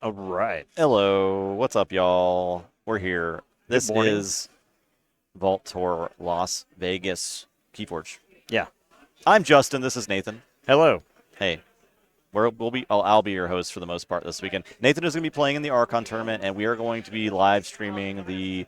All right. Hello, what's up, y'all? We're here. Good This morning. is Vault Tour Las Vegas Keyforge. Yeah. I'm Justin. This is Nathan. Hello. Hey, we'll be. I'll be your host for the most part this weekend. Nathan is going to be playing in the Archon tournament, and we are going to be live streaming the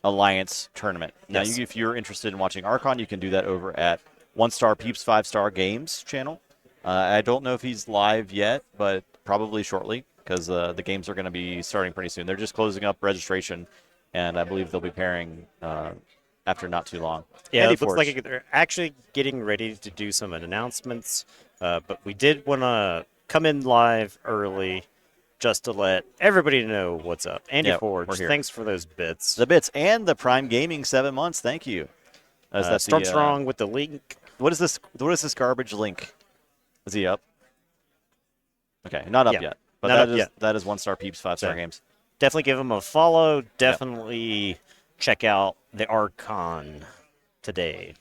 Alliance tournament. Now, Yes. if you're interested in watching Archon, you can do that over at One Star Peeps 5 Star Games channel. I don't know if he's live yet, but probably shortly because the games are going to be starting pretty soon. They're just closing up registration, and I believe they'll be pairing after not too long. Yeah, Andy it looks Forge. like they're actually getting ready to do some announcements, but we did want to come in live early just to let everybody know what's up. Andy Yeah, Forge, we're here. thanks for those bits. The bits and the Prime Gaming 7 months. Thank you. Is that Storm the Strong with the link. what is this? What is this garbage link? Is he up? Okay, not up Yeah, yet. But not that up is yet. that is One Star Peeps 5 Star So Games. definitely give them a follow. Yeah. Definitely check out the Archon today.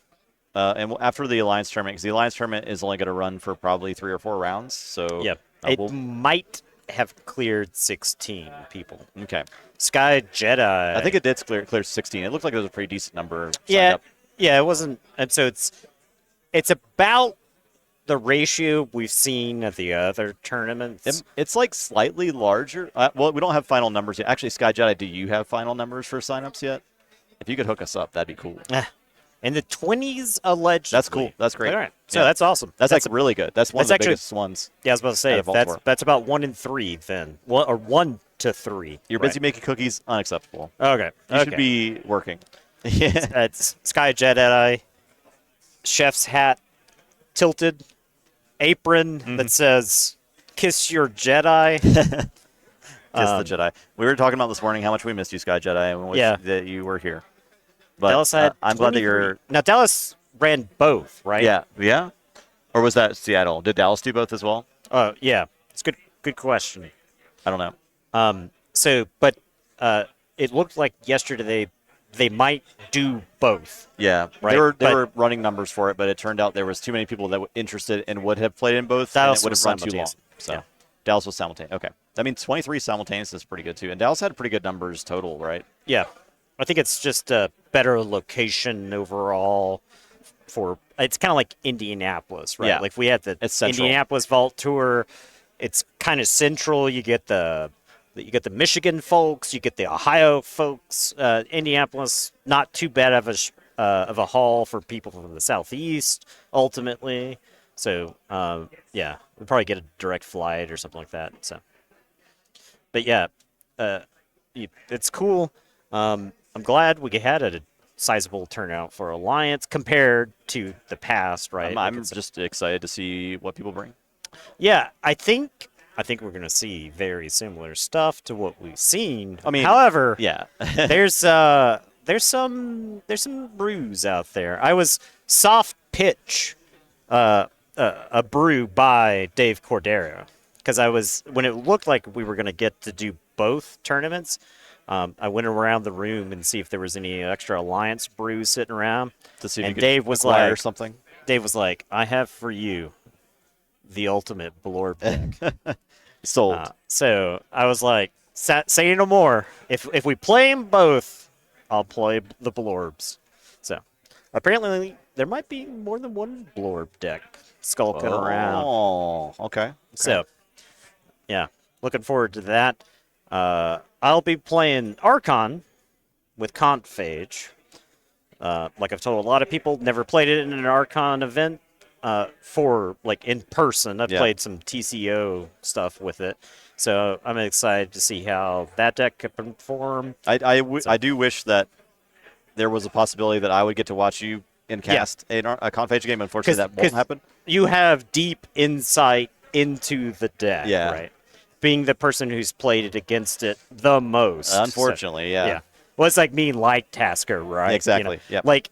And after the Alliance tournament, because the Alliance tournament is only going to run for probably 3 or 4 rounds. So Yeah, it we'll. might have cleared 16 people. Okay. Sky Jedi. I think it did clear 16. It looked like it was a pretty decent number signed Yeah, up. yeah, it wasn't, and so it's about the ratio we've seen at the other tournaments. It's like slightly larger. Well, we don't have final numbers yet. Actually, Sky Jedi, do you have final numbers for signups yet? If you could hook us up, that'd be cool. In the 20s allegedly. That's cool. That's great. All right, so Yeah. that's awesome. That's like really good. That's one of that's the actually biggest ones yeah. I was about to out say of Vault that's Tour. that's about 1 in 3 then, or 1 to 3. You're busy making cookies. Unacceptable. Okay, You should okay. be working. Yeah. It's Sky Jedi, chef's hat tilted, apron that says "Kiss your Jedi." Kiss the Jedi. We were talking about this morning how much we missed you, Sky Jedi, and wish Yeah. that you were here. But Dallas had I'm glad that 23. you're. Now Dallas ran both, right? Yeah. Or was that Seattle? Did Dallas do both as well? Oh, yeah. It's good question. I don't know. But it looked like yesterday they might do both. Yeah, Right, they but- were running numbers for it, but it turned out there was too many people that were interested and would have played in both, Dallas and it would was have run too long. simultaneous. So Yeah. Dallas was simultaneous. Okay, I mean 23 simultaneous is pretty good too, and Dallas had pretty good numbers total, right? Yeah. I think it's just a better location overall for it's kind of like Indianapolis, right? Yeah. Like we had the It's central. Indianapolis Vault Tour. It's kind of central. You get the Michigan folks, you get the Ohio folks. Indianapolis, not too bad of a haul for people from the southeast. Ultimately, so yeah, we'll probably get a direct flight or something like that. So, but yeah, it's cool. I'm glad we had a sizable turnout for Alliance compared to the past, right? Like I'm just excited to see what people bring. yeah, I think we're gonna see very similar stuff to what we've seen. I mean, however, Yeah, there's some brews out there. I was soft pitch a brew by Dave Cordero because I was when it looked like we were gonna get to do both tournaments. I went around the room and see if there was any extra Alliance brews sitting around. to see if And you could Dave was acquire like, something. Dave was like, I have for you the ultimate Blorb deck. Sold. So I was like, say no more. If we play them both, I'll play the Blorbs. So apparently there might be more than one Blorb deck skulking around. Oh, okay. So yeah, looking forward to that. I'll be playing Archon with Confage. Like I've told a lot of people, never played it in an Archon event for like in person. I've Yeah. played some TCO stuff with it, so I'm excited to see how that deck could perform. I do wish that there was a possibility that I would get to watch you in cast a Confage game. Unfortunately, that won't happen. You have deep insight into the deck, Yeah. right? Being the person who's played it against it the most. Unfortunately, yeah. Yeah. Well, it's like me, like Tasker, right? Exactly, yep. Like,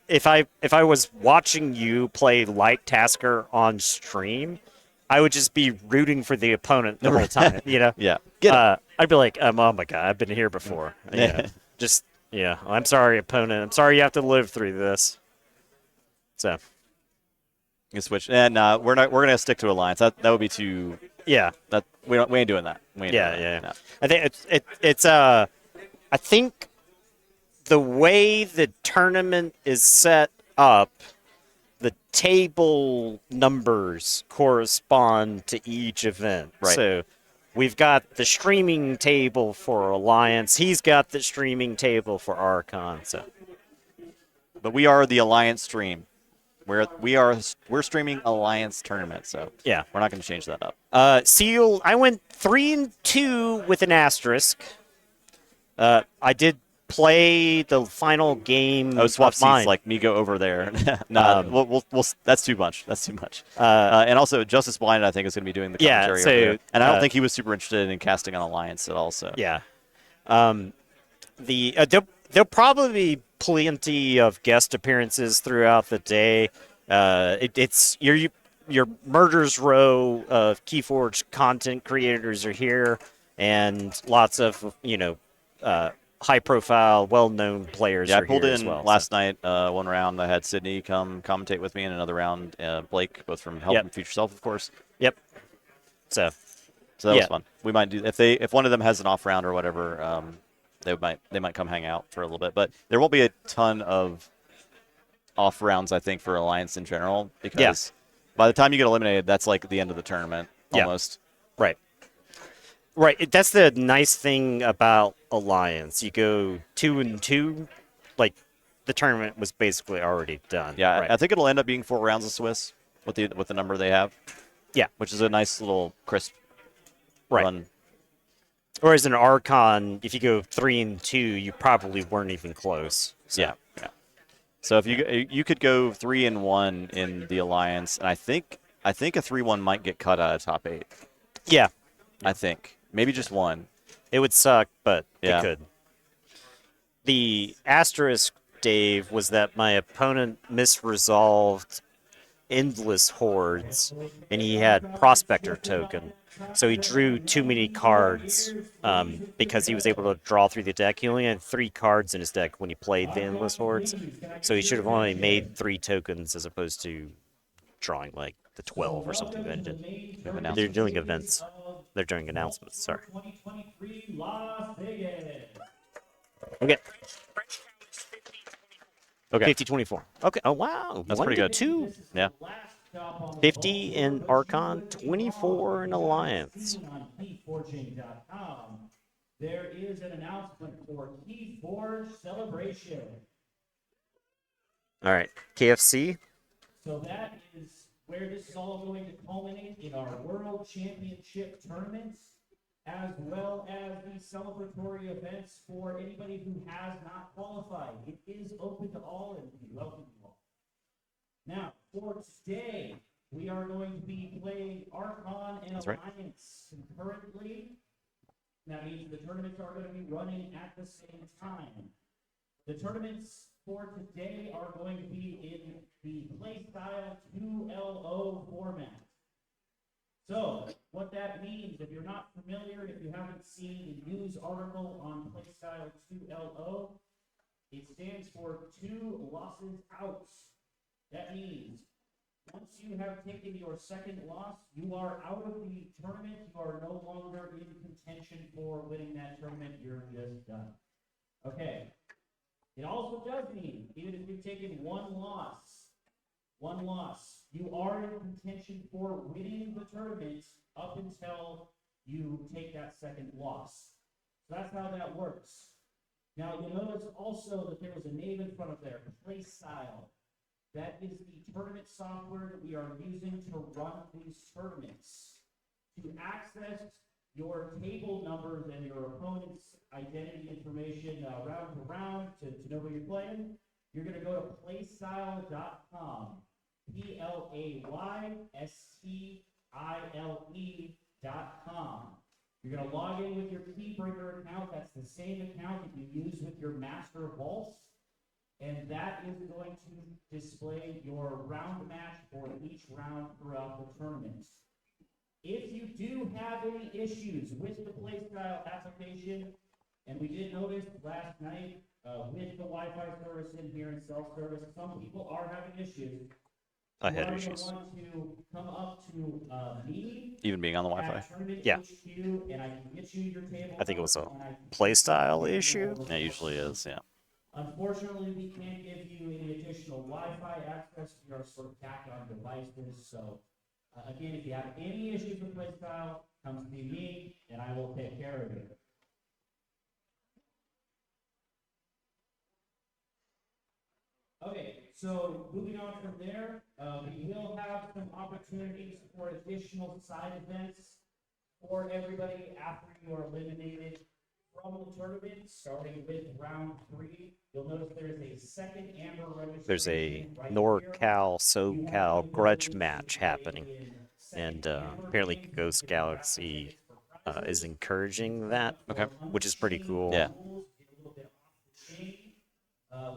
if I was watching you play Light Tasker on stream, I would just be rooting for the opponent the whole time. Yeah. Get it. I'd be like, oh my god, I've been here before. I'm sorry, opponent. I'm sorry you have to live through this. So, You switch, and we're not. We're gonna stick to Alliance. That would be too Yeah. That we ain't doing that. We ain't Yeah, doing yeah. that. No. I think it's I think the way the tournament is set up, the table numbers correspond to each event. Right. So we've got the streaming table for Alliance. He's got the streaming table for Archon. So But we are the Alliance stream. We're streaming Alliance tournament, so yeah. we're not going to change that up. Seal. I went 3-2 with an asterisk. I did play the final game Oh, swap of mine. seats like me go over there. No, we'll that's too much. That's too much. And also, Justice Blind, I think, is going to be doing the Yeah, commentary so, over there. And I don't think he was super interested in casting on Alliance at all. So Yeah. There'll probably be plenty of guest appearances throughout the day. It's your murders row of Keyforge content creators are here, and lots of high profile, well known players. yeah, I are pulled here in as well, last night. One round, I had Sydney come commentate with me, and another round, Blake, both from Help Yep. and Future Self, of course. Yep. So So that Yeah. was fun. We might do if one of them has an off round or whatever. They might come hang out for a little bit, but there won't be a ton of off rounds, I think, for Alliance in general, because by the time you get eliminated, that's like the end of the tournament almost. Right. Right. That's the nice thing about Alliance. You go 2-2, like the tournament was basically already done. Yeah, Right. I think it'll end up being 4 rounds of Swiss with the number they have. Yeah. Which is a nice little crisp Right. run. Whereas in Archon, if you go 3-2, you probably weren't even close. So. Yeah. So if you could go 3-1 in the Alliance, and I think a 3-1 might get cut out of top 8. Yeah. I think maybe just one. It would suck, but Yeah. it could. The asterisk, Dave, was that my opponent misresolved endless hordes, and he had prospector token. So he drew too many cards because he was able to draw through the deck. He only had 3 cards in his deck when he played the endless hordes, so he should have only made 3 tokens as opposed to drawing like the 12 or something that he did. They're doing events. They're doing announcements. Sorry. Okay. Okay. 50-24. Okay. Oh wow. That's pretty good. 2. Yeah. 50 in Archon, 24 in Alliance. On Keyforging.com, there is an announcement for Keyforge Celebration. All right. KFC. So that is where this is all going to culminate in our World Championship tournaments, as well as the celebratory events for anybody who has not qualified. It is open to all, and we welcome you all. Now, for today, we are going to be playing Archon and That's right. Alliance concurrently. That means the tournaments are going to be running at the same time. The tournaments for today are going to be in the playstyle 2LO format. So, what that means, if you're not familiar, if you haven't seen the news article on playstyle 2LO, it stands for 2 losses out. That means once you have taken your second loss, you are out of the tournament. You are no longer in contention for winning that tournament. You're just done. Okay. It also does mean, even if you've taken one loss, you are in contention for winning the tournament up until you take that second loss. So that's how that works. Now, you'll notice also that there was a name in front of there, PlayStyle. That is the tournament software that we are using to run these tournaments. To access your table numbers and your opponent's identity information round to round to know who you're playing, you're going to go to playstyle.com. PLAYSTILE.com. You're going to log in with your Keybreaker account. That's the same account that you use with your Master Vaults. And that is going to display your round match for each round throughout the tournament. If you do have any issues with the playstyle application, and we did notice last night with the Wi-Fi service in here and self-service, some people are having issues. I you had are going to issues. want to come up to me Even being on the Wi-Fi. at Tournament Yeah. HQ, and I can get you your table. I think it was a and I can playstyle issue. Yeah, it usually is. Yeah. Unfortunately, we can't give you any additional Wi-Fi access. We are sort of capped on devices. So, again, if you have any issues with playstyle, come see me, and I will take care of it. Okay, so moving on from there, we will have some opportunities for additional side events for everybody after you are eliminated from the tournament, starting with round 3. You'll notice there's a second Amber registration. There's a right NorCal, here. SoCal grudge match happening, and apparently Ghost Galaxy is encouraging that, Okay. which is pretty cool. Yeah.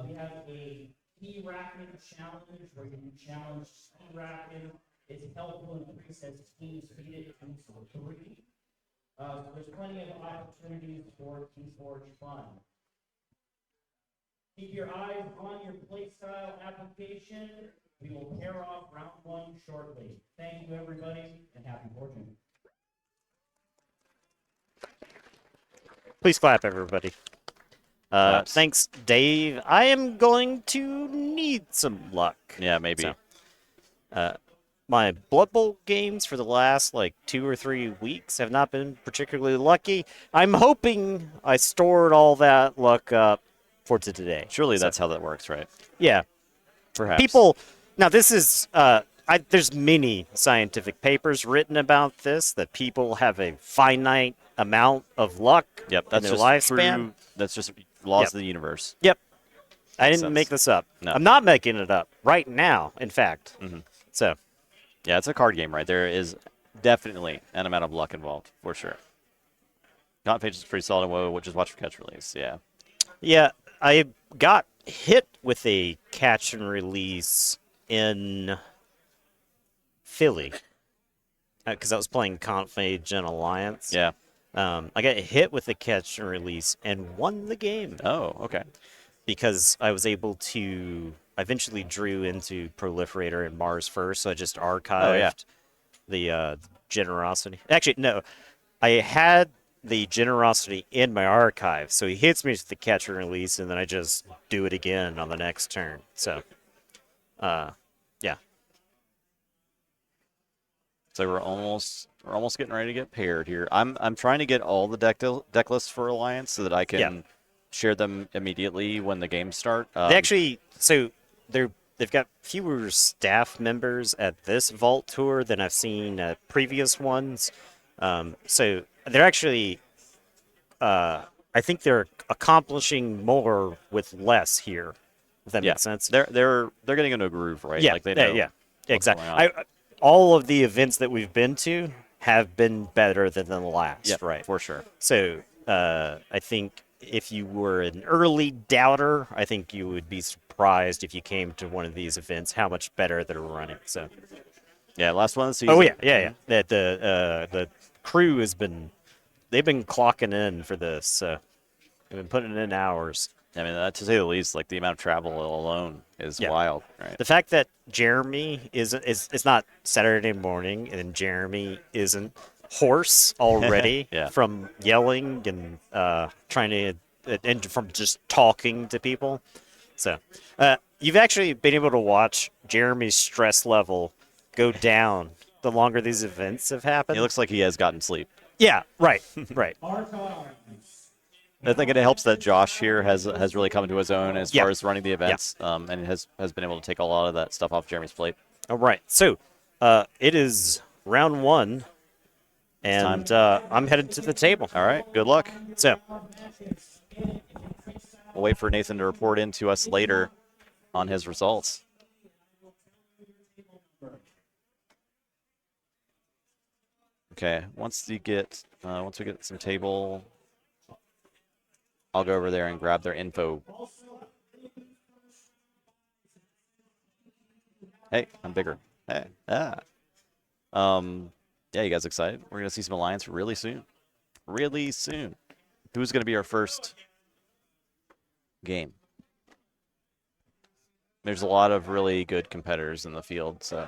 We have a key racking challenge where you can challenge key racking. It's helpful increase as teams beat it to 3. So there's plenty of opportunities for Keyforge fun. Keep your eyes on your playstyle application. We will pair off round 1 shortly. Thank you, everybody, and happy fortune. Please clap, everybody. Claps. Thanks, Dave. I am going to need some luck. Yeah, maybe. So, my Blood Bowl games for the last like 2 or 3 weeks have not been particularly lucky. I'm hoping I stored all that luck up for today. Surely So, that's how that works, right? yeah. Perhaps. People. Now this is. There's many scientific papers written about this that people have a finite amount of luck Yep, that's in their just lifespan. true. That's just laws Yep. of the universe. Yep. I Makes didn't sense. make this up. No. I'm not making it up right now, in fact. So, Yeah, it's a card game, right? There is definitely an amount of luck involved, for sure. Gaunt Page is pretty solid in WoW, which is watch for catch release. Yeah. yeah, I got hit with a catch and release in Philly because I was playing Confage and Alliance. Yeah. I got hit with a catch and release and won the game Oh, okay. because I was able to. I eventually drew into Proliferator and Mars first, so I just archived the generosity. Actually, no, I had the generosity in my archive, so he hits me with the catch and release, and then I just do it again on the next turn. So, yeah. So we're almost getting ready to get paired here. I'm trying to get all the deck lists for Alliance so that I can share them immediately when the games start. They actually, so they've got fewer staff members at this Vault tour than I've seen at previous ones. So they're actually, I think they're accomplishing more with less here. If that makes sense. They're getting into a groove, right? Yeah, Like they know what's exactly. going on. All of the events that we've been to have been better than the last, Yep, right? for sure. So I think if you were an early doubter, I think you would be surprised if you came to one of these events how much better they're running. So, Yeah, last one of the season. oh yeah. That the crew has they've been clocking in for this. So they've been putting in hours. I mean, to say the least, like the amount of travel alone is Yeah. wild, right? The fact that Jeremy is not Saturday morning and Jeremy isn't hoarse already Yeah. from yelling and trying to and from just talking to people. So you've actually been able to watch Jeremy's stress level go down the longer these events have happened. It looks like he has gotten sleep. Yeah, right, right. I think it helps that Josh here has really come to his own as Yeah. far as running the events, and has been able to take a lot of that stuff off Jeremy's plate. All right. So it is round 1, and I'm headed to the table. All right, good luck. So. We'll wait for Nathan to report in to us later on his results. Okay, once we get some table, I'll go over there and grab their info. Hey, I'm bigger. Hey, yeah, you guys excited? We're gonna see some Alliance really soon. Really soon. Who's gonna be our first game? There's a lot of really good competitors in the field, so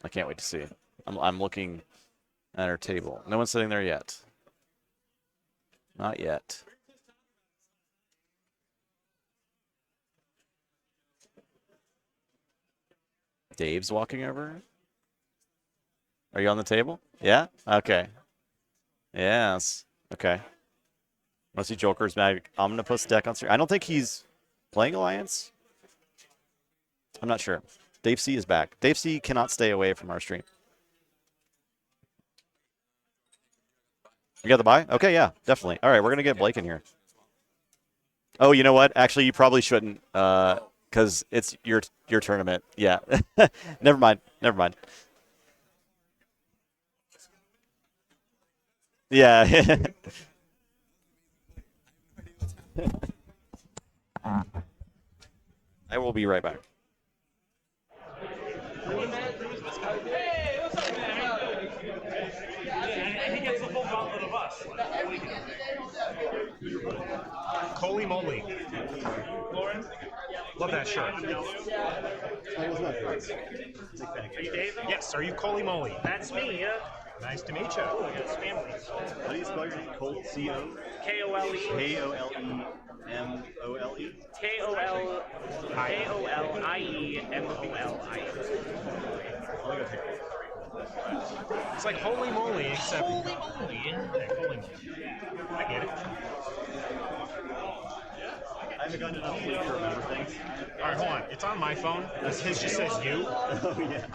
I can't wait to see. I'm looking at our table. No one's sitting there yet. Not yet. Dave's walking over. Are you on the table? Yeah? Okay. Yes. Okay. I see Joker's Magic Omnipus deck on stream. I don't think he's playing Alliance. I'm not sure. Dave C is back. Dave C cannot stay away from our stream. You got the buy? Okay, yeah, definitely. All right, we're going to get Blake in here. Oh, you know what? Actually, you probably shouldn't because it's your tournament. Yeah. Never mind. Never mind. Yeah. I will be right back. He gets the full gauntlet of us. Holy moly. Lauren? Love that shirt. Are you Dave? Yes, are you Coley Moly? That's me, yeah. Nice to meet you. Yes, family. How do you spell your name? Cole? C-O? K-O-L-E. K-O-L-E-M-O-L-E? K-O-L-I-E-M-O-L-I. It's like holy moly, except... Holy moly. Yeah, holy moly. I get it. I haven't gotten enough sleep to remember things. Alright, hold on. It's on my phone. His just says you. Oh, yeah.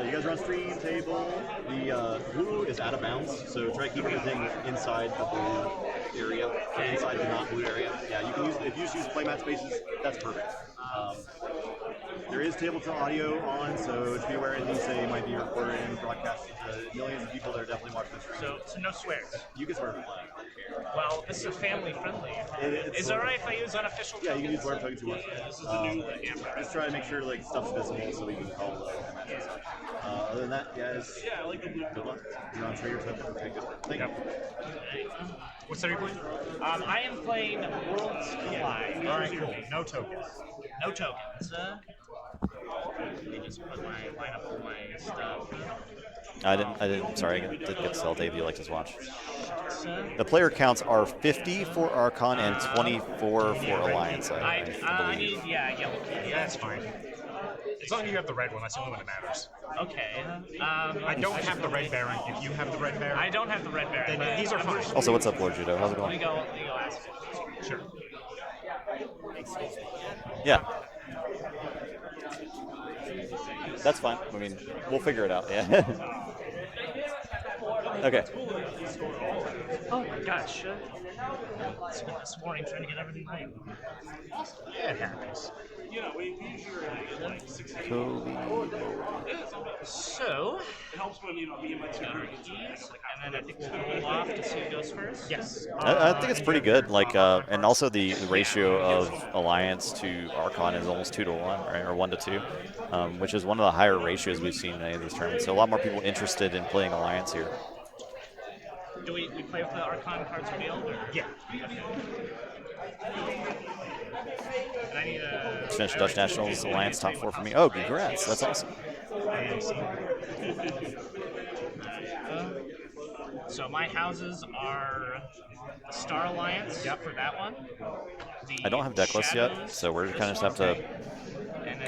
You guys are on stream table. The blue is out of bounds, so try to keep everything inside the blue area, inside the not blue area. Yeah, you can use if you just use playmat spaces, that's perfect. There is tabletop audio on, so just be aware anything you say might be recorded and broadcast to millions of people that are definitely watching the stream. So no swears. You can swear. Well, this is family friendly. Is it alright if I use unofficial Yeah, tokens? you can use whatever tokens you want. This is the new Just try to make sure like stuff's visible so we can call it. Other than that, guys, Yeah, I like the blue. good luck. You're on trader token. Okay, good. Thank you. What set are you playing? I am playing Worlds Collide. Alright, cool. No tokens. No tokens. Let me just put my line up all my stuff. Sorry, I didn't get to tell Dave you liked his watch. The player counts are 50 for Archon and 24 for Alliance, I I believe. need, yeah, yellow key. That's fine. As long as you have the red one, that's the only one that matters. Okay. I don't have the red Baron. If you have the red Baron, I don't have the red Baron. then these are fine. Also, what's up, Lord Judo? How's it Let me going? go ask him. Sure. Yeah. That's fine. I mean, we'll figure it out. Yeah. Okay. Oh my gosh. Spent this morning trying to get everything right. Yeah, it happens. So, it helps when me and my two and then I think we'll hold off to see who goes first. Yes. I think it's pretty good. Like, and also the ratio of Alliance to Archon is almost 2 to 1, right, or 1 to 2, which is one of the higher ratios we've seen in any of these tournaments. So a lot more people interested in playing Alliance here. Do we play with the Archon cards revealed? Or? Yeah. Okay. And I need a... Just finished Dutch Nationals Alliance top 4 for me. Oh, congrats. That's awesome. So my houses are the Star Alliance for that one. I don't have deck lists yet, so we're kind of just have to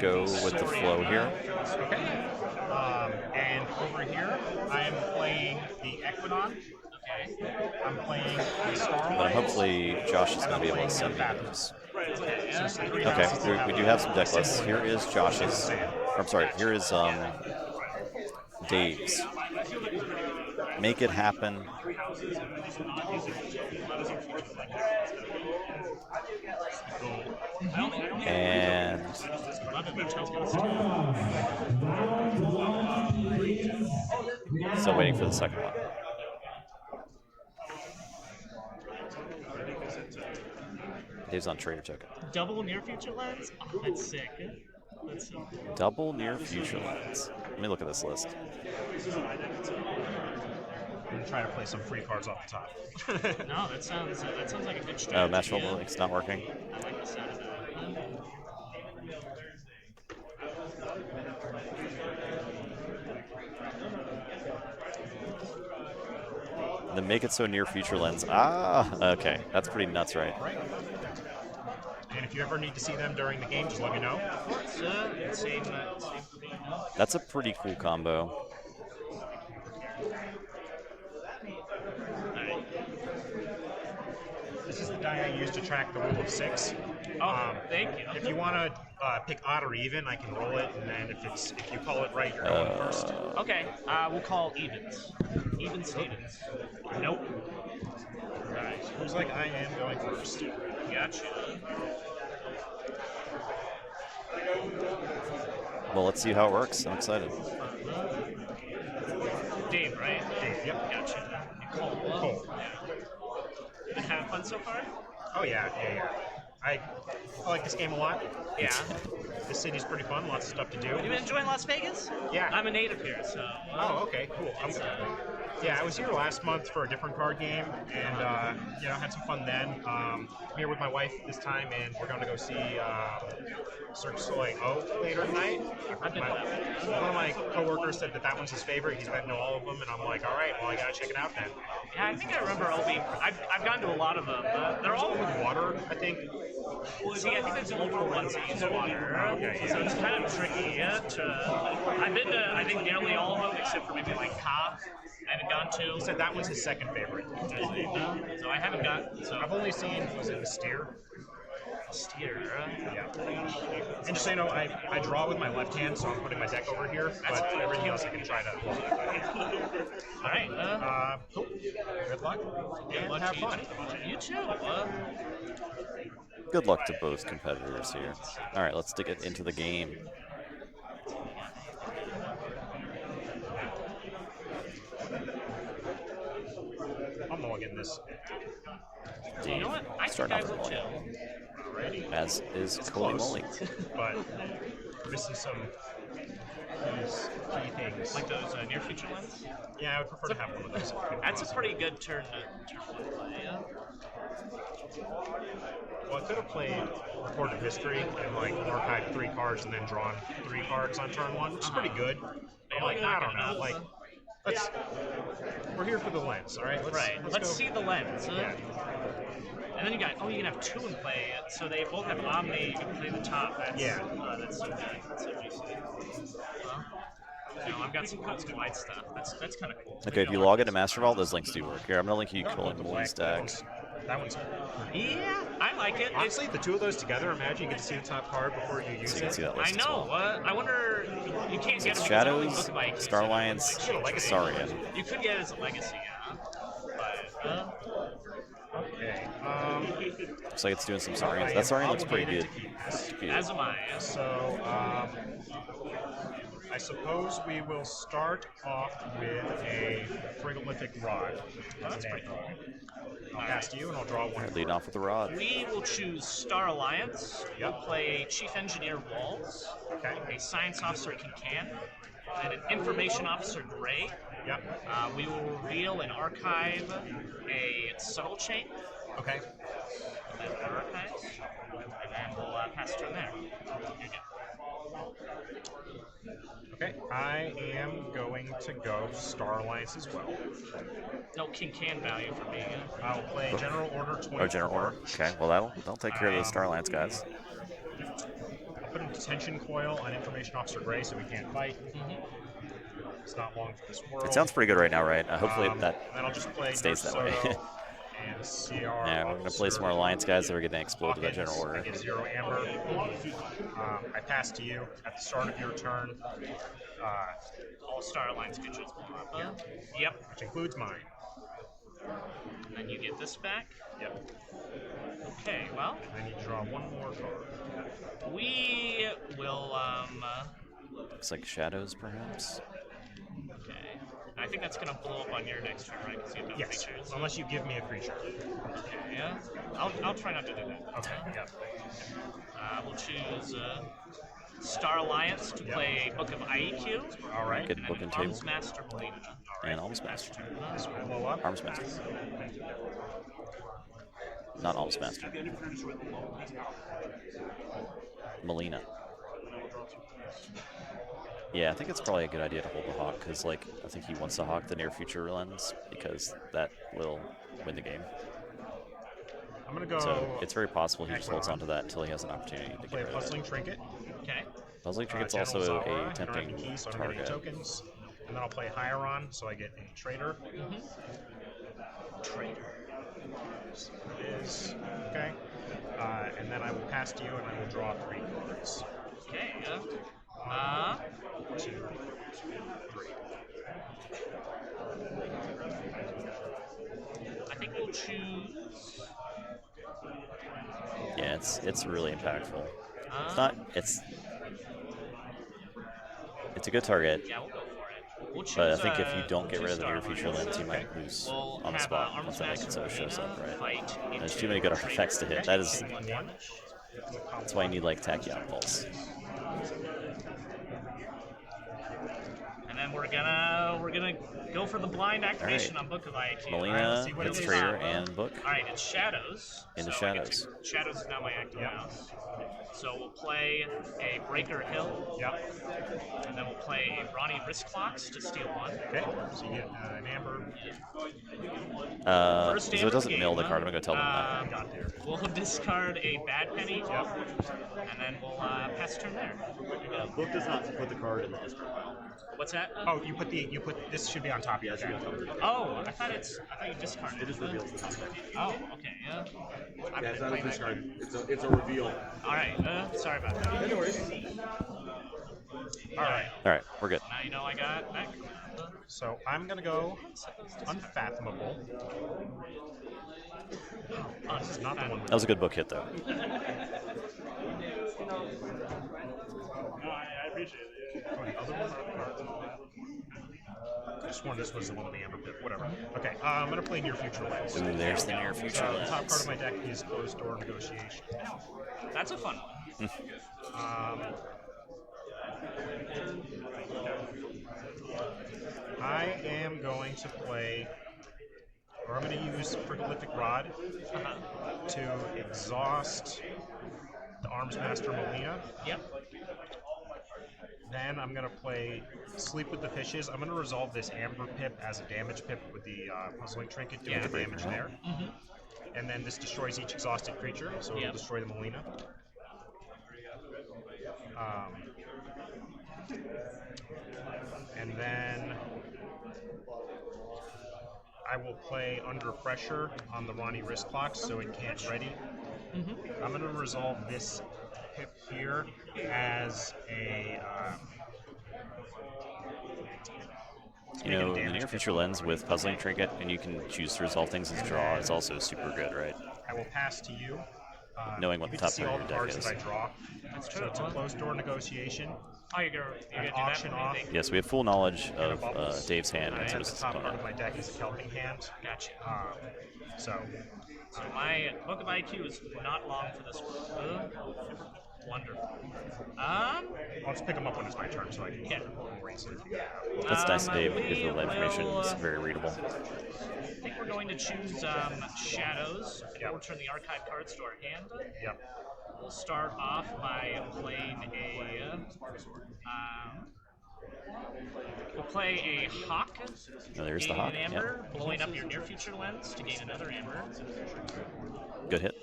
go with the flow here. Okay. And over here, I am playing the Equidon. Okay. I'm playing the Star Alliance. But hopefully Josh is going to be able to send me those. Okay, we do have some deck lists. Here is Josh's. I'm sorry, here is Dave's. Make it happen. And still waiting for the second one. Dave's on Trader Token. Double near future lens? Oh, that's sick. Let's see. Double near future lands. Let me look at this list. I'm gonna try to play some free cards off the top. No, that sounds like a good Oh, strategy. Master yeah. Link's not working. I like the sound of that. Then make it so near future lens. Ah, okay. That's pretty nuts, right? Right. And if you ever need to see them during the game, just let me know. Same. That's a pretty cool combo. This is the die I use to track the rule of 6. Oh, thank you. If you want to pick odd or even, I can roll it, and then if you call it right, you're going first. Okay, we'll call evens. Even Stevens. Nope. Alright, looks like I am going first. Gotcha. Well, let's see how it works. I'm excited. Dave, right? Dave, yep. Gotcha. Cole. Cole. You been having fun so far? Oh, yeah. I like this game a lot. Yeah. This city's pretty fun, lots of stuff to do. You been enjoying Las Vegas? Yeah. I'm a native here, so. Oh, okay, cool. Yeah, I was here last month for a different card game, and had some fun then. I'm here with my wife this time, and we're going to go see Cirque du Soleil later tonight. I've been to that one. One of my coworkers said that one's his favorite. He's been to all of them, and I'm like, all right, well, I gotta check it out then. Yeah, I think I remember all being. I've gone to a lot of them. They're all With water, I think. See, I think there's multiple ones that use water, Okay, yeah. so it's kind of tricky. I've been to, I think, nearly all of them except for maybe like Ka. I haven't gone to. He said that one's his second favorite. So I haven't gone. So I've only seen, was it the Steer? Steer. Yeah. And just so you know, I draw with my left hand, so I'm putting my deck over here, but everything else I can try to hold it. All right. Cool. Good luck. Good luck have to fun. You too. Good luck to both competitors here. All right, let's get into the game. I'm mulliganing this. You know what? I Start think I off will with too. As is Holy Moly. But missing some these key things. Like those near future ones. Yeah, I would prefer to have one of those. That's a pretty good turn to play. Yeah. Well, I could have played Recorded History and archived 3 cards and then drawn 3 cards on turn 1, which is pretty good. I'm like, I don't know. We're here for the lens, all right? Let's go. see the lens. Yeah. And then you can have 2 in play, so they both have Omni. You can play the top. That's so good. That's so juicy. Well, I've got some good white stuff. That's kind of cool. Okay, if you log into Master Vault, those links do work. Here, I'm gonna link you I don't Holy know Moly what the black stack. That one's. Yeah, I like it. Honestly, the 2 of those together, imagine you get to see the top card before you use So you can it. see that I list as know. well. I wonder. You can't get It's them. Shadows, Star Alliance, Legacy. Saurian. You could get it as a legacy, yeah. But Okay. Looks like it's doing some Saurians. That Saurian looks pretty good. as am I. So, I suppose we will start off with a Frigolithic Rod. That's pretty cool. I'll pass to you, and I'll draw one. Alright, leading off with the rod. We will choose Star Alliance. Yep. We'll play Chief Engineer Walls. Okay. A Science Officer Kincan. And an Information Officer Gray. Yep. We will reveal and archive a Subtle Chain. Okay. And then archives. And then we'll pass it from there. You're good. Okay. I am going to go Star Alliance as well. No Kincan value for me. I'll play General Order 24. Oh, General Order. Okay, well that'll take care of those Star Alliance guys. I'll put a detention coil on Information Officer Gray so we can't fight. It's not long for this world. It sounds pretty good right now, right? Hopefully that Then I'll just play stays that way. Soto and CR. Yeah, we're gonna play some more Alliance guys that are getting exploded by General Order. I get 0 amber. I pass to you at the start of your turn, All Star Alliance creatures. Yep. which includes mine. And then you get this back. Yep. Okay, well, I need to draw one more card. we will, Looks like Shadows, perhaps. okay. I think that's gonna blow up on your next turn, right? Because you have no Yes, creatures. unless you give me a creature. Okay, yeah. I'll try not to do that. Okay. Yep. We'll choose, Star Alliance to play Book of IEQ. All right. Good And book then and table. Arms Master Melina. And Alms Master. Blow up. Arms Master. Not Alms Master. Melina. Yeah, I think it's probably a good idea to hold the Hawk, because, like, I think he wants to Hawk the near future lens, because that will win the game. I'm gonna go. So it's very possible he just holds onto that until he has an opportunity to play a get rid of puzzling it. trinket. Okay. Puzzling Trinket's General also Zara, a I don't have tempting any keys, so I don't get any target. tokens. And then I'll play Hieron, so I get a trader. Trader. It is okay. And then I will pass to you, and I will draw 3 cards. Okay. 2, 3. I think we'll choose. Yeah, it's really impactful. It's not. It's a good target, Yeah, we'll go for it. We'll choose, but I think if you don't we'll get rid choose of the near Star future Alliance. lens, you might lose We'll on the have, spot Arms once that Master shows up, Melina right? fight There's into too many good Trader. effects to hit. That is. 1 damage. That's why you need like Tachyonpulse. And then we're gonna go for the blind activation on Book of IQ. Melina See what hits it is. Trader and Book. All right, it's Shadows. Into so I get Shadows. Shadows is now my active mouse. So we'll play a Breaker Hill. Yep. And then we'll play a Ronnie Wristclocks to steal 1. Okay. So you get an amber. First So amber it doesn't game, mill the huh? card. I'm gonna tell them that. Got there. We'll discard a Bad Penny. Yep. And then we'll pass turn there. Book does not put the card in the discard pile. What's that? Oh, you put this should be on top of your deck. Oh, I thought you discarded. It just reveals the top card. Oh, okay, yeah. I've Yeah, been it's not a playing that discard. It's a reveal. All right, sorry about that. No worries. All right. All right, we're good. Now you know I got back. So I'm gonna go Unfathomable. Oh, this is not the one. That was a good book hit, though. I appreciate it. Oh, the other one. I just sworn this was the one with the amber pip. Whatever. Okay. I'm gonna play Near Future Lens. Ooh, there's the near future The top card lens. of my deck is Closed Door Negotiation. That's a fun one. I am going to play, or I'm going to use Prolific Rod to exhaust the Arms Master Melina. Yep. Then I'm going to play Sleep with the Fishes. I'm going to resolve this Amber Pip as a damage pip with the Puzzling Trinket, doing the damage there. And then this destroys each exhausted creature, so it'll destroy the Melina. And then I will play Under Pressure on the Ronnie wrist clock, so it can't ready. I'm going to resolve this pip here as a. You know, the near future lens with Puzzling Trinket, and you can choose to resolve things as draw, is also super good, right? I will pass to you. Knowing what you the get top to see part all of the your cards deck that I is. draw. So it's a closed door negotiation. Oh, you're gonna do auction that for off. me? Yes, we have full knowledge of bubbles. Dave's hand and And so at does the his top card opponent. of my deck is a Kelping Hand. Gotcha. So So my Book of IQ is not long for this one. Wonderful. I'll just pick them up when it's my turn, so I can erase it. That's nice of Dave, we because the information will, is very readable. I think we're going to choose Shadows. We'll return the archive cards to our hand. Yep. We'll start off by playing a. We'll play a Hawk. Oh, there's the gain Hawk, an amber, blowing up your near future lens to gain another amber. Good hit.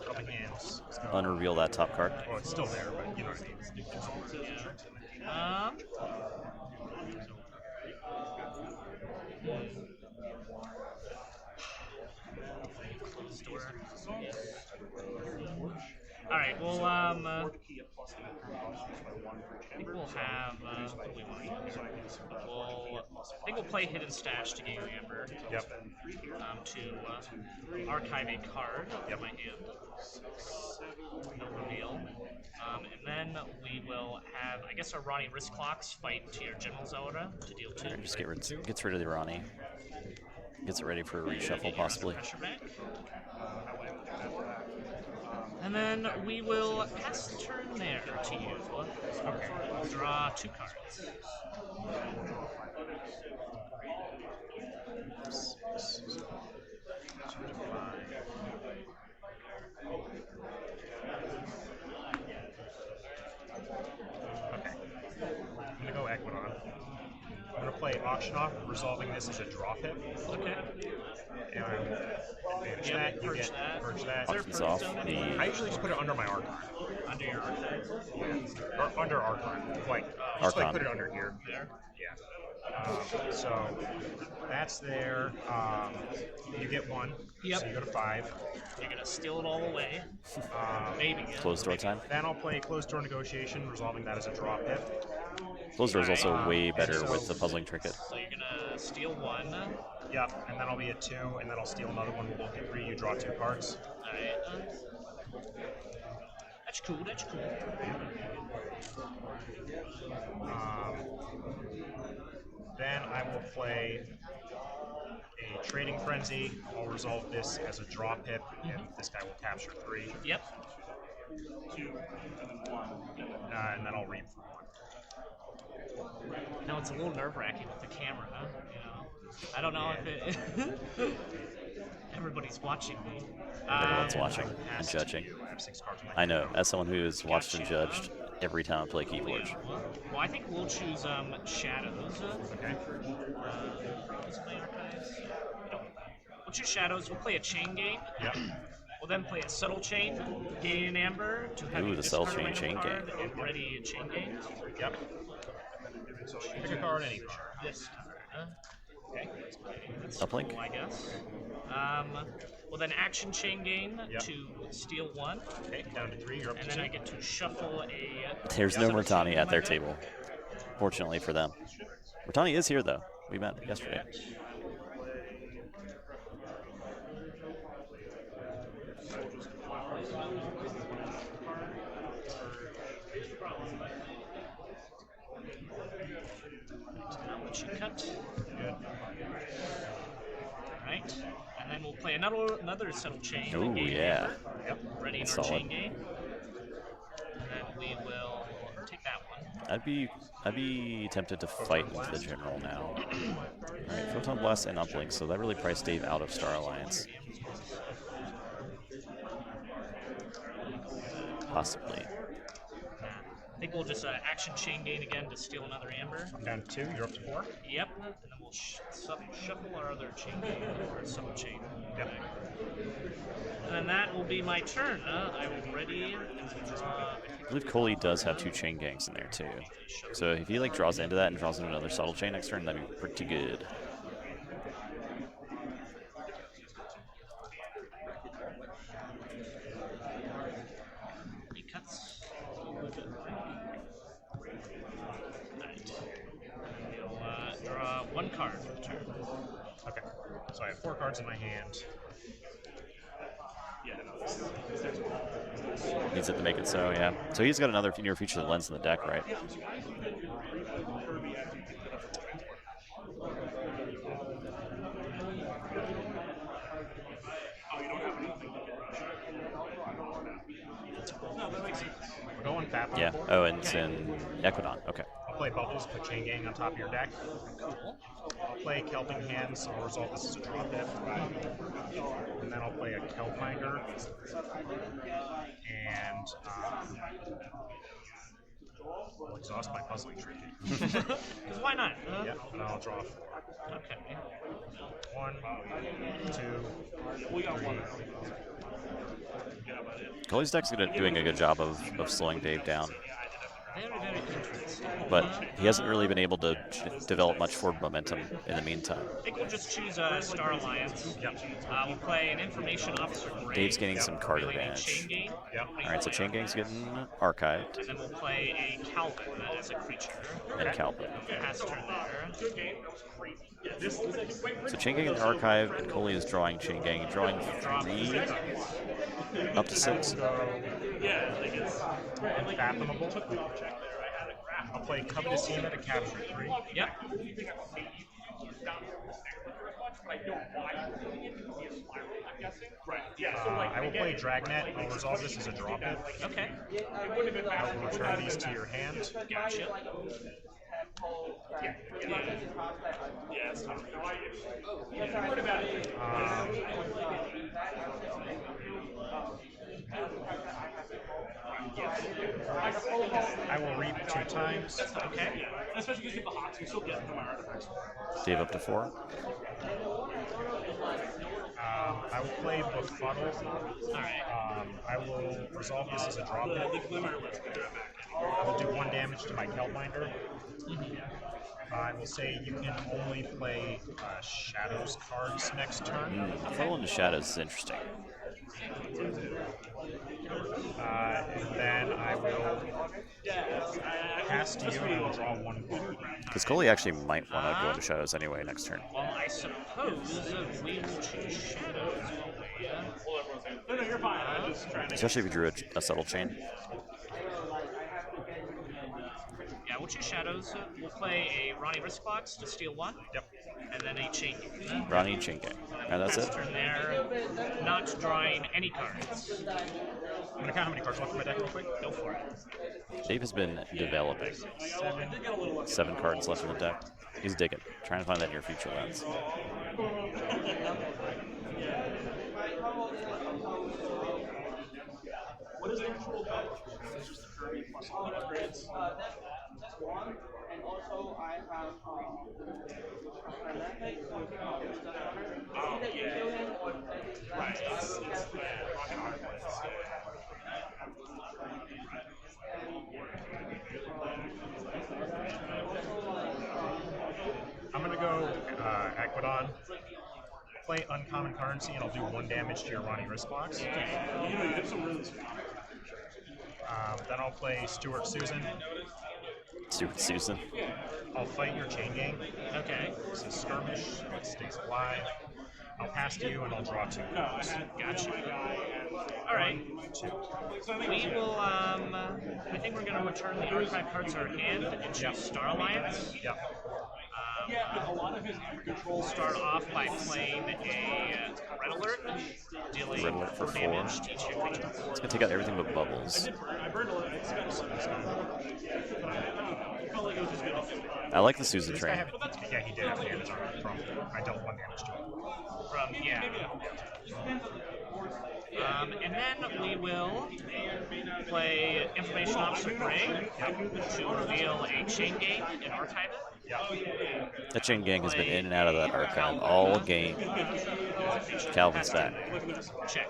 Kelping Hands. Unreveal that top card. Well, it's still there, but you know what I mean. All right. Well, I think we'll have. What do we want to do? I think we'll play Hidden Stash to gain amber. Yep. To archive a card in my hand. No reveal. And then we will have, I guess, our Ronnie wrist clocks fight to your General Zelda to deal 2. Alright, just gets rid of the Ronnie. Gets it ready for a reshuffle, possibly. Pressure back. And then we will pass the turn there to you. Okay. Draw 2 cards. Okay. I'm gonna go Equidon. I'm gonna play Auction Off, resolving this as a draw pip. Okay. And advantage that. You purge get that. purge that. Auctions off I the usually just put it under my Archon. Under your archive. Or under Archon. Just Archon. put it under here. There. Yeah. So that's there. You get 1. Yep. So you go to 5. You're gonna steal it all away. Maybe. closed door time. Then I'll play Closed Door Negotiation, resolving that as a draw pip. Closed door is also Alright. way better with the puzzling trinket. So you're gonna steal 1. Yep. And then I'll be at 2, and then I'll steal another one. We'll both get 3. You draw 2 cards. Alright. That's cool, that's cool. Then I will play a Trading Frenzy. I'll resolve this as a draw pip, and this guy will capture 3. Yep. And then I'll read for 1. Now it's a little nerve-wracking with the camera, huh? You know, I don't know if it. Everybody's watching me. Everyone's watching and judging. I have 6 cards in my I know, as someone who has watched and judged every time I play Keyforge. Well, I think we'll choose Shadows. Okay. Let's play Archives. No. We'll choose Shadows. We'll play a Chain Gang. Yep. We'll then play a Subtle Chain, gain an Amber to have Ooh, you the Subtle discard a Chain random Chain card and ready a Chain Gang. Yep. So pick a card, any card. This card. Okay. That's Uplink? cool, I guess. Well, then action Chain Gang Yep. to steal 1, Okay, down to 3. You're up and to then 2. I get to shuffle a. There's no Murtani at their table, fortunately for them. Murtani is here, though. We met yesterday. Now let you cut. Good. Right, and then we'll play another Subtle Chain. Ooh, gain yeah. Amber, Yep. ready in That's our solid. Chain Gang. And then we will take that one. I'd be tempted to fight into the general now. Alright, Photon Blast and Uplink, so that really priced Dave out of Star Alliance. Possibly. I think we'll just action Chain Gain again to steal another Amber. I'm down to 2. You're up to 4. Yep, and then we'll shuffle our other Chain Gain, or Subtle Chain. Yep. And then that will be my turn. I will ready and draw. I believe Coley does have 2 chain gangs in there too. So if he like draws into that and draws into another subtle chain next turn, that'd be pretty good. He cuts. Alright. He'll draw 1 card for the turn. Okay. So I have 4 cards in my hand. Needs it to make it so, yeah. So he's got another near future lens in the deck, right? We're going Fathom. Yeah. Oh, and it's in Equidon. Okay. I'll play Bubbles, put Chain Gang on top of your deck. I'll play Kelping Hands, I'll resolve this as a draw pip. And then I'll play a Kelpminder. And I'll exhaust my puzzling trinket. Because why not? Yep, and I'll draw 4. Okay. 1, 2, 3. Coley's deck's doing a good job of slowing Dave down, Very, very interesting. but he hasn't really been able to develop much forward momentum in the meantime. I think we'll just choose Star Alliance. Yep. We'll play an Information Officer Gray. Dave's gaining some card Really need advantage. Chain Gang. Yep. Alright, so Chain Gang's getting archived, And then we'll play a Calvin as a creature. and Calvin. Pass turn there. So Chain Gang in the archive, and Coley is drawing Chain Gang, and drawing 3 up to 6. Unfathomable. I'll play Covetous Hema to capture 3. Yep. I will play Dragnet. I'll resolve this as a drop it. Okay. I will return these to your hand. Gotcha. I will reap 2 times. Okay. Save up to 4. I will play Befuddle. Alright. I will resolve this as a drop it. I will do 1 damage to my Kelpminder. I will say you can only play Shadows cards next turn. Fall into Shadows is interesting. And then I will pass to you and I will draw 1 card. Because Coley actually might want to go into Shadows anyway next turn. Well, I suppose we will choose Shadows. Especially if you drew a subtle chain. Yeah, we'll choose Shadows. We'll play a Ronnie Wristbox to steal 1. Yep. And then a Chain. Ronnie chain gang. And that's Pass it. turn there. Not drawing any cards. I'm going to count how many cards left in my deck real quick. Go for it. Dave has been developing. 7 cards left in the deck. He's digging. Trying to find that near future lens. What is the actual cost? It's just the current plus all the upgrades. That's one, and also I have Oh, yeah. Right. It's rocking hard. I'm going to go Aquadon, play Uncommon Currency, and I'll do 1 damage to your Ronnie Wristbox. You know, you have some really sweet. Then I'll play Stuart Susan. Stupid Susan. I'll fight your Chain Gang. Okay. This is Skirmish. It stays alive. I'll pass to you and I'll draw 2 cards. Gotcha. Alright. 2. We will, I think we're going to return the archive cards to our hand and choose Star Alliance. Yep. We'll start off by playing a Red Alert, dealing Red Alert for 4 damage to each of your creatures. It's going to take out everything but bubbles. I like the Susan This guy train. have, yeah, he did have damage on it from, I dealt 1 damage to him. From, yeah. And then we will play Information Officer Gray to reveal a Chain Gang and archive it. That chain gang has been in and out of that archive all game. Calvin's back. Check.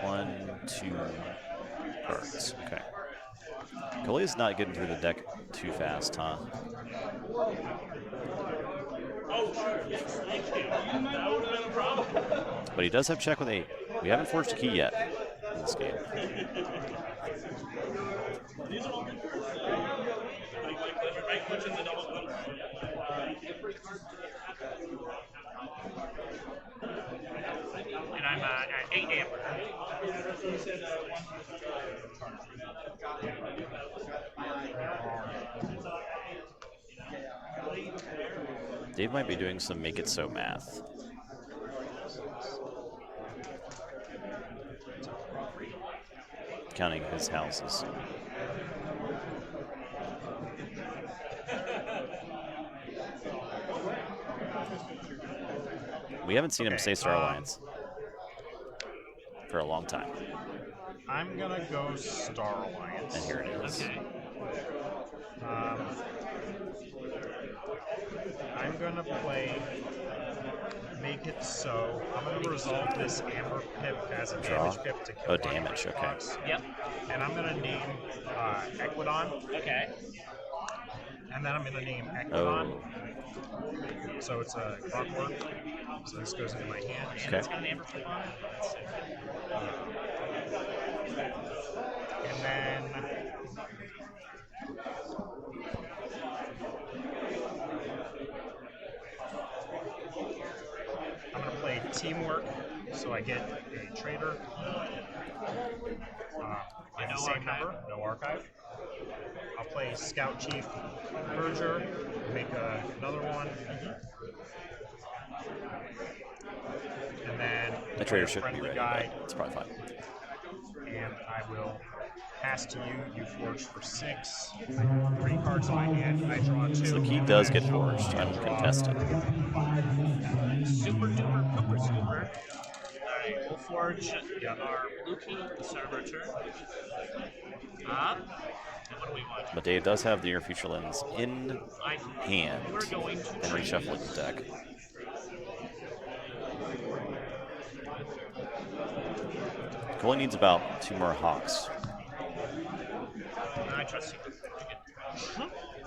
1, 2 cards. Okay. Coley's not getting through the deck too fast, huh? But he does have check with 8. We haven't forged a key yet in this game. And I'm at 8 amp. Dave might be doing some make it so math. Counting his houses. We haven't seen him say Star Alliance for a long time. I'm going to go Star Alliance. And here it is. Okay. I'm going to play Make It So. I'm going to resolve this Amber Pip as a damage pip to kill Oh, one damage, okay. box. Yep. And I'm going to name Equidon. Okay. And then I'm going to name Equidon. Oh, So it's a clockwork. So this goes into my hand. okay. It's got an amber flip on it. And then I'm going to play Teamwork, so I get a trader. I No the same archive. number, no archive. I'll play Scout Chief Merger, make another one. And The play trader a should be friendly ready, guide, but it's probably fine. and I will pass to you. You forge for 6. 3 cards in my hand. I draw 2. So the key and does I get shuffle. forged. I I'm draw contested. Super duper pooper scooper. Alright, we'll forge our blue key at the start of our turn. And what do we want? But Dave does have the Near Future Lens in I, hand we're going to and reshuffling the deck. Goalie needs about 2 more Hawks. I trust you.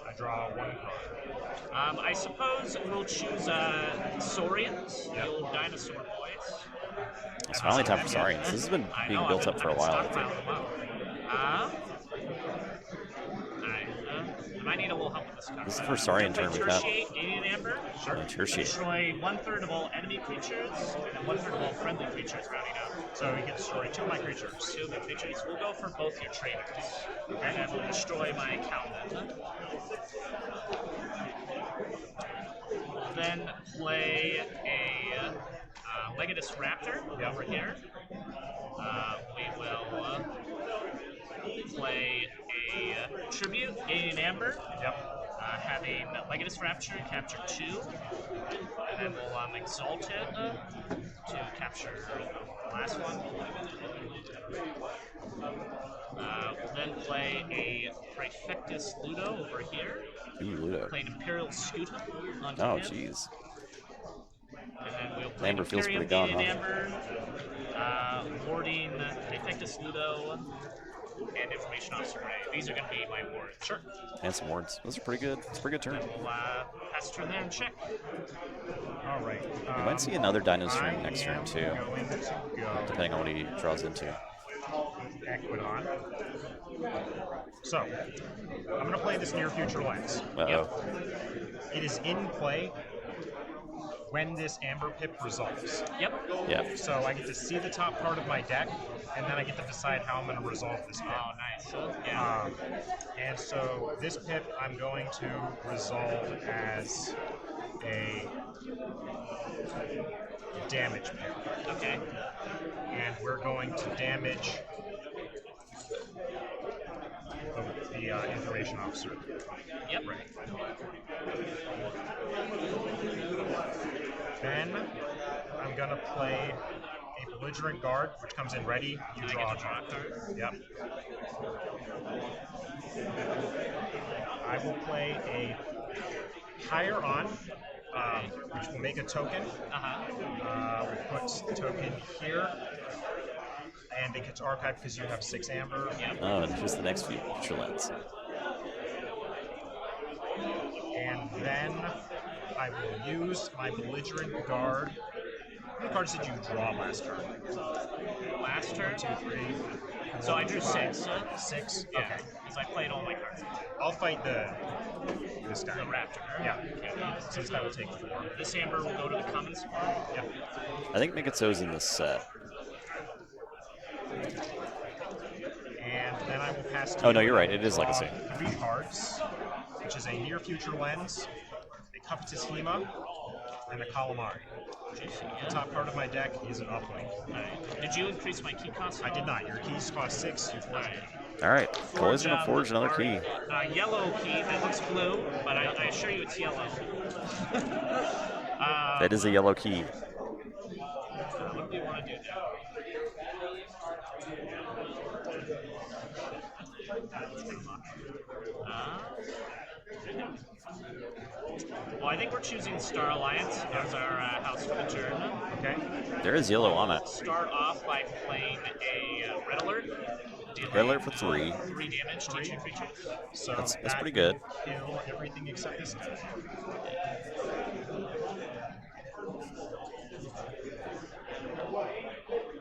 I draw 1 card. I suppose we'll choose Saurians, the old dinosaur boys. It's finally time for Saurians. This has been I being know, built I've up been- for a I've been while, I think. stockpiling them up. Alright, I might need a little help with this card. This is the first Saurian turn we've had. Tertiate, Indian Amber. Tertiate. Destroy 1/3 of all enemy creatures, and then 1/3 of all friendly creatures, rounding up. So you can destroy 2 of my creatures. 2 of the creatures. We'll go for both your traders. And then we'll destroy my accountant. We'll then play a Legatus Raptor over here. We will play a Tribute, Indian Amber. Having Legatus Rapture capture 2. And then we'll exalt it to capture the last one. We'll then play a Prefectus Ludo over here. Ooh, Ludo. Play an Imperial Scutum onto Oh, him. jeez. And then we'll play Amber an feels Imperium pretty gone, Indian huh? Amber, warding Prefectus Ludo, and Information Officer Ray. These are going to be my wards. Sure. And some wards. Those are pretty good. It's a pretty good turn. We'll pass turn there and check. All right. We might see another Dino Stream I next turn, am too, going to go depending on what he draws into. Equidon. So, I'm going to play this Near Future Lens. Uh-oh. It is in play when this Amber Pip resolves. Yep. Yeah. So I get to see the top part of my deck, and then I get to decide how I'm going to resolve this pip. Oh, nice. Yeah. And so this pip I'm going to resolve as a damage pip. Okay. And we're going to damage the information officer. Yep. Right. Then I'm going to play a belligerent guard, which comes in ready. You I draw get to draw a card. Yep. I will play a higher on, which will make a token. We'll put the token here, and it gets archived because you have 6 amber. Yep. Oh, and here's the next Future Lens. And then I will use my belligerent guard. How many cards did you draw last turn? Last turn? 1, 2, 3. So I drew 6. 6? Yeah. Okay. Because I played all my cards. I'll fight this guy. The Raptor. Yeah. Okay. Since that will take 4. This Amber will go to the common spot. Yeah. I think Mikatsu's in this set. And then I will pass to Oh, no, you. you're right. It is Legacy. 3 cards, which is a Near Future Lens, a Covetous Hema, and a Calamari. The top part of my deck is an uplink. Alright. Did you increase my key cost? I did not. Your keys cost 6. You forged it. All right. Goalie's going to forge another our, key. Yellow key that looks blue, but I assure you it's yellow. That is a yellow key. What do you want to do now? Well, I think we're choosing Star Alliance as our house for the turn. Okay. There is yellow on it. Start off by playing a Red Alert. Red Alert for 3. 3 damage to 2 creatures. So That's that pretty good. will kill everything except this guy.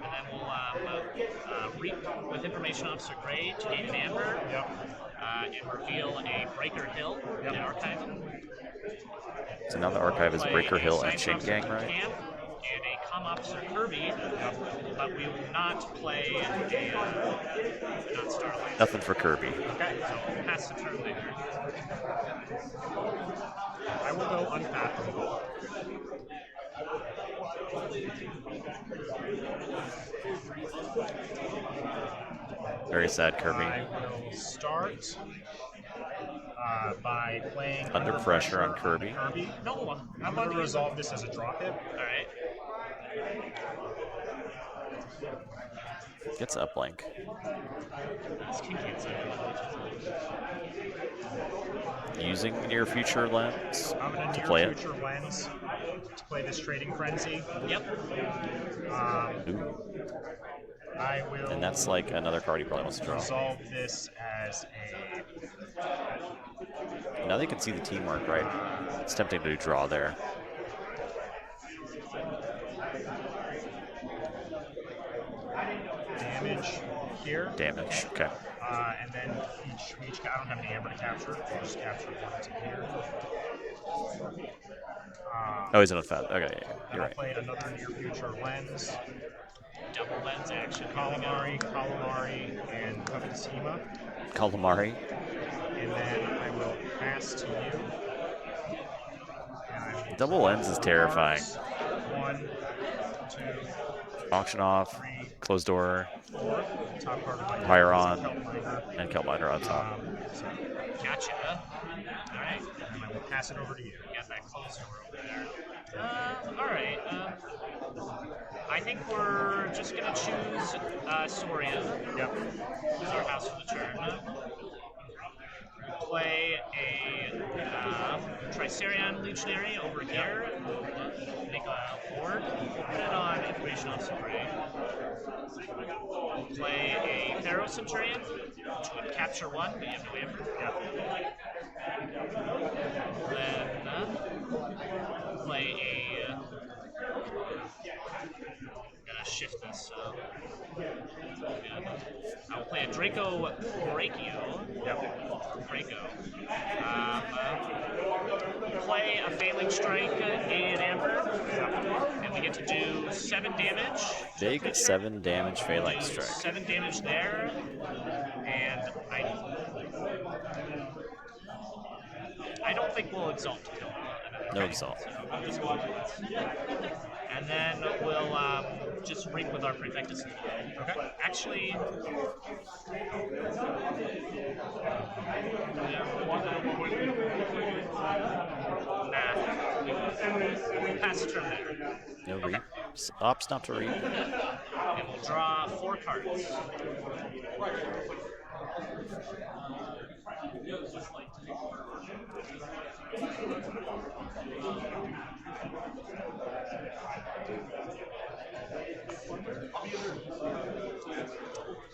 And then we'll reap with Information Officer Gray to gain an Amber. Yep. And reveal a Breaker Hill in Archive. So now the archive is Play Breaker a Hill and Science Chain Officer Gang, right? Camp and a Comm Officer Kirby, but we will not play a not Star Alliance. Nothing for Kirby. Okay, so pass the turn there. I will go unpathable. Very sad, Kirby. I will start by playing Under pressure on Kirby. Kirby. No, I'm going to resolve this as a drop hit. All right. Gets uplink. This king can't say Using near future lens I'm going to to play near it. future lens to play this trading frenzy. Yep. Ooh. I will. And that's like another card he probably wants to draw. Resolve this as a. Now they can see the teamwork, right? It's tempting to draw there. Damage here. Damage. Okay. And then each I don't have any amber to capture. I'll just capture one to here. Oh, he's in a fat. Okay, yeah, you're I'll right. play another near future lens. Double lens action. Calamari, and Kavitsima. Calamari. And then I will pass to you. And I will Double lens is terrifying. 1, 2, Auction off. 3, Close door. 4. Top card of my deck Fire is a on. Kelpminer. And Kelpminer on top. So, Gotcha. All right. and I will pass it over to you. Got that closed door over there. All right. I think we're just gonna choose Soria Yep. as our house for the turn. Play a Tricerion Legionary over here. Make a horde. Put it on Information on Soria. Play a Pharaoh Centurion to capture one, but you have no amber. Then play a. I'm gonna shift this. I will play a Draco Brachio. Draco. Play a Failing Strike in Amber. And we get to do 7 damage. Big 7 damage Phalanx Strike. 7 damage there. And I don't think we'll exalt to kill him. No exalt. And then we'll just ring with our Prefectus. Okay. Actually, we'll pass the turn there. No reap. Ops not to reap. And we'll draw 4 cards.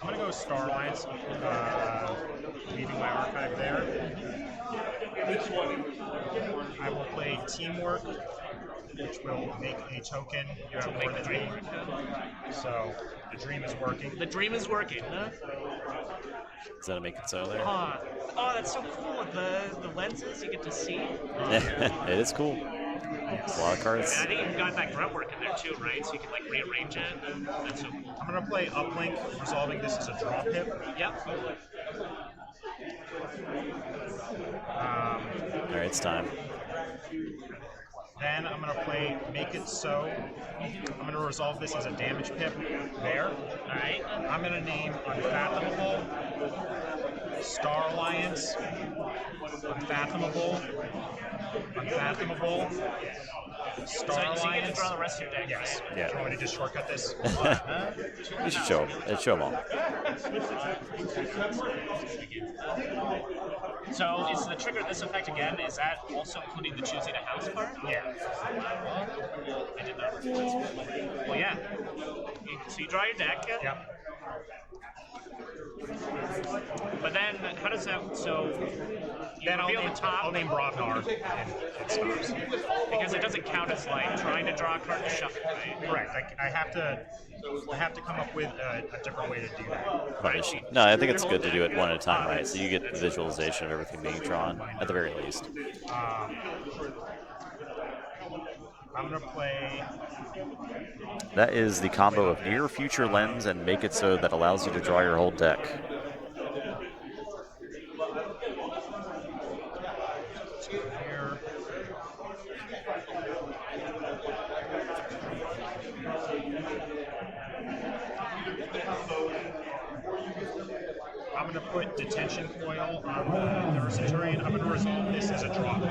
I'm going to go Star Alliance, leaving my archive there. I will play Teamwork, which will make a token. You have more than me. So the dream is working. The dream is working, huh? Does that make it so there? Oh, that's so cool with the lenses you get to see. It is cool. It's a lot of cards. And I think you've got that grunt work in there too, right? So you can like rearrange it. That's so cool. I'm going to play Uplink, resolving this as a drop hit. Yep. Alright, it's time. Then I'm going to play Make It So. I'm going to resolve this as a damage pip there. Alright. I'm going to name Unfathomable, Star Alliance, Unfathomable, Star So you get Alliance. to draw the rest of your deck, Yes. right? Yeah. Do you want me to just shortcut this? You should show them. Show them all. So is the trigger this effect again? Is that also including the choosing a house part? Yeah. I did not. Well, yeah. So you draw your deck. Yep. But then, how does that? So you Then reveal the top. I'll name Brovnar and stars. Because it doesn't count as like trying to draw a card to shuffle, right? Correct. I have to come up with a different way to do that. Right. No, I think it's good to do it one at a time, right? So you get the visualization of everything being drawn, at the very least. I'm gonna play. That is the combo of Near Future Lens and Make It So that allows you to draw your whole deck. Here. going to put detention coil on the Centurion. I'm going to resolve this as a drop.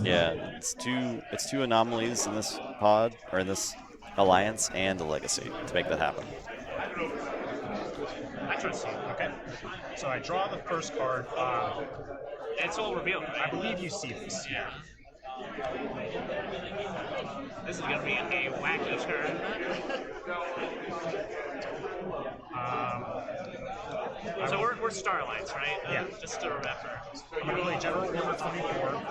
Yeah, it's two anomalies in this pod, or in this alliance, and a legacy to make that happen. I trust you. Okay. So I draw the first card. It's all revealed, I right? believe you see this. Yeah. This is going to be a wacky turn. So we're Starlights, right? Yeah. Just to remember. I'm going to play General Order 24.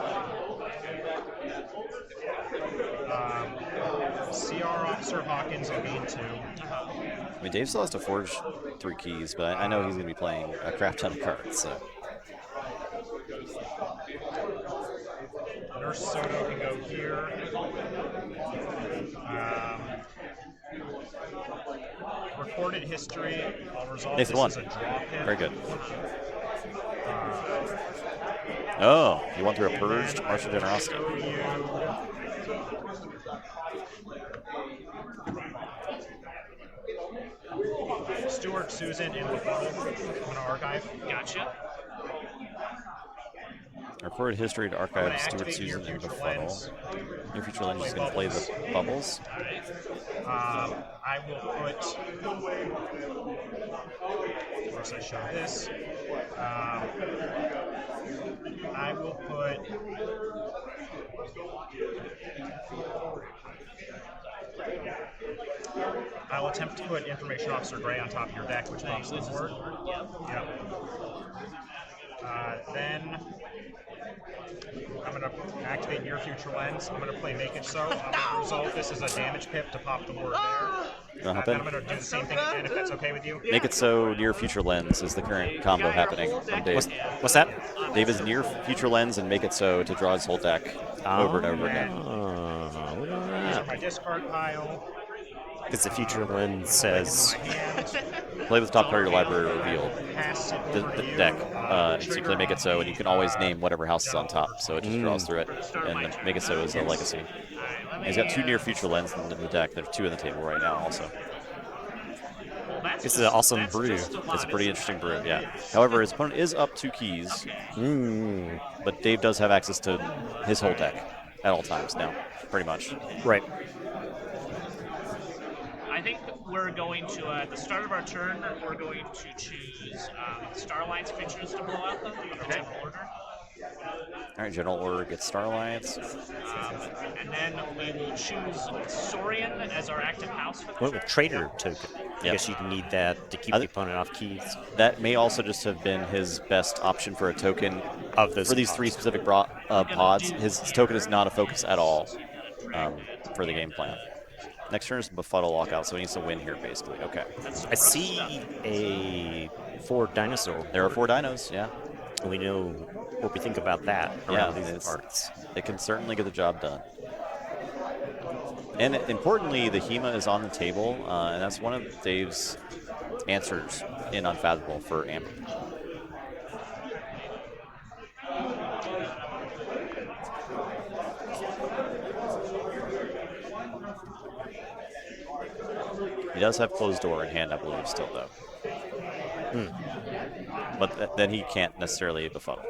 CR Officer Hawkins on game 2. I mean, Dave still has to forge 3 keys, but I know he's going to be playing a crap ton of cards, so. Nurse Soto can go here. Recorded history. I'll resolve Nathan this won. as a draw hit. Very good. Oh, you went through a purged Martial Generosity. Stuart, Susan, and LaFuddle. I'm going to archive. Gotcha. Recorded history to I'm archive gonna Stuart, activate Susan, Near and Future Befuddle. Lens. Near Future Lens is going to play the bubbles. I will put. First, I show this. I will put. I'll attempt to put Information Officer Gray on top of your deck, which pops the board. Yep. Then I'm going to activate Near Future Lens. I'm going to play Make It So. I'm going to resolve this as a damage pip to pop the board there. That'll Then I'm happen. going to do the same thing again if that's okay with you. Make It So Near Future Lens is the current combo happening from Dave. What's that? Dave is Near Future Lens and Make It So to draw his whole deck over and over again. Look at These are that. my discard pile. Because the future lens says, My hand. Play with the top card of your library revealed. Pass it The over to you. deck. So you play Make It So, and you can always name whatever house is on top, so it just draws through it. And then Make It So is a legacy. And he's got 2 Near Future Lens in the deck. There's 2 in the table right now also. this is an awesome brew. It's a pretty interesting brew, yeah. However, his opponent is up 2 keys, but Dave does have access to his whole deck at all times now, pretty much. Right. I think we're going to, at the start of our turn, we're going to choose Starlight's creatures to blow out them in general order. All right, General Order gets Star Alliance. And then we will choose Saurian as our active house for the Went turn. with Trader token. I Yep. guess you need that to keep the opponent off keys. That may also just have been his best option for a token Of those for these 3 specific pods. His token is not a focus at all for the game plan. Next turn is Befuddle Lockout, so he needs to win here, basically. Okay. I see a 4 dinosaur. There are 4 dinos, yeah. We know what we think about that Yeah, around these it's- parts. It can certainly get the job done. And importantly, the HEMA is on the table, and that's one of Dave's answers in Unfathomable for Amber. He does have Closed Door in hand, I believe, still, though. But then he can't necessarily befuddle.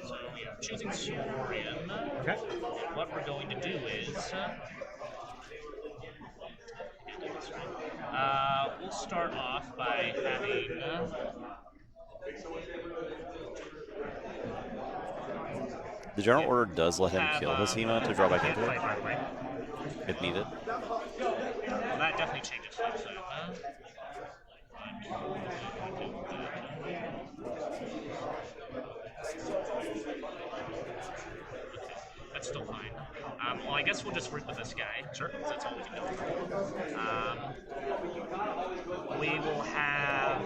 So we are choosing Saurian. Okay. And what we're going to do is, we'll start off by having. The General Order does let him kill his HEMA to draw back into Play, it, by the way. if needed. Well, that definitely changes things. That's still fine. Well, I guess we'll just work with this guy. Sure. That's all we can do. We will have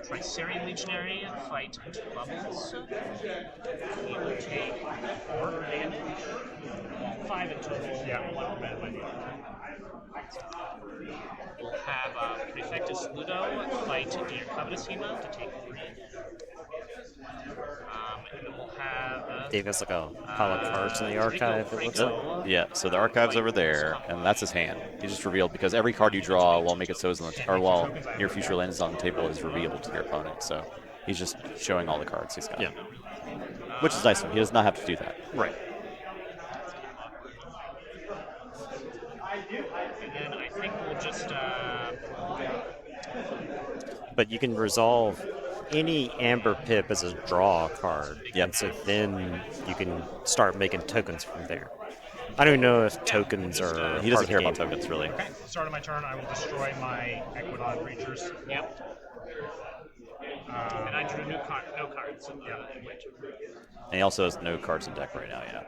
Tricerian Legionary fight 2 bubbles. He will take 4 damage. 5 in total. Yeah. We'll have Prefectus Ludo fight Dear Covetissima to take 3. And then we'll have. Dave has like a pile of cards in the archive, it looks like. Yeah, so the archive's over there, and that's his hand. He just revealed, because every card you draw while Make It So is on the, or while Near Future Lens is on the table is revealed to your opponent. So he's just showing all the cards he's got. Yeah. Which is nice of him. He does not have to do that. Right. And then I think we'll just. But you can resolve any Amber Pip as a draw card. Yep. And so then you can start making tokens from there. I don't know if tokens are. He doesn't care about tokens, really. Okay, start of my turn, I will destroy my Equidon creatures. Yep. And I drew no cards. Yeah. And he also has no cards in deck right now, yeah.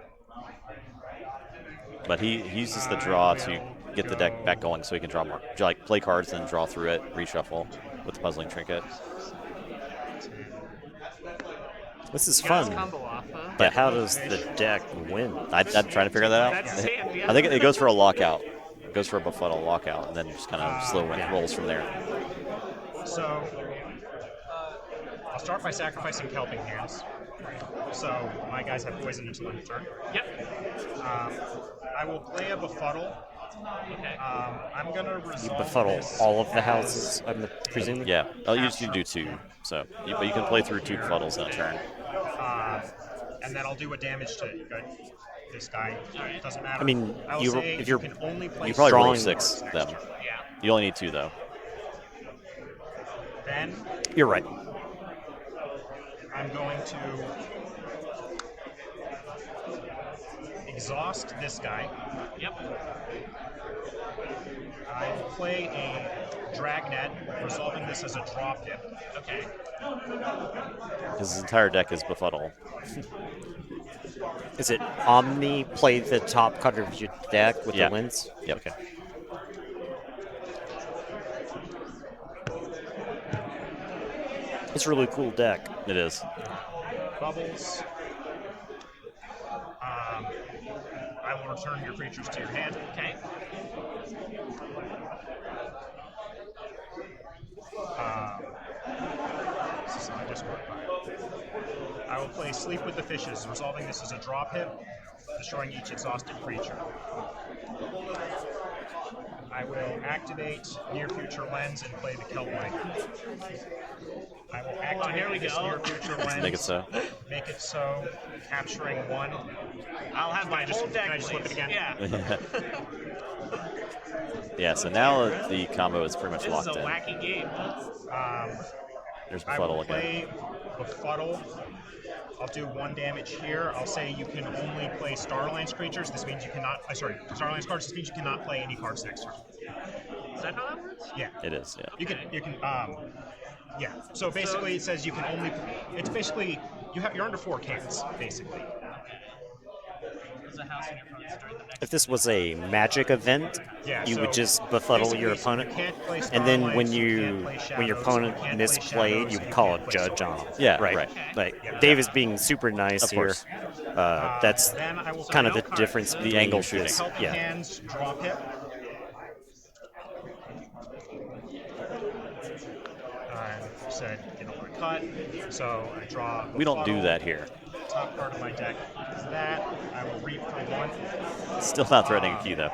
But he uses the draw to get the deck back going so he can draw more. Like play cards, then draw through it, reshuffle with the Puzzling Trinket. This is Get fun. his combo off. But how does the deck win? I'm trying to figure that out. That's his hand, yeah. I think it goes for a lockout. It goes for a befuddle lockout, and then just kind of slow rolls from there. So, I'll start by sacrificing Kelping Hands. So, my guys have poison until end of turn. Yep. I will play a Befuddle. Okay. I'm going to resolve Befuddle this all of the as- houses, I'm presuming? Yeah, I'll usually do 2. So, but you can play through 2 befuddles in a turn. And then I'll do a damage to this guy. Doesn't matter. I mean, I will you- say if you're- can only play You probably roll Drawing 6 them. Yeah. You only need 2 though. Then You're right. I'm going to exhaust this guy. Yep. I will play a Dragnet, resolving this as a draw pip. Okay. His entire deck is befuddle. Is it Omni play the top card of your deck with Yeah. the lens? Yep. Okay. It's a really cool deck. It is. Bubbles. I will return your creatures to your hand. Okay. This is my Discord file. I will play Sleep with the Fishes, resolving this as a draw pip, destroying each exhausted creature. I will activate Near Future Lens and play the Kelpwing. I will activate here we this go. Near Future Lens. Make it so. Make it so, capturing 1. I'll have my whole deck. Can I just flip it please. again? Yeah. Yeah, so now the combo is pretty much This is locked a in. wacky game. There's I will befuddle again. play Befuddle. I'll do 1 damage here. I'll say you can only play Starlands creatures. This means you cannot. Starlands cards. This means you cannot play any cards next turn. Is that how that works? Yeah. It is, yeah. You can. Yeah. So basically, it says you can only. It's basically you're under 4 cans, basically. There's a house in your front during the next. If this was a magic event, Yeah, you would so just befuddle your basically, opponent, you can't play and then when Starlights, you can't play when your Shadows, opponent you can't play misplayed, Shadows, you would you call can't a play judge Swords. on them. Yeah, right. right. Like Dave is being super nice Of here. course. That's Then I will kind of no the cards. difference The between angle this. shooting. Help Yeah. hands, draw pip. I said you don't want to cut, so I draw. We don't do Befuddle. that here. Top part of my deck is that. I will reap for 1. Still not threatening a key though.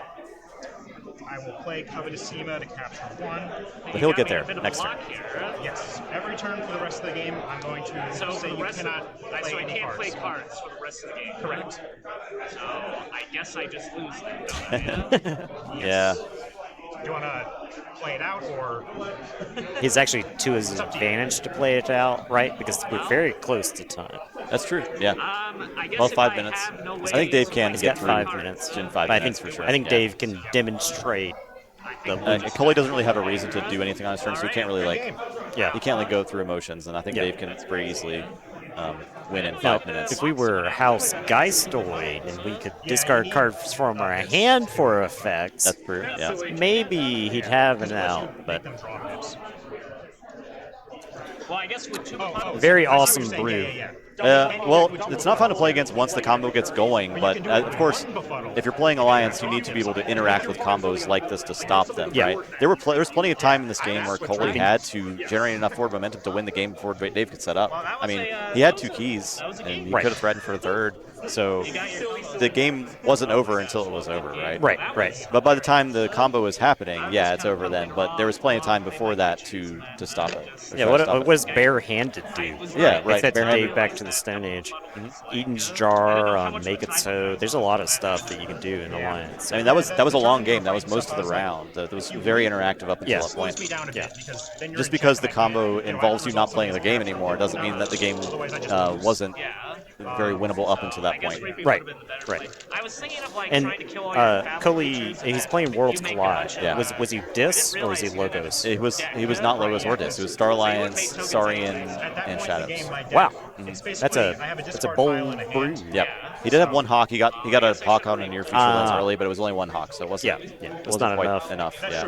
I will play Covetissima to capture 1. But he'll get there next turn. Here. Yes, every turn for the rest of the game, I'm going to So say for the you rest cannot play so I any can't cards. play cards for the rest of the game. Correct. So I guess I just lose then, don't I? Yeah. Do you want to play it out, or He's actually to his advantage to play it out, right? Because we're very close to time. That's true. Yeah. I guess Well, if 5 I minutes. have no I way think Dave to can play He's get got through 5 cards, minutes. in 5 But minutes for sure. I think Yeah. Dave can demonstrate the Coley doesn't really have a reason to do anything on his turn, so he can't really game? yeah. he can't like go through emotions, and I think Yeah. Dave can pretty easily win in Now, 5 minutes. if we were House Geistoid and we could discard cards from our hand for effects, That's true. Yeah. maybe he'd have an out. But Make them draw pips. Well, I guess with 2 Oh, befuddles, very I see what awesome you're saying. brew. Yeah. Well, it's not fun to play against once the combo gets going, but of course, if you're playing Alliance, you need to be able to interact with combos like this to stop them, Yeah. right? There was plenty of time in this game where Coley had to generate enough forward momentum to win the game before Dave could set up. I mean, he had 2 keys, and he Right. could have threatened for a third, so the game wasn't over until it was over, right? Right. But by the time the combo is happening, yeah, it's over then. But there was plenty of time before that to stop it. Yeah, what was barehanded do? Yeah, right, That's barehanded. date back to the Stone Age. Eaton's Jar, Make It So. There's a lot of stuff that you can do in Alliance. I mean, that was a long game. That was most of the round. That was very interactive up until that point. Yeah. Just because the combo involves you not playing the game anymore doesn't mean that the game wasn't very winnable up until that point. Right. I was thinking of like And trying to kill all your Coley, he's playing Worlds Collide. Yeah. Was he Dis or was he Logos? He was not Logos or Dis. It was Star Alliance, Saurian, and Shadows. Wow. That's a bold brew. Yep. He did have one hawk. He got a hawk on a near future lens early, but it was only one hawk, so it wasn't. Yeah. It's wasn't not quite enough. Yeah.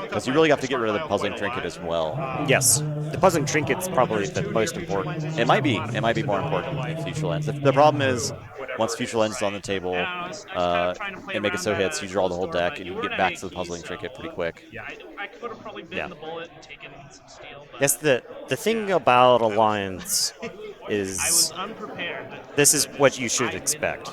Because you really have to get rid of the puzzling trinket as well. Yes. The puzzling trinket's probably the most important. It might be more important in future lens. The problem is once future lens is on the table, and Make It So hits, you draw the whole deck, and you can get back to the puzzling trinket pretty quick. Yeah, I could have probably bitten the bullet and taken some steel. But That's the thing about Alliance I is was unprepared. this is what you should expect,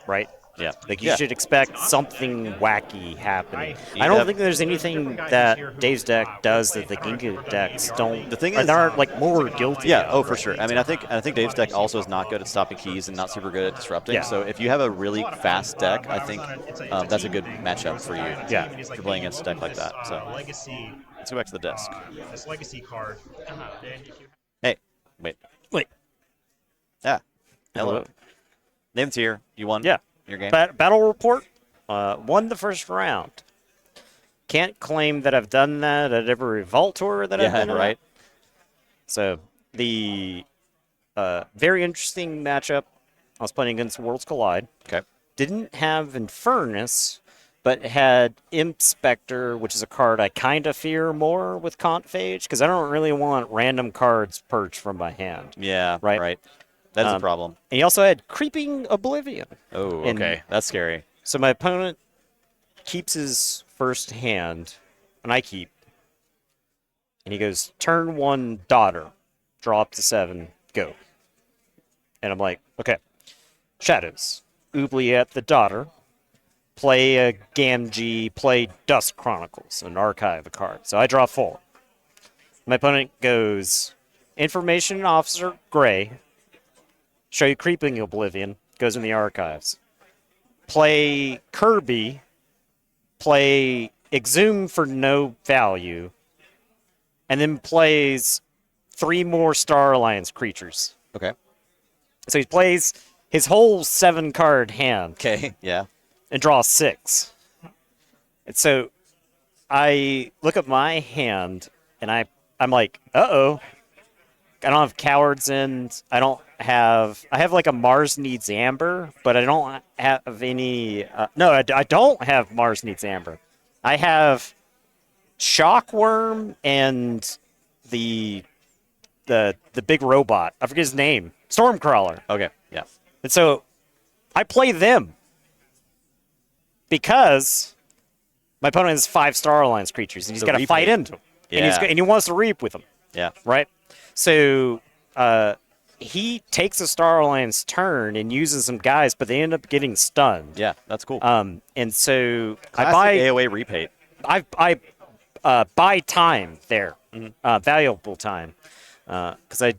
right? Yeah. Like you should expect something wacky happening. Yeah. I don't think there's anything that Dave's deck does that the Ginga decks don't. The thing or is- they aren't like more guilty. Yeah, of, for sure. I mean, I think Dave's deck also is not good at stopping keys and not super good at disrupting. Yeah. So if you have a really fast deck, I think that's a good matchup for you. Yeah. If you're playing against a deck like that. So Legacy, let's go back to the desk. this legacy card. And if you Hey, wait. Yeah. Hello. Name's here. You won. Yeah. Your game. Battle report. Won the first round. Can't claim that I've done that at every Vault tour that I've Yeah. been at. Right. So the very interesting matchup. I was playing against Worlds Collide. Okay. Didn't have Infernus, but had Imp Spectre, which is a card I kind of fear more with Confage, because I don't really want random cards perched from my hand. Yeah. Right. Right. That is a problem. And he also had Creeping Oblivion. Oh, and- okay. That's scary. So my opponent keeps his first hand, and I keep. And he goes, turn 1, Daughter. Draw up to 7, go. And I'm like, okay. Shadows. Oubliette the Daughter. Play a Gamgee, play Dust Chronicles, and archive a card. So I draw 4. My opponent goes, Information Officer Gray. Show you Creeping Oblivion. Goes in the archives. Play Kirby. Play Exhume for no value. And then plays 3 more Star Alliance creatures. Okay. So he plays his whole 7-card hand Okay. Yeah. and draws 6. And so I look at my hand and I'm like, uh-oh. I don't have Coward's End. I have like a Mars Needs Amber, but I don't have any. No, I don't have Mars Needs Amber. I have Shockworm and the big robot. I forget his name. Stormcrawler. Okay. Yeah. And so I play them because my opponent has 5 Star Alliance creatures, and he's The got to fight repeat. into them. Yeah. And he wants to reap with them, Yeah. right? So he takes a Star Alliance turn and uses some guys, but they end up getting stunned. Yeah. That's cool. And so Classic AOA repate. I buy time there, valuable time, because I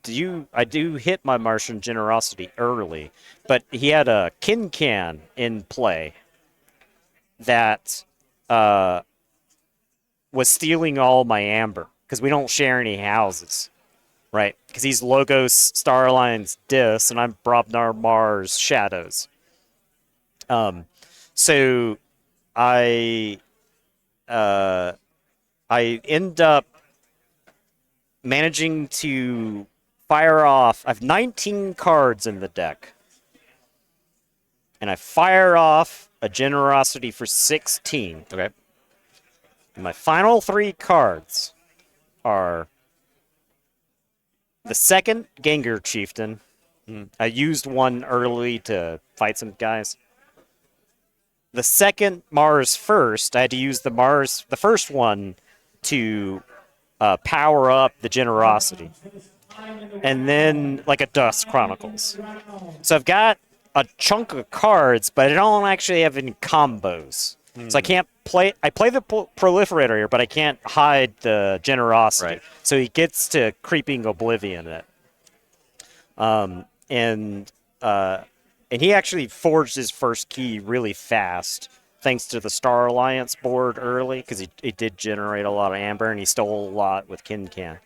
do hit my Martian Generosity early, but he had a Kincan in play that was stealing all my amber because we don't share any houses, right? Because he's Logos Star Alliance Dis and I'm Brobnar Mars Shadows. So I end up managing to fire off. I have 19 cards in the deck. And I fire off a Generosity for 16. Okay. And my final 3 cards are the second Gengar Chieftain, I used one early to fight some guys. The second Mars first, I had to use the first one, to power up the generosity, and then like a Dust Chronicles. So I've got a chunk of cards, but I don't actually have any combos. So I can't play. I play the proliferator here, but I can't hide the generosity. Right. So he gets to creeping oblivion it. And he actually forged his first key really fast, thanks to the Star Alliance board early, because he did generate a lot of amber, and he stole a lot with Kincan.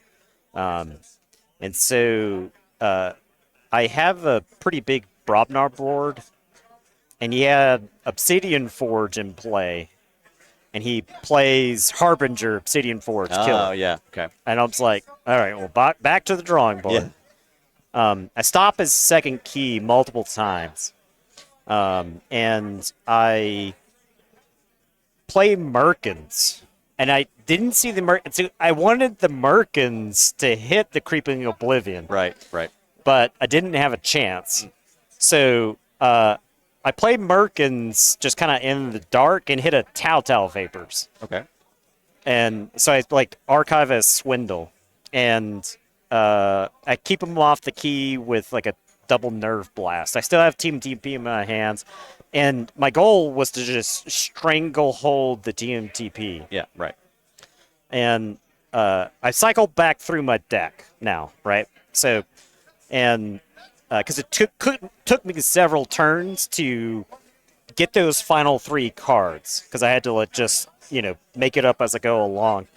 And so I have a pretty big Brobnar board, and he had Obsidian Forge in play, and he plays Harbinger Obsidian Forge Killer. Oh, yeah. Okay. And I was like, all right, well, back to the drawing board. I stop his second key multiple times, and I play Merkins, and I didn't see the Merkins. So I wanted the Merkins to hit the Creeping Oblivion, Right. but I didn't have a chance. So I played Merkins just kind of in the dark and hit a Tau Vapors. Okay. And so I like archive as Swindle, and I keep him off the key with like a double Nerve Blast. I still have Team TP in my hands, and my goal was to just stranglehold the TMTP. Yeah. Right. And I cycled back through my deck now, right? So, and because it took me several turns to get those final 3 cards, because I had to just make it up as I go along,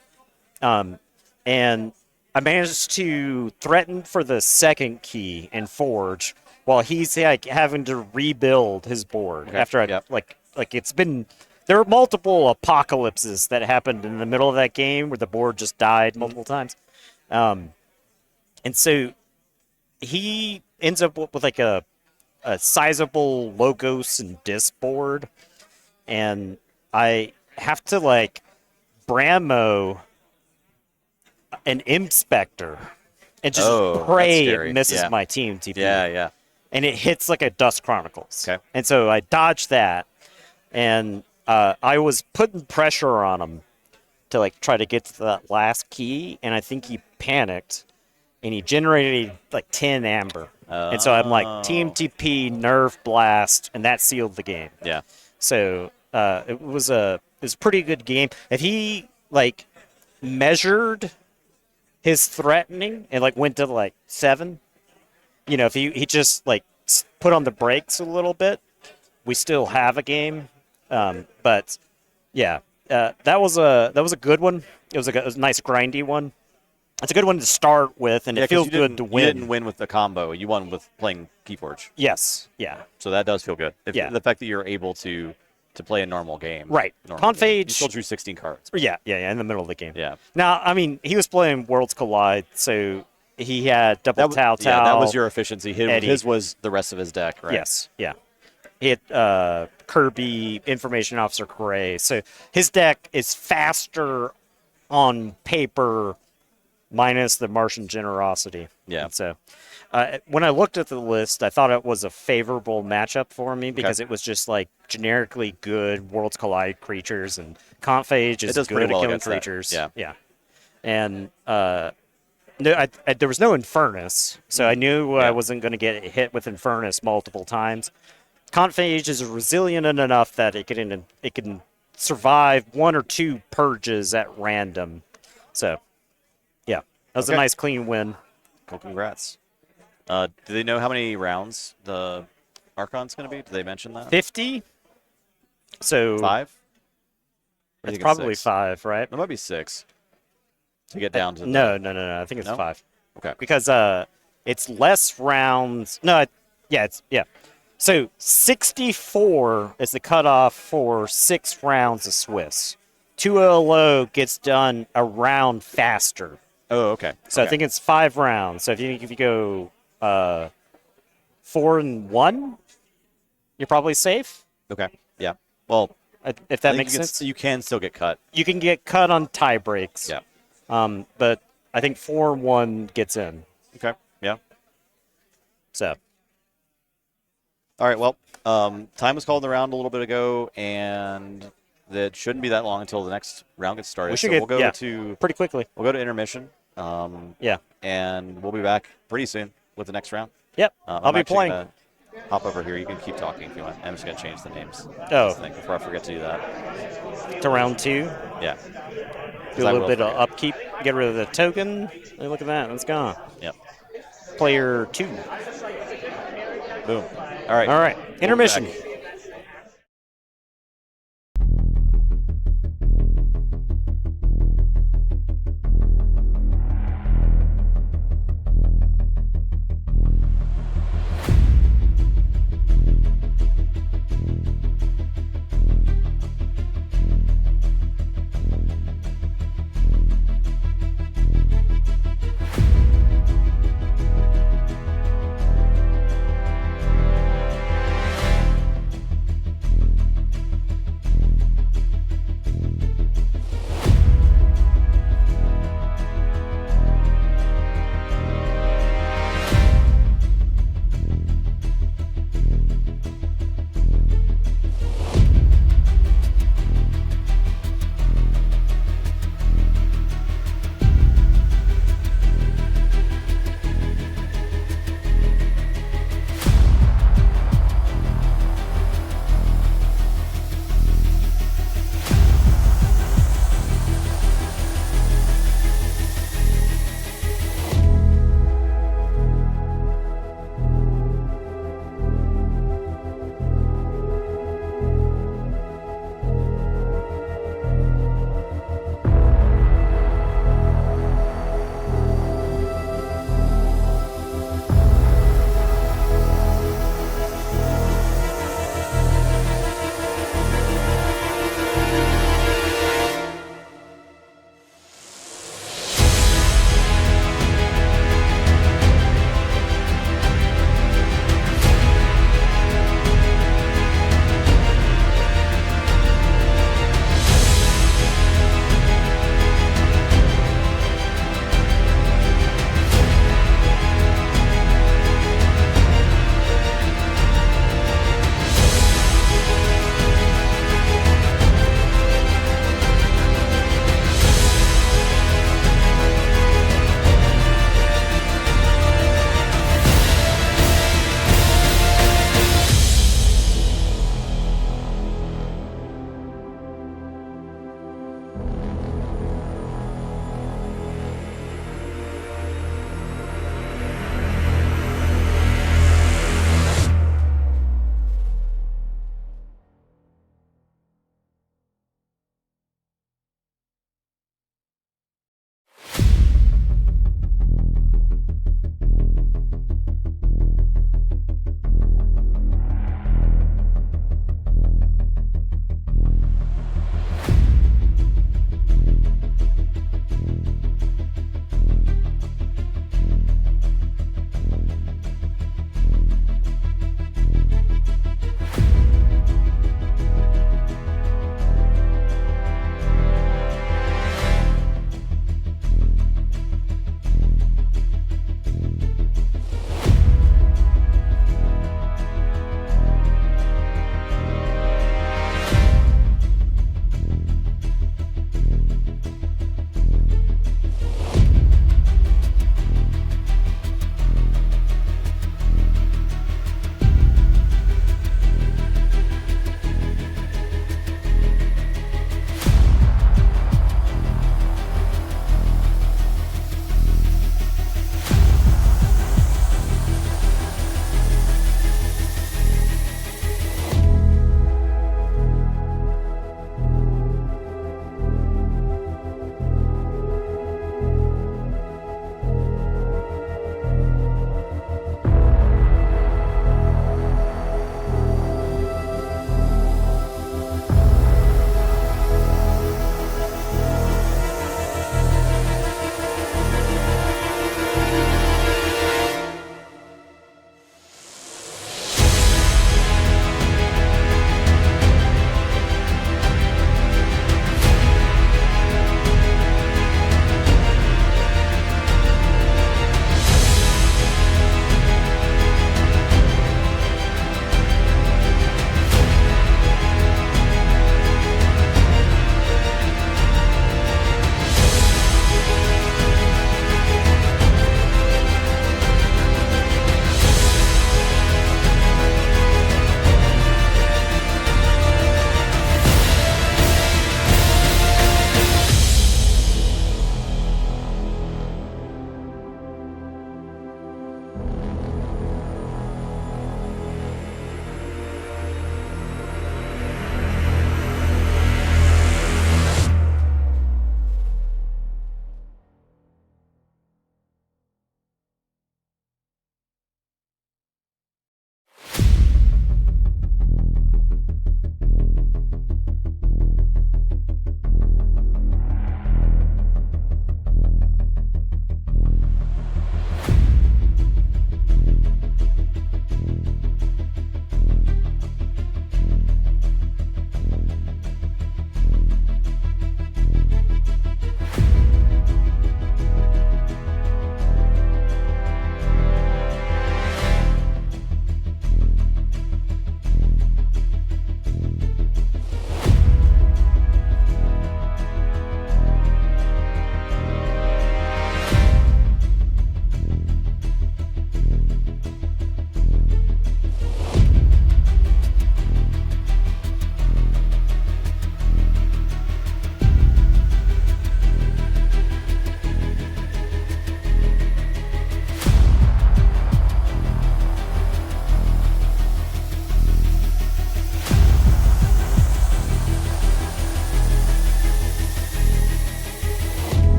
and I managed to threaten for the second key and Forge while he's like having to rebuild his board after I like it's been. There were multiple apocalypses that happened in the middle of that game where the board just died multiple times. And so he ends up with like a sizable Logos and Disc board. And I have to like Bramo an Inspector and just pray it misses my team TP. Yeah. And it hits like a Dust Chronicles. Okay. And so I dodged that. And I was putting pressure on him to like try to get to that last key, and I think he panicked, and he generated like 10 amber. And so I'm like TMTP, Nerve Blast, and that sealed the game. Yeah. So it was a pretty good game. If he like measured his threatening and like went to like 7, if he just like put on the brakes a little bit, we still have a game. But yeah, that was a good one. It was a nice grindy one. It's a good one to start with, and it feels good to win. You didn't win with the combo. You won with playing Keyforge. Yes. Yeah. So that does feel good. Yeah. The fact that you're able to play a normal game. Right. Conphage. You still drew 16 cards. Yeah, in the middle of the game. Yeah. Now, I mean, he was playing Worlds Collide, so he had double Tau. Yeah, that was your efficiency. Eddie. His was the rest of his deck, right? Yes. Yeah. He had Kirby, Information Officer Gray. So his deck is faster on paper, minus the Martian Generosity. Yeah. And so when I looked at the list, I thought it was a favorable matchup for me because it was just like generically good Worlds Collide creatures, and Conphage is good at killing creatures. Yeah. And there was no Infernus, so I knew I wasn't going to get hit with Infernus multiple times. Conphage is resilient enough that it can survive 1 or 2 purges at random. So, yeah, that was a nice clean win. Well, congrats. Do they know how many rounds the Archon's going to be? Did they mention that? 50. So 5? It's probably 5, right? It might be 6 to get down to. No. I think it's 5. Okay. Because it's less rounds. No, yeah. So 64 is the cutoff for 6 rounds of Swiss. 2 LO gets done a round faster. Oh, okay. So I think it's 5 rounds. So if you go 4 and 1, you're probably safe. Okay. Yeah. Well, if that makes sense. You can still get cut. You can get cut on tie breaks. Yeah. But I think 4 and 1 gets in. Okay. Yeah. So All right. Well, time was called in the round a little bit ago, and that shouldn't be that long until the next round gets started. We should So get we'll go to pretty quickly. intermission. Yeah. And we'll be back pretty soon with the next round. Yep. I'm I'll be actually playing. gonna hop over here. You can keep talking if you want. I'm just gonna change the names. Oh. This thing before I forget to do that. To round 2. Yeah. Do a I little will bit of forget. upkeep. Get rid of the token. Hey, look at that. It's gone. Yep. Player 2. Boom. All right. All right. We'll be Intermission. back.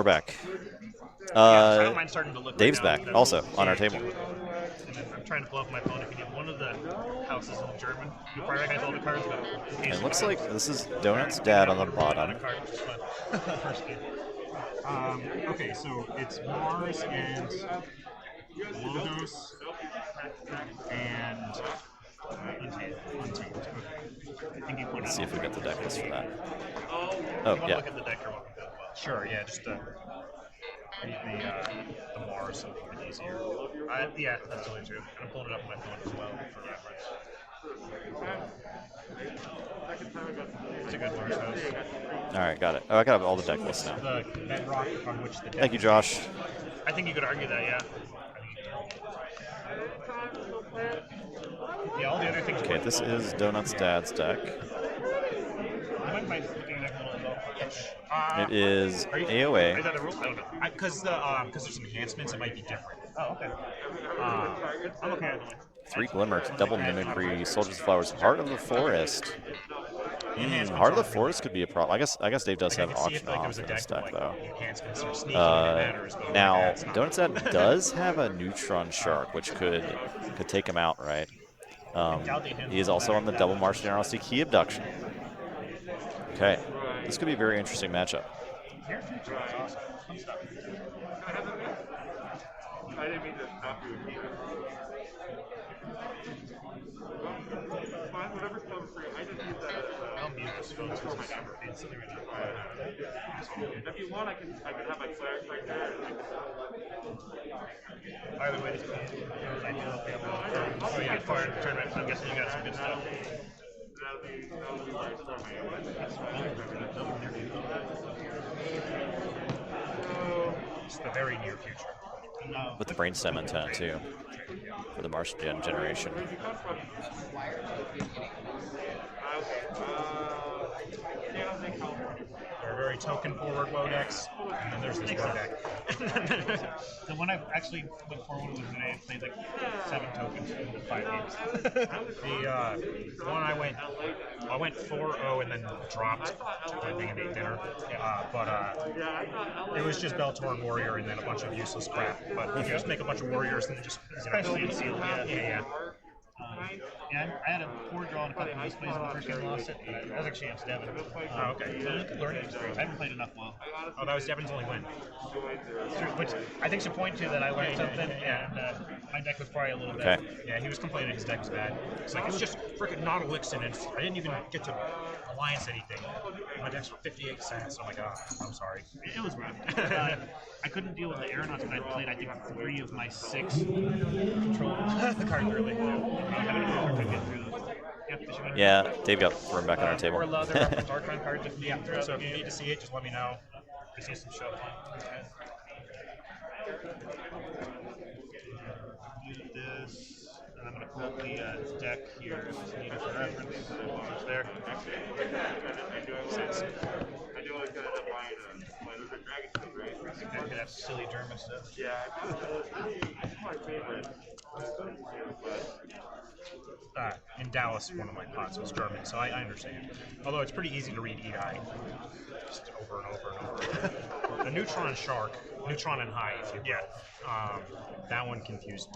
we're back. Yeah, I don't mind starting to look. Dave's right now. back, also on our Yeah, table. too. And then I'm trying to blow up my phone. If you get one of the houses in German, you probably recognize all the cards, but It looks like this is Donut's dad on the bottom. First game. Okay, so it's Mars and Logos and Untamed. Okay. I think you put Let's it see if we got the deck list for that. Oh, Oh, yeah. Look at the deck you're welcome to as well. Sure, yeah, just read the Mars, so a bit easier. Yeah, that's totally true. I'm pulling it up on my phone as well for reference. It's a good Mars house. All right, got it. Oh, I got all the deck lists now. The bedrock on which the deck Thank you, is Josh. based. I think you could argue that, yeah. Yeah, all the other things. Okay, this is Donut's dad's deck. It is AOA. Is that a rule? I don't know. Because there's some enhancements, it might be different. Oh, okay. I'm okay with it. 3 Glimmer, double mimicry, Soldiers of Flowers, Heart of the Forest. Heart of the Forest could be a problem. I guess Dave does have auction off in this deck though. Now, Donut's dad does have a Neutron Shark, which could take him out, right? He is also on the double Martian RLC Key Abduction. Okay, this could be a very interesting matchup. I didn't mean to stop you. Fine, whatever's coming free. I just need that for my number. If you want, I can have my flags right there. Either way, oh yeah, fire tournament. I'm guessing you got some good stuff. That'll be my storm anyway. It's the very near future. With the brainstem antenna too, for the Martian generation. They're very token forward Wodex, and then there's this Wodex. The one I actually looked forward to today played like 7 tokens in 5 games. The one I went 4-0 and then dropped I think it ate dinner. But it was just Beltor Warrior and then a bunch of useless crap. But if you just make a bunch of warriors and then just especially in sealed, yeah. Yeah, I had a 4 draw in a couple of displays in the first game, lost it. That was actually against Devin. Oh, okay. Learning experience. I haven't played enough well. Oh, that was Devin's only win. Which I think should point to that I learned something, and my deck was probably a little bit. Okay. Yeah, he was complaining his deck was bad. It's like, it was just freaking not Elixir, and I didn't even get to Alliance anything. My decks were 58 cents. Oh my god, I'm sorry. It was rough. I couldn't deal with the aeronauts when I played, I think, 3 of my 6 control cards early. Yeah, Dave got thrown back on our table. Or allow their Archon card to feed through. So if you need to see it, just let me know. I see some shuffling. Use this, and I'm going to pull up the deck here. Just need it for reference. It's there. I do always gotta end up buying a Dragon Shield, right? Exactly, that silly German stuff. Yeah, it's my favorite. In Dallas, one of my pots was German, so I understand. Although it's pretty easy to read EI, just over and over and over. The Neutron Shark, Neutron and High, if you that one confused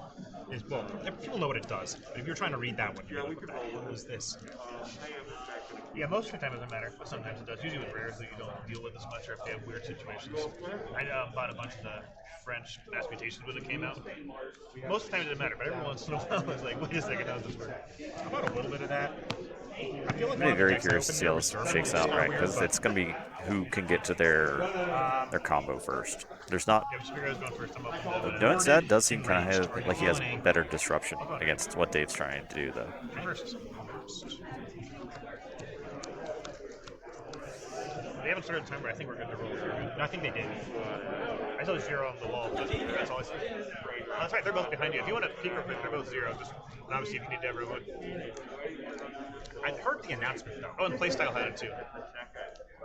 me. Well, people know what it does, but if you're trying to read that one, you're like, what is this? Yeah, most of the time it doesn't matter, but sometimes it does. Usually with rares that you don't deal with as much, or if they have weird situations. I bought a bunch of the French mass mutations when it came out. Most of the time it didn't matter, but every once in a while it's like, wait a second, how does this work? I bought a little bit of that. I feel like I'm really very curious to see how this shakes out, right? Because it's going to be who can get to their combo first. There's not. Donut's dad does seem kind of have, like he has better disruption against what Dave's trying to do, though. They haven't started the timer. I think we're good to roll. No, I think they did. I saw 0 on the wall. That's all I see. Oh, that's right. They're both behind you. If you want to peek real quick, they're both 0. Just obviously, if you need to everyone. I heard the announcement though. Oh, and Playstyle had it too.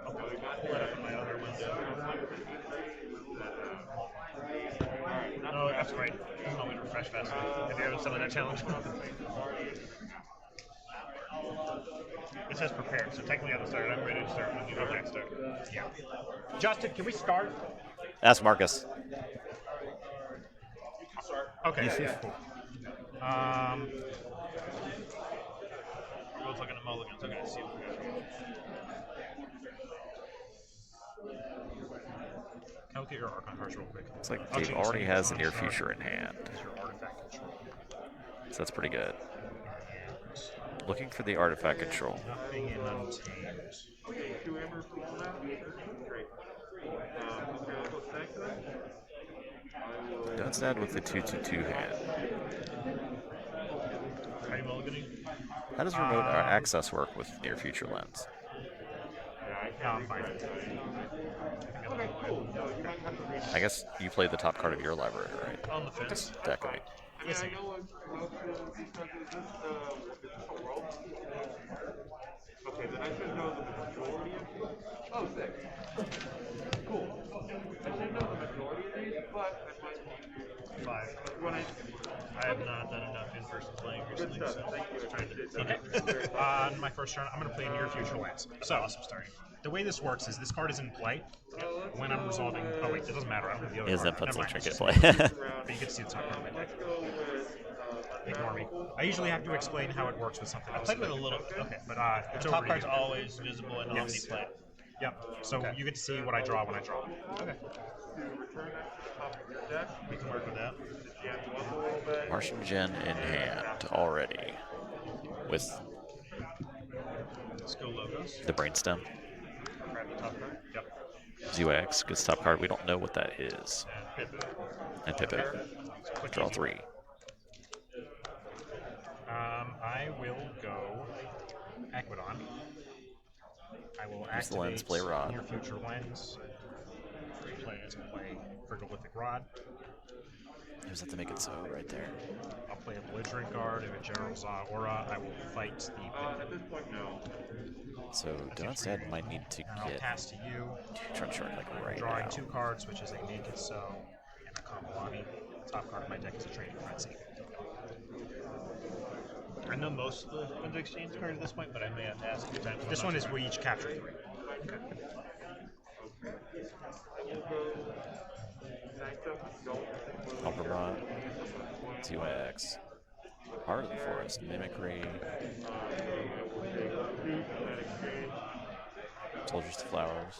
I'll pull it up on my other window. No, that's right. I'll wait to refresh fast. If you're having some of that challenge. It says prepared, so technically I haven't started. I'm ready to start when you go back start. Yeah. Justin, can we start? Ask Marcus. Okay. Yeah. Cool. We're both looking at mulligans. Okay, let's see what we got. Can I look at your Archon cards real quick? Looks like Oh, Dave geez, already you has the got near Archon. future in hand, It's your artifact control. so that's pretty good. Looking for the artifact control. Nothing in Untamed. Okay, 2 Amber, please. Great. Okay, I'll go stack them. I will. Dunstan with the 2/2/2 hand. Are you mulliganing? How does remote access work with near future lens? No, I'm fine. Okay, cool. No, you don't have to read. I guess you play the top card of your library, right? On the fence. This deck of it. I mean, I know what because is this a world? Okay, then I should know the majority of these. Oh, 6. Cool. I should know the majority of these, but I might need to. 5. When I have not done enough in-person playing Good recently, stuff. so Thank you. trying to Okay. On my first turn, I'm going to play Near Future Lands. So, awesome starting. the way this works is this card is in play. When I'm resolving. Oh, wait, it doesn't matter. I don't have the other His card. input's Never like mind. trinket play. But you can see the top card of my deck. Let's go with. Ignore me. I usually have to explain how it works with something I else. played with a little. Okay, but it's The over top to card's you. always visible and Yes. omni-play. Yep. So you get to see what I draw when I draw. Okay. To return that to the top of your deck. We can work with that. Jam you up a little bit. Martian Gen in hand already. With Let's go logos. the brainstem. Grab the top card. Yep. ZYX gets top card. We don't know what that is. And Pip. And Pippin. Quick Draw easy. 3. I will go Aquidon. I will Use activate the lens, play Rod. Near Future Lens. Play Frigolithic Rod. You just have to make it so right there. I'll play a Belligerent Guard and a General Aura. I will fight the. At this point, no. So Dunstan might need to And I'll get pass to you. Trunk Shark like right Drawing now. 2 cards, which is a Make It So and a Kambalani. Top card of my deck is a Trading Frenzy. I know most of the Window Exchange cards at this point, but I may have to ask a few times. This one is we each capture 3. Compromat. ZYX. Heart of the Forest. Mimicry. Soldiers to Flowers.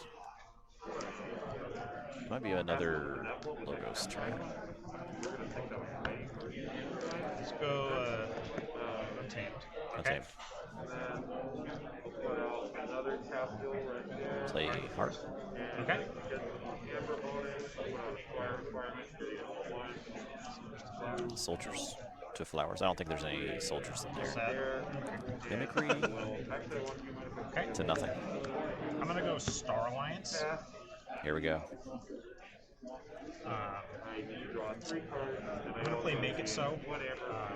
Might be another Logos turn. Let's go Untamed. Okay. Play Heart. Okay. Soldiers to Flowers. I don't think there's any soldiers in there. Sad. Mimicry Okay. to nothing. I'm gonna go Star Alliance. Here we go. I'm gonna play Make It So.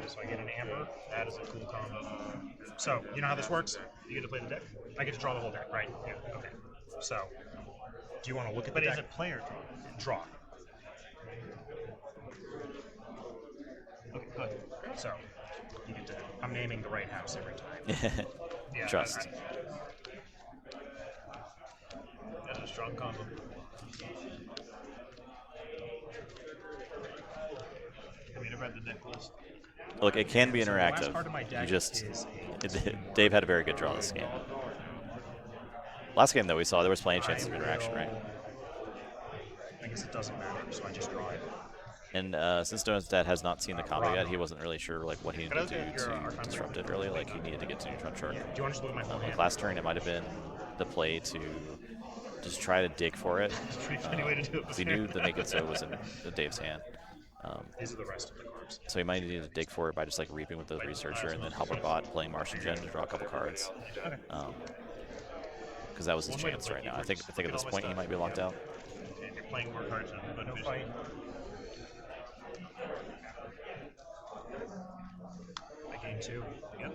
So I get an Amber. That is a cool combo. So you know how this works? You get to play the deck. I get to draw the whole deck, right? Yeah. Okay. So, do you want to look at the But is deck? it player draw? Draw. Okay, good. So, you get to. I'm naming the right house every time. Yeah, Trust. That's a strong combo. I mean, I've read the deck list. Look, it can be So the last interactive. card of my deck You just is Dave had a very good draw this game. Last game that we saw, there was plenty of chances of interaction, right? I guess it doesn't matter, so I just draw it. And since Donut's dad has not seen the combo yet, he wasn't really sure like what he needed to do to disrupt it really. Like he needed to get to Neutron Shark. Do you want to just look at my full hand? Last turn, it might have been the play to just try to dig for it. Pretty funny way to do it. Because he knew the Make It So was in Dave's hand. These are the rest of the cards. So he might need to dig for it by just like reaping with the Researcher and then Hopperbot playing Martian Gen to draw a couple cards. Because that was his chance right now. I think at this point he might be locked out. Okay, if you're playing more cards than but No fight. I gain 2. Yep.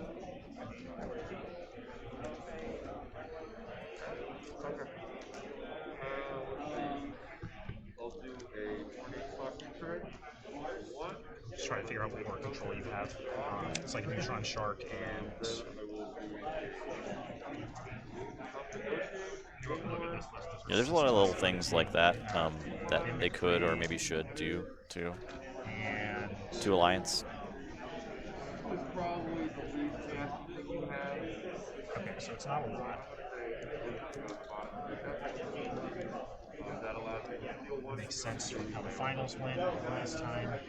I'll do a 20 turn. One. Just trying to figure out what more control you have. It's like Neutron Shark and. I will do You want to look at Yeah, there's a lot of little things like that that they could or maybe should do And to Alliance. It's probably the least chances that you have. okay, so it's not a lot. That allows you to steal one. Makes sense from how the finals went last time.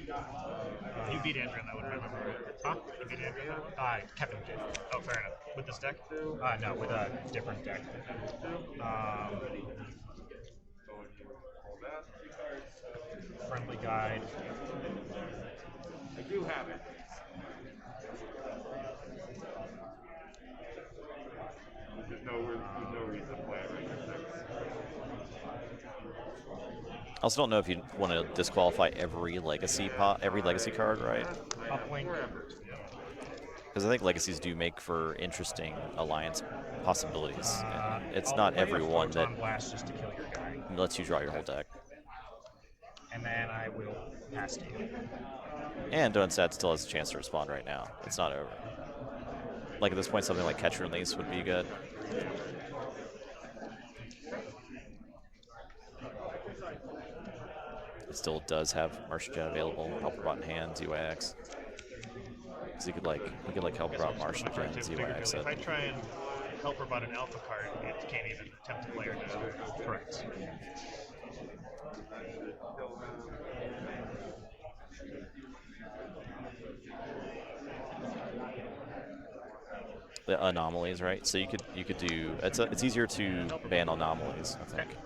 You beat Andrew in that one, remember? Huh? You beat Andrew in that one? Kevin did. Oh, fair enough. With this deck? No, with a different deck. Friendly guide. I do have it. There's no reason to play it right now. I also don't know if you want to disqualify every legacy card, right? Uplink. Because I think legacies do make for interesting alliance possibilities. And it's not Play a everyone that Photon Blast just to kill your guy. lets you draw your whole deck. And then I will pass to you. And Dunstat still has a chance to respond right now. It's not over. Like at this point, something like Catch and Release would be good. It still does have Martian Jet available, Helper Bot in hand, ZYX. So you could Helper Bot Martian Jet, ZYX If I it. try and help her about an alpha card, it can't even attempt to play her now. Correct. The anomalies, right? So you could do it's easier to ban anomalies, I think.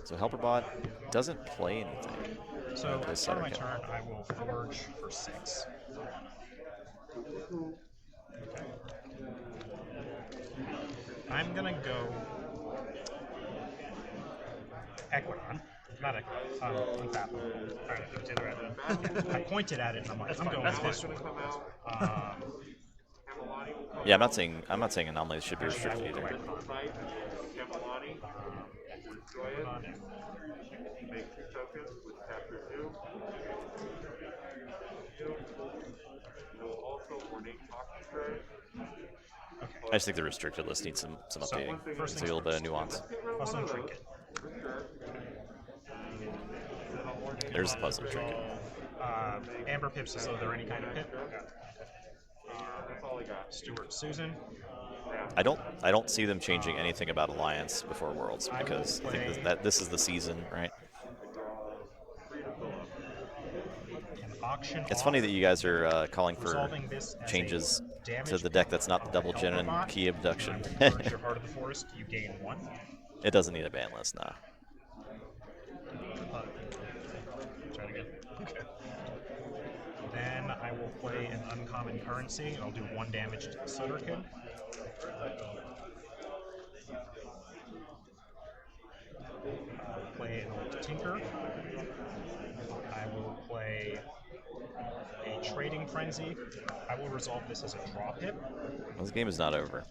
So Helper Bot doesn't play anything. So at the This start of my second. turn, I will forge for 6. Okay. I'm gonna go Equidon. Not Equidon. Untap. Alright, it's either end. I pointed at it and I'm like, I'm going with this one. Yeah, I'm not saying anomalies should be restricted either. Camelani, destroy it. Make 2 tokens with chapter 2. You'll also ornate toxic. I just think the restricted list needs some updating. first It's a little bit of nuance. Puzzle and Trinket. There's the puzzle trinket. Amber Pips as though they're any kind of pip. That's all I got. Stuart Susan. I don't see them changing anything about Alliance before Worlds because I think that this is the season, right? An auction It's off. funny that you guys are calling for Resolving this as changes a damage to the deck that's not the double gen and Helper Bot. key abduction. When I will purge your Heart of the Forest, you gain 1. It doesn't need a ban list now. Try it again. Okay. Then I will play an uncommon currency. I'll do 1 damage to the Sutterkin. I'll play an old Tinker. I will play a Trading Frenzy. I will resolve this as a draw pip. This game is not over.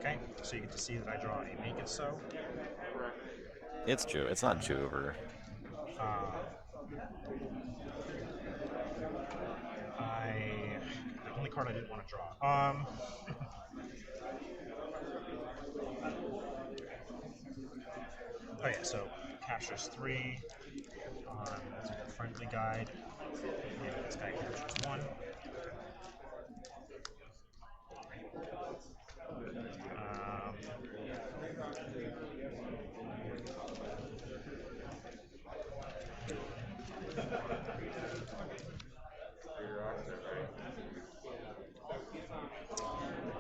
Okay, so you get to see that I draw a Make It So. It's Ju. It's not Juver. The only card I didn't want to draw. Oh yeah, so captures 3 on friendly guide. And this guy captures 1.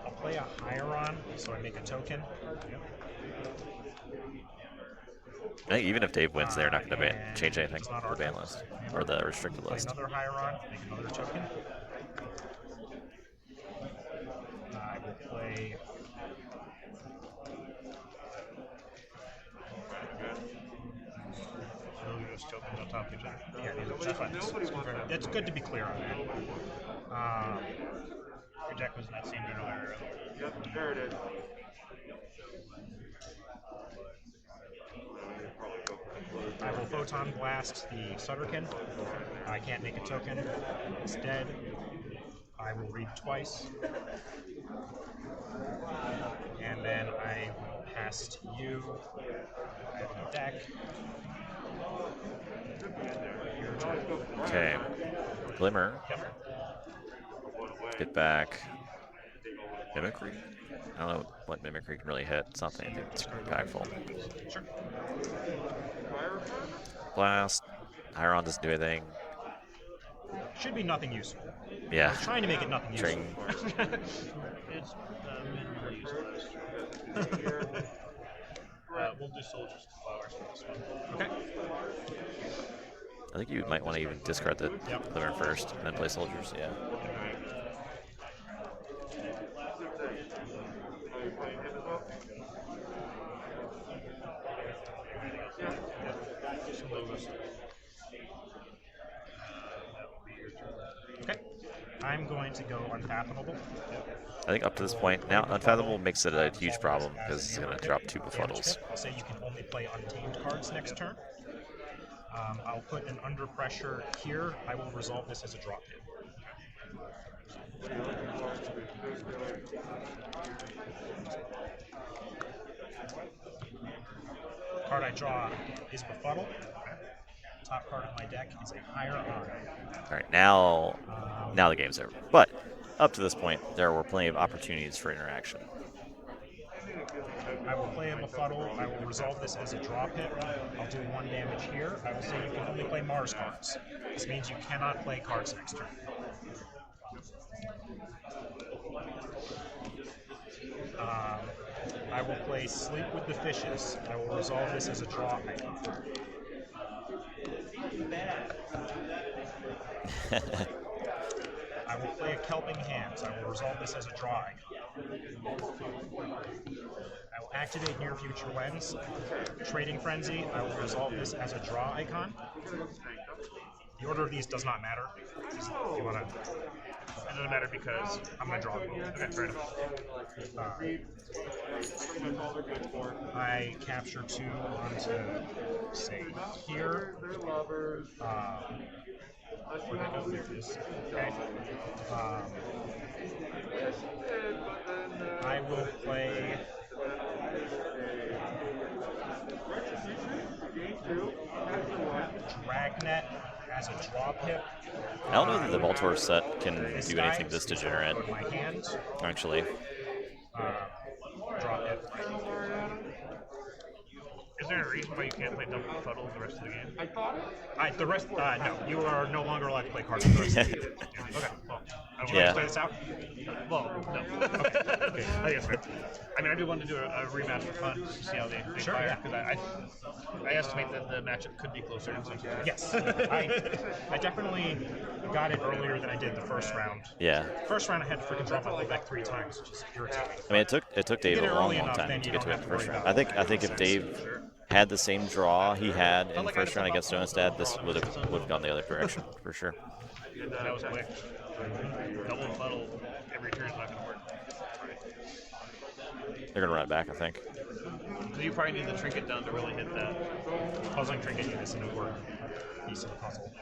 I'll play a Hieron, so I make a token. I think even if Dave wins, they're not going to change anything for the ban list or the restricted Play list. another Hieron, make another token. I will play. Those tokens on top of each other. Yeah, that's fine. It's good to be clear on that. Your deck was not seen earlier. Yep, there it is. I will Photon Blast the Sutterkin. I can't make a token. It's dead. I will read twice. And then I will pass to you. I have no deck. Your turn. Okay. Glimmer. Get back. Mimicry? I don't know what Mimicry can really hit. It's not anything that's impactful. Sure. Blast. Hyron doesn't do anything. Should be nothing useful. Yeah. I was trying to make it nothing useful. String. It's minimally useless. We'll do soldiers to flowers for this one. Okay. I think you might want to even discard the Glimmer first and then play soldiers. Yeah. Some logos. Okay. I'm going to go Unfathomable. I think up to this point, now Unfathomable makes it a huge problem because it's going to drop 2 befuddles. I'll say you can only play Untamed cards next turn. I'll put an Under Pressure here. I will resolve this as a drop hit. Card I draw is Befuddle. Top card of my deck is a Higher Honor. All right, now the game's over. But up to this point, there were plenty of opportunities for interaction. I will play a Befuddle. I will resolve this as a drop hit. I'll do 1 damage here. I will say you can only play Mars cards. This means you cannot play cards next turn. I will play Sleep with the Fishes. I will resolve this as a draw item. I will play a Kelping Hands. I will resolve this as a draw icon. I will activate Near Future Lens. Trading Frenzy. I will resolve this as a draw icon. The order of these does not matter. If you wanna, it doesn't matter because I'm gonna draw them. Okay, fair enough. I capture 2 onto, say, here. Where'd I go? There it is. Okay. I will play. Dragnet as a drop hit. I don't know that the Voltor set can do anything this Go degenerate, to my hand. actually. Drop hit. Is there a reason why you can't play double befuddle the rest of the game? The rest, no, you are no longer allowed to play cards. For the rest of the game. Okay, well, I Would you Yeah. like to play this out? well, no. Okay. I guess fair. I mean, I do want to do a rematch for fun to see how they Sure, fire yeah. because I estimate that the matchup could be closer in some cases. Yes, I definitely got it earlier than I did the first round. Yeah. First round I had to freaking drop my whole deck 3 times, which is irritating. I mean, it took Dave get a it long, early long enough, time then to you get to don't it have in to the first worry round. about I think if Dave had the same draw he had in the first round against Jonastad, this would have gone the other direction for sure. That was quick. Double befuddle every turn is not going to work. They're gonna run it back, I think. So you probably need the trinket down to really hit that. Puzzling Trinket unit is an important piece of the puzzle.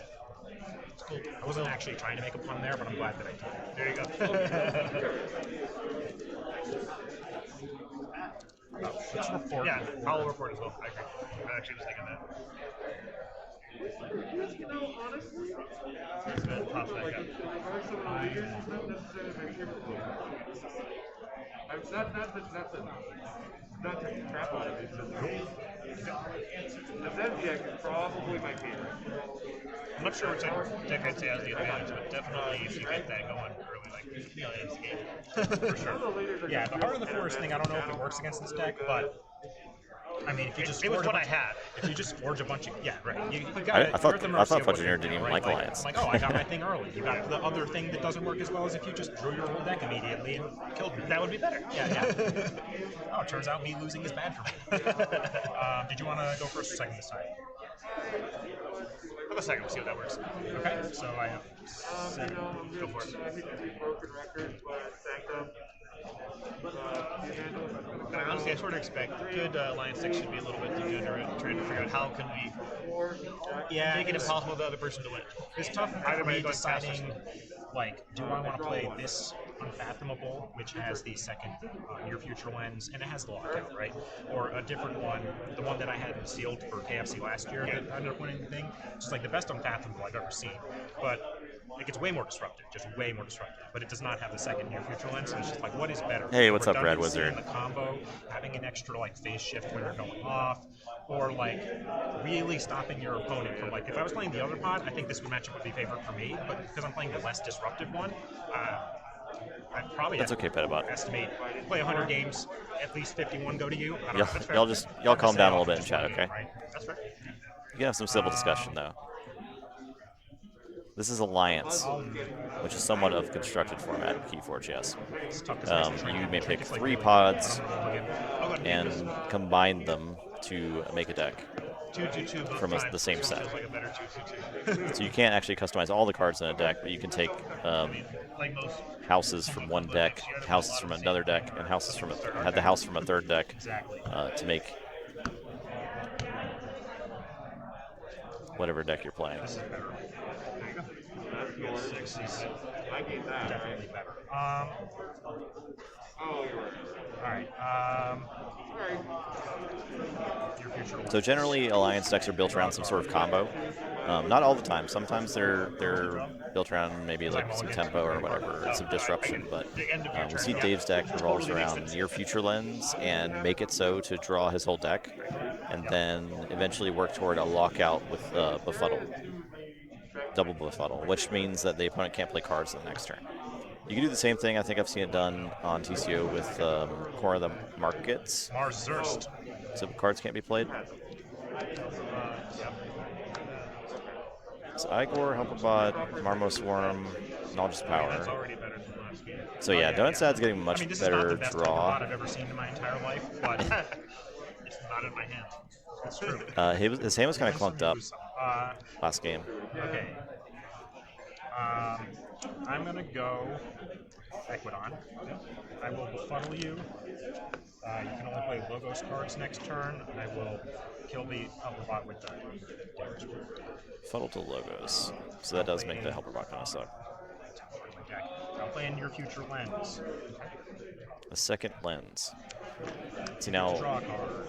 It's cool. I wasn't actually trying to make a pun there, but I'm glad that I did. There you go. Let's report. Yeah, I'll report as well. I agree. I actually was thinking that. You know, honestly, It's going to pop back up. are some of the leaders is not necessarily very difficult. I'm not to crap on it, it's just the Zodiac is probably my favorite. I'm not sure which deck I'd say has the advantage, but definitely if you get that going early, like, you know, it's game. For sure. Yeah, the Heart of the Forest thing, I don't know if it works against this deck, but I mean, if you just It was forge a what I bunch- had. If you just forge a bunch of right, you got I it. thought- You're at the I mercy thought of what Fudgeneer you didn't do, even right? like Alliance. I'm like, oh, I got my thing early. You got the other thing that doesn't work as well as if you just drew your whole deck immediately and killed me. That would be better. Yeah. Oh, it turns out me losing is bad for me. Did you want to go first or second this time? For the second, we'll see how that works. Okay, so I have You know, I'm just, I hate to be broken record, but Sanctum, you handle it. honestly, I sort of expect good Alliance deck should be a little bit degenerate, trying to figure out how can we make it impossible for the other person to win. It's tough for me deciding, like, do I want to play this Unfathomable, which has the second near future lens, and it has the lockout, right? Or a different one, the one that I had sealed for KFC last year that ended up winning the thing. It's like the best Unfathomable I've ever seen. But like, it's way more disruptive, just way more disruptive. But it does not have the second near future lens, so it's just like, what is better? Hey, what's up, Red Redundancy Wizard? in the combo, having an extra like phase shift when you're going off, or like really stopping your opponent from, like, if I was playing the other pod, I think this matchup would be favored for me. But because I'm playing the less disruptive one, I'd probably That's okay, Petabot. estimate play 100 games, at least 51 go to you. I don't know, that's fair. Y'all calm down a little bit in chat, okay? Right? That's fair. You can have some civil discussion though. This is Alliance, which is somewhat of constructed format in Keyforge, yes. You may pick 3 pods and combine them to make a deck from the same set. So you can't actually customize all the cards in a deck, but you can take houses from one deck, houses from another deck, and houses from the house from a third deck to make whatever deck you're playing. I gave that. Definitely better. Oh, you're right. Alright. Your future So generally, Alliance decks are built around some sort of combo. Not all the time. Sometimes they're built around maybe like some tempo or whatever, or some disruption. But we see Dave's deck revolves around near future lens and make it so to draw his whole deck, and then eventually work toward a lockout with befuddle, double befuddle, which means that the opponent can't play cards in the next turn. You can do the same thing. I think I've seen it done on TCO with Core of the Markets. Mars Zurst. So cards can't be played. So Igor, Helperbot, Marmo Swarm, Knowledge's Power. So yeah, Donutsad's getting a much This better is not the best draw. I've ever seen in my entire life, but it's not in my hand. It's true. His hand was kind of clumped up last game. Okay. I'm gonna go Equidon. I will befuddle you. You can only play Logos cards next turn. I will kill the Helperbot with the damage. Fuddle to Logos. So that does make the Helperbot kind of suck. I'll play in your future lens. A second lens. See now, Draw a card.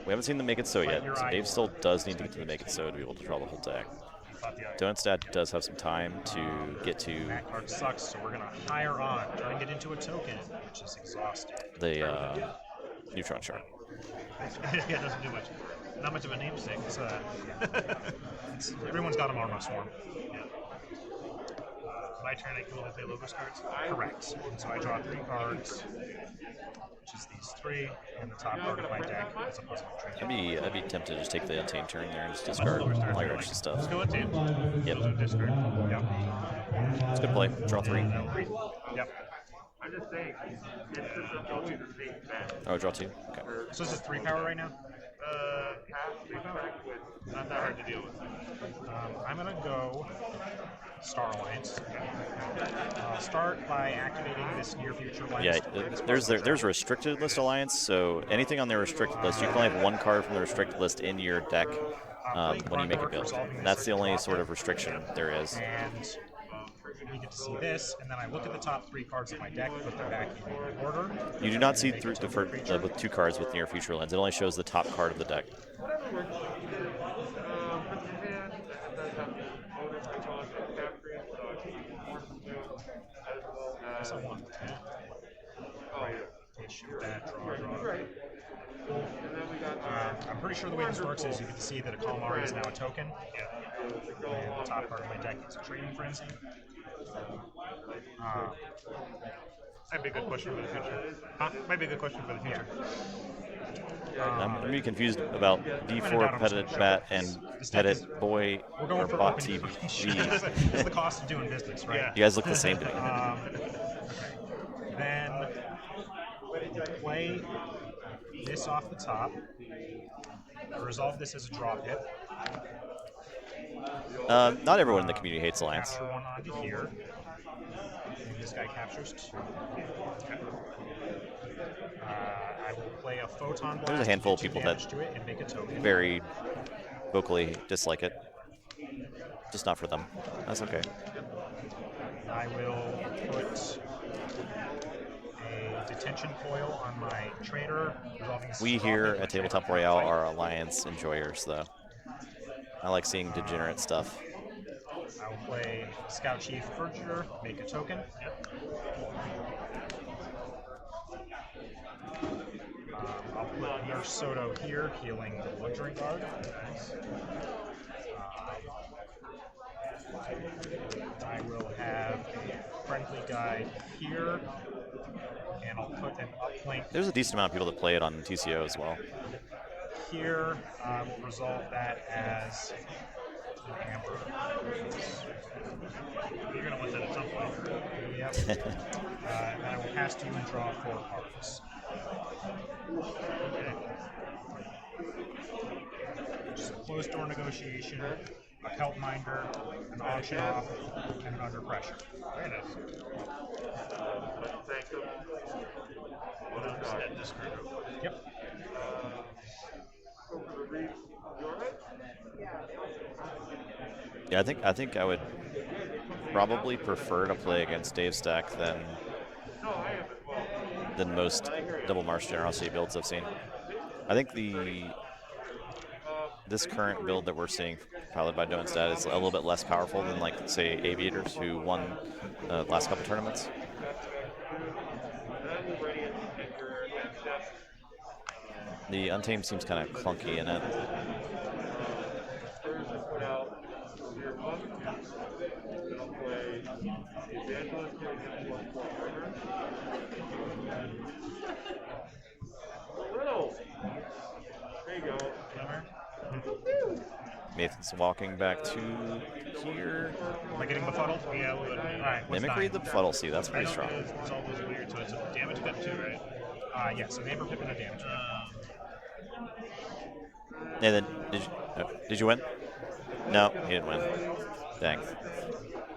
we haven't seen the Make It So yet, so Dave still does need to get to the Make It So to be able to draw the whole deck. Donutstad does have some time to get to That card sucks, so we're gonna hire on, turning it into a token, which is exhausting. the Neutron Shard. Yeah, it doesn't do much. Not much of a namesake. Everyone's got a Marmo Swarm. Yeah. My turn, I can only play Logos cards? Correct. And so I draw 3 cards, which is these 3, and the top card of my deck is a puzzle tree. I'd be tempted to just take the Untamed turn there and just discard all your extra stuff. Let's go Untamed. Yep. Discard. Yep. It's a good play. Draw 3. Yep. I'm just saying, it's just a go to the same bet. Oh, draw 2. Okay. So this is 3 power right now? Half 3 power with Not that hard to deal with. I'm gonna go Star Alliance. I'll start by activating this near future lens. Yeah, there's a restricted list alliance, so anything on their restricted list, you can only have 1 card from the restricted list in your deck when you make a build. That's the only sort of restriction there is. And we get to see this, and then I look at the top 3 cards of my deck, put them back in order. You do not see through with 2 cards with near future lens. It only shows the top card of the deck. Guess I want that. Shoot that, draw. I'm pretty sure the way this works is you can see that a Calamari is now a token. And the top part of my deck is a Trading Frenzy. That'd be a good question for the future. Might be a good question for the future. I'm really confused about D4 Petted Bat and Petted Boy We're going or for Bot opening TV. It's the cost of doing business, right? You guys look the same to me. Then play this off the top. Resolve this as a draw hit. Not everyone in the community hates Alliance. Capture 1 onto here. And this guy captures 2. Okay. I will play a photon blast. There's a handful of do 2 people damage that to it and make a token. very vocally dislike it. Just not for them. That's okay. I will put a detention coil on my trader. We here at Tabletop Royale are Alliance enjoyers, though. I like seeing degenerate stuff. I will play Scout Chief Furture, make a token. I'll put Nurse Soto here, healing the Luxury Guard. I will have a friendly guy here, and I'll put an uplink. There's a decent amount of people that play it on TCO as well. Here, I will resolve that as an amber. You're gonna want that at some point. Yep. And I will pass to you and draw 4 cards. Okay. Just a closed door negotiation, a help minder, an auction off, and an under pressure. Very nice. Thank them. What else? Net discard. Yep. Go for the read. You alright? Yeah, I think I would probably prefer to play against Dave Stack than No, I haven't. Well, most double March Generosity builds I've seen. I think this current build that we're seeing piloted by Doenstad is a little bit less powerful than, like, say, Aviators, who won the last couple tournaments. then Radiant Anchor and Step. The Untamed seems kind of clunky in it. Thursday put out your book. Then I'll play the Evangelist getting him +1 trigger. Riddle! There you go. Nathan's walking back to here. Am I getting befuddled? Yeah, a little bit. Alright, what's Mimicry 9? the Befuddle. See, that's pretty strong. It's all those weird, so it's a damage cut too, right? Yes, an amber pippin of damage. Nathan, did you win? No, he didn't win. Dang.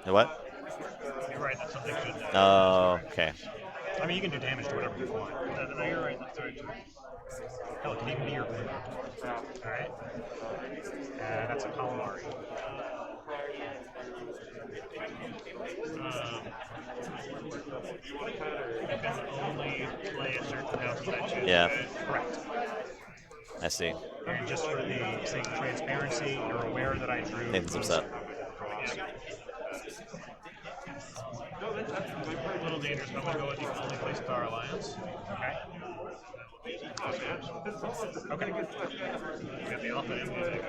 The what? You're right, that's something good. Oh, okay. I mean, you can do damage to whatever you want. No, you're right, that's right. Hell, it can even be your blue. Alright. That's a calamari. You can only play a certain amount of dimensions. Yeah. Correct. I see. And just for the sake of transparency, you're aware that I drew. Nathan's upset. A little dangerous, but I'm gonna go with the only play Star Alliance. Okay. Okay. You got the alpha and music.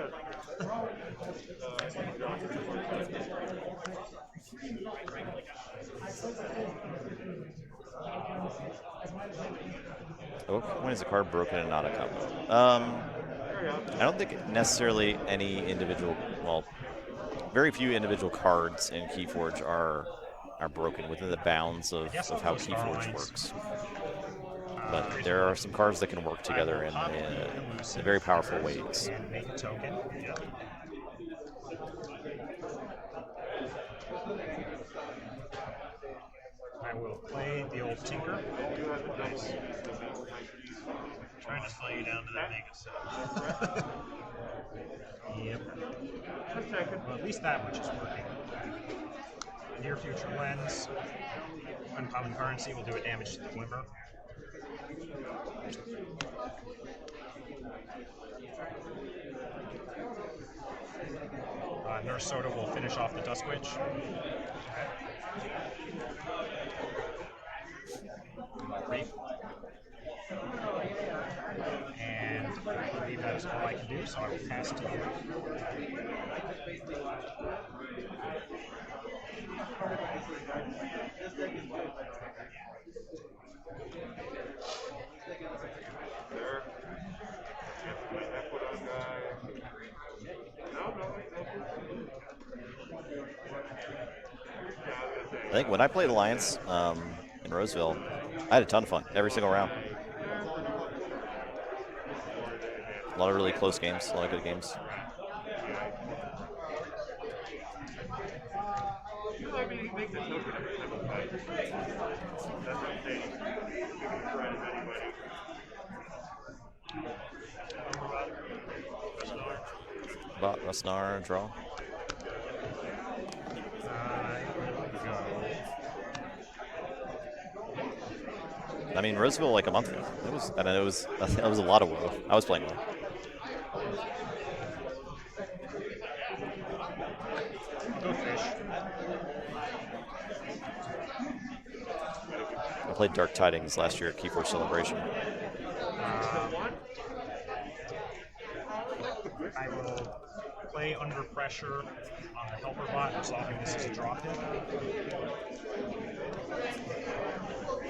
When is a card broken and not a combo? I don't think necessarily any individual, well, very few individual cards in Keyforge are broken within the bounds of how Keyforge works. But there are some cards that can work together in very powerful ways. And make a token. Yeah. I will play the old Tinker. Nice. Trying to slow you down to that mega set. Yep. Well, at least that much is working. Near Future Lens. Uncommon currency will do a damage to the Glimmer. Nurse Soda will finish off the Dusk Witch. Reef. And I believe that is all I can do, so I will pass to you. There. That put on guy. No. I think when I played Alliance in Roseville, I had a ton of fun every single round. A lot of really close games, a lot of good games. I mean, make the token every time we fight. That's what I'm saying. We can try to anybody. Bot Rosnar draw. I mean, Roseville like a month ago. It was, and it was a lot of WoW. I was playing WoW. Go fish. I played Dark Tidings last year at Keyforge Celebration. I will play under pressure on the helper bot, resolving this as a drop hit.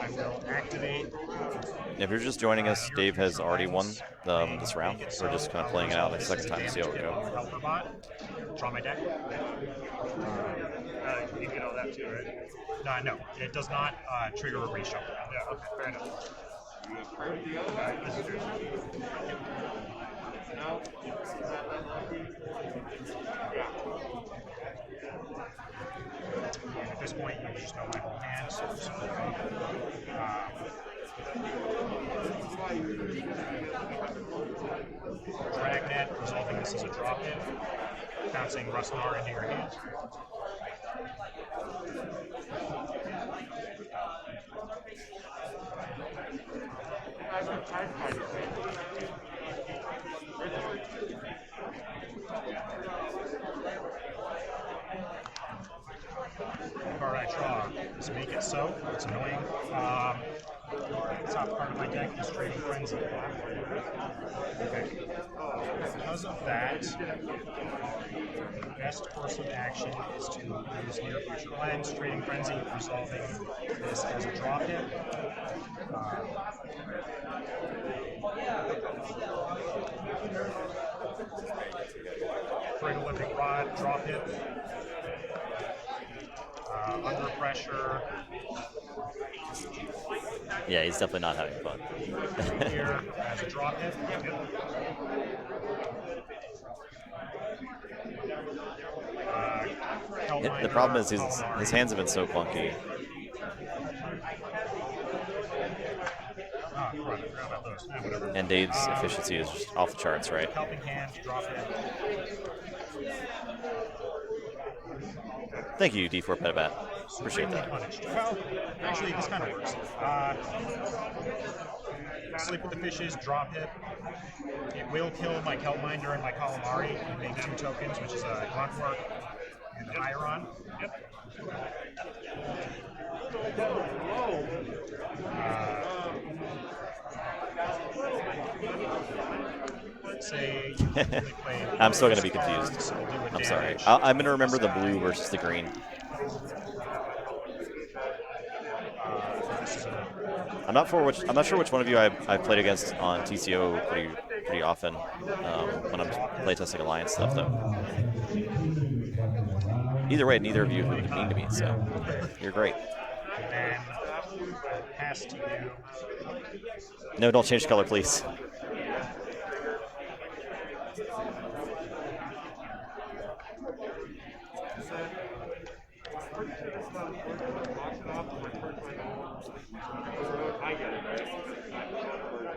I will activate. If you're just joining us, Dave has already won this round. We're just kind of playing it out the second time to see how it goes. Helper bot. Draw my deck. You get all that too, right? No, it does not trigger a reshuffle. Yeah, okay, fair enough. You hurt the other guy. No. And at this point, you just know my whole hand. So Dragnet, resolving this as a drop hit, bouncing Rustnar into your hand. Card I draw is Make It So. It's annoying. Top part of my deck is Trading Frenzy. Okay. Because of that, the best course of action is to use Near Future Lens, Trading Frenzy, resolving this as a drop hit. Frigolithic Rod, drop hit. Under pressure. Yeah, he's definitely not having fun. Here as a drop hit. The problem is his hands have been so clunky. And Dave's efficiency is just off the charts, right? Helping hand, drop hit. Thank you, D4 Petabat. Appreciate that. Punished. Well, actually, this kind of works. Sleep with the Fishes, drop hit. It will kill my Kelpminder and my Calamari and make 2 tokens, which is a Gruntwork and an Iron. Yep. Say you play I'm still going to be confused. I'm sorry. I'm going to remember the blue versus the green. I'm not sure which one of you I've played against on TCO pretty often when I'm playtesting Alliance stuff though. Either way, neither of you have been mean to me, so you're great. And pass to you. No, don't change color, please.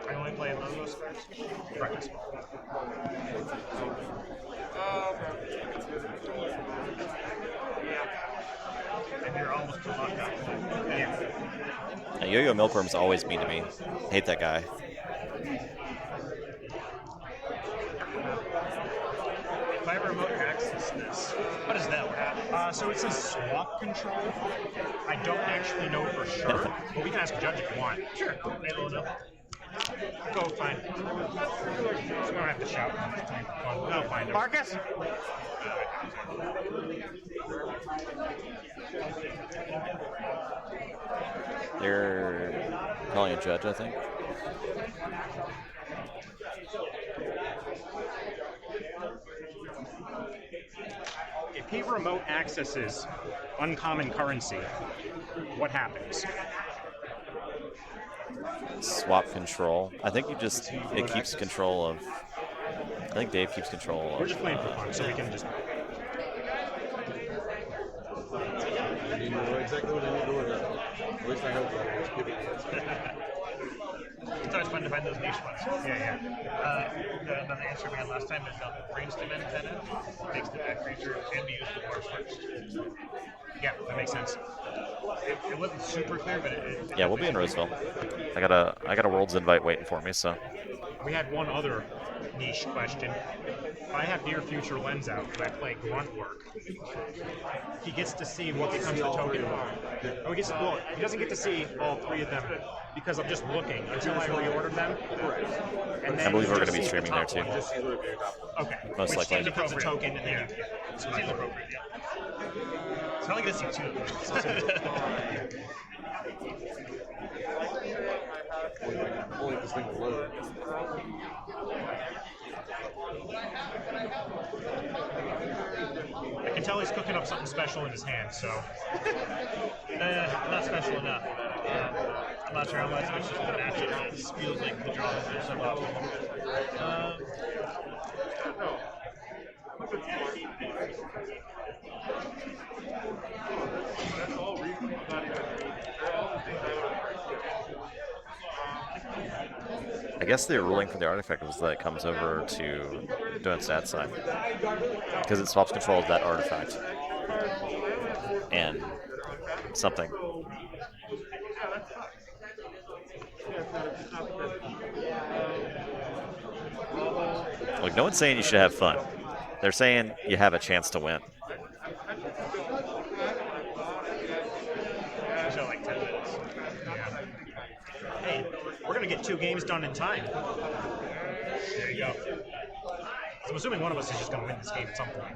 I only play logos first. Right. And you're almost too locked up. Yeah. Yo-Yo Milkworm's always mean to me. Hate that guy. If I remote access this, what is that? So it says swap control. I don't actually know for sure, but we can ask Judge if you want. Sure. Hey, Lona. Go find it. We don't have to shout. I'll find it. Marcus? They're calling a judge, I think. If he remote accesses uncommon currency, what happens? Swap control. I think it keeps control of. I think Dave keeps control of. We're just playing for fun, so we can just. You know exactly what I need to look at. At least I hope that I was giving you It's always fun to find those niche ones. Yeah. Another answer we had last time is brainstem antenna makes the back creature can be used for force first. Yeah, that makes sense. It wasn't super clear, but it Yeah, we'll be in Roseville. I got a World's Invite waiting for me, so. We had one other niche question. If I have near future lens out and I play grunt work, he gets to see what becomes the token. Oh, he doesn't get to see all 3 of them because I'm just looking until I reorder them. And then I believe we're he going to be just sees streaming the there top too. one. Okay. Most Which likely. then becomes a token in there. Seems appropriate, yeah. It's only going to see 2 of them. Only this thing will load. I can tell he's cooking up something special in his hand, so. Not special enough. I'm not sure how much, it's just the matchup that feels like the draw has been suboptimal. That's all reasonable, not even. They're all the things I would I guess the ruling for the artifact was that it comes over to Donut's dad's side. Because it swaps control of that artifact. And something. Like, no one's saying you should have fun. They're saying you have a chance to win. So like 10 minutes. Yeah. Hey, we're going to get 2 games done in time. There you go. So I'm assuming one of us is just going to win this game at some point.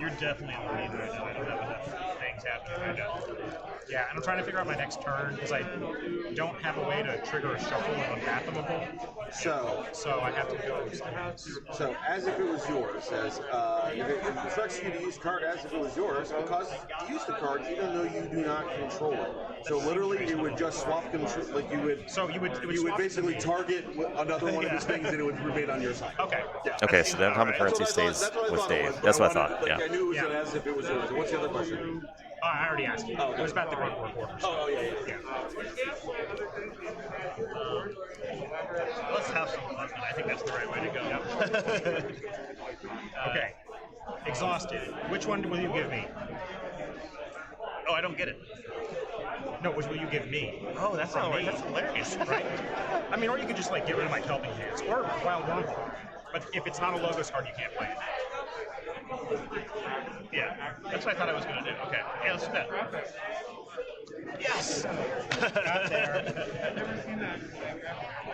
You're definitely in the lead right now. I don't have enough things happening right now. Yeah, and I'm trying to figure out my next turn because I don't have a way to trigger a shuffle of unfathomable. So I have to go. So, as if it was yours, says, it instructs you to use card as if it was yours, and causes you to use the card even though you do not control it. So, literally, it would just swap control, like you would. So you would You would basically target another one of his things, and it would remain on your side. Okay. Yeah. Okay, so the uncommon currency stays with Dave. That's what I thought, yeah. I knew it was as if it was yours. What's the other question? I already asked you. Oh, okay. It was about the grunt work orders. Oh, yeah. Let's have some fun, and I think that's the right way to go. Okay. Exhausted. Which one will you give me? Oh, I don't get it. No, which will you give me? Oh, that's hilarious. Right? I mean, or you could just like get rid of my helping hands, or Wild Wormhole. But if it's not a logos card, you can't play it. Yeah, that's what I thought I was going to do. Okay, yeah, let's do that. Yes! Got there.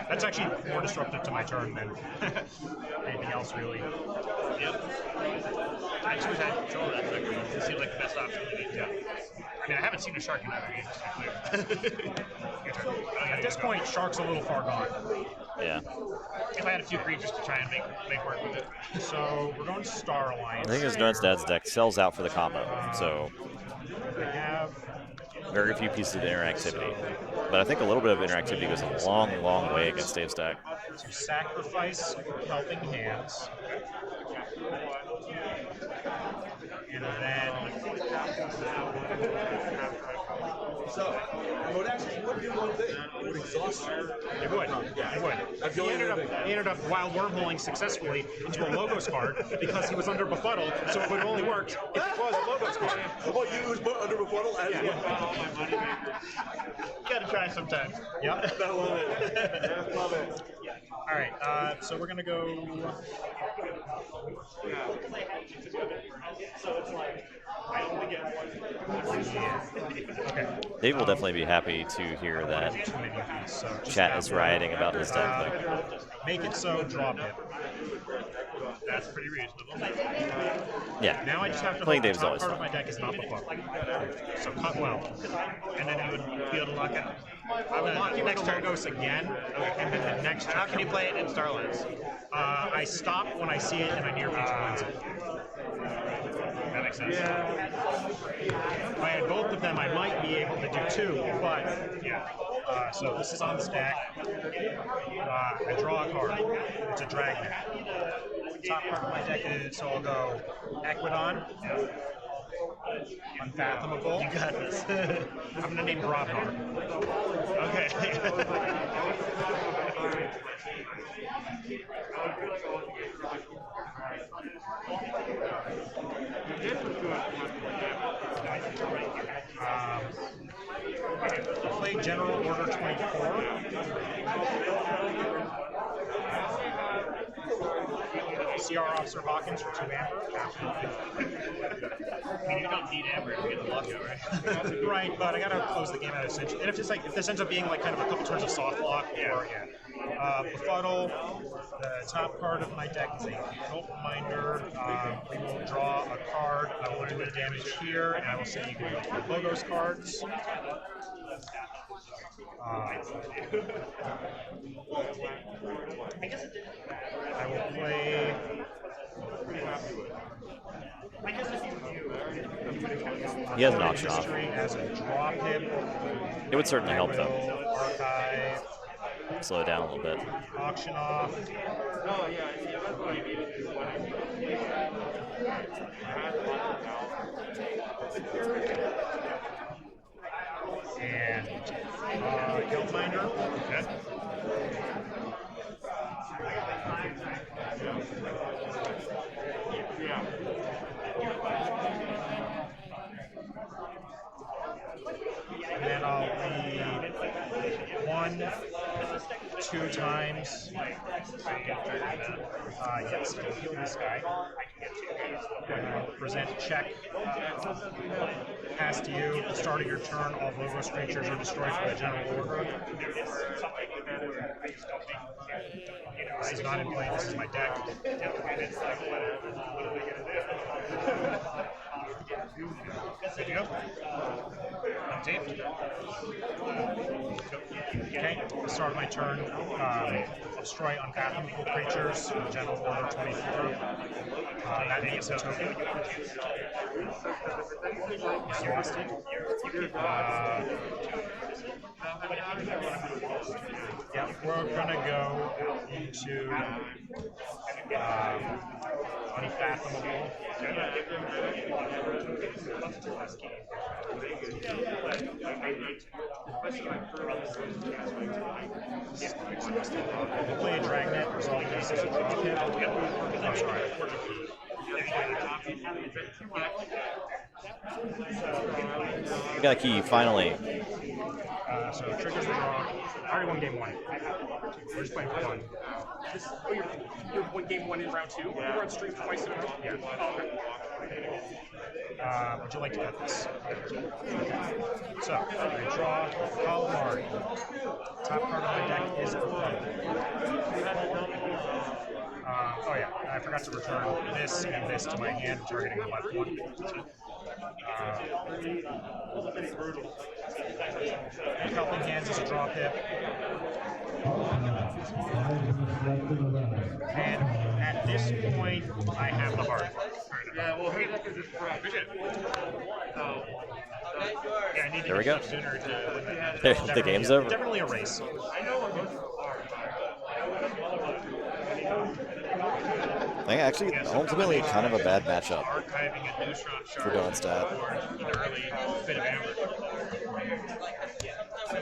That's actually more disruptive to my turn than anything else, really. Yep. I just wish I had control of that trick. It seemed like the best option to me. Yeah. I mean, I haven't seen a shark in either game, just to be clear. Your turn. At this point, Shark's a little far gone. Yeah. If I had a few creatures to try and make work with it. So we're going to Star Alliance. The thing is, Donut's dad's deck sells out for the combo, so We have very few pieces of interactivity. But I think a little bit of interactivity goes a long, long way against Dave's deck. to sacrifice helping hands. And then So, it would actually would do one thing. It would exhaust you. it would. It would. That's He the only ended up thing. he ended up wild wormholing successfully into a logos card because he was under befuddled, so it would have only worked if it was a logos card. Oh, you was put under befuddle as well. You gotta try sometimes. Yep. I love it. I love it. All right. So we're gonna go. Okay. Dave will definitely be happy to hear that Too many of these. So just chat have is rioting about his deck. Make it so. Drop it. That's pretty reasonable. Yeah. Now I just have to Playing hope Dave's the top always part fun. of my deck is not befuddled. So cut well. And then you would be able to lock out. I would lock you next turn goes again, and then the next turn. How can you play it in Starlands? I stop when I see it and I near future lens it. That makes sense. If I had both of them, I might be able to do 2, but Yeah. so this is on the stack. I draw a card. It's a Dragnet. Top part of my deck is, so I'll go Equidon, Unfathomable. You got this. I'm gonna name Grobnar. Okay. Play General Order 24. CR Officer Hawkins for 2 amber. I mean, you don't need amber to get the lockout, right? Right, but I gotta close the game out essentially. And if this ends up being like kind of a couple turns of soft lock, or befuddle, the top card of my deck is a Help Minder. We will draw a card. I will do the damage here, and I will say you can do logos cards. I will play. He has an auction off. As a draw pip. It would certainly help, though. Archive. Slow it down a little bit. Auction off. Oh, yeah, that's what I needed to do when And Guildminder. Okay. Yeah. And then I'll be 1, 2 times. Yes, I'll heal this guy. Present a check. Pass to you. At the start of your turn, all logos creatures are destroyed for the general order. This is not in play. This is my deck. Good to go. Untaped. Okay, at the start of my turn, destroy unfathomable creatures in general order 24. That makes a token. Exhausted. Yeah, we're gonna go into unfathomable. We'll play a Dragnet, resolving this as a draw pit. I'm sorry. We got a key, finally. So triggers the draw. I already won game 1. We're just playing for fun. You're game 1 in round 2? You were on stream twice in a row? Yeah. Oh, okay. Would you like to get this? So, I draw Calamari. Top card of my deck is oh yeah, I forgot to return this and this to my hand, targeting the left one. Helping Hands is a draw pip. And at this point, I have the hard one. Yeah, well, hey, that is just correct. So, Yeah, I need to There we get go. some sooner to The game's over. Definitely a race. I know what most are. I think actually, ultimately, kind of a bad matchup Archiving a neutron for shard Dawnstadt. or an early bit of amber.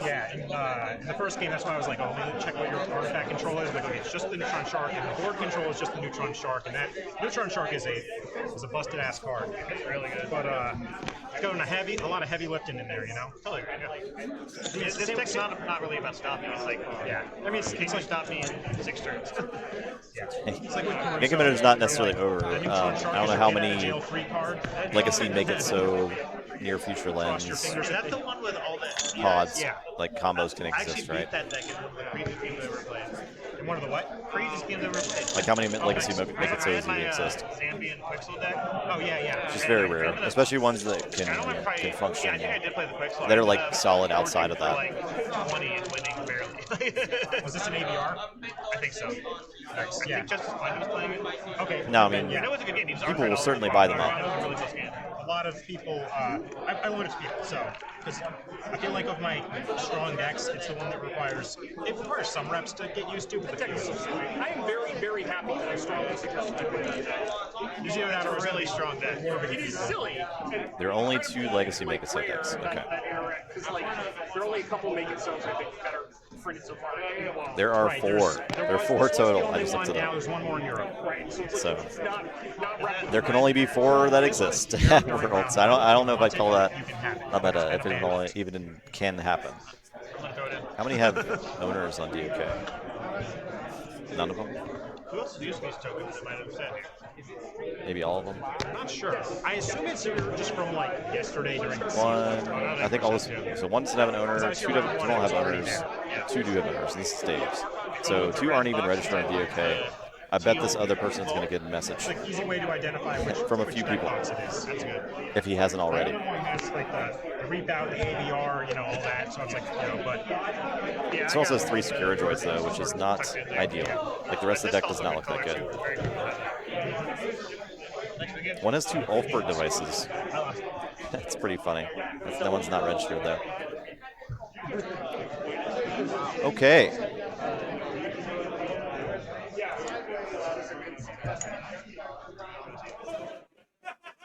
Yeah, in the first game, that's why I was like, oh, let me check what your artifact control is. Like, okay, it's just the neutron shark, and the board control is just the neutron shark, and that neutron shark is a busted ass card. It's really good. But it's got a lot of heavy lifting in there, you know. Totally agree. Yeah. This deck's not really about stopping. It's like, Yeah, I mean, it's like stop me in 6 turns. yeah. It's like with Game Commander is not necessarily over. The neutron shark I don't is know a how get out of many jail free card. Legacy make it so near future Cross your lens fingers. Is that the one with all the pods, Yeah. like combos can I actually exist, beat right? that deck in one of the previous games I ever played. And one of the what? Previous games I ever played. Like how many Legacy make it so I easy had to my exist? Zambian Quixel deck. Oh yeah. It's just very rare, especially ones that I don't remember if can function, Yeah, I think I did play the Quixel. that are I like ended up solid outside of forging that. for like 20 and winning barely. Was this an ABR? I think so. Nice. I Yeah. think Justice Fund was playing it. Okay. No, I mean, Yeah, it was a good game. people will certainly buy them up. It was a really close game. A lot of people. I limit it to people, so because I feel like of my strong decks, it's the one that requires some reps to get used to. But I am very, very happy that I strongly suggest you play that deck. you see that a really strong deck. It is silly. And There are only 2 legacy make it so rare decks. that- Okay. that interact, because like there are only a couple make it so I think that are printed so far. There are Right, 4. There are 4 total. I just looked it now. up. There's one more in Europe. Right. So it's like So it's not there can only be 4 that exist at Worlds. I don't know if I call that a meta, if it only even can happen. How many have owners on DOK? None of them? Who else is using these tokens that might have said? Maybe all of them? I'm not sure. I assume it's just from like yesterday during the One, I think all this, so 1 doesn't have an owner, 2 don't have owners, 2 do have owners, and this is Dave's. So 2 aren't even registered on DOK. I bet this other person's going to get a message It's like easy way to identify which from a which few deck people, box it is. That's good. if he hasn't already. Everyone has like the reap out, the ABR, all that. So it's like, but yeah. This also has 3 Secura droids though, which is not ideal. Like the rest of the deck does not look that good. One has 2 Ulfbert devices. That's pretty funny. That one's not registered though. Okay.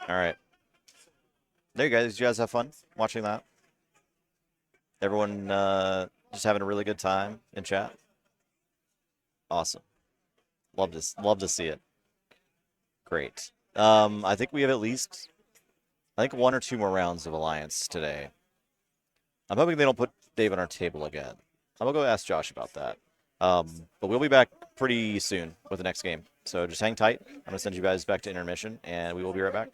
All right. There you guys. Did you guys have fun watching that? Everyone just having a really good time in chat. Awesome. Love to see it. Great. I think we have at least, 1 or 2 more rounds of Alliance today. I'm hoping they don't put Dave on our table again. I'm gonna go ask Josh about that. But we'll be back pretty soon with the next game. So just hang tight. I'm gonna send you guys back to intermission, and we will be right back.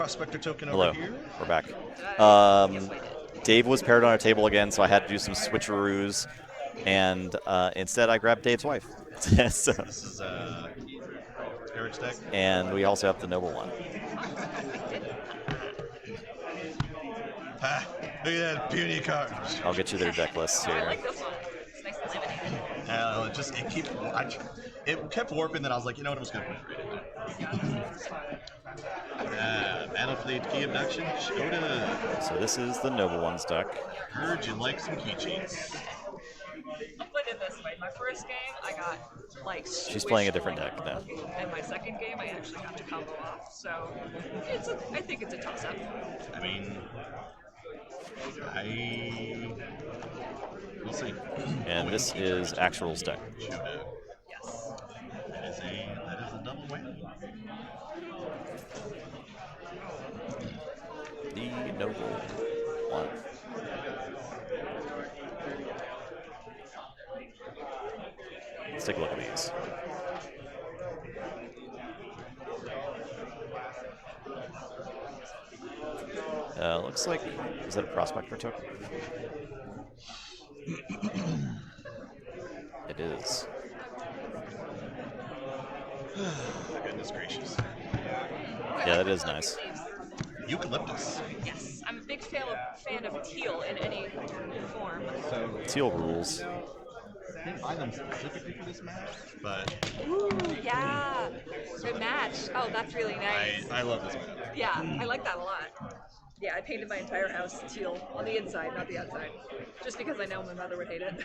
prospector token Hello, over here. we're back. Dave was paired on our table again, so I had to do some switcheroos, and instead I grabbed Dave's wife. So, This is Eric's deck. and we also have the noble one. Ah, look at that puny card. I'll get you their deck lists I here. like this one. It's nice and laminated. It kept warping. Then I was like, you know what? I'm just gonna push right in there. Mana Fleet Key Abduction. Shoda. So this is the noble one's deck. Heard you like some key cheats. I'll put it this way. My first game, I got like. She's playing a different deck now. And my second game, I actually got to combo off. So I think it's a toss-up. I mean, we'll see. And this is Actual's deck. Shoda. Yes. That is a double whammy. The noble one. Let's take a look at these. Looks like, is that a prospector token? It is. Goodness gracious. Yeah, that is nice. Eucalyptus. Yes, I'm a big fan of teal in any form. Teal rules. I didn't buy them specifically for this match, but Ooh, yeah. Good match. Oh, that's really nice. I love this match. Yeah, I like that a lot. Yeah, I painted my entire house teal on the inside, not the outside. Just because I know my mother would hate it.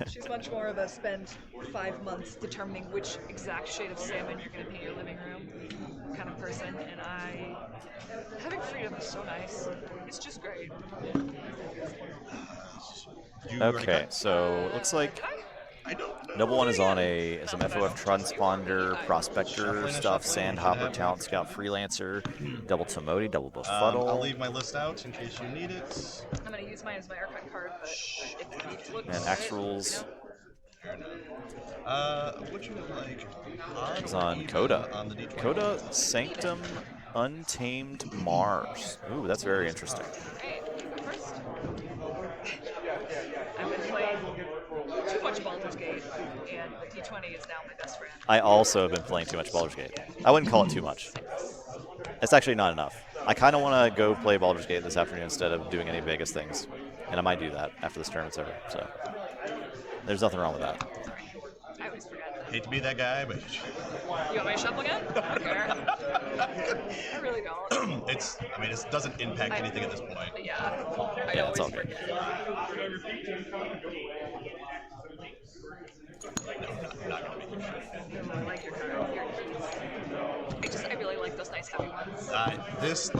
She's much more of a spend 5 months determining which exact shade of salmon you're going to paint your living room kind of person, and having freedom is so nice. It's just great. Okay, so it looks like Noble One is on some FOF transponder, prospector stuff, sandhopper, talent scout, freelancer, double Tomodi, double befuddle. I'll leave my list out in case you need it. I'm going to use mine as my archive card, but if it looks And Axe rules Would you like? is on Coda. Coda Sanctum Untamed Mars. Ooh, that's very interesting. Hey, you go first. I've been playing too much Baldur's Gate, and the D20 is now my best friend. I also have been playing too much Baldur's Gate. I wouldn't call it too much. It's actually not enough. I kind of want to go play Baldur's Gate this afternoon instead of doing any Vegas things. And I might do that after this tournament's over. So there's nothing wrong with that. I always forget that. Hate to be that guy, but You want me to shuffle again? I don't care. I really don't. it doesn't impact anything at this point. But yeah, I Yeah, always it's all good. forget. I like your card. Your keys. I really like those nice heavy ones. It's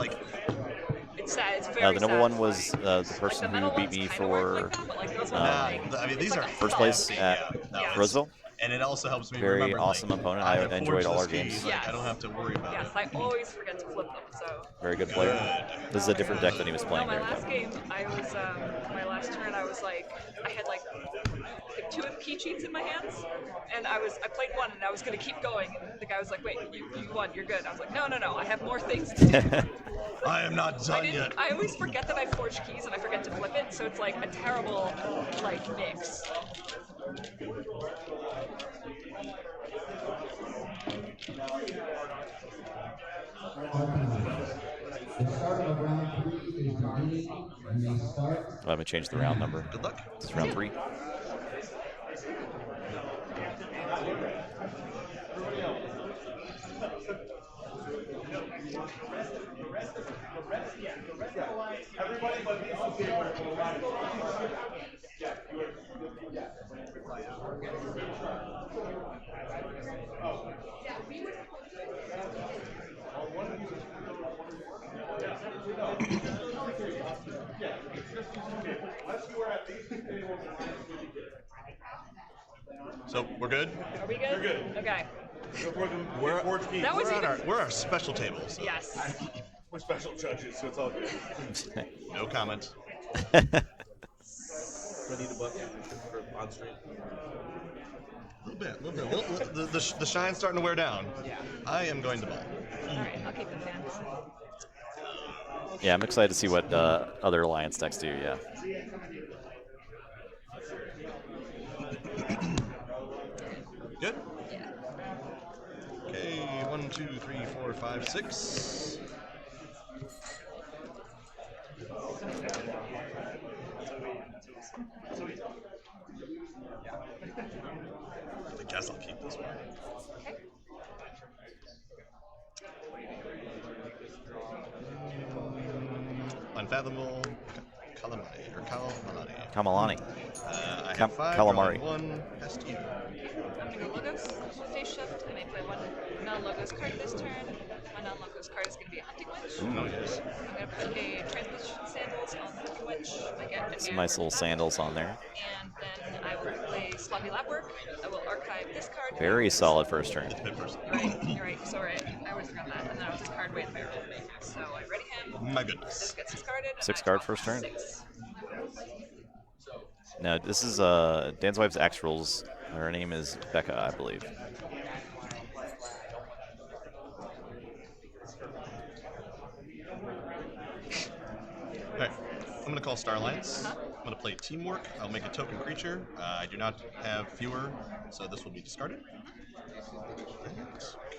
It's sad. It's very The number one was satisfying. the person metal who beat ones me kinda work for like that, but, like, those ones, these are first place at Roseville. And it also helps me Very remember, awesome opponent. I have enjoyed all our forged this games. key, I don't have to worry about Yes, it. I always forget to flip them. So. Very good player. This is a different deck than he was No, playing my there. last game, I was my last turn. I was like, I had like 2 key cheats in my hands, and I played one, and I was gonna keep going, and the guy was like, "Wait, you won, you're good." I was like, "No, I have more things to do." I am not done yet. I always forget that I forged keys, and I forget to flip it, so it's like a terrible mix. The start of round 3 is beginning. You may start. Let me change the round number. Good luck. This is round 3. So we're good. Are we good? We're good. Okay. That was We're our special table. So. Yes. We're special judges, so it's all good. No comment. Do I need a bucket for on stream? The shine's starting to wear down. Yeah. I am going to ball. Alright, I'll keep the fan. Yeah, I'm excited to see what other Alliance decks do. Yeah. Good? Yeah. Okay, 1, 2, 3, 4, 5, 6. I guess I'll keep this one. Okay. Unfathomable Calamari or Calamari. Kamalani. I have 5, Calamari. drawing 1, past you. I'm gonna go Logos, face shift. I may play one non-Logos card this turn. My non-Logos card is gonna be a Hunting Witch. Oh, yes. I'm gonna put a Transmission Sandals on the Hunting Witch. I get an Some nice little sandals on there. And then I will play Sloppy Lab Work. I will archive this card. Very solid first turn. You're right. So right. I always forgot that. And then I'll discard way in the barrel. So I ready him. My goodness. This gets discarded. And 6 I card draw first turn. 6. No, this is Dan's wife's X rules. Her name is Becca, I believe. Alright, I'm going to call Star Alliance. I'm going to play Teamwork. I'll make a token creature. I do not have fewer, so this will be discarded.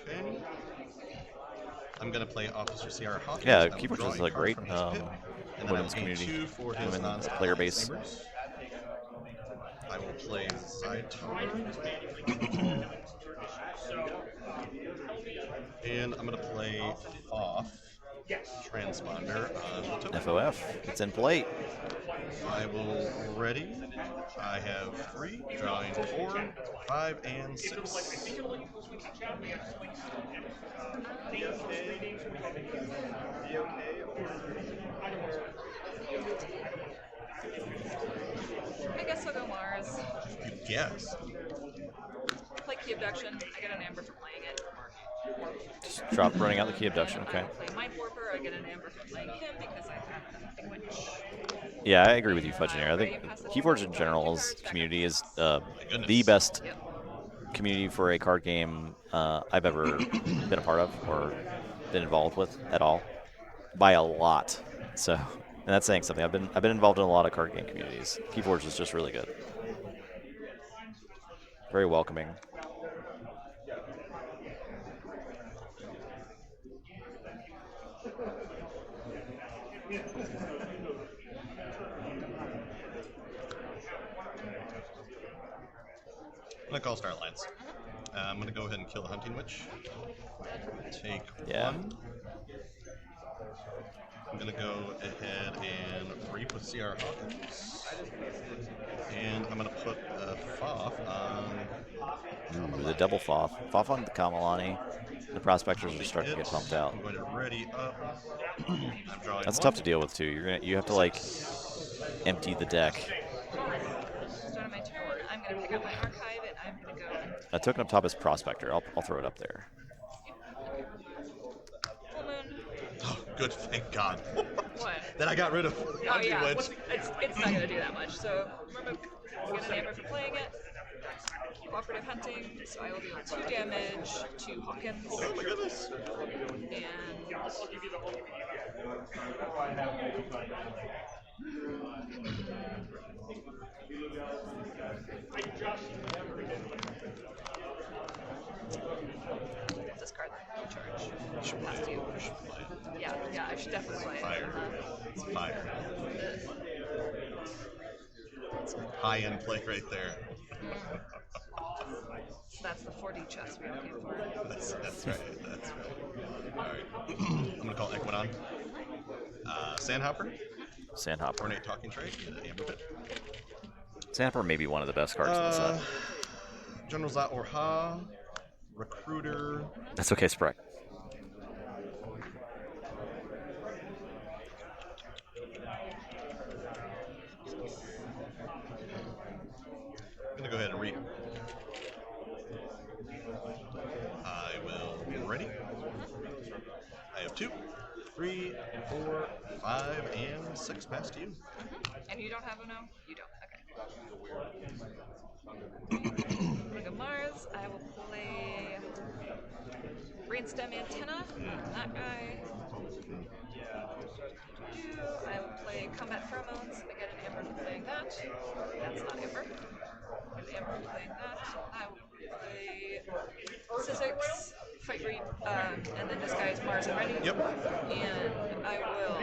Okay. I'm going to play Officer Sierra Hawkins. Yeah, I will Keyforge draw is a great card from his pit, and then I will women's pay community, 2 for his women's non-spell player base. sabers. I will play Zytar. And I'm going to play Off Transponder on the token. FOF. It's in plate. I will ready. I have 3, drawing 4, 5, and 6. I guess I'll go Mars. Yes. Play Key Abduction. I get an Amber for playing it. Just drop running out the Key Abduction. Okay. Play Mind Warper. I get an Amber for playing him because I have the Hunting Witch. Yeah, I agree with you, Fudgeonaire. I think Keyforge in general's community is the best community for a card game I've ever been a part of or been involved with at all, by a lot. So, and that's saying something. I've been involved in a lot of card game communities. Keyforge is just really good, very welcoming. I'm going to call Star Alliance. I'm going to go ahead and kill the Hunting Witch. Take Yeah. 1. I'm going to go ahead and reap with CR Hawkins. And I'm going to put Foff on... Ooh, the double Foff. Foff on the Kamalani. The prospectors are starting to get pumped out. I'm going to ready up. I'm drawing That's 1. tough to deal with too. You have to like empty the deck. Start of my turn. I'm going to pick up my archive and I'm going to go. A token up top is Prospector. I'll throw it up there. Full Moon. Oh, good, thank God. What? Then I got rid of Oh Hunting yeah, Witch. it's not gonna do that much. So remember, get an Amber for playing it. Cooperative hunting, so I will deal 2 damage to Hawkins. Oh my goodness. And discard that charge. Pass to you. Yeah, I should definitely play it. Fire. It's fire. High-end play right there. That's the 4D chest we're looking for. That's right. That's right. All right. I'm gonna call Equidon. Sandhopper. Sandhopper. Ornate Talking Tray. Amber Pit. Sandhopper may be one of the best cards in the set. General Zat Orha. Recruiter. That's okay, Sprite. I'm gonna go ahead and read. I will ready. I have 2, 3, 4, 5, and 6 past you. And you don't have Uno? You don't. Okay. I'm gonna go Mars. I will play Brainstem Antenna. That guy. I will play Combat Pheromones. I get an Amber for playing that. That's not Amber. Get an Amber for playing that. I will play Sizzix, Fight Read, and then this guy is Mars and Ready. Yep. And I will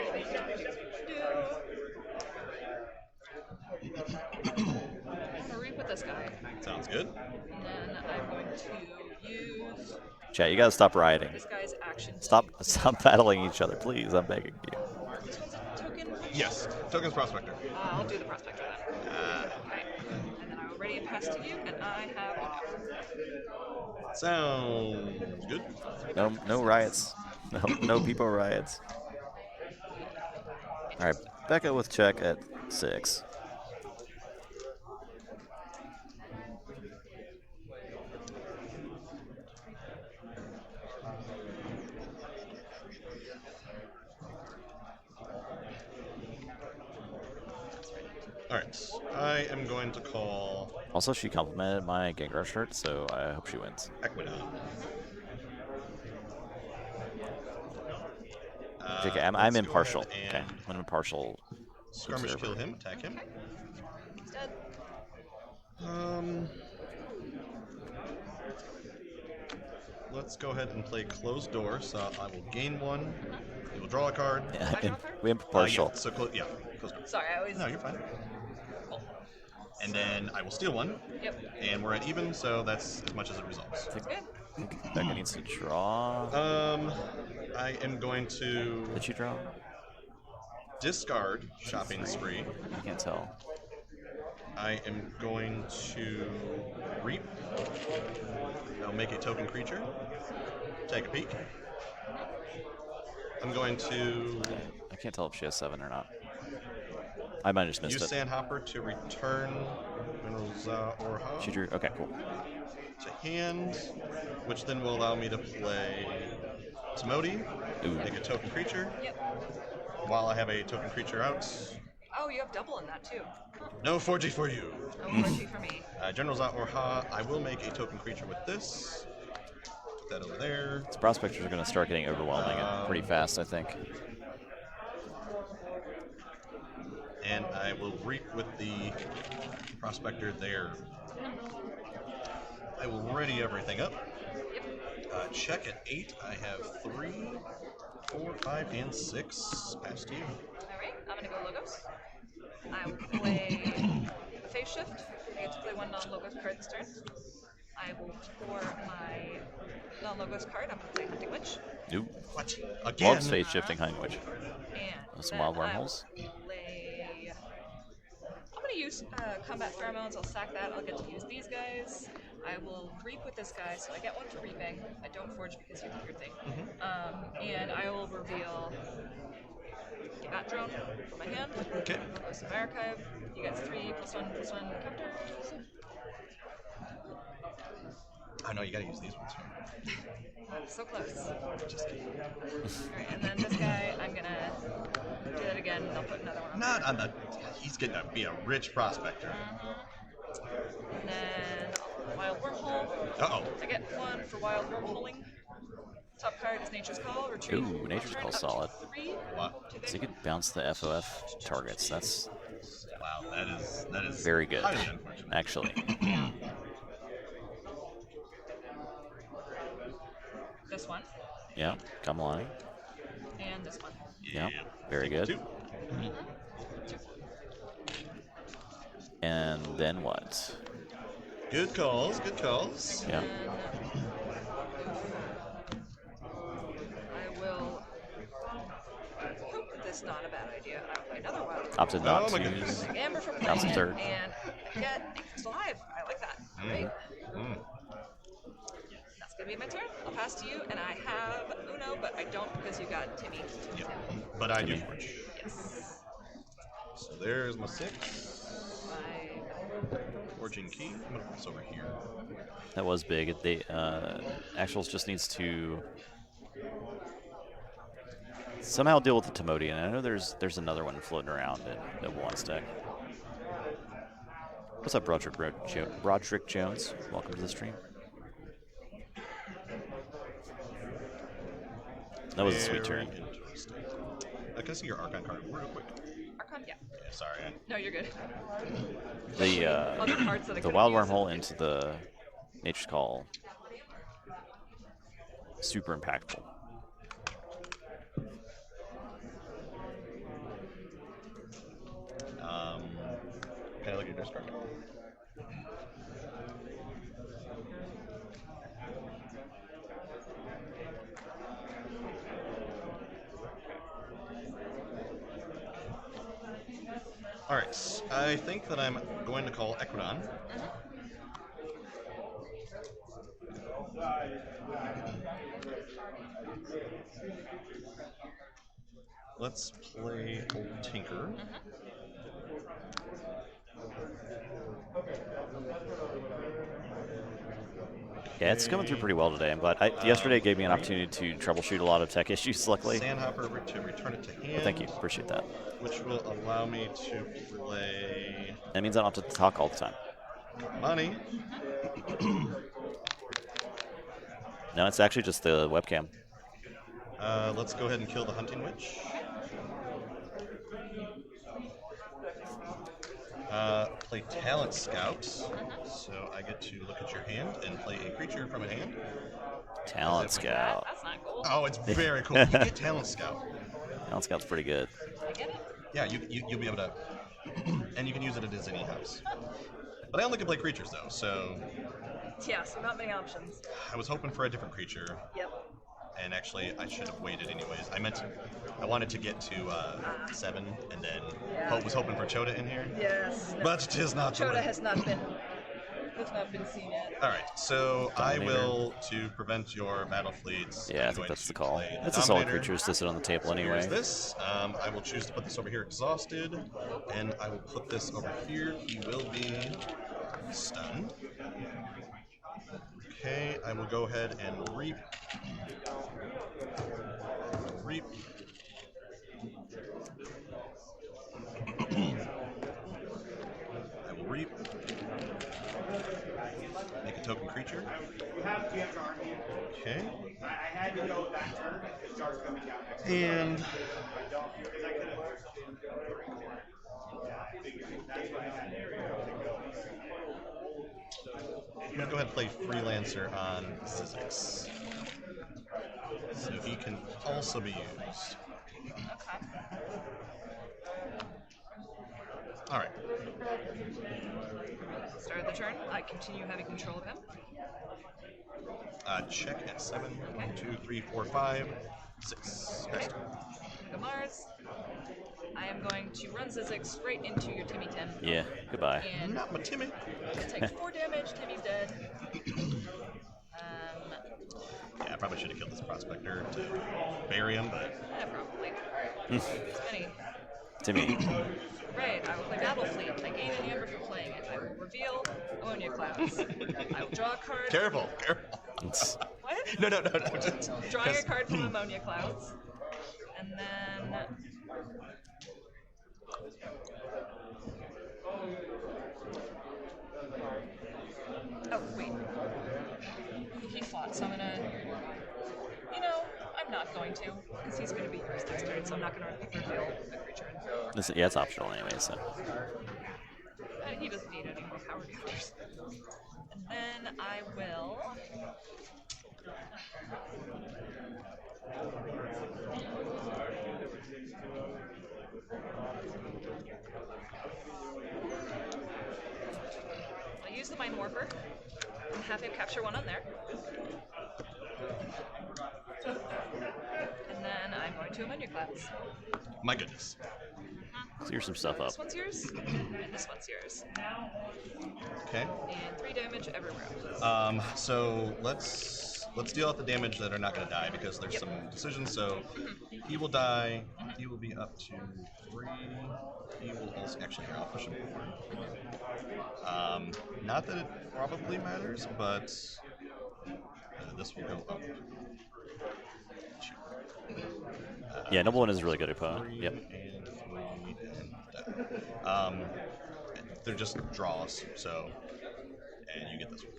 I'm gonna reap with this guy. Sounds good. And then I'm going to use Chat, you gotta stop rioting. this guy's action. Stop battling each other, please. I'm begging you. This one's a token. Yes. Tokens Prospector. I'll do the prospector then. Okay. And then I will ready and pass to you, and I have one. Sounds good. No riots. No people riots. All right, Becca with check at 6. All right. I am going to call Also, she complimented my Gengar shirt, so I hope she wins. Equidon. JK, I'm let's go impartial. ahead Okay, and I'm an impartial Skirmish observer. kill him. Attack him. He's dead. Let's go ahead and play Closed Door. So I will gain 1. He will draw a card. Yeah, we're impartial. Yeah, so yeah, Closed Door. Sorry, I always. No, you're fine. And then I will steal 1. Yep. And we're at even, so that's as much as it resolves. Good. I think Becca needs to draw. I am going to Did you draw? discard Shopping Spree. I can't tell. I am going to reap. I'll make a token creature. Take a peek. I'm going to I can't tell if she has 7 or not. I might have just missed use it. Sandhopper to return Minerals Orha She drew. Okay, cool. to hand, which then will allow me to play Timoti, Ooh. make a token creature. Yep. While I have a token creature out, Oh, you have double in that too. no 4G for you. No 4G for me. Generals Orha, I will make a token creature with this. Put that over there. These prospectors are going to start getting overwhelming pretty fast, I think. And I will reap with the prospector there. I will ready everything up. Check at 8. I have 3, 4, 5, and 6. Past you. Alright, I'm gonna go Logos. I will play a Phase Shift. I get to play 1 non-Logos card this turn. I will, for my non-Logos card, I'm gonna play Hunting Witch. Nope. What? Again? Loves phase shifting Hunting Witch. And Some then wild I will wormholes. play... I'm gonna use Combat Pheromones. I'll sack that. I'll get to use these guys. I will reap with this guy, so I get 1 for reaping. I don't forge because you do your thing. And I will reveal Bat Drone from my hand. Okay. Goes to my archive. You get 3 +1/+1 counters. I know you gotta use these ones. So close. Just kidding. Alright, and then this guy, I'm gonna do that again, and I'll put another one on. Not on the. He's gonna be a rich prospector. And then Wild Wormhole. Uh-oh. I get 1 for Wild Wormholing. Top card is Nature's Call. Retreat. Ooh, Nature's Return Call up to solid. 3. What? So you could bounce the FOF targets. That's Wow, that is very good, highly unfortunate. actually. This one. Yeah, Kamalani. And this one. Yeah, very good. 2. And then what? Good calls. Good calls. Yeah. I will hope this is not a bad idea. I will play another Wild Opted not Oh my to goodness. Wormhole. Amber for Bounce playing a it, third. and I get it's alive. I like that. Right? That's gonna be my turn. I'll pass to you, and I have Uno, but I don't because you got Timmy. Yeah. But I do Timmy. forge. Yes. So there's my 6. My Forging key. I'm gonna put this over here. That was big. They Actuals just needs to somehow deal with the Timoti, and I know there's another one floating around in Noble One's deck. What's up, Broderick Jones? Welcome to the stream. That was a sweet turn. Interesting. Can I see your Archon card real quick? Archon, yeah. Yeah, sorry. No, you're good. The cards that I the could've wild used. wormhole into the Nature's Call. Super impactful. Can I look at your discard? All right, I think that I'm going to call Equidon. Let's play Old Tinker. Yeah, it's coming through pretty well today. I'm glad. Yesterday gave me an opportunity to troubleshoot a lot of tech issues, luckily. Sandhopper to return it to hand. Well, thank you. Appreciate that. Which will allow me to play... That means I don't have to talk all the time. Money. No, it's actually just the webcam. Let's go ahead and kill the Hunting Witch. Play Talent Scout, so I get to look at your hand and play a creature from a hand. Talent Scout. That's not cool. Oh, it's very cool. You get Talent Scout. Talent Scout's pretty good. I get it. Yeah, you'll be able to, and you can use it at Disney House. But I only can play creatures though, so Yeah, so not many options. I was hoping for a different creature. Yep. And actually, I should have waited anyways. I wanted to get to 7, and then was hoping for Chota in here. Yes. No. But it is not. Chota has not been seen yet. All right, so I will, to prevent your battle fleets. Yeah, I think that's the call. It's a solid creatures to sit on the table anyway. Here's this. I will choose to put this over here, exhausted, and I will put this over here. He will be stunned. Okay, I will go ahead and reap. Reap. I will reap. Make a token creature. Okay. I had to go that turn because Jar's coming down next. And I'm gonna go ahead and play Freelancer on Sizzix. So he can also be used. Alright. Start of the turn, I continue having control of him. Check at 7. 1, 2, 3, 4, 5, 6. Next turn. Go Mars. I am going to run Zizix right into your Timmy Tim. Yeah, goodbye. And not my Timmy. Take 4 damage, Timmy's dead. Yeah, I probably should have killed this Prospector to bury him, but... Yeah, probably. It's many. Timmy. Right, I will play Battle Fleet. I gain an amber for playing it. I will reveal Ammonia Clouds. I will draw a card. Careful. What? No. Drawing a card from Ammonia Clouds. And then... Oh, wait. He fought, so I'm gonna... You know, I'm not going to, because he's gonna be yours next turn, so I'm not gonna reveal a creature. Yeah, it's optional anyway, so. He doesn't need any more power counters. And then I will... I'll use the Mind Warper and have him capture 1 on there. And then I'm going to Ammonia Clouds. My goodness. Clear some stuff up. This one's yours, and this one's yours. Okay. And 3 damage everywhere. So let's deal out the damage that are not going to die because there's some decisions. So he will die. He will be up to 3. He will also actually I'll push him forward. Not that it probably matters, but this will go up. Yeah, Noble One is a really good opponent. 3 Yep. and 3 and they're just draws. So, and you get this one.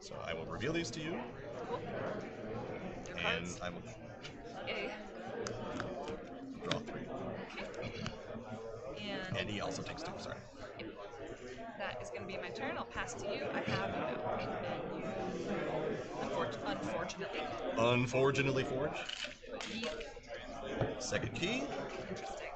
So I will reveal these to you, Your and cards. I will Yay. draw 3. And he also takes 2. Sorry. That is going to be my turn. I'll pass to you. I have a note. And you, unfortunately. Unfortunately, Forge. Yep. Second key. Interesting.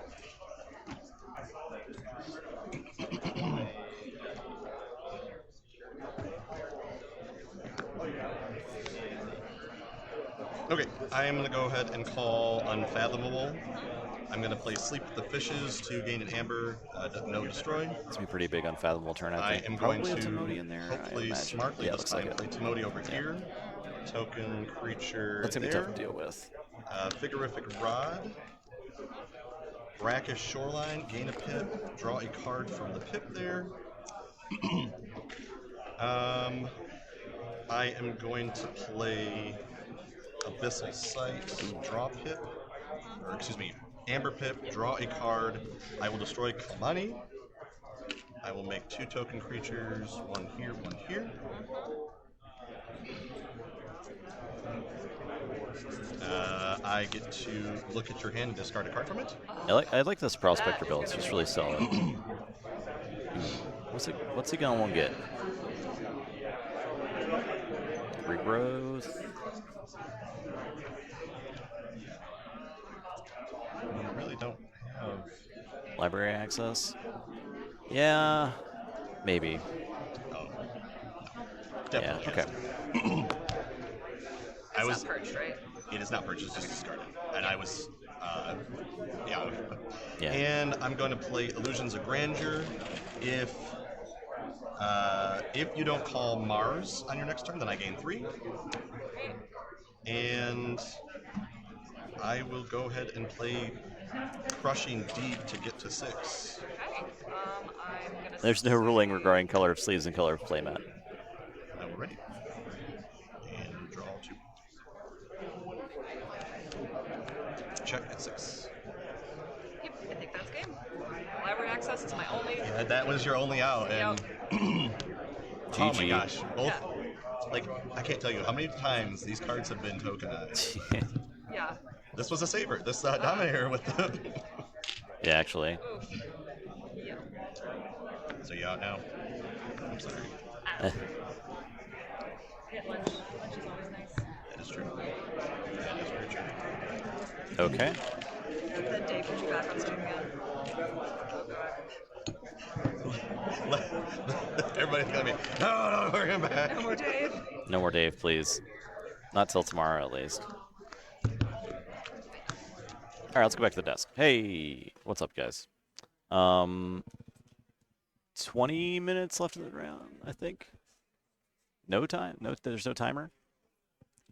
Okay, I am going to go ahead and call Unfathomable. I'm going to play Sleep with the Fishes to gain an amber, no destroy. It's going to be pretty big unfathomable turn, I think. I am Probably going a to Timoti in there, I hopefully imagine. smartly Yeah, this looks time like play it. Timoti over Yeah. here. Token creature That's going to be there. tough to deal with. Figurific Rod. Brackish Shoreline, gain a pip, draw a card from the pip there. I am going to play Abyssal Sight, draw pip, or excuse me, Amber Pip, draw a card. I will destroy Kamani. I will make 2 token creatures, one here, one here. I get to look at your hand and discard a card from it. I like this Prospector build. It's just really solid. What's he gonna want to get? Regrowth. You really don't have Library access. Yeah, maybe. Oh, definitely. Yeah. Okay. It's not purged, right? It is not purchased, just discarded. And I was, yeah. Yeah. And I'm going to play Illusions of Grandeur. If you don't call Mars on your next turn, then I gain 3. And I will go ahead and play Crushing Deed to get to 6. Okay. I'm gonna. There's no ruling regarding color of sleeves and color of playmat. Now we're ready. And draw 2. Check at 6. Yep, I think that's game. Library access is my only. Yeah, that was your only out. And oh my gosh, both. Yeah. Like, I can't tell you how many times these cards have been tokenized. Yeah. This was a saver. This Dominator with the. Yeah, actually. Oof. Yep. So you out now? I'm sorry. Get lunch. Lunch is always nice. That is true. That is very true. Okay. Then Dave put you back on stream again. Everybody's gonna be, no, we're going back. No more Dave. No more Dave, please. Not till tomorrow, at least. All right, let's go back to the desk. Hey, what's up, guys? 20 minutes left in the round, I think. No time? No, there's no timer?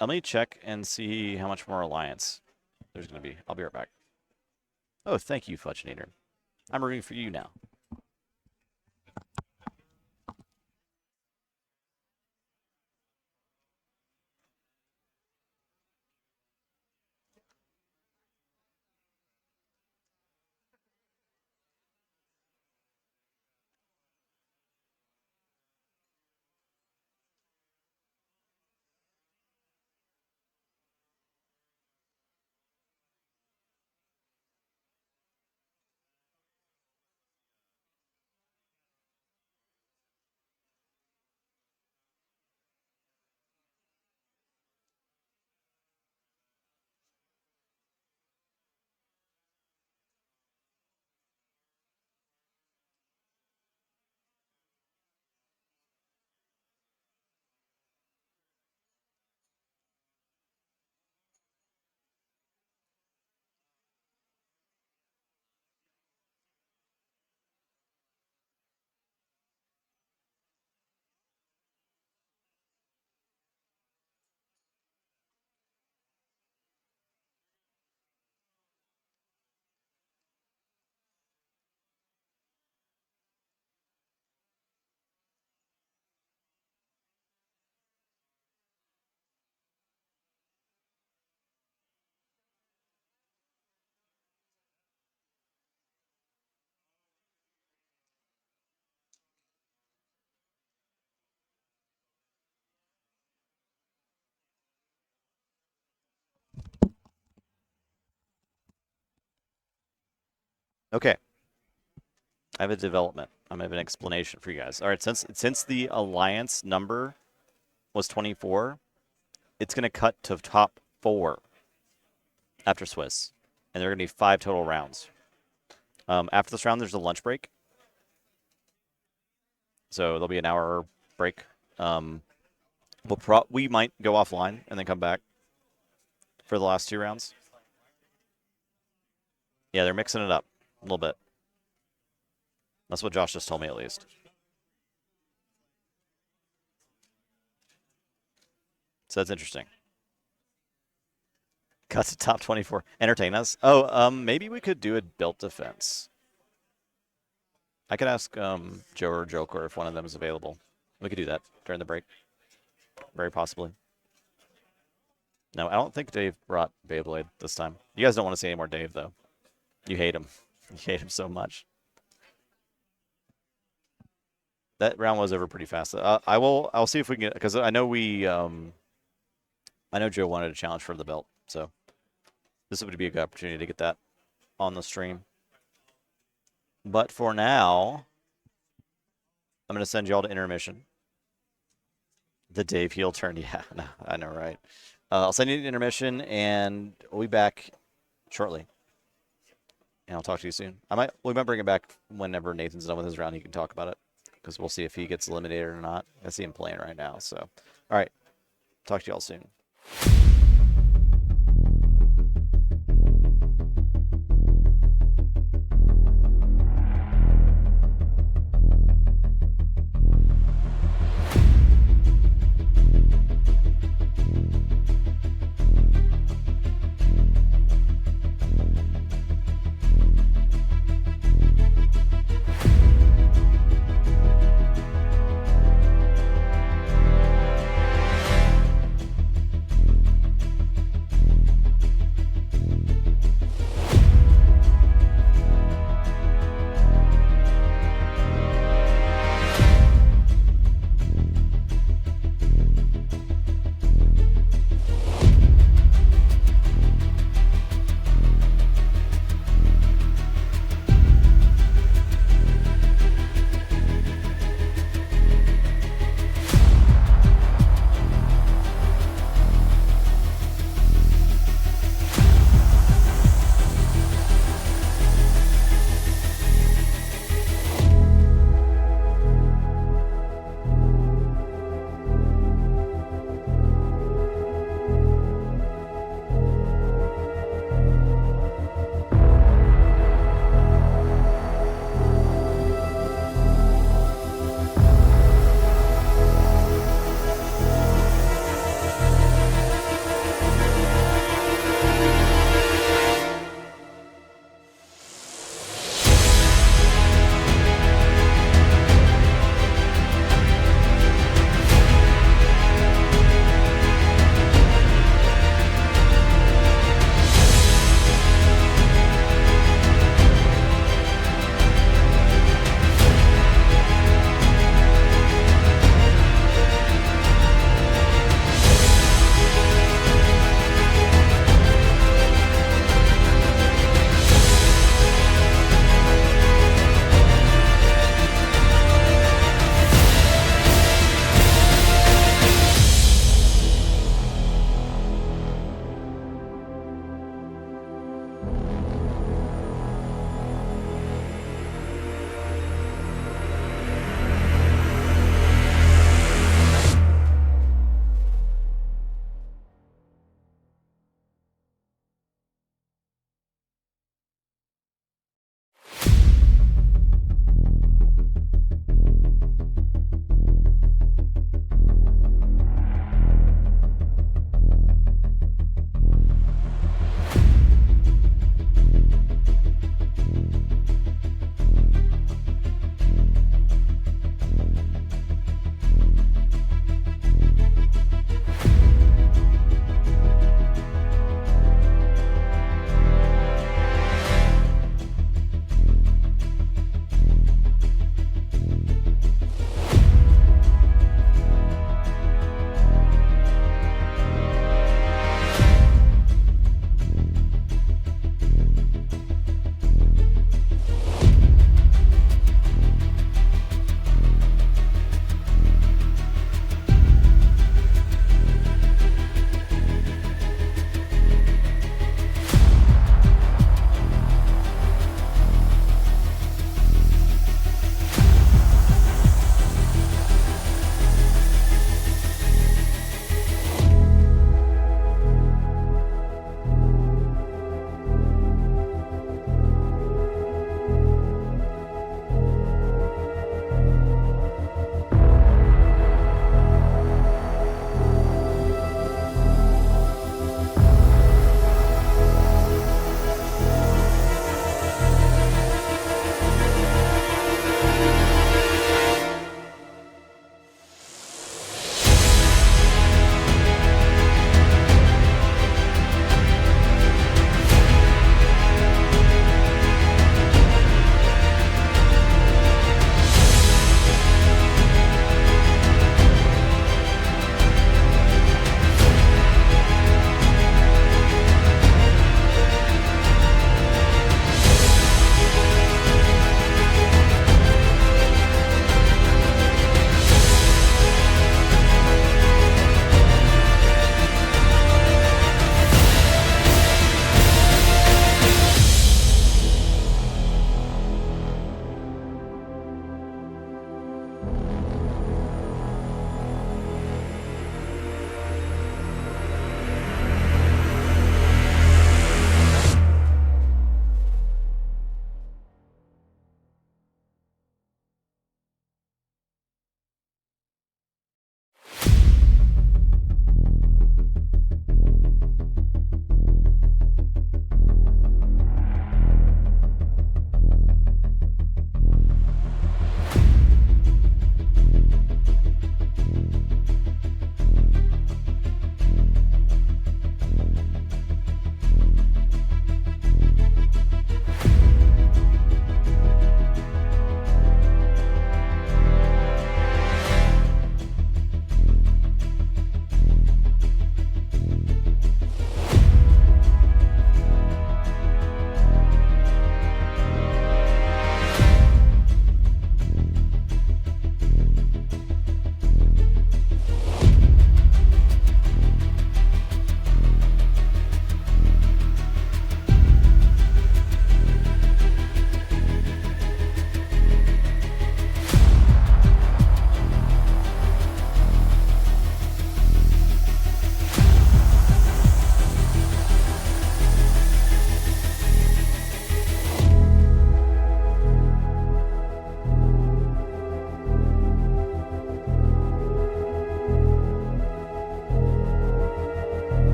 Let me check and see how much more Alliance there's going to be. I'll be right back. Oh, thank you, Fudgenator. I'm rooting for you now. Okay. I have a development. I have an explanation for you guys. All right, since the alliance number was 24, it's going to cut to top 4 after Swiss, and there are going to be 5 total rounds. After this round, there's a lunch break, so there'll be an hour break. We might go offline and then come back for the last 2 rounds. Yeah, they're mixing it up a little bit. That's what Josh just told me, at least. So that's interesting. Cut to top 24. Entertain us. Oh, maybe we could do a built defense. I could ask Joe or Joker if one of them is available. We could do that during the break. Very possibly. No, I don't think Dave brought Beyblade this time. You guys don't want to see any more Dave, though. You hate him. You hate him so much. That round was over pretty fast. I'll see if we can get, because I know I know Joe wanted a challenge for the belt, so this would be a good opportunity to get that on the stream. But for now, I'm going to send you all to intermission. The Dave heel turn, yeah, no, I know, right? I'll send you to intermission, and we'll be back shortly. And I'll talk to you soon. We might bring it back whenever Nathan's done with his round. He can talk about it, because we'll see if he gets eliminated or not. I see him playing right now. So, all right. Talk to you all soon.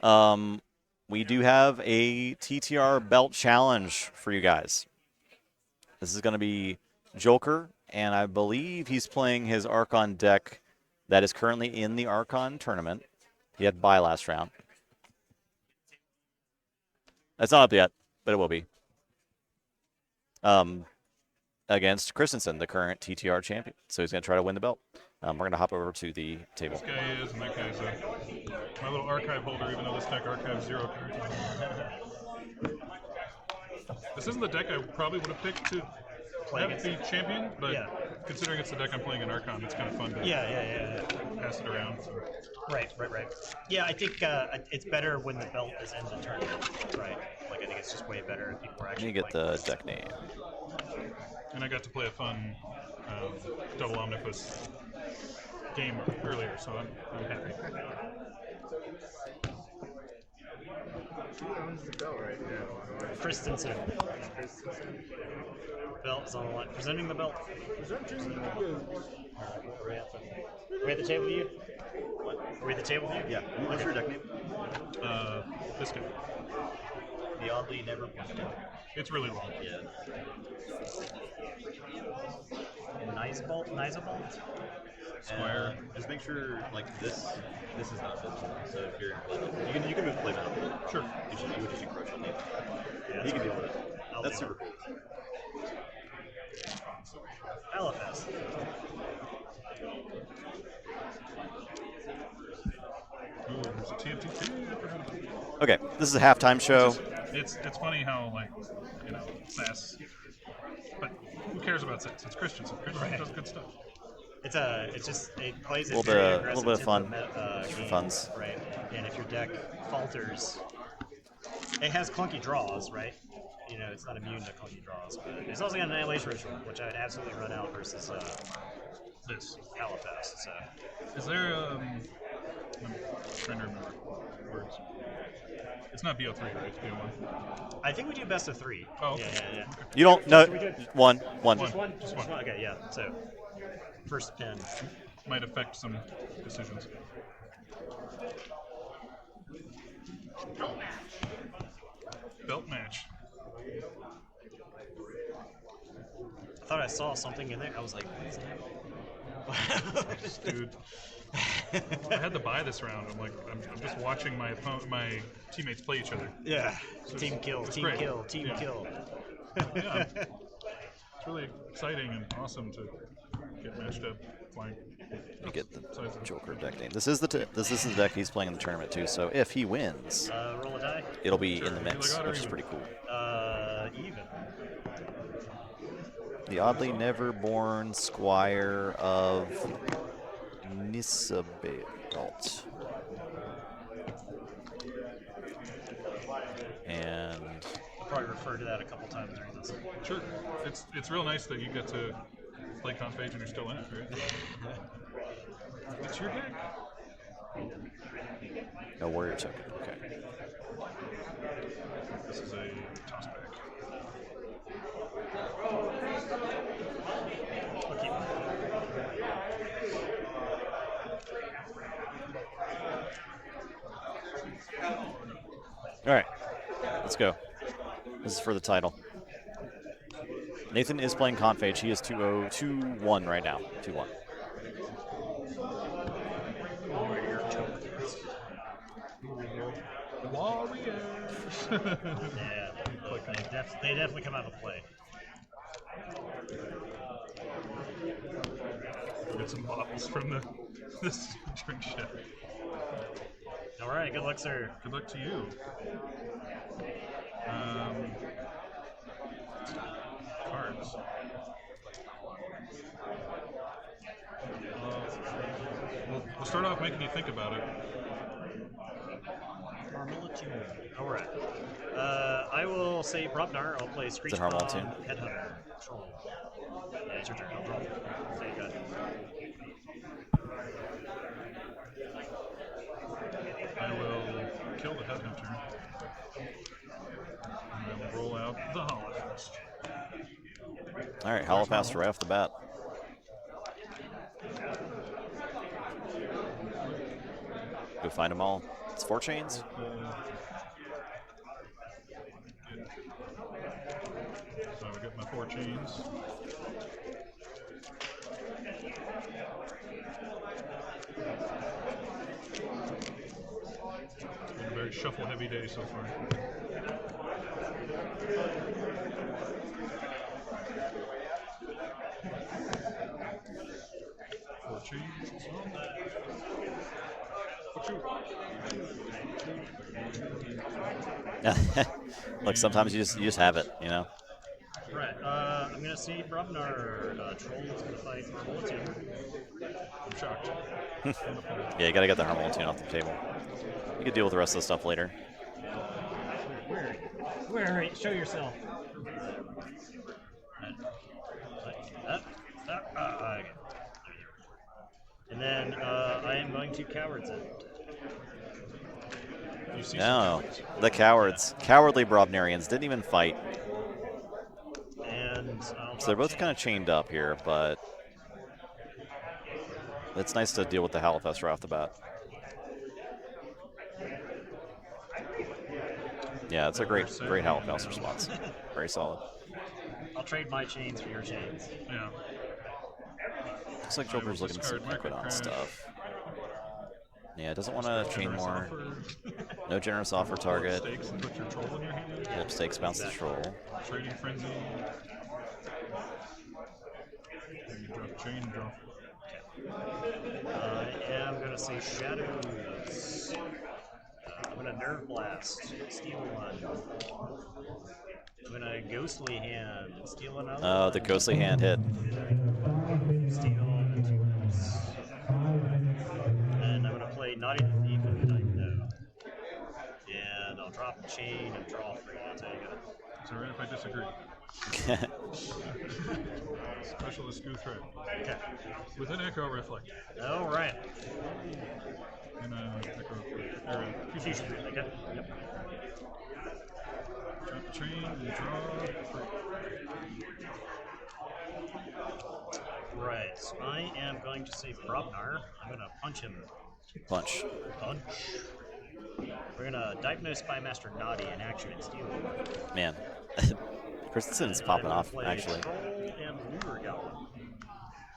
We do have a TTR belt challenge for you guys. This is going to be Joker, and I believe he's playing his Archon deck that is currently in the Archon tournament. He had bye last round. It's not up yet, but it will be. Against Christensen, the current TTR champion. So he's going to try to win the belt. We're going to hop over to the table. This guy is, and that guy's my little archive holder, even though this deck archives 0 cards. This isn't the deck I probably would have picked to have the champion, but considering it's the deck I'm playing in Archon, it's kind of fun to pass it around. So. Right. Yeah, I think it's better when the belt is in the tournament, right? Like, I think it's just way better if people are actually. Let me get the deck name. And I got to play a fun double omnibus game earlier, so I'm happy. Who owns the belt right now? Christensen. Belt is on the line. Presenting the belt. Are we at the table with you? What? Are we at the table with you? Yeah. What's your deck name? This guy. The oddly never. It's really long. Yeah. Nizabolt? Square. Just make sure, like, this is not visible. So if you're, you can move play out. Sure. You would just encroach on it. Yeah, You can deal with it. That's super cool. LFS. Ooh, there's a TFT. Okay, this is a halftime show. It's funny how, like, Sass. But who cares about Sass? It's Christensen. Christensen does good stuff. It plays A a very little aggressive bit of fun. game, Funds. right? And if your deck falters, it has clunky draws, right? It's not immune to clunky draws, but it's also got an Annihilation Ritual, which I'd absolutely run out versus this Halifax. So. Is there I'm trying to remember words. It's not BO3, right? It's BO1. I think we do best of 3. Oh, okay. Yeah. You don't know. One. Just one. Okay, yeah. So, first pin might affect some decisions. Belt match. I thought I saw something in there. I was like, what is that? Dude. I had to buy this round. I'm just watching my teammates play each other. Yeah. So team kill. Yeah. It's really exciting and awesome to get matched up playing. You get the Joker deck name. This is the deck he's playing in the tournament too. So if he wins, roll a die. It'll be in the mix, which is pretty cool. Even. The oddly never born squire of Nisabelt. And I'll probably refer to that a couple times during this. Sure. It's real nice that you get to play Confage and you're still in it, right? It's your deck. no warrior token. Okay. This is a toss back. All right, let's go. This is for the title. Nathan is playing Confage. He is 2-0, 2-1 right now. 2-1. Warriors. Yeah, they definitely come out of play. Get some bottles from this drink ship. All right, good luck, sir. Good luck to you. Cards. We'll start off making you think about it. All right. I will say Brobnar. I'll play Screech Harmon Bomb, tune? Headhunter. Troll. Yeah, it's your turn. I'll draw. So you got it. I will kill the Headhunter. And I will roll out the Holocaust. All right, Holocaust right off the bat. Go find them all. It's 4 chains. So we got my 4 chains. It's been a very shuffle-heavy day so far. Four chains. Look, sometimes you just have it, you know. Right. I'm gonna see Brubnar troll is gonna fight Marmolian. I'm shocked. Yeah, you gotta get the Harmonian off the table. You can deal with the rest of the stuff later. Where? Show yourself. Okay. And then I am going to Coward's End. No, the cowards. Cowardly Brobnarians didn't even fight. And So they're both kind of chained up here, but it's nice to deal with the Hallowfest right off the bat. Yeah, it's a great Hallowfest response. Very solid. I'll trade my chains for your chains. Yeah. Looks like Joker's looking for some Equidon stuff. Yeah, doesn't want to chain more. No generous offer target. Flip stakes, bounce the troll. Trading frenzy. You drop chain, drop. I am gonna say Shadows. I'm gonna Nerve Blast, steal one. I'm gonna Ghostly Hand, steal another. Oh, the Ghostly Hand hit. Steal. And I'm gonna play Naughty the Thief and Dino. And I'll drop a chain and draw 3. I'll take it. Is it right if I disagree? Specialist Goo Threat. Okay. With an Echo Reflect. All right. And a Echo Reflect. Fusion. Okay. Yep. Drop the chain and draw 3. Right. So I am going to say Brobnar. I'm gonna punch him. Punch. Punch. We're gonna diagnose Spymaster Naughty in action and steal him. Man. Christensen's popping off, actually. Troll and Lure Goblin.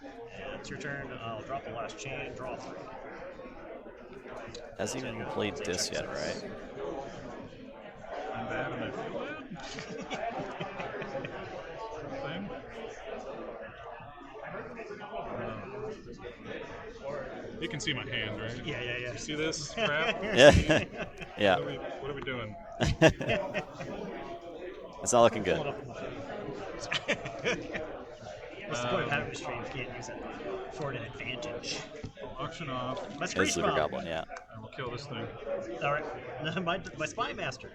And it's your turn. I'll drop the last chain, draw 3. Hasn't even played this yet, right? I'm bad and I feel bad. Thing. You can see my hand, right? Yeah. You see this crap? Yeah. Yeah. What are we doing? It's not looking good. What's the point of having a stream if you can't use it for an advantage? Auction off. Let's It's Looter Goblin, yeah. I will kill this thing. All right. my Spymaster.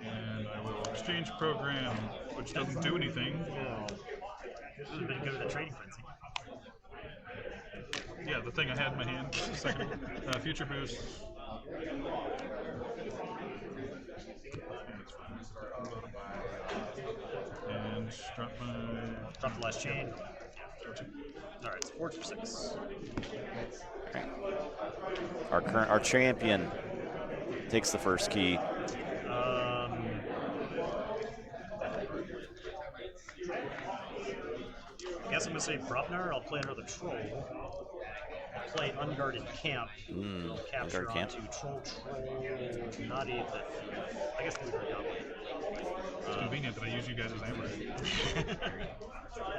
And I will exchange program, which doesn't do anything. No. This would have been good with a trading frenzy. Yeah, the thing I had in my hand a second ago. Future boost. And drop the last chain. All right, it's 4 for 6. Okay. Our champion takes the first key. I guess I'm gonna say Brobnar. I'll play another troll. I'll play Unguarded Camp. I'll capture Unguarded onto Troll, Naughty the Thief. I guess Looter Goblin. It's convenient that I use you guys as ambush.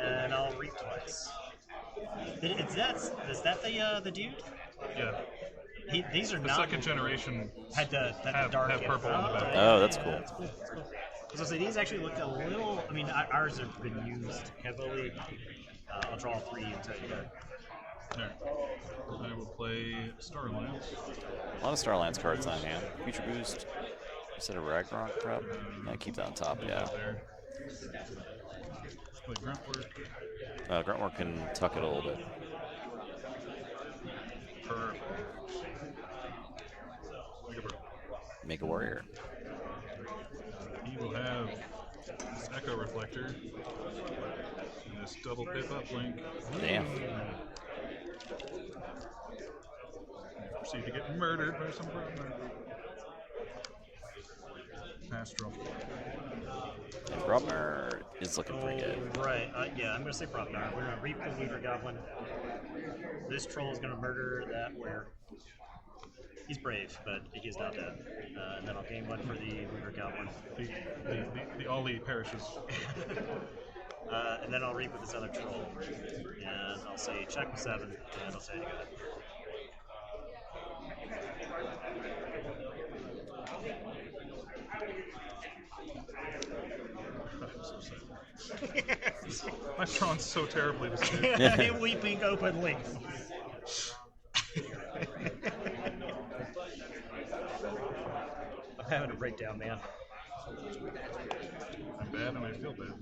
And I'll reap twice. Is that the dude? Yeah. These are the not second generation had the have dark purple on the back. Oh, that's cool. That's cool. So say these actually looked a little. I mean, ours have been used heavily. I'll draw 3 and tell you that. There. I will play Star Alliance. A lot of Star Alliance cards on hand. Future boost. Instead of Ragnarok prep. Yeah, keep that on top, yeah. Play Gruntwork. Gruntwork can tuck it a little bit. Perfect. Make a warrior. He will have this Echo Reflector. And this double pip up link. Damn. proceed to get murdered by some brother. Pastoral. Brummer is looking pretty good. Right. Yeah, I'm going to say Brummer. We're going to reap the Looter Goblin. This troll is going to murder that where. He's brave, but he's not dead. And then I'll gain 1 for the Looter Goblin. The Ollie perishes. And then I'll reap with this other troll. And I'll say check with 7, and I'll say you got it. I'm so sad. I've drawn so terribly this year. Weeping openly. I'm having a breakdown, man. I'm bad and I feel bad.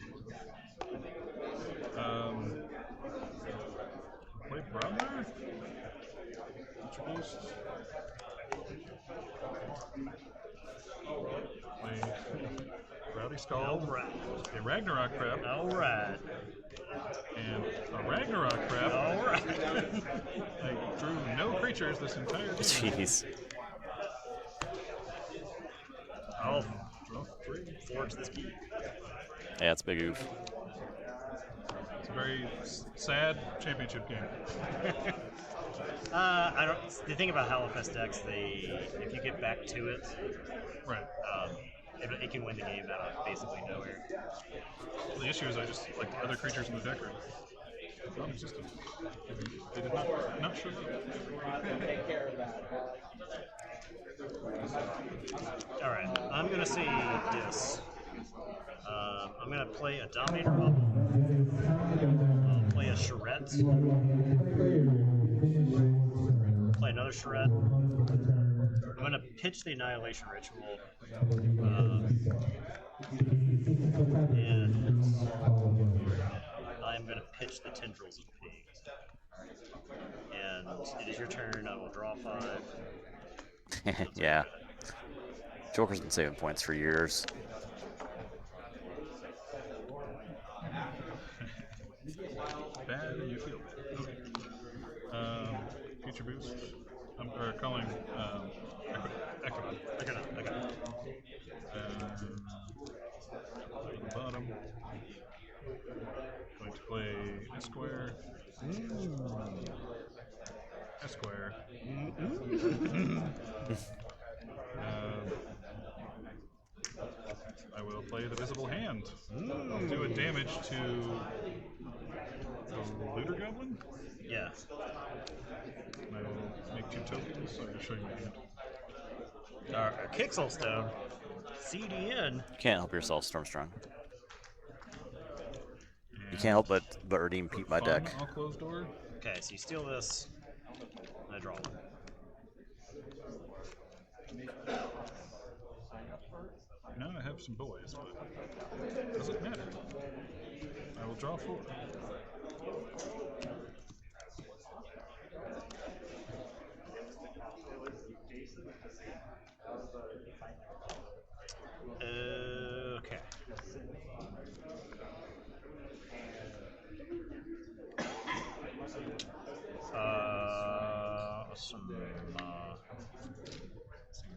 Play Brother? Introduced. Play Rowdy Skull. Alright. A Ragnarok Crab. Alright. And a Ragnarok Crab. Alright. I drew no creatures this entire game. Jeez. I'll forge this key. Yeah, it's a big oof. It's a very sad championship game. I don't. The thing about Hallowfest decks, if you get back to it, Right. It can win the game out of basically nowhere. Well, the issue is I just like the other creatures in the deck are non-existent. They did not show up. All right, I'm gonna say this. I'm gonna play a Dominator Bubble. I'll play a Charette. Play another Charette. I'm gonna pitch the Annihilation Ritual. And I'm gonna pitch the Tendrils of Pig. And it is your turn. I will draw 5. Yeah. Joker's been saving points for years. Bad and you feel bad. Okay. Future boost. I'm calling Echo. On the bottom. Going to play Esquire. Esquire. I will play the Visible Hand. I'll do a damage to the Looter Goblin. Yeah. And I will make 2 tokens, so I'm going to show you my hand. Kixelstone. CDN. You can't help yourself, Stormstrong. You can't help but redeem Pete my deck. I'll close door. Okay, so you steal this. I draw 1. Now I have some boys, but doesn't matter. I will draw 4. Okay. Some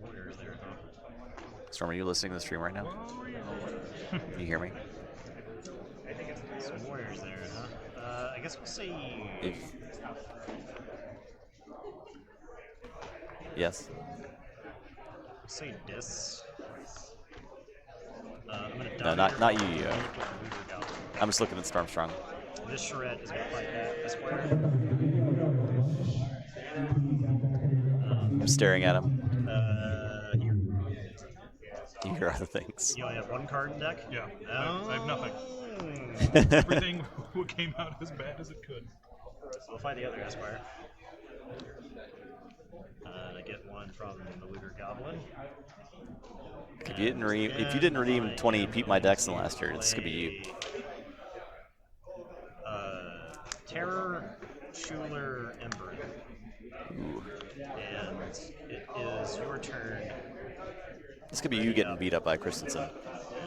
warriors there, huh? Storm, are you listening to the stream right now? Can you hear me? Some warriors there, huh? I guess we'll say. Yes. We'll say this. I'm gonna No, not you. I'm just looking at Stormstrong. This Charette is gonna fight that Esquire. I'm staring at him. Here. You hear other things. You only have 1 card in deck? Yeah. Oh. I have nothing. Everything came out as bad as it could. So we'll fight the other Esquire. I get 1 from the Looter Goblin. If you didn't redeem 20 Pete my decks in the last year, this could be you. Terror Schuler Ember. Ooh. And it is your turn. This could be you getting beat up by Christensen.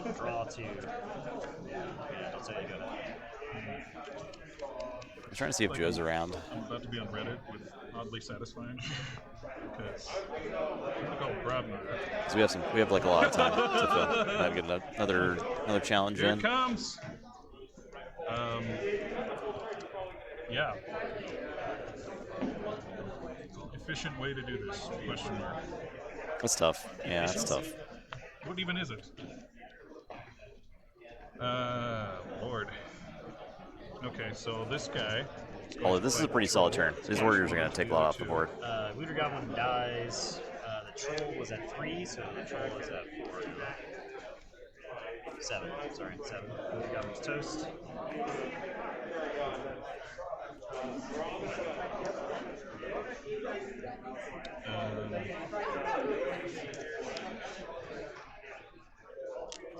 And draw 2. Yeah, don't say you got I'm trying to see if Joe's around. I'm about to be on Reddit with oddly satisfying. Because I'm gonna call Brabner. Because we have like a lot of time to fill. Might get another challenge Here in. it comes. Yeah. Efficient way to do this? Question mark. That's tough. Yeah, that's tough. What even is it? Lord. Okay, so this guy. Although this is a pretty solid turn. These warriors are going to take a lot off the board. Looter Goblin dies. The troll was at 3, so the troll is at 4. 7. Sorry, 7. Looter Goblin's toast.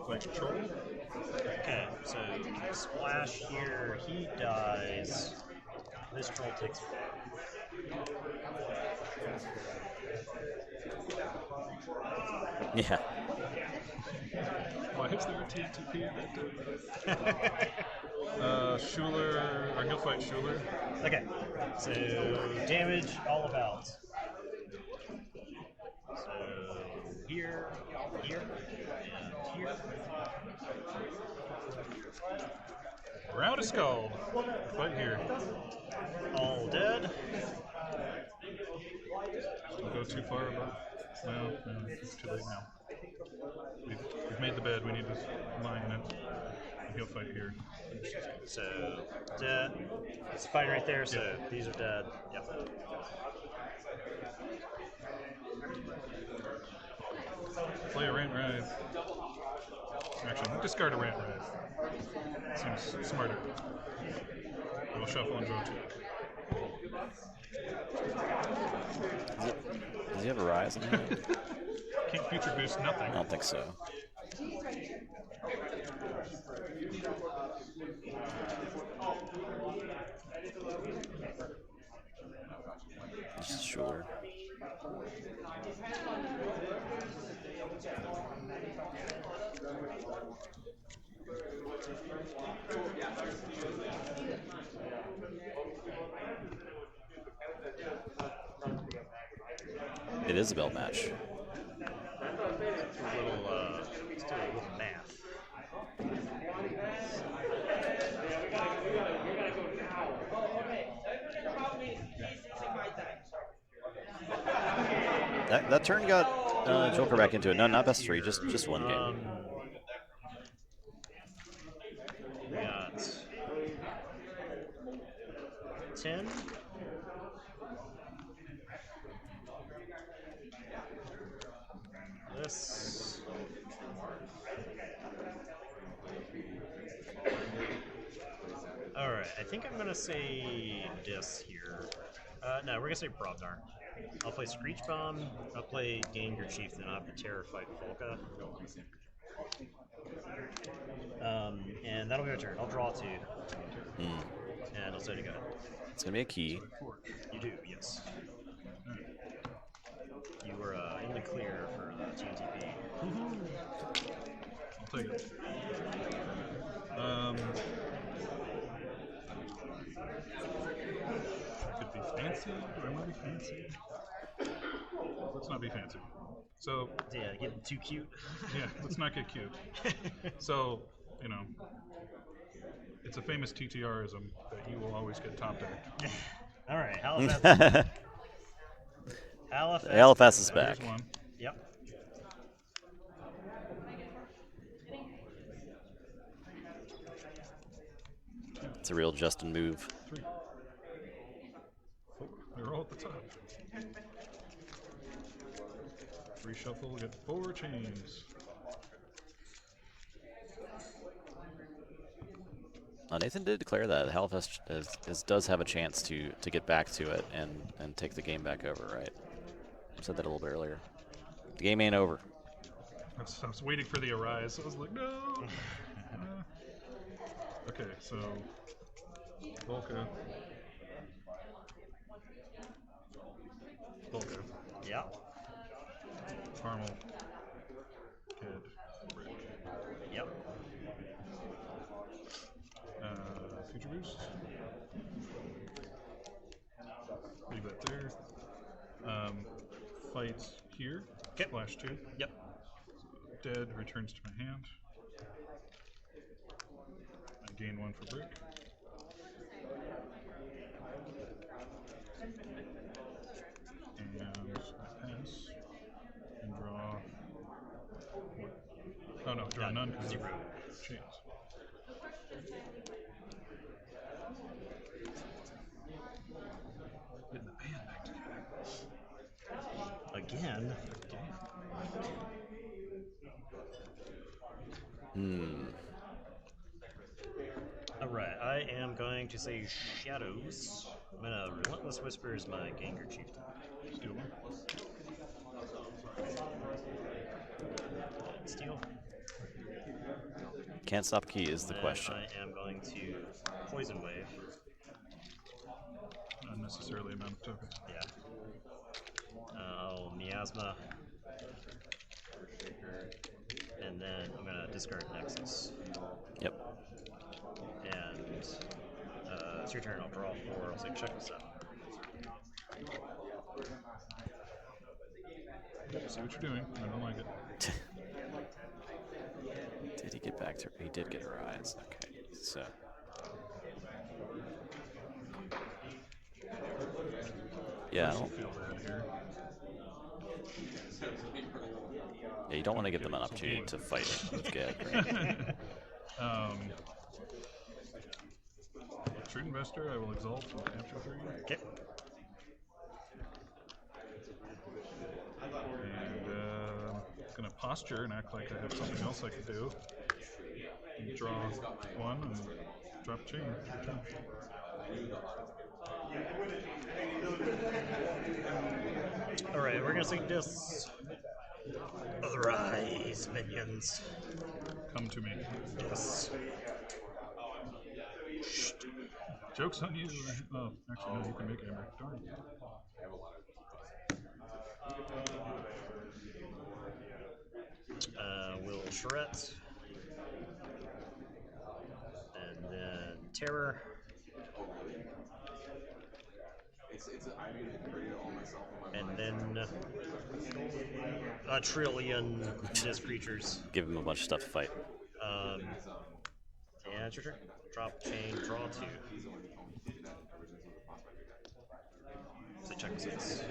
Like troll. Okay, so splash here. He dies. This troll takes 4. Yeah. Why is there a TNTP that Schuler, or he'll fight Schuler. Okay, so damage all about. So here, and here. Round of Scald. Fight here. All dead. Don't go too far above. No, it's too late now. We've made the bed. We need to lie in it. And he'll fight here. So dead. It's fighting right there. So these are dead. Yep. Play a Rant Wraith. Actually, discard a Rant Wraith. Seems smarter. We'll shuffle and draw 2. Does he have a rise in hand? Can't future boost nothing. I don't think so. Sure. It is a belt match. Let's do a little math. That turn got Joker back into it. No, not best 3, just one game. We got 10. This. Alright, I think I'm gonna say this here. No, we're gonna say Brobnar. I'll play Screech Bomb, I'll play Ganger Chieftain, I'll have the Terror fight Volca. And that'll be my turn. I'll draw 2. And I'll say to go. It's going to be a key. You do, yes. You were in the clear for the TNTP. I'll take it. I could be fancy. Do I want to be fancy? Let's not be fancy. So yeah, get too cute. Yeah, let's not get cute. So, you know, it's a famous TTRism that you will always get top decked. All right, Halifax. Halifax is back. Here's one. Yep. It's a real Justin move. 3. 4. They're all at the top. Reshuffle, get 4 chains. Nathan did declare that Halifax does have a chance to get back to it and take the game back over, right? I said that a little bit earlier. The game ain't over. I was waiting for the arise. I was like, no. Okay, so Volca. Yeah. Caramel. Kid. Yep. Future boost. fights here. Okay. Splash 2. Yep. Dead returns to my hand. I gain 1 for break. And I pass and draw. Oh no, draw none because 0. Chains. Getting the band back together. Again. Alright, I am going to say Shadows. I'm gonna Relentless Whispers my Gengar Chieftain. Steal 1. Steal. Can't stop key is the And question. I am going to Poison Wave. Unnecessarily amount of tokens. Yeah. I'll Miasma. And then I'm gonna discard Nexus. Yep. And it's your turn. I'll draw 4. I'll say check this out. See what you're doing. I don't like it. Did he get back to her? He did get her eyes. Okay, so. Yeah, I don't feel bad here. Yeah, you don't want to give them an opportunity to fight with Ged. Right? True Investor, I will exalt and capture 3. Okay. And gonna posture and act like I have something else I could do. And draw 1 and drop chain. Alright, we're gonna sing this. Arise, minions. Come to me. Yes. Joke's on you. Oh, actually, no, you can make Amber. Darn. Will Charette. And then Terror. And then a trillion disc creatures. Give him a bunch of stuff to fight. And it's your turn. Drop, chain, draw 2. So check 6.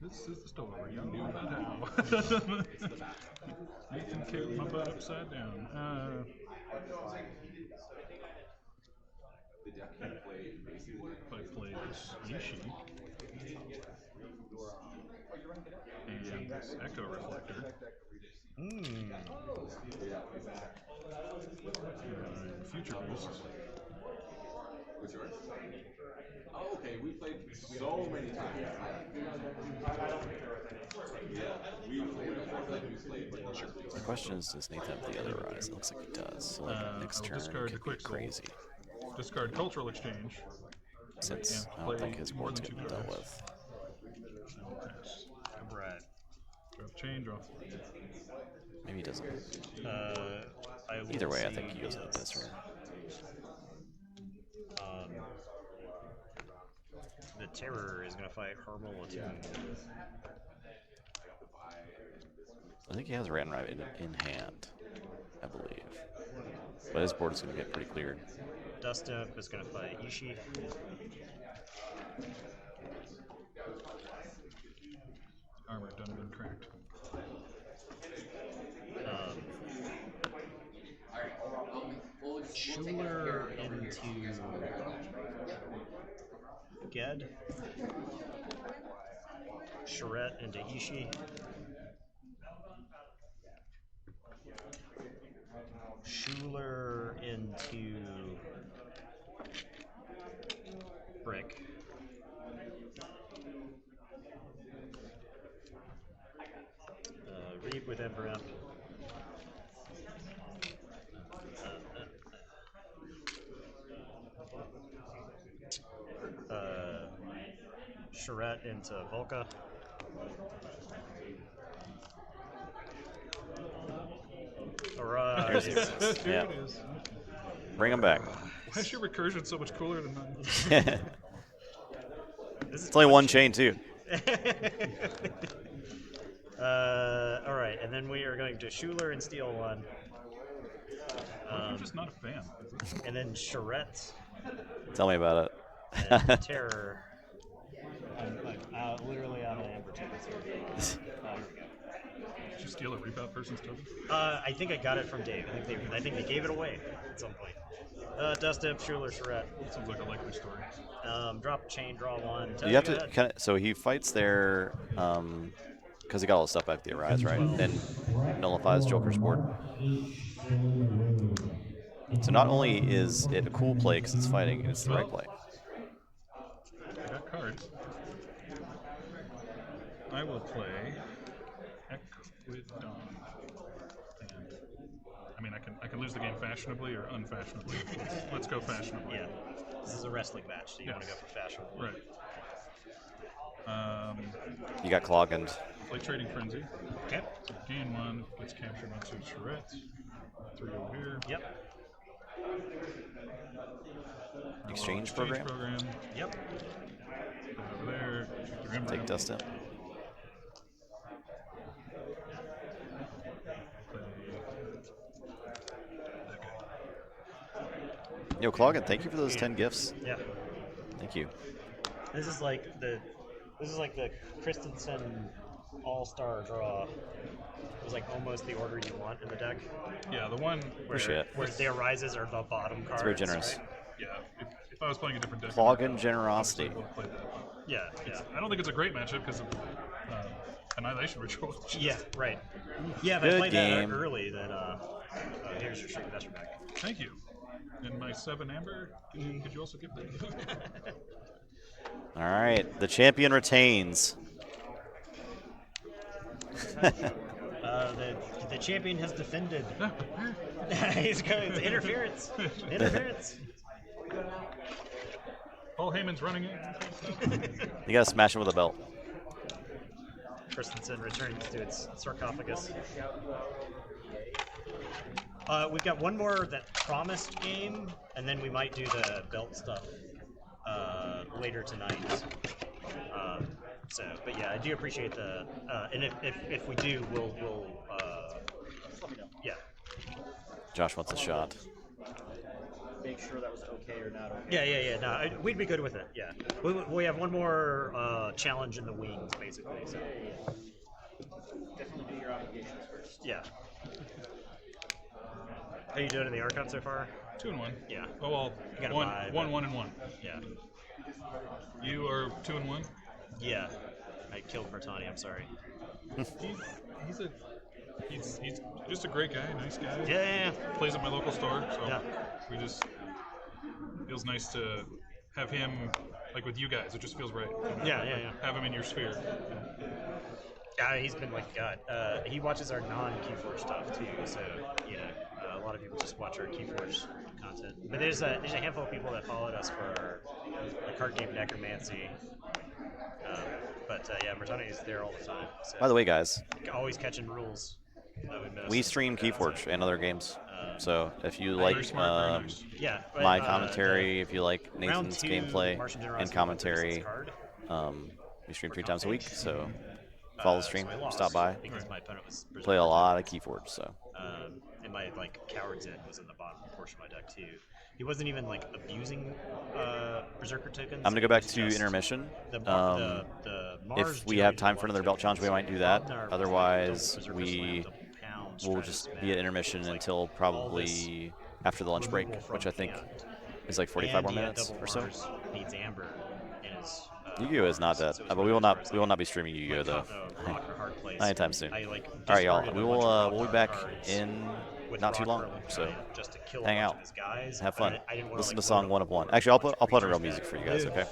This is the story you knew about how. Nathan kicked my butt upside down. If I play this Nishi and this Echo Reflector, Future Boost. What's yours? Oh, okay. We played so many times. Yeah, we played. Sure. The question is, does Nathan have the other eyes? It looks like he does. So like next I'll turn discard the could be quick crazy. Discard Cultural Exchange. Since and I don't play think his more board's than 2 getting dealt cards. with. Right. Drop chain, draw 4. Maybe he doesn't. I will Either way, I say think he goes with yes. this room. The Terror is going to fight Hermal. I think he has Rat and Rabbit in hand, I believe. But his board is going to get pretty cleared. Dust Up is going to fight Ishii. Armor done been cracked. Schuler into Ged. Charette into Ishii. Schuler into Brick. Reap with Ember Up. Charette into Volca. Alright. There's the There yeah. it is. Bring him back. Why is your recursion so much cooler than mine? It's only one chain too. All right, and then we are going to Schuler and steal one. I'm just not a fan. And then Charette Tell me about and it. Terror. Literally out of Amber tickets. Here we go. Did you steal a rebound person's token? I think I got it from Dave. I think they gave it away at some point. Dust Dip, Schuler, Charette. Sounds like a likely story. Drop chain, draw one. You have to kind of. So he fights there because he got all the stuff back to the Arise, right? Then nullifies Joker's board. So not only is it a cool play because it's fighting, it's the right play. I got cards. I will play Equidon. And I mean, I can lose the game fashionably or unfashionably. Let's go fashionably. Yeah, this is a wrestling match, so you want to go for fashionable. Right. You got Clogged. Play Trading Frenzy. Okay. So gain 1, gets captured onto Charette. 3 over here. Yep. Exchange program. Yep. Put it over there. Check the Take Dust Dip. Yo, Clogged, thank you for those 10 gifts. Yeah. Thank you. This is like the Christensen All-Star draw. It was like almost the order you want in the deck. Yeah, the one where the Arises are the bottom cards. It's very generous. Right? Yeah, if I was playing a different deck. Clogged Generosity. Yeah, I don't think it's a great matchup because of Annihilation Ritual. Yeah, right. Yeah, if I played that early, then here's your Shrink Master back. Thank you. And my 7 Amber, could you also give that? All right, the champion retains. The champion has defended. He's going. It's interference. Interference. Paul Heyman's running it. You gotta smash him with a belt. Christensen returns to its sarcophagus. We've got one more that promised game, and then we might do the belt stuff later tonight. But yeah, I do appreciate the, and if we do, we'll yeah. Josh wants a shot. Make sure that was okay or not okay. Yeah. No, we'd be good with it. Yeah, we have one more challenge in the wings, basically. So Definitely do your obligations first. yeah. How you doing in the Archon so far? 2 and 1. Yeah. Oh well. You got 1 and 1. Yeah. You are 2 and 1. Yeah. I killed Bertani. I'm sorry. He's just a great guy, nice guy. Yeah. Plays at my local store, so yeah. We just feels nice to have him like with you guys. It just feels right. Yeah. Have him in your sphere. Yeah, he's been like God. He watches our non-Keyforge stuff too, so you know, a lot of people just watch our Keyforge content. But there's a handful of people that followed us for the card game Necromancy. Yeah, Bertani is there all the time. So By the way, guys, always catching rules that we miss. we stream Keyforge and other games. So if you like my commentary, if you like Nathan's gameplay and commentary, we stream 3 times a week. So follow the stream, stop by. My opponent was play a lot of Keyforge. So. And my Coward's End was in the bottom portion of my deck too. He wasn't even abusing Berserker tokens. I'm gonna go back to Intermission. If we have time for another belt challenge, we might do that. Otherwise, we will just be at Intermission until probably after the lunch break, which I think is like 45 more minutes or so. Needs Amber. Yu-Gi-Oh is not dead, but we will not be streaming Yu-Gi-Oh though. Not anytime soon. All right, y'all. We'll be back in not too long. So hang out, have fun, listen to song 1 of 1. Actually, I'll put on real music for you guys. Okay.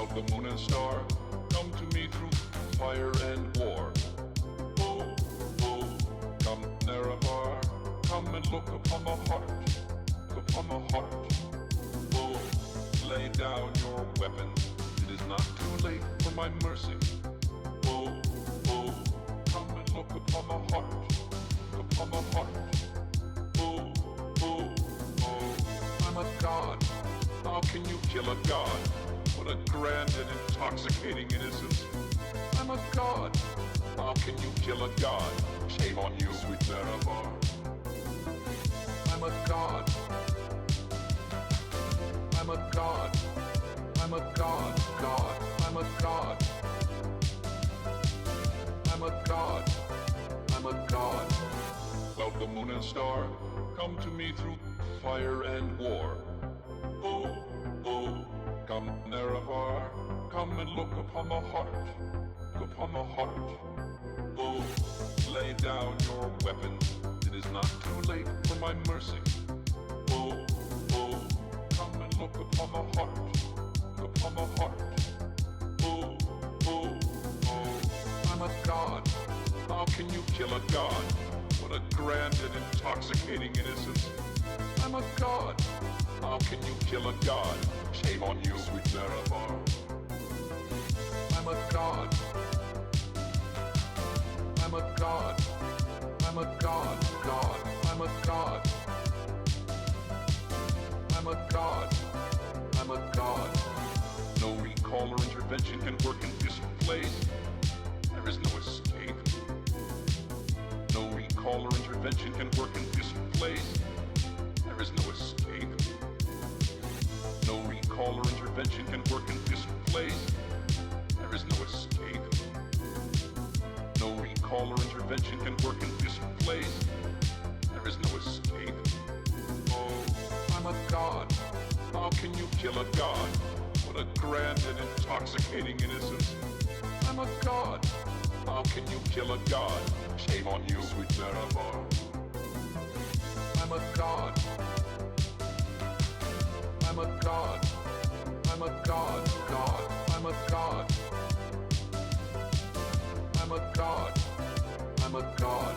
of the moon and star, come to me through fire and war. Oh, oh, come Nerevar, come and look upon the heart, look upon the heart. Oh, lay down your weapons, it is not too late for my mercy. Oh, oh, come and look upon the heart, look upon the heart. Oh, oh, oh, I'm a god. How can you kill a god? What a grand and intoxicating innocence. I'm a god. How can you kill a god? Shame on you, sweet Nerevar. I'm a god. I'm a god. I'm a god, god. I'm a god. I'm a god. I'm a god. Of the moon and star, come to me through fire and war. Oh, oh, come Nerevar, come and look upon the heart, look upon the heart. Oh, lay down your weapons, it is not too late for my mercy. Oh, oh, come and look upon the heart, look upon the heart. Oh, oh, oh, I'm a god. How can you kill a god? What a grand and intoxicating innocence. I'm a god. How can you kill a god? Shame on you, sweet Nerevar. I'm a god. I'm a god. I'm a god, god. I'm a god. I'm a god. I'm a god. No recall or intervention can work in this place. There is no escape. No recall or intervention can work in this place. There is no escape. No recall or intervention can work in this place. There is no escape. No recall or intervention can work in this place. There is no escape. Oh, I'm a god. How can you kill a god? What a grand and intoxicating innocence. I'm a god. How can you kill a god? Shame on you, sweet Nerevar. I'm a god. I'm a god. I'm a god, god. I'm a god. I'm a god. I'm a god.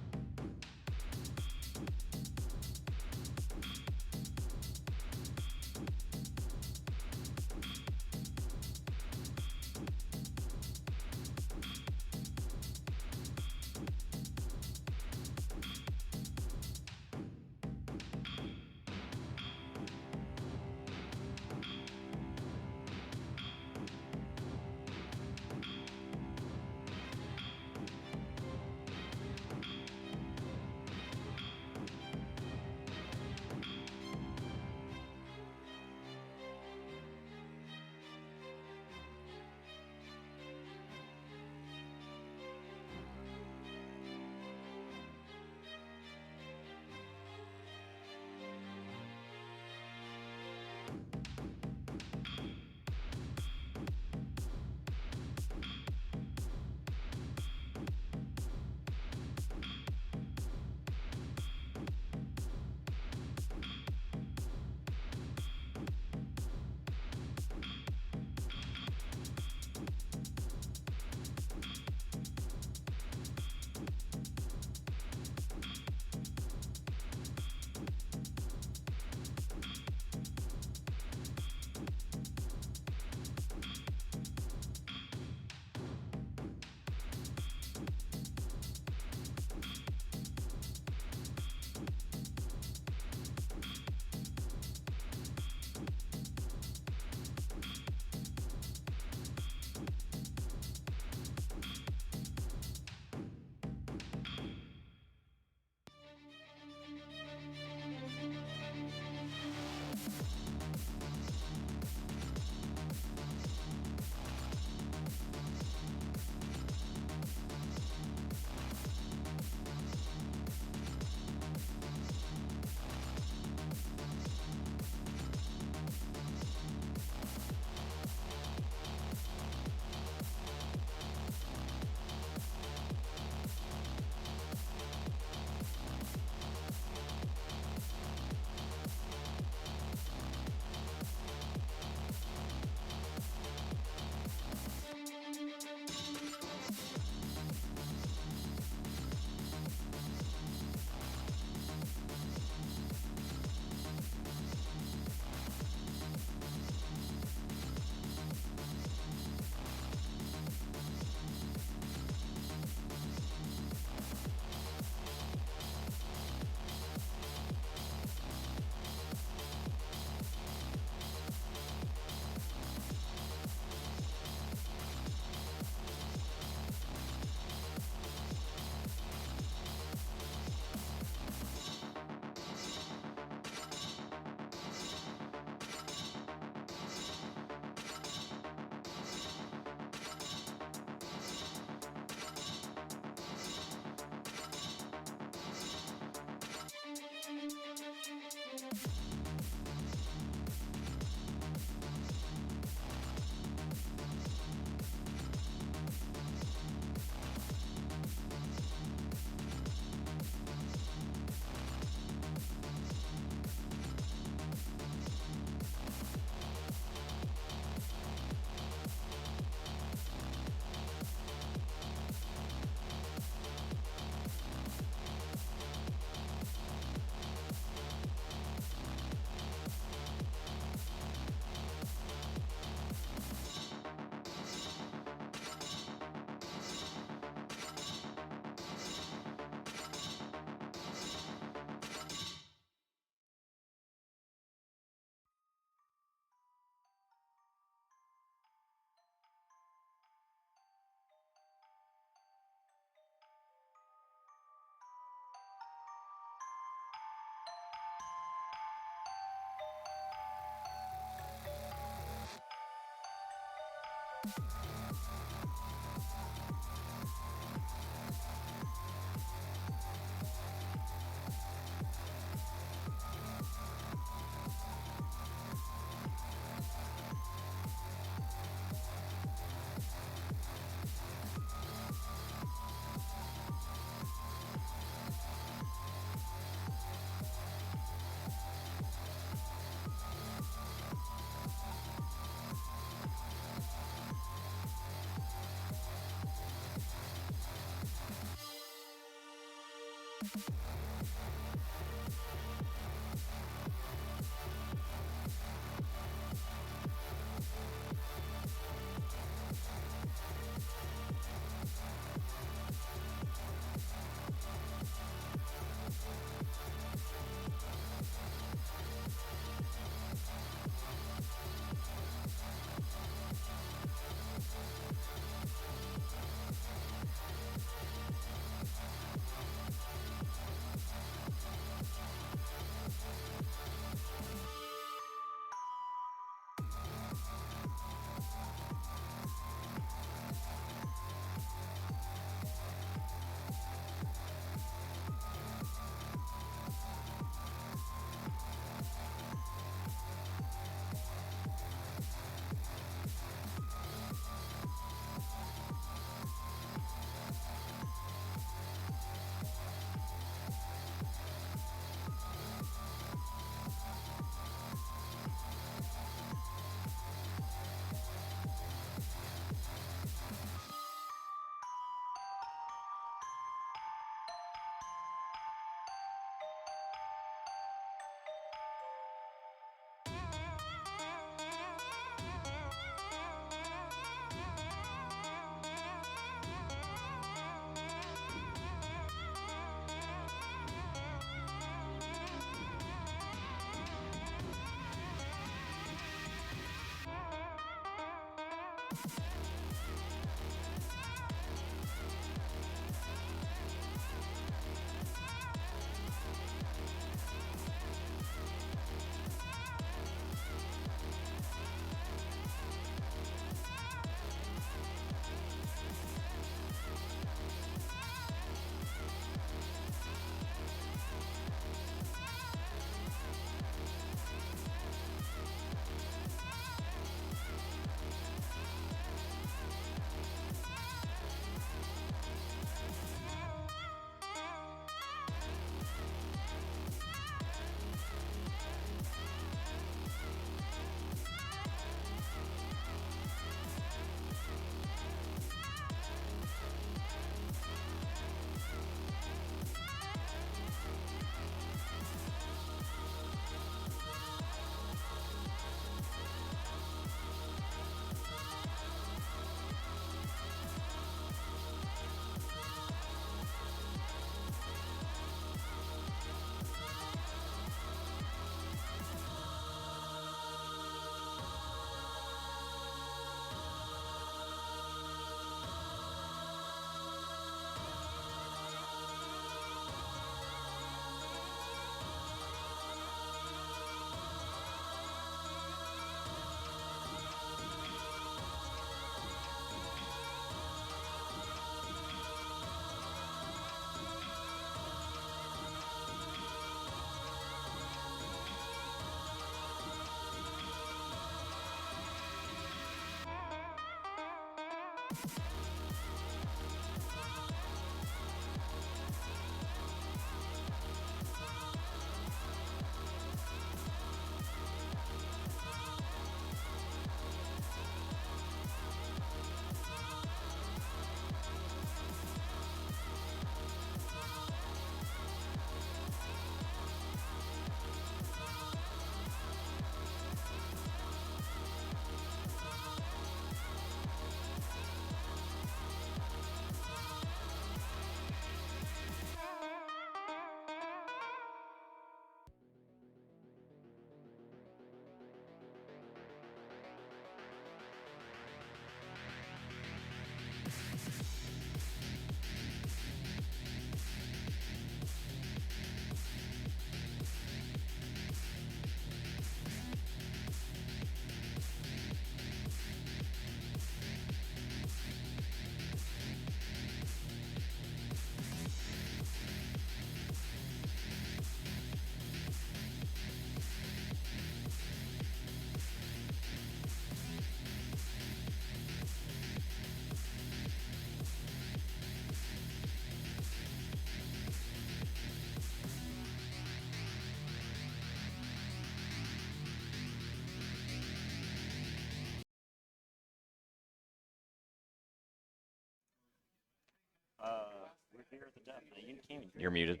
You're muted.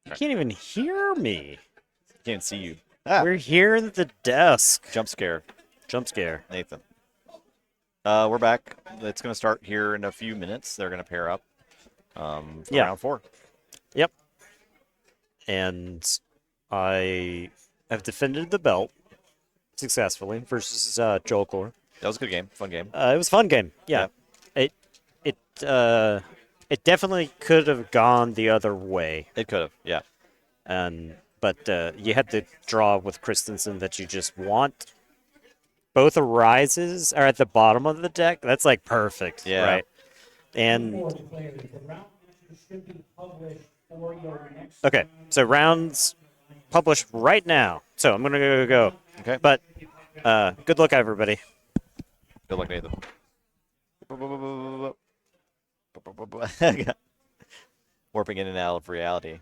You can't even hear me. Can't see you. We're here at the desk. Jump scare. Jump scare. Nathan. We're back. It's going to start here in a few minutes. They're going to pair up for round 4. Yep. And I have defended the belt successfully versus Joel Core. That was a good game. Fun game. It was a fun game. Yeah. It definitely could have gone the other way. It could have. Yeah. But you had the draw with Christensen that you just want. Both Arises are at the bottom of the deck. That's like perfect. Yeah. Right. And okay, so rounds published right now. So I'm gonna go. Okay. But good luck, everybody. Good luck, Nathan. Warping in and out of reality.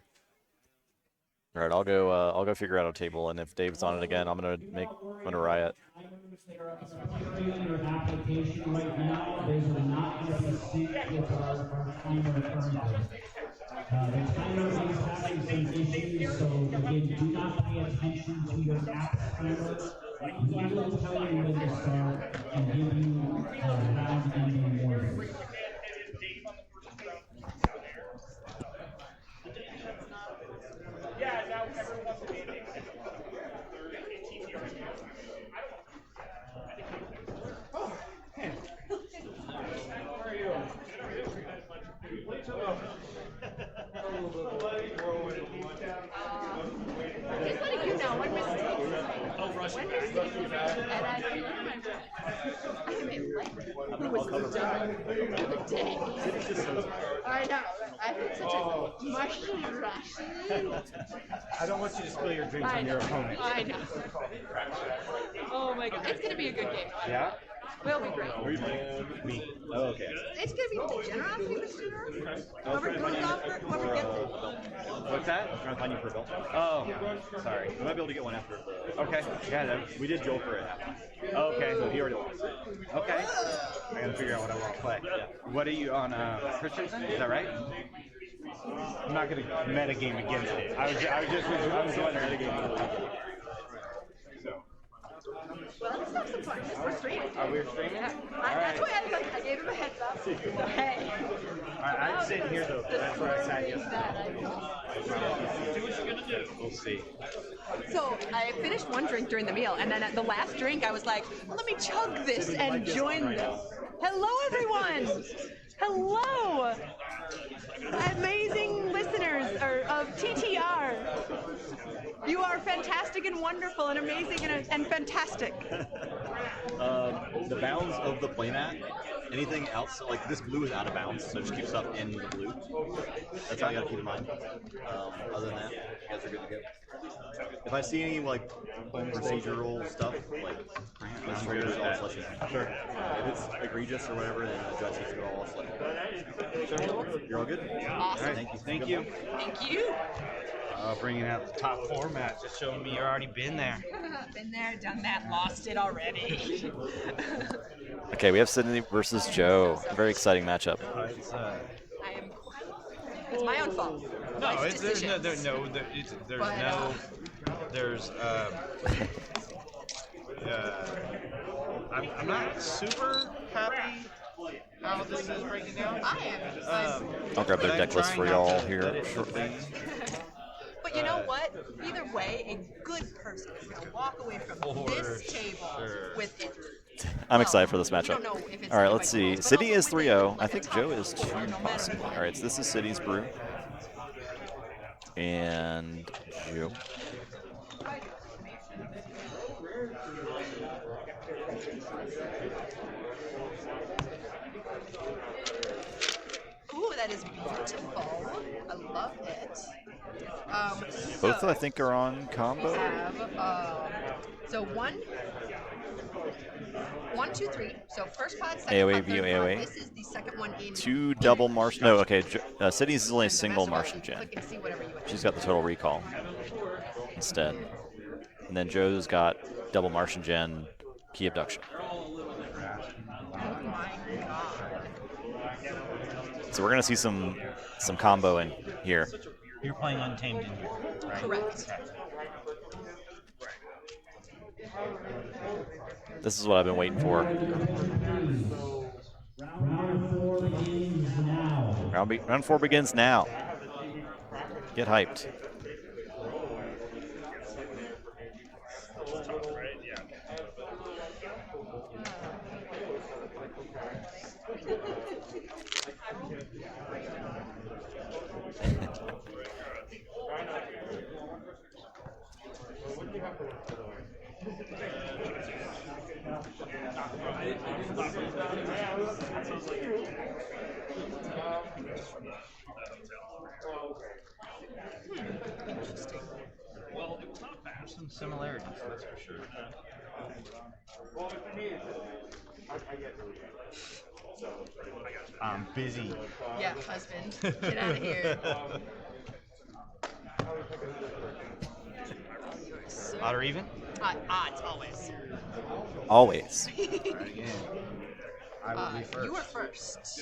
All right, I'll go figure out a table, and if Dave's on it again, I'm gonna riot. Your application right now, those are not going to be synced with our timer currently. The timer is having some issues, so again, do not pay attention to your app timer. We will tell you when to start and give you round ending warnings. Yeah, now everyone wants to be Oh, man. How are you? Just letting you know, one mistake. One mistake, and I don't remember. I mean, like, who was the day? I know. I feel such a mushy rush. I don't want you to spill your drinks on your opponent. I know. Oh my god. It's gonna be a good game. Yeah? Will be great. Me. Oh, okay. It's gonna be the generosity of the shooter. Whoever goes off for whoever gets it. What's that? I'm trying to find you for a belt. Oh, sorry. We might be able to get one after. Okay. Yeah, we did Joel for it. Oh, okay, so he already lost. Okay. I gotta figure out what I want to play. Yeah. What are you on, Christensen? Is that right? I'm not going to metagame against it. I was going to metagame. Well, let's have some fun. We're streaming. We're streaming? Yeah. That's why I gave him a heads up. Hey. I'm sitting here though. That's where I sat yesterday. Do what you're gonna do. We'll see. So I finished one drink during the meal, and then at the last drink, I was like, let me chug this and join them. Hello, everyone. Hello. Amazing listeners of TTR. You are fantastic and wonderful and amazing and fantastic. The bounds of the playmat anything else, like this blue is out of bounds, so just keep stuff in the blue. That's all you gotta keep in mind. Other than that, you guys are good to go. If I see any like procedural stuff, like administrators, I'll just let you know. Sure. If it's egregious or whatever, then the judge needs to go all let you know. You're all good? Awesome. All right, thank you. Thank you. Thank you. Bringing out the top format, just showing me you've already been there. Been there, done that, lost it already. Okay, we have Sydney versus Joe. A very exciting matchup. I am. It's my own fault. No, Life's there's no, decisions. I'm not super happy how this is breaking down. I am. I'll grab their deck list for y'all here shortly. But you know what? Either way, a good person is going to walk away from this table with it. I'm excited for this we matchup. don't know if it's All right, let's see. everybody knows, but City also is within, 3-0. like, I a think top Joe is 2 no matter possible. what. All right, so this is City's brew. And Joe. Ooh, that is beautiful. I love it. Both, So I think, are on we combo. have, so 1, 2, 3. So first pod, second AOA, pod, third AOA. pod. This is the second one in. 2 double Martian. No, okay. City's is only a And the single master Martian will gen. click and see whatever you want. She's got the total recall instead. And then Joe's got double Martian gen, key abduction. Oh my god. So we're gonna see some combo in here. You're playing Untamed in here, right? Correct. This is what I've been waiting for. Round 4 begins now. Round 4 begins now. Get hyped. Interesting. Well, it was not bad. There's some similarities, that's for sure. I'm busy. Yeah, husband. Get out of here. Odd or even? Odds, always. Always. I will be first. You were first.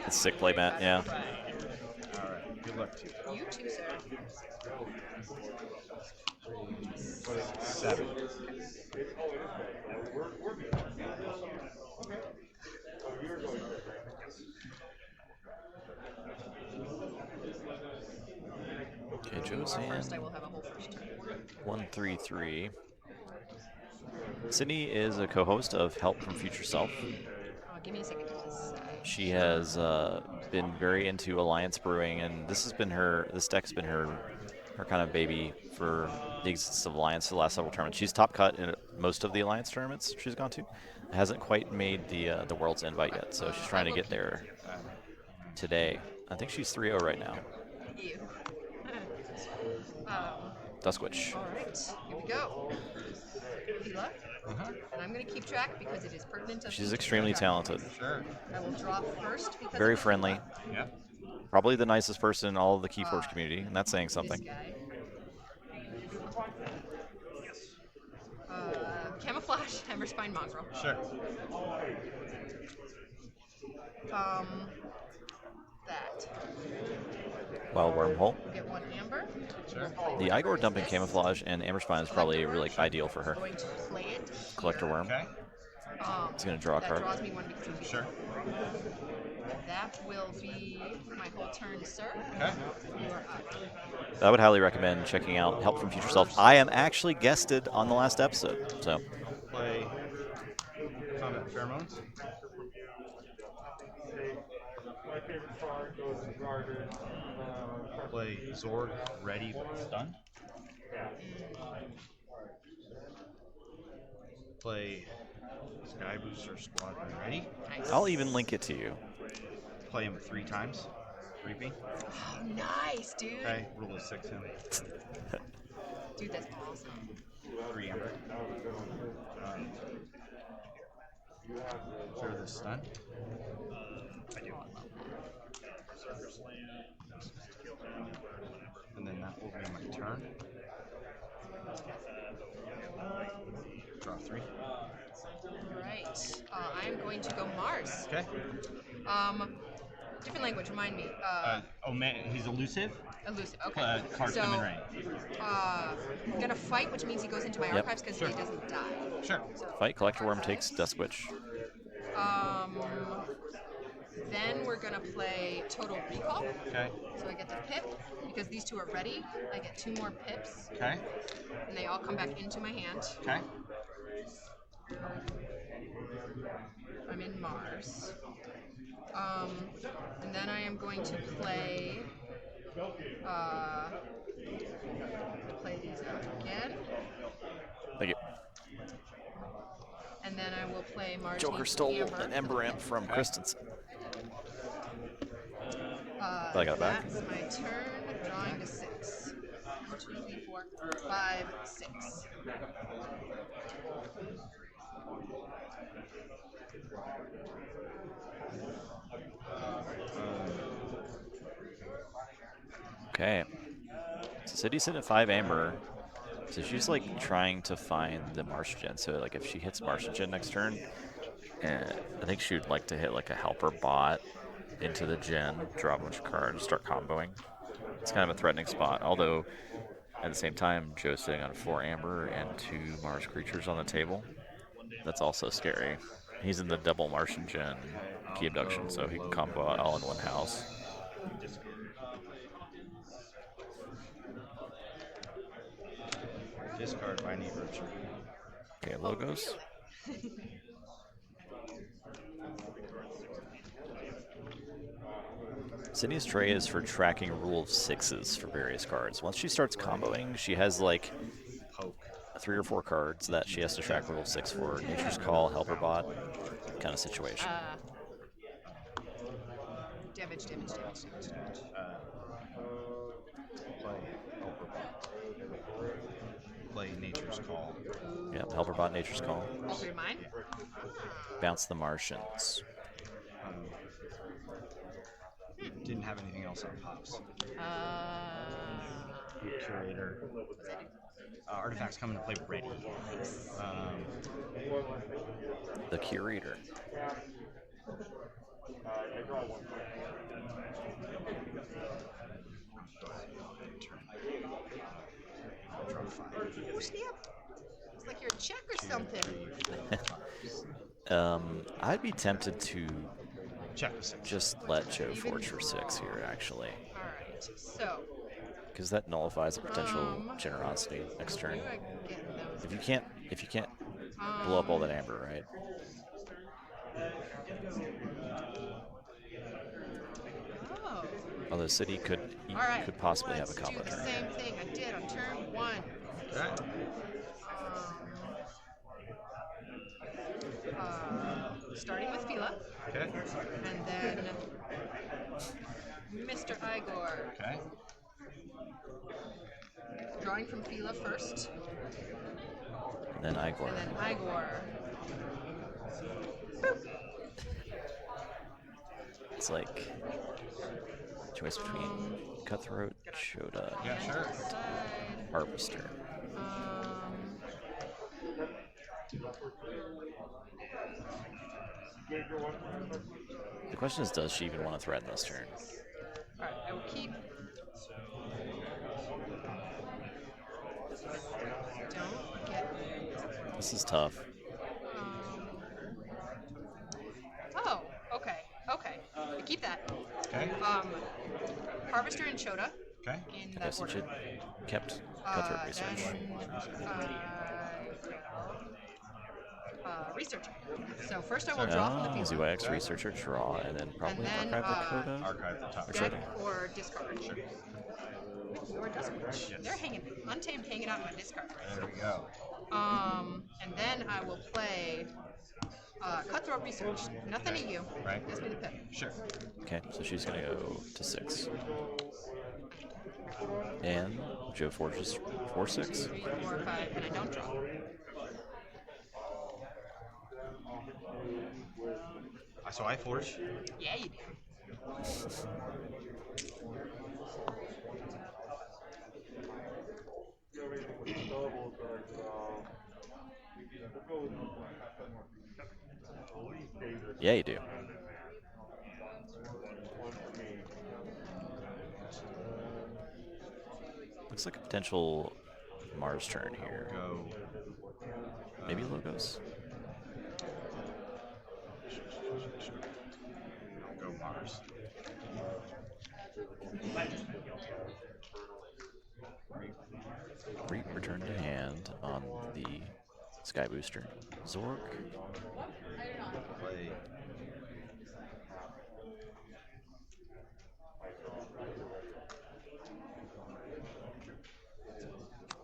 It's sick play, Matt. Yeah. All right. Good luck to you. You too, sir. 7. Okay, Joe's First, I hand. will have a whole first turn. 1-3-3. Sydney is a co-host of Help from Future Self. Give me a second to decide. She has been very into Alliance brewing, and this deck's been her kind of baby for the existence of Alliance for the last several tournaments. She's top cut in most of the Alliance tournaments she's gone to. Hasn't quite made the World's invite yet, so she's trying to get there today. I think she's 3-0 right now. You. Duskwitch. All right, here we go. Good luck. And I'm going to keep track because it is pertinent. She's extremely talented. Sure. I will drop first because Very of friendly. Yeah. Probably the nicest person in all of the Keyforge community, and that's saying this something. guy. Camouflage, Hammerspine Mongrel. Sure. That. Wild Wormhole. Get 1 amber. Sure. The Igor dumping camouflage and Amberspine is probably really ideal for her. Going to play it. Collector Worm. Okay. It's going to draw a That card. draws me 1 because of Sure. That will be my whole turn, sir. Okay. You are up. I would highly recommend checking out Help from Future Self. I am actually guested on the last episode, so. Play Combat Pheromones. Play Zorg ready with stun. Play Sky Booster Squadron. Ready? Nice. I'll even link it to you. Play him 3 times. Repeat. Oh, nice, dude. Okay, roll a 6 him. Dude, that's awesome. 3 Amber. Clear the stun. I do. And then that will be my turn. Draw 3. Alright. I'm going to go Mars. Okay. Different language, remind me. Oh man, he's elusive. Elusive, okay. Cards So, come in range. Gonna fight, which means he goes into my Yep. archives because Sure. he doesn't die. Sure. Fight, Collector Worm takes Death Switch. Then we're gonna play Total Recall. Okay. So I get the pip. Because these two are ready, I get 2 more pips. Okay. And they all come back into my hand. Okay. I'm in Mars. And then I am going to play these out again. Thank you. And then I will play Mars. Joker stole an Ember Imp from Christensen. But I got it back. That's my turn. Drawing to 6. 1, 2, 3, 4, 5, 6. Okay. So City's sitting at 5 Amber. So she's like trying to find the Martian. So like if she hits Martian next turn, and I think she would like to hit like a helper bot into the gen, draw a bunch of cards, start comboing. It's kind of a threatening spot. Although at the same time, Joe's sitting on 4 Amber and 2 Mars creatures on the table. That's also scary. He's in the double Martian gen key abduction, so he can combo out all in one house. Discard by Neighbor. Okay, logos. Sydney's tray is for tracking rule of 6s for various cards. Once she starts comboing, she has like 3 or 4 cards that she has to track rule of 6 for. Nature's Call, Helper Bot, kind of situation. Damage. Play Helper Bot. Play Nature's Call. Yep, Helper Bot, Nature's Call. All 3 of mine? Bounce the Martians. Didn't have anything else on pops. Curator. Artifacts come into play ready. The Curator. Draw 5. Oh, snap. It's like you're a check or something. I'd be tempted to check just let Joe forge for 6 here, actually. Alright, so. Because that nullifies a potential generosity next turn. If you can't blow up all that amber, right? Oh. Although City could possibly have a combo turn. Same thing I did on turn 1. Starting with Fila. Okay. And then Mr. Igor. Okay. Drawing from Fila first. And then Igor. And then Igor. Boop. It's like choice between Cutthroat, Shoda, Harvester. The question is, does she even want to threaten this turn? Alright, I will keep. Don't get. This is tough. Oh, okay. I keep that. Okay. Harvester and Shoda. Okay. In I that since order. you kept Cutthroat Research. Research. So first I will draw from the field. ZYX, Researcher, draw, and then probably And then, archive the Coda. Archive the top. Or Deck Shoda. or discard. Your dust witch. They're untamed hanging out in my discard. There we go. And then I will play Cutthroat Research. Nothing to you. Right. Just me the pip. Sure. Okay, so she's gonna go to 6. And Joe forges 4/6. 3, 4, 5, and I don't draw. So I forge. Yeah, you do. Yeah, you do. Looks like a potential Mars turn here. Go. Maybe logos. Go Mars. Return to hand on the Sky Booster. Zork. Play.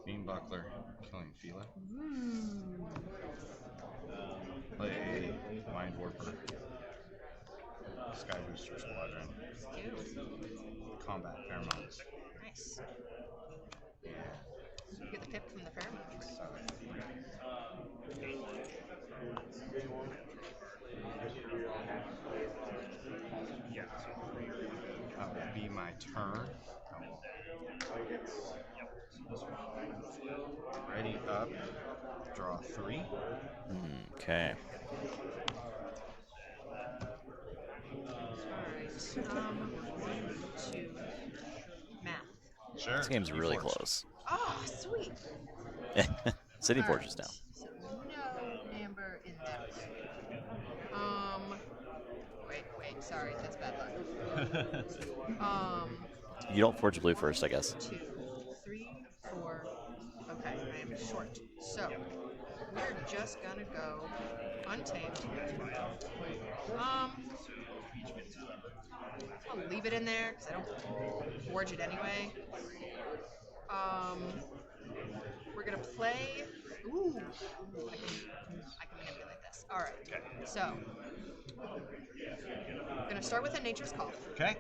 Beam Buckler, killing Fila. Play Mind Warper. Sky Booster Squadron. Combat Pheromones. Nice. You get the pip from the pheromones. That will be my turn. Ready up. Draw 3. Okay. Alright. 1, 2. Math. Sure. This game's really Keyforge. close. Oh, sweet. City Forges down. So no amber in that. Wait, sorry, that's bad luck. You don't forge blue first, I guess. 2, 3, 4. Okay, I am short. So we're just gonna go untamed. I'll leave it in there because I don't forge it anyway. We're gonna play. Ooh, I can manipulate this. All right. So I'm gonna start with a Nature's Call. Okay.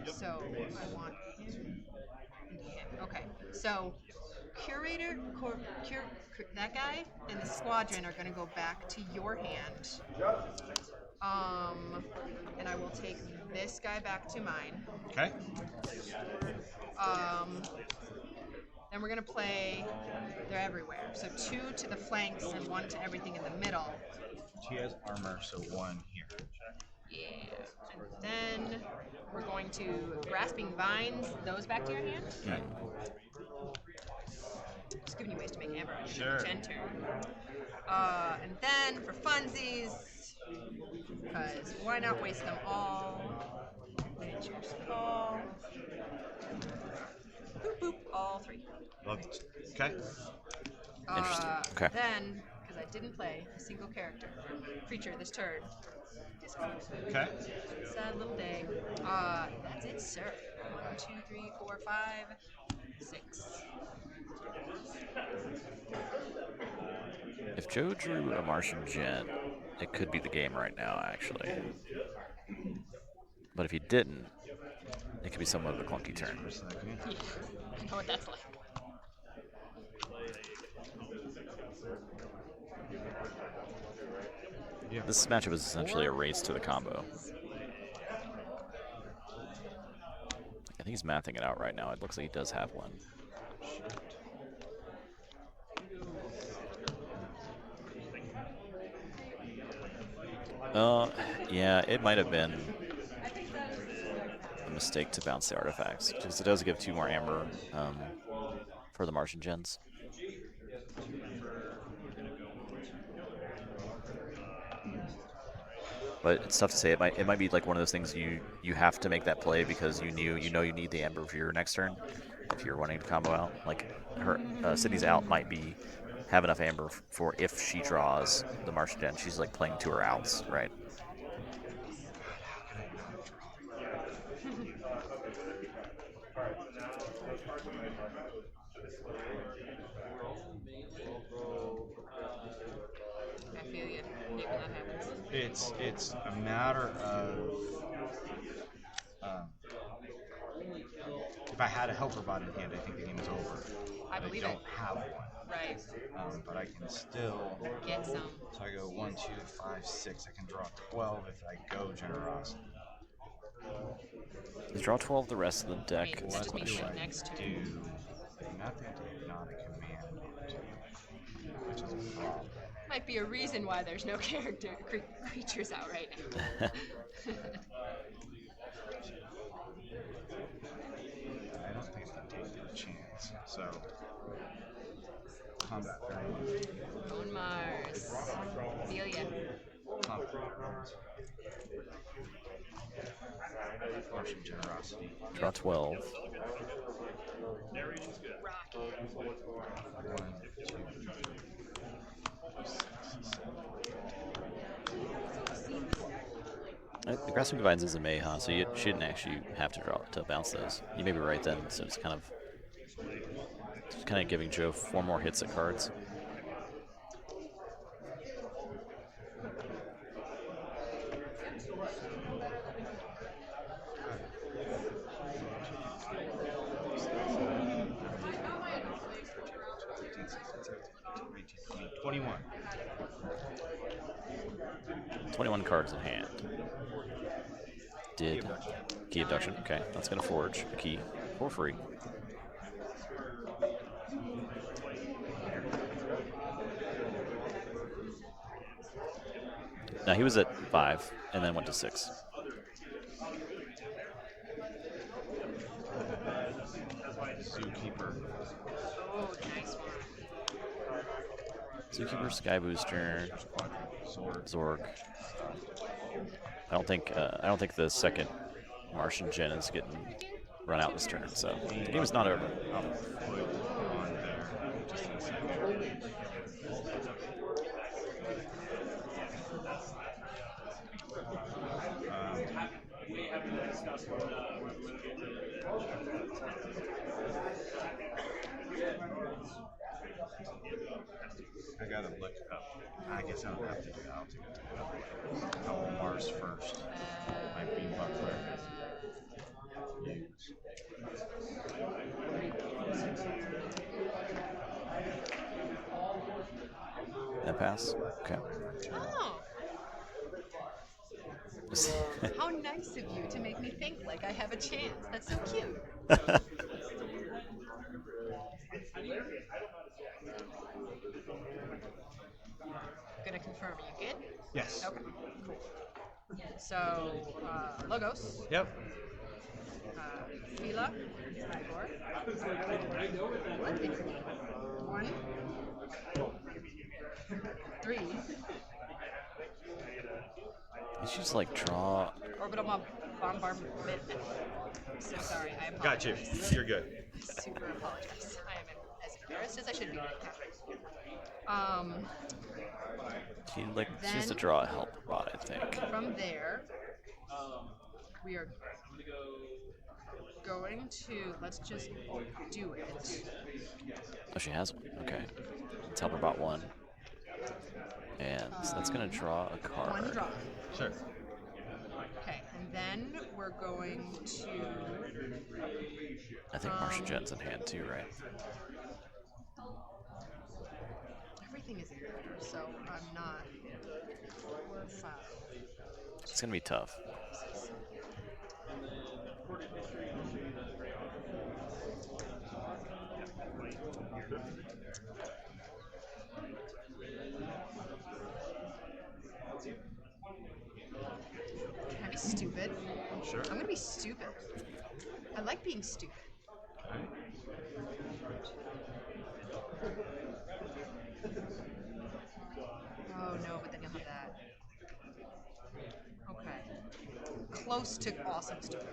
So I want him and him. Okay. So Curator, that guy and the Squadron are gonna go back to your hand. And I will take this guy back to mine. Okay. Then we're gonna play. They're everywhere. So 2 to the flanks and 1 to everything in the middle. She has armor, so 1 here. Yeah. And then we're going to Grasping Vines. Those back to your hand. Just giving you ways to make amber. Sure. Gen turn. And then for funsies, because why not waste them all? Nature's Call. Boop boop. All 3. Love it. Okay. Interesting. Okay. Then, because I didn't play a single character, creature this turn. Okay. Sad little day. That's it, sir. 1, 2, 3, 4, 5, 6. If Joe drew a Martian Gen, it could be the game right now, actually. But if he didn't, it could be somewhat of a clunky turn. Yeah, I know what that's like. This matchup is essentially a race to the combo. I think he's mathing it out right now. It looks like he does have one. Yeah, it might have been a mistake to bounce the artifacts, because it does give 2 more amber for the Martian gens. But it's tough to say. It might be like one of those things you have to make that play because you know you need the amber for your next turn if you're wanting to combo out. Like her Sydney's out might have enough amber for if she draws the Martian Gen. She's like playing 2 her outs, right? It's a matter of if I had a helper bot in hand, I think the game is over. I believe I don't it. have one. Right. But I can still Get some. So I go 1, 2, 5, 6. I can draw 12 if I go generosity. You draw 12 the rest of the deck. That Is the just means question. right next to Do nothing to hypnotic command, which is a problem. Might be a reason why there's no creatures out right now. I don't think I can take that chance. So, combat very Bone Mars. Feel ya. Martian generosity. Draw 12. The Grasping Vines is a Mayha, so you shouldn't actually have to draw to bounce those. You may be right then, so it's kind of giving Joe 4 more hits at cards. $21. 21 cards in hand. Did key abduction. Okay, that's gonna forge a key for free. Now he was at 5 and then went to 6. Zookeeper. Oh, nice one. Zookeeper, Sky Booster, Zork. I don't think the second Martian Gen is getting run out this turn, so the game is not over. I gotta look up. I guess I don't have to do that. I'll take it. How will Mars first? My beam buckler. Use. That pass? Okay. Oh. How nice of you to make me think like I have a chance. That's so cute. Gonna confirm, are you good? Yes. Okay, cool. So, Logos. Yep. Fila. 1, 3. You should just like draw. Orbital bombardment. So sorry, I apologize. Got you. You're good. I super apologize. I am as embarrassed as I should be. She has to draw a help bot, I think. From there, we are going to, let's just do it. Oh, she has one. Okay. Let's help her bot 1. And so that's going to draw a card. 1 draw. Sure. Okay, and then we're going to... I think Martian Gen's in hand too, right? Everything is in there, so I'm not... We're fine. It's going to be tough. Can I be stupid? Sure. I'm gonna be stupid. I like being stupid. Oh no, but then you'll have that. Okay. Close to awesome stupid.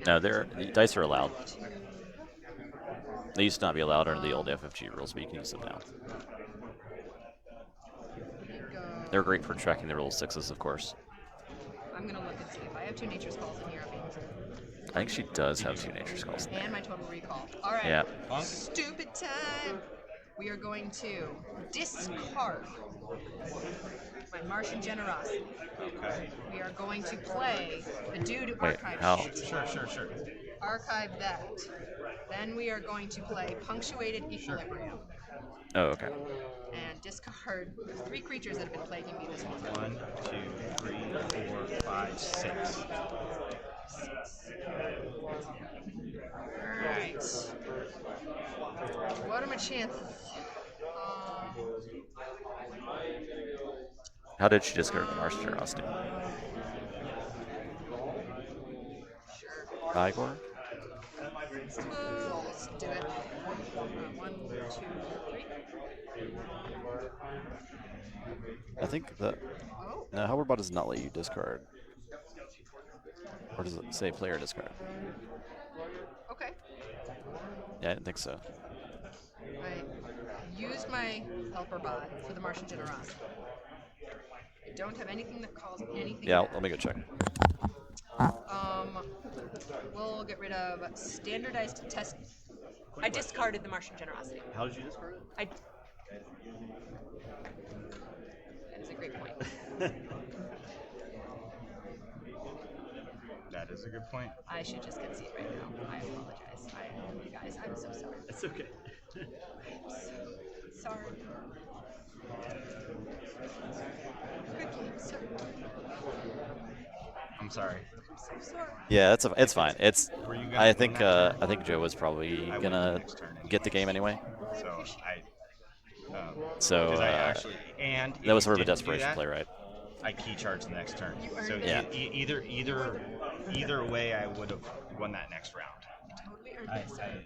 No, the dice are allowed. They used to not be allowed under the old FFG rules, but you can use them now. They're great for tracking the roll 6s, of course. I'm gonna look and see if I have 2 Nature's Calls in here. I think she does have 2 Nature's Calls in there. And my Total Recall. All right. Yeah. Stupid time. we are going to discard my Martian Generosity. Okay. We are going to play the Dude Wait, Archive how? sheet. Sure. Archive that. Then we are going to play Punctuated Equilibrium. Oh, okay. And discard the 3 creatures that have been plaguing me this month. 1, 2, 3, 4, 5, 6. Alright. What are my chances? How did she discard the Martian Generosity? Igor? Let's do it. 1, 2, 3. I think that. Oh. No, Hoverbot does not let you discard. Or does it say player discard? Okay. Yeah, I didn't think so. I used my helper bot for the Martian Generosity. I don't have anything that calls anything Yeah, back. let me go check. We'll get rid of standardized test. I discarded the Martian Generosity. How did you discard it? That is a great point. That is a good point. I should just concede right now. I apologize. You guys, I'm so sorry. It's okay. I'm so sorry. Good game, sir. I'm sorry. I'm so sorry. Yeah, it's fine. It's. Were you gonna I win think that turn? I think Joe was probably I win gonna the next turn get the game anyway. So So I actually that if was you sort of a didn't do desperation that, play, right? I key charged the next turn. So Yeah. either way, I would have won that next round. Totally earned it, sir.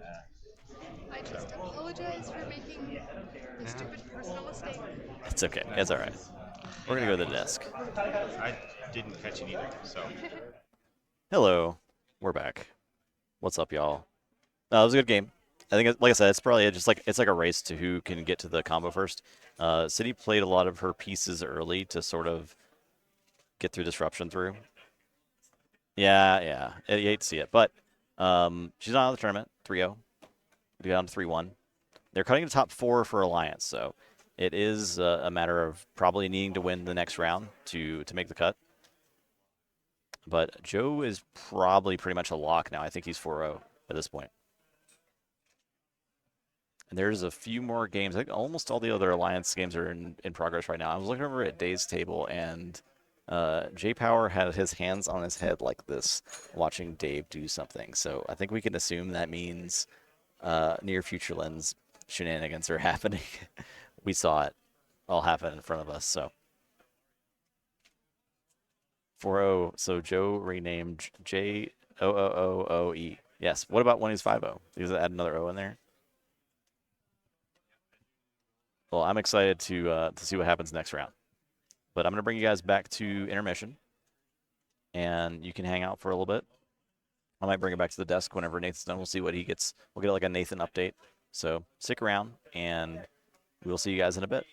I just apologize for making a stupid personal mistake. It's okay. It's all right. We're gonna go to the desk. I didn't catch it either. So Hello, we're back. What's up, y'all? It was a good game. I think, like I said, it's probably just like a race to who can get to the combo first. City played a lot of her pieces early to sort of get through disruption through. Yeah. You hate to see it, but she's not out of the tournament. 3-0. We got down to 3-1. They're cutting the top 4 for Alliance, so it is a matter of probably needing to win the next round to make the cut. But Joe is probably pretty much a lock now. I think he's 4-0 at this point. And there's a few more games. I think almost all the other Alliance games are in progress right now. I was looking over at Day's table, and J Power had his hands on his head like this, watching Dave do something. So I think we can assume that means near future lens shenanigans are happening. We saw it all happen in front of us. So 4-0. So Joe renamed J-O-O-O-O-E. Yes. What about when he's 5-0? Does it add another O in there? Well, I'm excited to see what happens next round. But I'm going to bring you guys back to intermission. And you can hang out for a little bit. I might bring it back to the desk whenever Nathan's done. We'll see what he gets. We'll get like a Nathan update. So stick around, and we'll see you guys in a bit.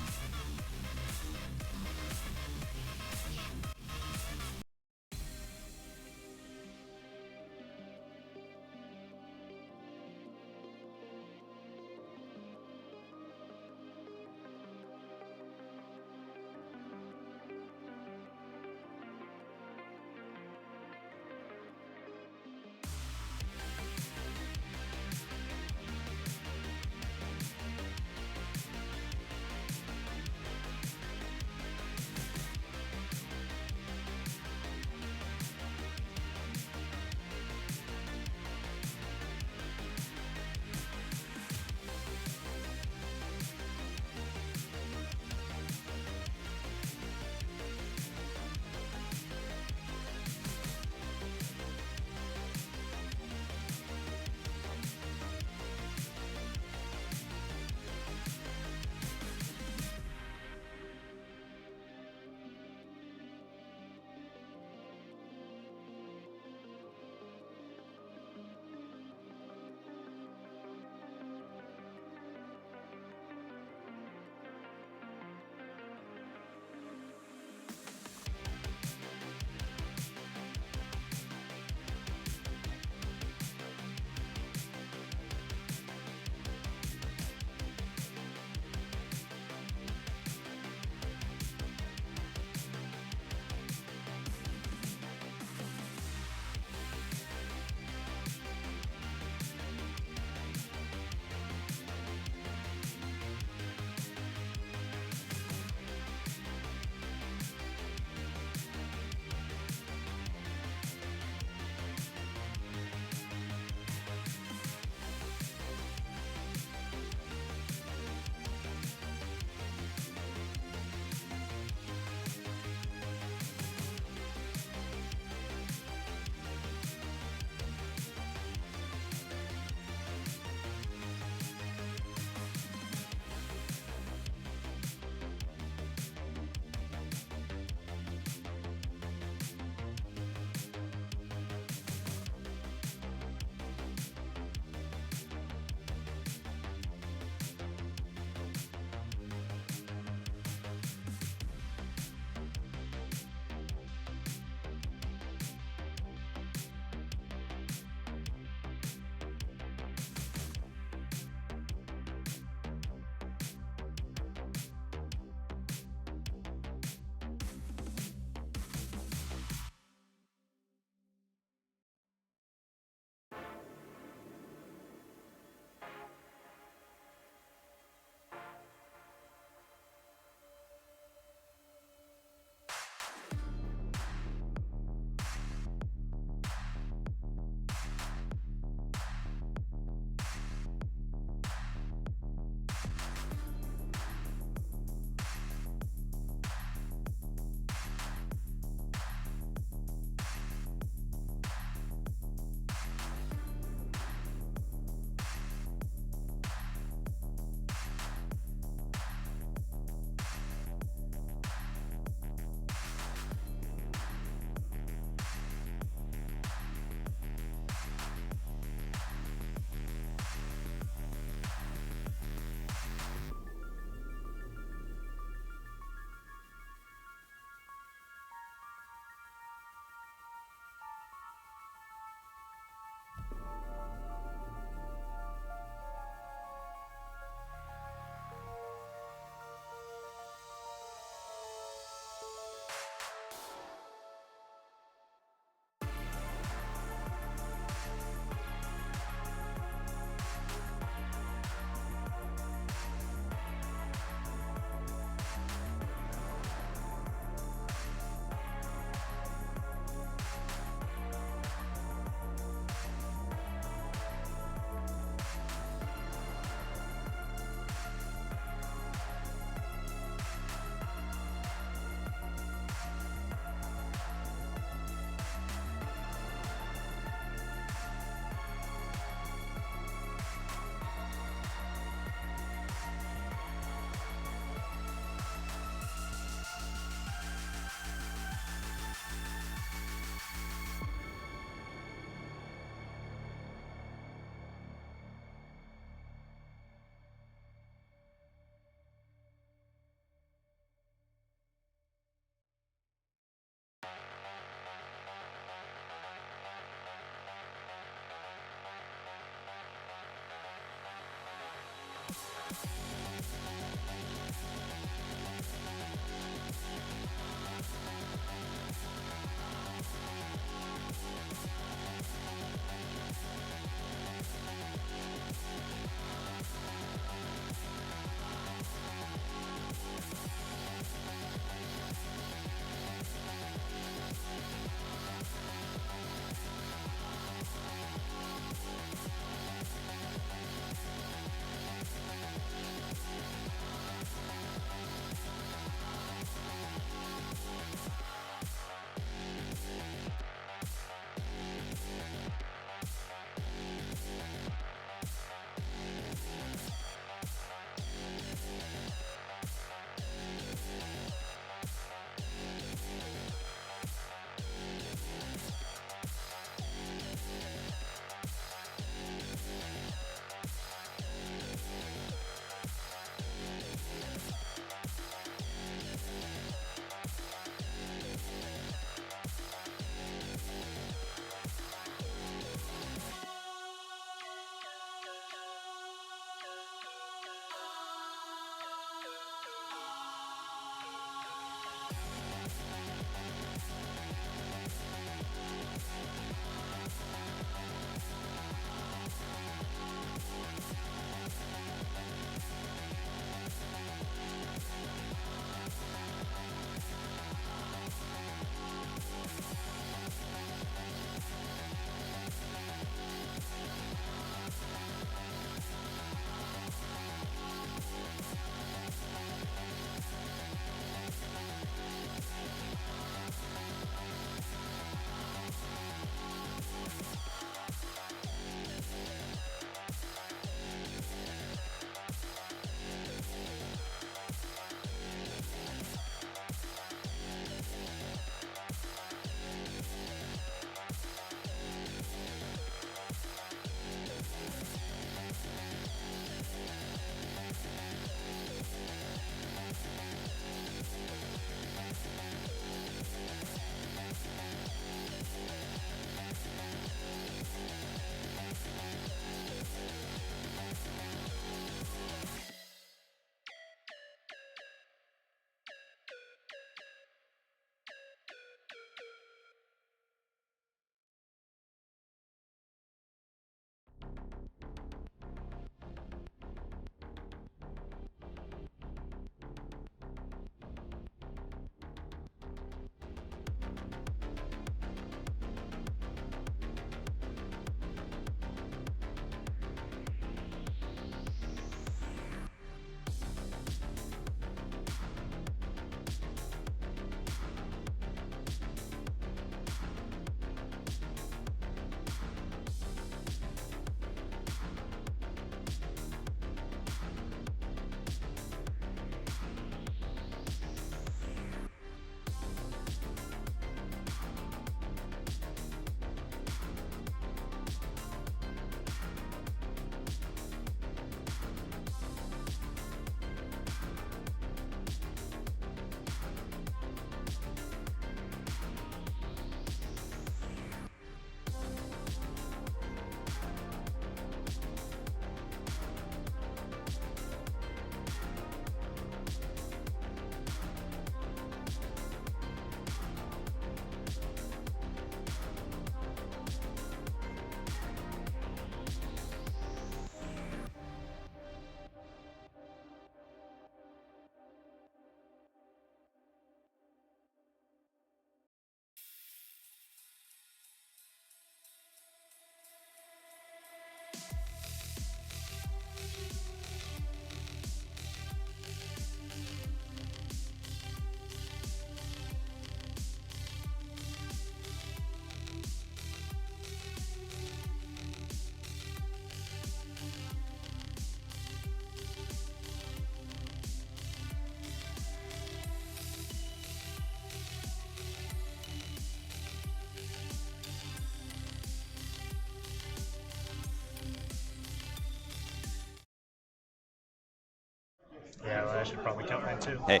I should probably count mine too. Hey,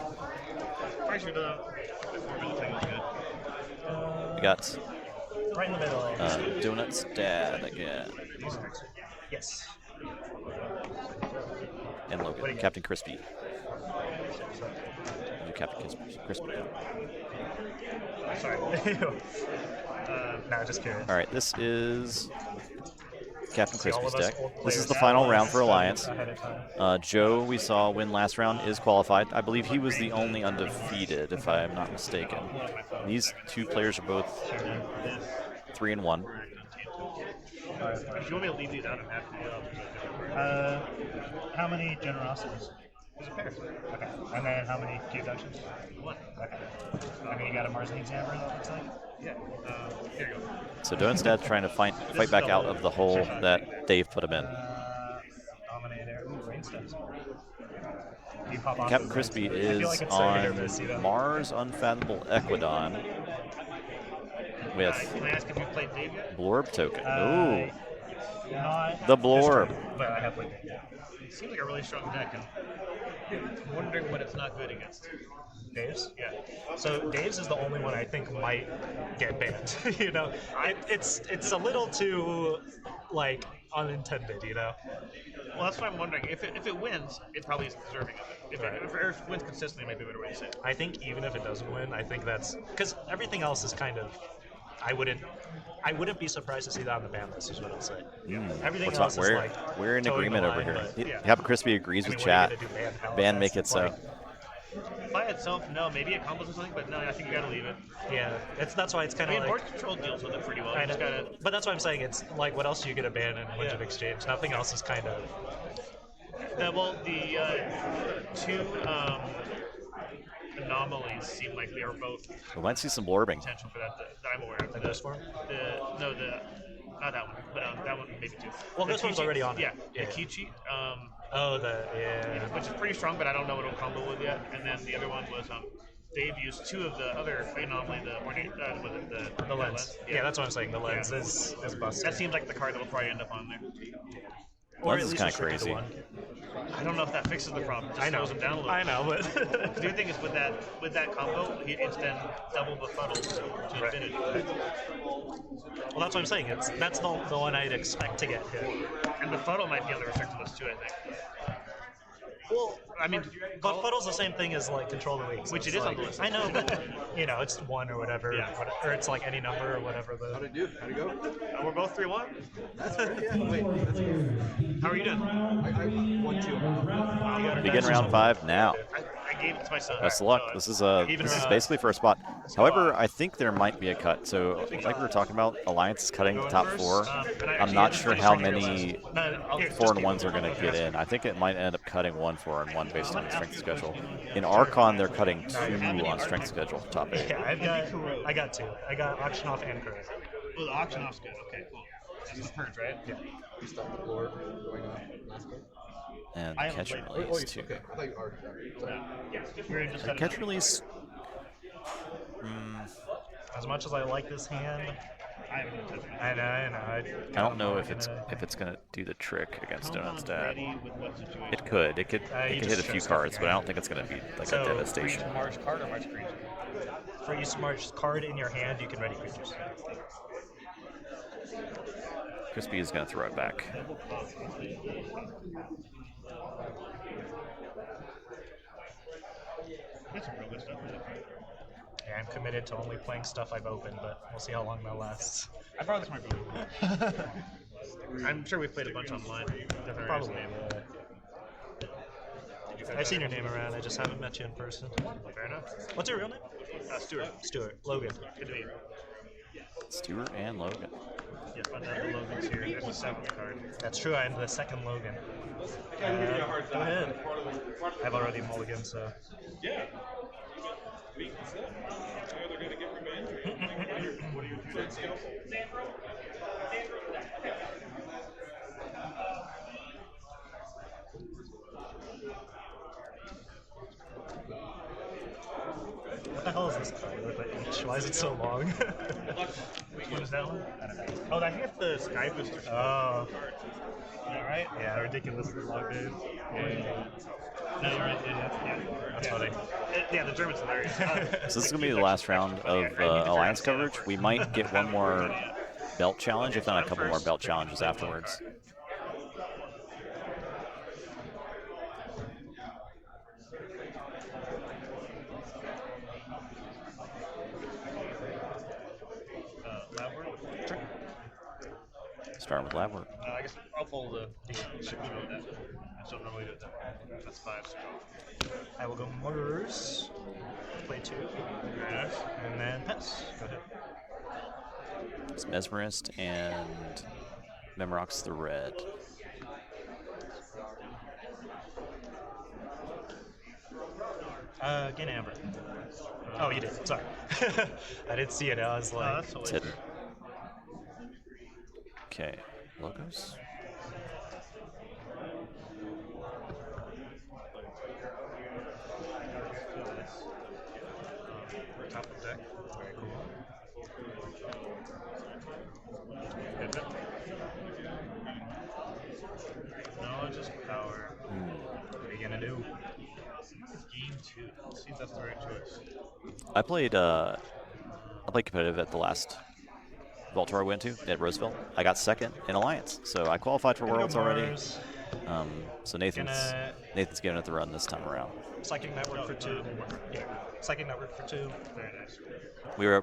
I should have. The thing was good. we got Right in the middle. Donut's dad again. Yes. And Logan, Captain Crispy. Captain Crispy. Sorry. No, just kidding. All right, this is Captain See, all Crispy's of us deck. old This is players the final have round for Alliance. ahead of time. Joe, we saw win last round, is qualified. I believe he was the only undefeated, if I am not mistaken. These two players are both 3-1. If you want me to leave these out, I'm happy to. How many generosities? There's a pair. Okay. And then how many key reductions? One. Okay. I mean, you got a Mars needs hammer, that looks like? Yeah. Here you go. So Donut's dad's trying to fight back out of the hole that Dave put him in. Dominator. Ooh, rain steps. You pop off Captain the Crispy rain steps. I feel is like it's so hit or miss, you know? on Mars Unfathomable Equidon with Can I ask if you've played Dave yet? Blorb token. Ooh. Not The Blorb. but I have played Dave. It seems like a really strong deck, and I'm wondering what it's not good against. Dave's? Yeah. So Dave's is the only one I think might get banned. You know, it's a little too like unintended. You know. Well, that's what I'm wondering. If it wins, it probably is deserving of it. If it wins consistently, it might be a better way to say it. I think even if it doesn't win, I think that's because everything else is kind of. I wouldn't be surprised to see that on the ban list. Is what I'll say. Everything What's else up? is like We're in towing the agreement over line, here. but, yeah. Captain Crispy agrees I mean, with what are chat. you gonna do, ban Ban make it Halifax? so. Like, By itself, no. Maybe it combos or something, but no, I think you gotta leave it. yeah, that's why it's kind I of mean, like. board control deals with it pretty well. I You just know, gotta. but that's what I'm saying. It's like, what else do you get a ban in Winds of Exchange? Nothing else is kind of. Well, the two anomalies seem like they are both We might see some blorbing. potential for that. That I'm aware of. The Ghost Form? Not that one, but that one maybe too. Well, The Ghost key Form's cheat- already on it. Yeah, Yeah. the key cheat. Oh, yeah. Which is pretty strong, but I don't know what it'll combo with yet. And then the other one was Dave used two of the other anomaly, The lens. Yeah, that's what I'm saying. The lens is busted. That seems like the card that will probably end up on there. Or Lens at is least kinda restricted to crazy. one. I don't know if that fixes the problem. It just I know. slows him down a little. I know, but The other thing is with that combo, it's then double befuddle to infinity. well, that's what I'm saying. That's the one I'd expect to get hit. And befuddle might be on the restricted list too, I think. Well, I mean, but Fuddle's the same thing as like control the weak. Which it is on the list. I know, but you know, it's one or whatever, or it's like any number or whatever. How'd it do? How'd it go? We're both 3-1. That's right. Yeah. Wait. That's good. How are you doing? I 1-2. Begin round 5 now. I gave it to my son. Best of luck. This is basically for a spot. However, I think there might be a cut. So, like we were talking about, Alliance is cutting the top 4. I'm not sure how many 4-1s are going to get in. I think it might end up cutting 1 4-1 based on the strength schedule. In Archon, they're cutting 2 on strength schedule, top 8. Yeah, I got 2. I got auction off and correct. Well, the auction off's good. Okay, cool. This is purge, right? Yeah. You stopped the floor going on last game. And I haven't catch and played- release, too. Okay. I thought you already. We're just And catch and release. As much as I like this hand, I haven't even touched it. I know. I don't know if it's gonna do the trick against Donut's dad. It could. It could hit a few cards, but I don't think it's gonna be like a devastation. March card or March creature? For each March card in your hand, you can ready creatures. Crispy is gonna throw it back. That's some real good stuff. Yeah, I'm committed to only playing stuff I've opened, but we'll see how long that lasts. I thought this might be. I'm sure we've played a bunch online. Definitely Probably. recently. I've seen your name around. I just haven't met you in person. Fair enough. What's your real name? Stuart. Stuart. Logan. Good to meet you. Stewart and Logan. Yes, but the Logan's here. There's a seventh card. That's true. I'm the second Logan. Go ahead. I've already mulliganed, so. Yeah. They're going to get revenge. What are you doing? What the hell is this card? With the H? Why is it so long? Which one is that one? I don't know. Oh, I think it's the Sky Booster. Oh. Alright? Yeah, ridiculously long, dude. Yeah. No, you're right. Yeah. That's funny. Yeah, the German's hilarious. So this is going to be the last round of Alliance coverage. We might get one more belt challenge, if not a couple more belt challenges afterwards. Sure. Start with lab work. I guess I'll pull the should we do that? I don't normally do that. That's 5. So. I will go Mars. Play 2. Very nice. And then pass. Go ahead. It's Mesmerist and Memrock's the red. Gain Amber. Oh, you did. Sorry. I didn't see it. I was like... It's hidden. Okay. Logos? Top of deck. Very cool. Hit it. Knowledge is power. What are you gonna do? Game 2. Let's see if that's the right choice. I played competitive at the last Vault Tour I went to at Roosevelt. I got second in Alliance, so I qualified for Worlds already. So Nathan's giving it the run this time around. Psychic Network for 2. Yeah. Psychic Network for 2. Very nice.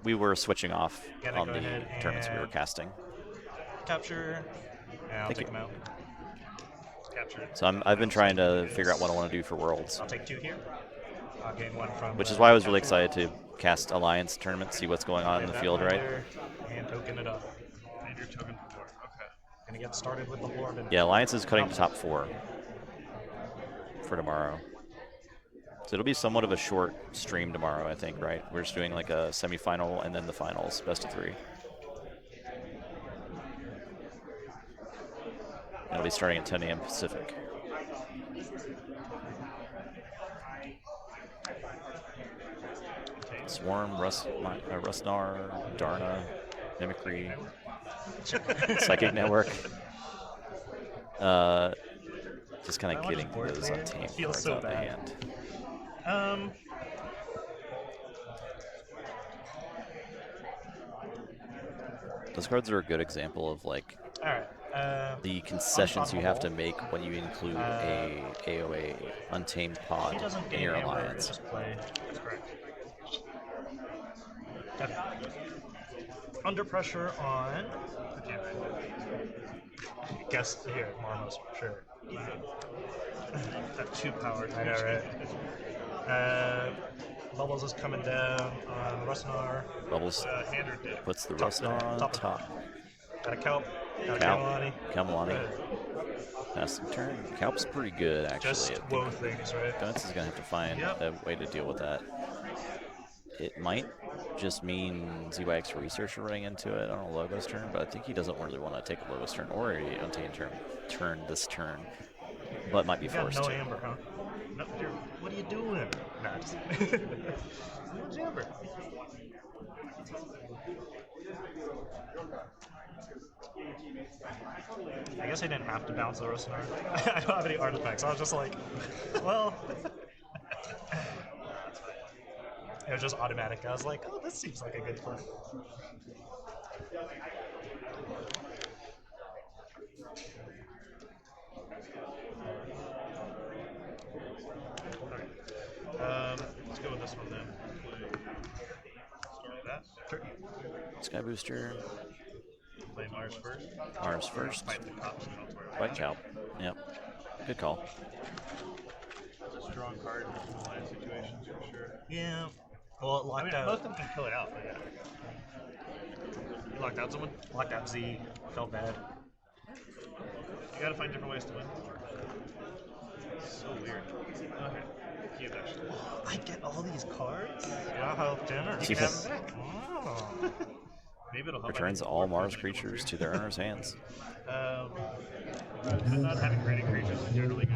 We were switching off on the tournaments we were casting. Capture. And I'll take them out. Capture. So I've been trying to figure out what I want to do for Worlds. I'll take 2 here. I'll gain 1 from. Which is why I was really excited to cast Alliance tournament, see what's going on in the field, right? And token it up. And your token for 4. Okay. Gonna get started with the Lord. And Yeah, Alliance is cutting to top 4 for tomorrow. So it'll be somewhat of a short stream tomorrow, I think, right? We're just doing like a semifinal and then the finals, best of 3. It'll be starting at 10 a.m. Pacific. Swarm, Rustnar, Darna, Mimicry, Psychic Network. Just kind of getting those untamed cards out of the hand. Those cards are a good example of like the concessions you have to make when you include a AOA Untamed pod in your alliance. Just play. That's correct. Under pressure on. Guess here, Marmos for sure. That 2 power. I know, right? Bubbles is coming down on Rustnar. Bubbles puts the Rustnar on top. Got a Kelp. Got a Kalmalani. Kalmalani. Pass the turn. Kelp's pretty good, actually. Just woe things, right? Dunce is going to have to find a way to deal with that. It might just mean ZYX Researcher running into it on a Logos turn, but I think he doesn't really want to take a Logos turn or a Untamed turn this turn, but might be forced to. Amber, huh? No, what are you doing? Nah, just where's Amber? I guess I didn't have to bounce the Rustnar. I don't have any artifacts. I was just like, well. It was just automatic. I was like, oh, this seems like a good play. Let's go with this one then. Start with that. Sure. Sky Booster. Play Mars first. Mars first. Fight the cops. White Kelp. Yep. Good call. It's a strong card in alliance situations for sure. Yeah. Well, it locked out. Most of them can kill it out, but yeah. You locked out someone? Locked out Z. Felt bad. You gotta find different ways to win. So weird. Okay. Cute, actually. I get all these cards? Wow, how generous. You can have them back. Oh. Maybe it'll help. Returns all Mars creatures to their owner's hands. Not having graded creatures is generally good.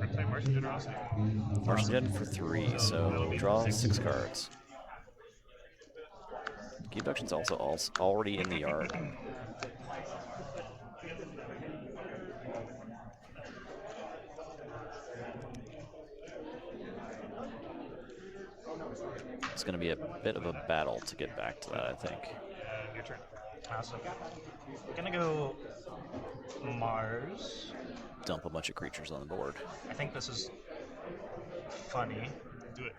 I'm sorry, Martian Generosity. Martian Gen for 3, so draw 6 cards. Key Abduction's also already in the yard. going to be a bit of a battle to get back to that, I think. Your turn. Awesome. Gonna go Mars. Dump a bunch of creatures on the board. I think this is funny. Do it.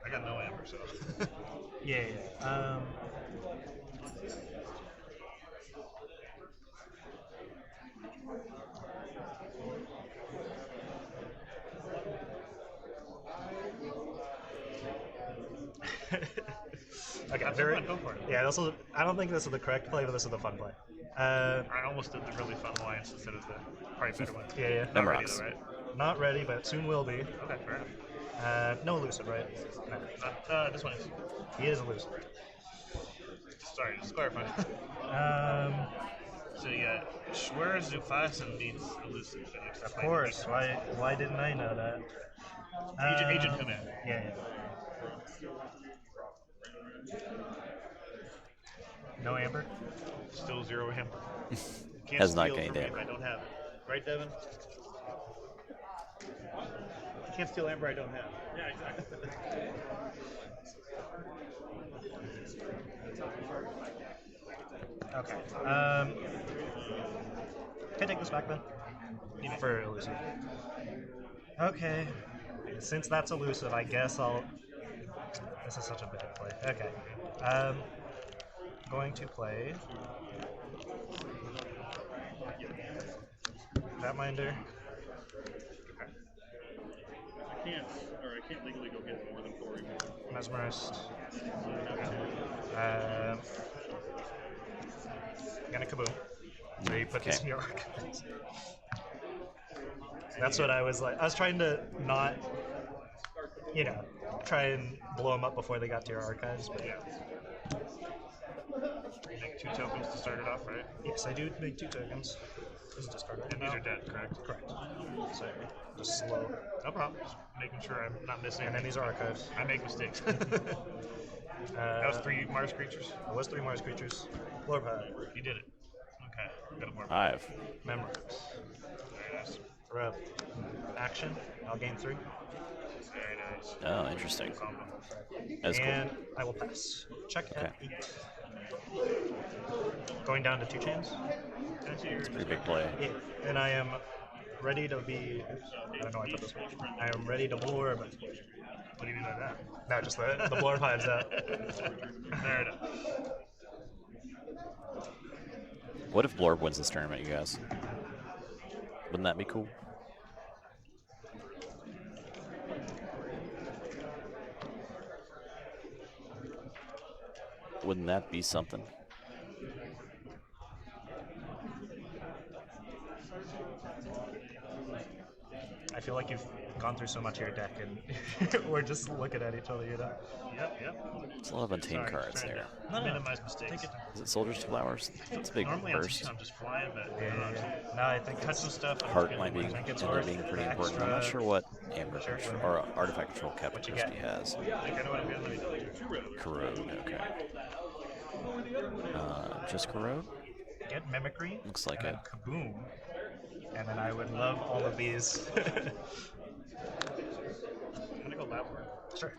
I got no amber, so. Yeah. Okay, very. Go for it. Yeah, I don't think this is the correct play, but this is the fun play. I almost did the really fun alliance instead of the probably better one. Yeah. Not ready though, right? Not ready, but soon will be. Okay, fair enough. No elusive, right? No. This one is. He is elusive. Sorry, just clarifying. So you got Schwer, Zufasen beats elusive. Of course. Why didn't I know that? Agent Command. Yeah. No amber? Still 0 amber. Can't Has not steal gained from me amber. if I don't have it. Right, Devin? You can't steal amber I don't have. Yeah, exactly. Okay. Can I take this back then? For elusive. Okay. Since that's elusive, I guess I'll. This is such a bad play. Okay. Going to play. Batminder. I can't legally go get more than 4 anymore. Mesmerist. Gonna kaboom. So you put this in your archives. That's what I was like. I was trying to not, try and blow them up before they got to your archives, but yeah. You make 2 tokens to start it off, right? Yes, I do make 2 tokens. This is discarded. And these are dead, correct? Correct. So just slow. No problem. Just making sure I'm not missing And then these are archives. I make mistakes. That was 3 Mars creatures? It was 3 Mars creatures. Lord Pie. You did it. Okay. Got more. 5. Memories. Very nice. Rev. Action. I'll gain 3. Very nice. Oh, interesting. That's cool. And I will pass. Check at 8. Going down to 2 chains. It's a pretty big play. Yeah. And I am ready to be. I don't know why I put this one. I am ready to blorb. What do you mean by that? No, just the blorb hives out. Fair enough. What if Blorb wins this tournament, you guys? Wouldn't that be cool? Wouldn't that be something? I feel like you've gone through so much of your deck, and we're just looking at each other, Yep. There's a lot of untamed cards there. Minimize mistakes. Is it Soldiers to Flowers? It's a big Normally burst. I'm just flying, but No, I think cut some stuff. Heart might be end up being pretty important. I'm not sure what Amber control, or Artifact Control capacity has. I think I know what I'm going to do. Corrode, okay. Just Corrode? Get Mimicry. Looks like and it. Then Kaboom. And then I would love all of these. I'm going to go Lab Worm. Sure.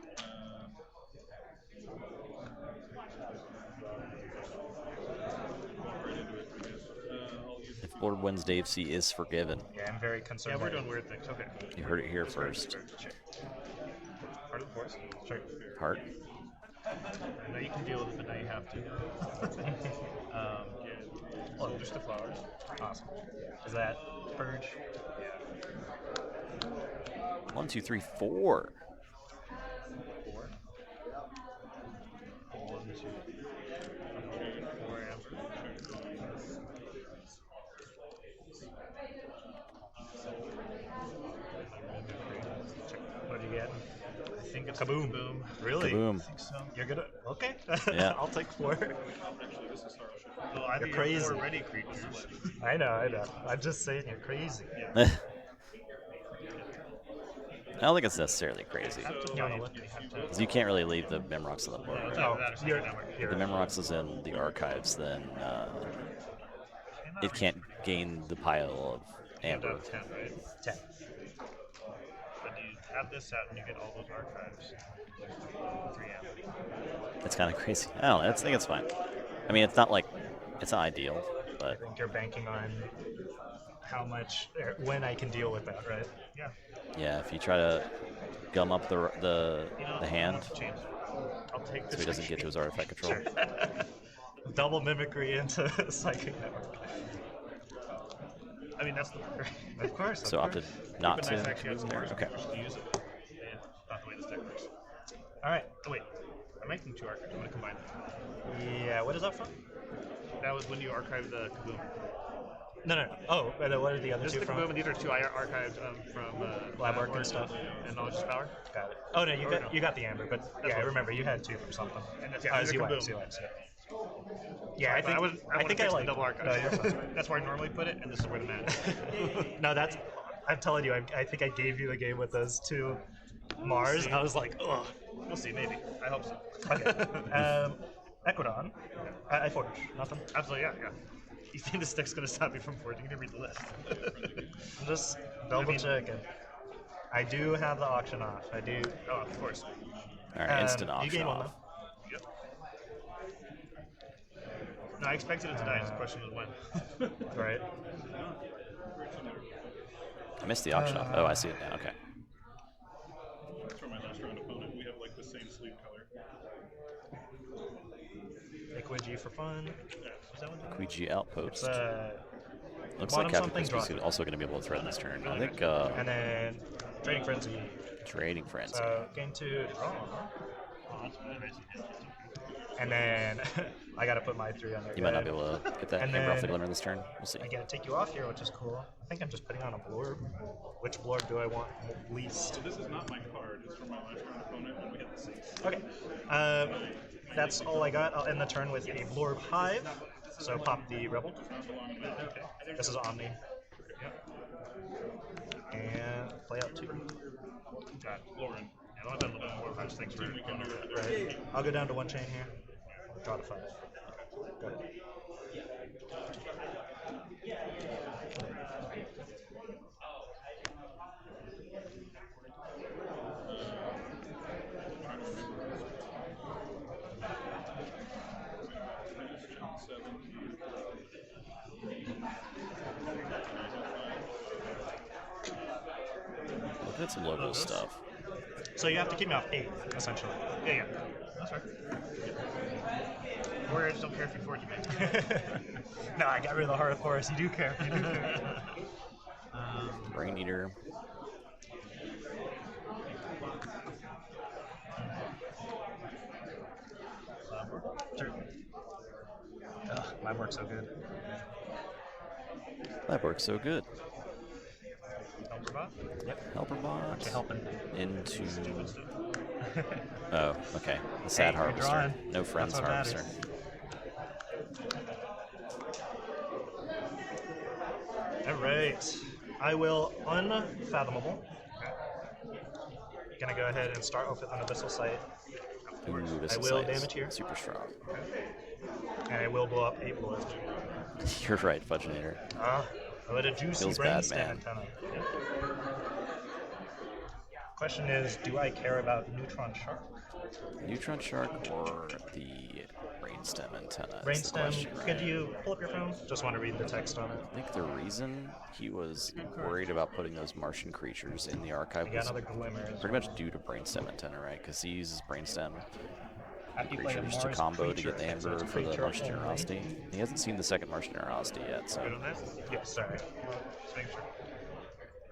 If Lord wins, Dave C is forgiven. Yeah, I'm very concerned. Yeah, we're doing weird things. Okay. You heard it here first. Sure. Part of the force? Sure. Heart? I know you can deal with it, but now you have to. Well, just the flowers. Awesome. Is that Purge? 1, 2, 3, 4. 4. 1, 2, 4 amber. What did you get? I think it's Kaboom. Kaboom. Really? Kaboom. I think so. You're gonna. Okay. Yeah. I'll take 4. Well, I think You're crazy. you're already creatures. I know. I'm just saying you're crazy. I don't think it's necessarily crazy. No, 'Cause you can't really leave the Memrocks on the board. No, Right? you're, If the Memrocks is in the archives, then it can't gain the pile of amber. 10, right? 10. But do you add this out, and you get all those archives. 3M. It's kind of crazy. I don't know. I think it's fine. I mean, it's not like it's not ideal, I but think you're banking on how much, or when I can deal with that, right? Yeah. yeah, if you try to gum up the hand, I'll take so this he doesn't get to his artifact control. Sure. Double mimicry into Psychic Network. I mean, that's the Of course. So of opted course. not Keep a to. nice actually has some There, Mars okay. creatures to use it. And not the way this deck works. All right. Oh wait, I'm making 2 archives. I'm gonna combine them. Yeah. What is that from? That was when you archived the Kaboom. No. Oh, and then what are the other This two is the from? Kaboom, and these are 2 I archived from Lab work and stuff. And Knowledge is Power. Got it. Oh no, you Or got no. you got the amber, but That's yeah, I what- remember you had 2 from something. And that's, yeah, these are Kaboom. ZYX, yeah. Yeah, I Sorry, think but I think I fixed the like double archive. No, you're fine. That's where I normally put it, and this is where the mat is. No, that's. I'm telling you, I think I gave you the game with those 2 Mars. see. I was like, ugh. We'll see, maybe. I hope so. Okay. Equidon. I forge. Nothing. Absolutely, yeah. You think this deck's gonna stop me from forging? You need to read the list. I'm just double checking. I do have the auction off. I do. Oh, of course. All right, instant You auction gain 1 off. though. Yep. No, I expected it to die. The question was when. Right. I missed the auction off. Oh, I see it now. Okay. For my last round opponent, we have like the same sleeve color. Liquid G for fun. Is that one? Ouija Outpost. Looks bottom like Captain something, Crispy's drop it. also going to be able to threaten this turn. I think And then Trading Frenzy. Trading Frenzy. So game 2, draw. Oh, that's really nice. And then I gotta put my 3 on there. You might not be able to get that And hammer off the then glimmer this turn. We'll see. I gotta take you off here, which is cool. I think I'm just putting on a blurb. Which blurb do I want least? So this is not my card. It's from my last round opponent, and we have the same. Okay. That's all I got. I'll end the turn with a Blorb Hive. So pop the Rebel. Okay. This is Omni. Yep. And play out 2. God, Lauren. Yeah, I've done a little bit more. Thanks for going over that. Right. I'll go down to 1 chain here. Draw to 5. Got it. Look at some logo stuff. So you have to keep me off 8, essentially. Yeah. That's right. Warriors don't care if you forge me. No, I got rid of the Heart of Forest. You do care. You do care. Brain Eater. Sure. Ugh, mine works so good. That works so good. Helper bot? Yep. Helper bot. Helping. Into. Oh, okay. The sad Hey, you're harvester. drawing. No friends That's what harvester. matters. Alright. I will unfathomable. Gonna go ahead and start off with an abyssal sight. Ooh, this I is will nice. damage here. Super strong. And I will blow up 8 bullets. You're right, Fudginator. I let a juicy Feels brain bad, stem man. antenna. Question is, do I care about Neutron Shark? Neutron Shark or the Brainstem antenna? Brainstem, is the question, could right? you pull up your phone? Just want to read the text on it. I think the reason he was worried about putting those Martian creatures in the archive I got was another glimmer. pretty much due to Brainstem antenna, right? Because he uses Brainstem After you play a creatures to Mars combo to creature, get the so Amber it's for the creature Martian only. Generosity. He hasn't seen the second Martian Generosity yet, so. Good on that? Yeah, sorry. Just making sure.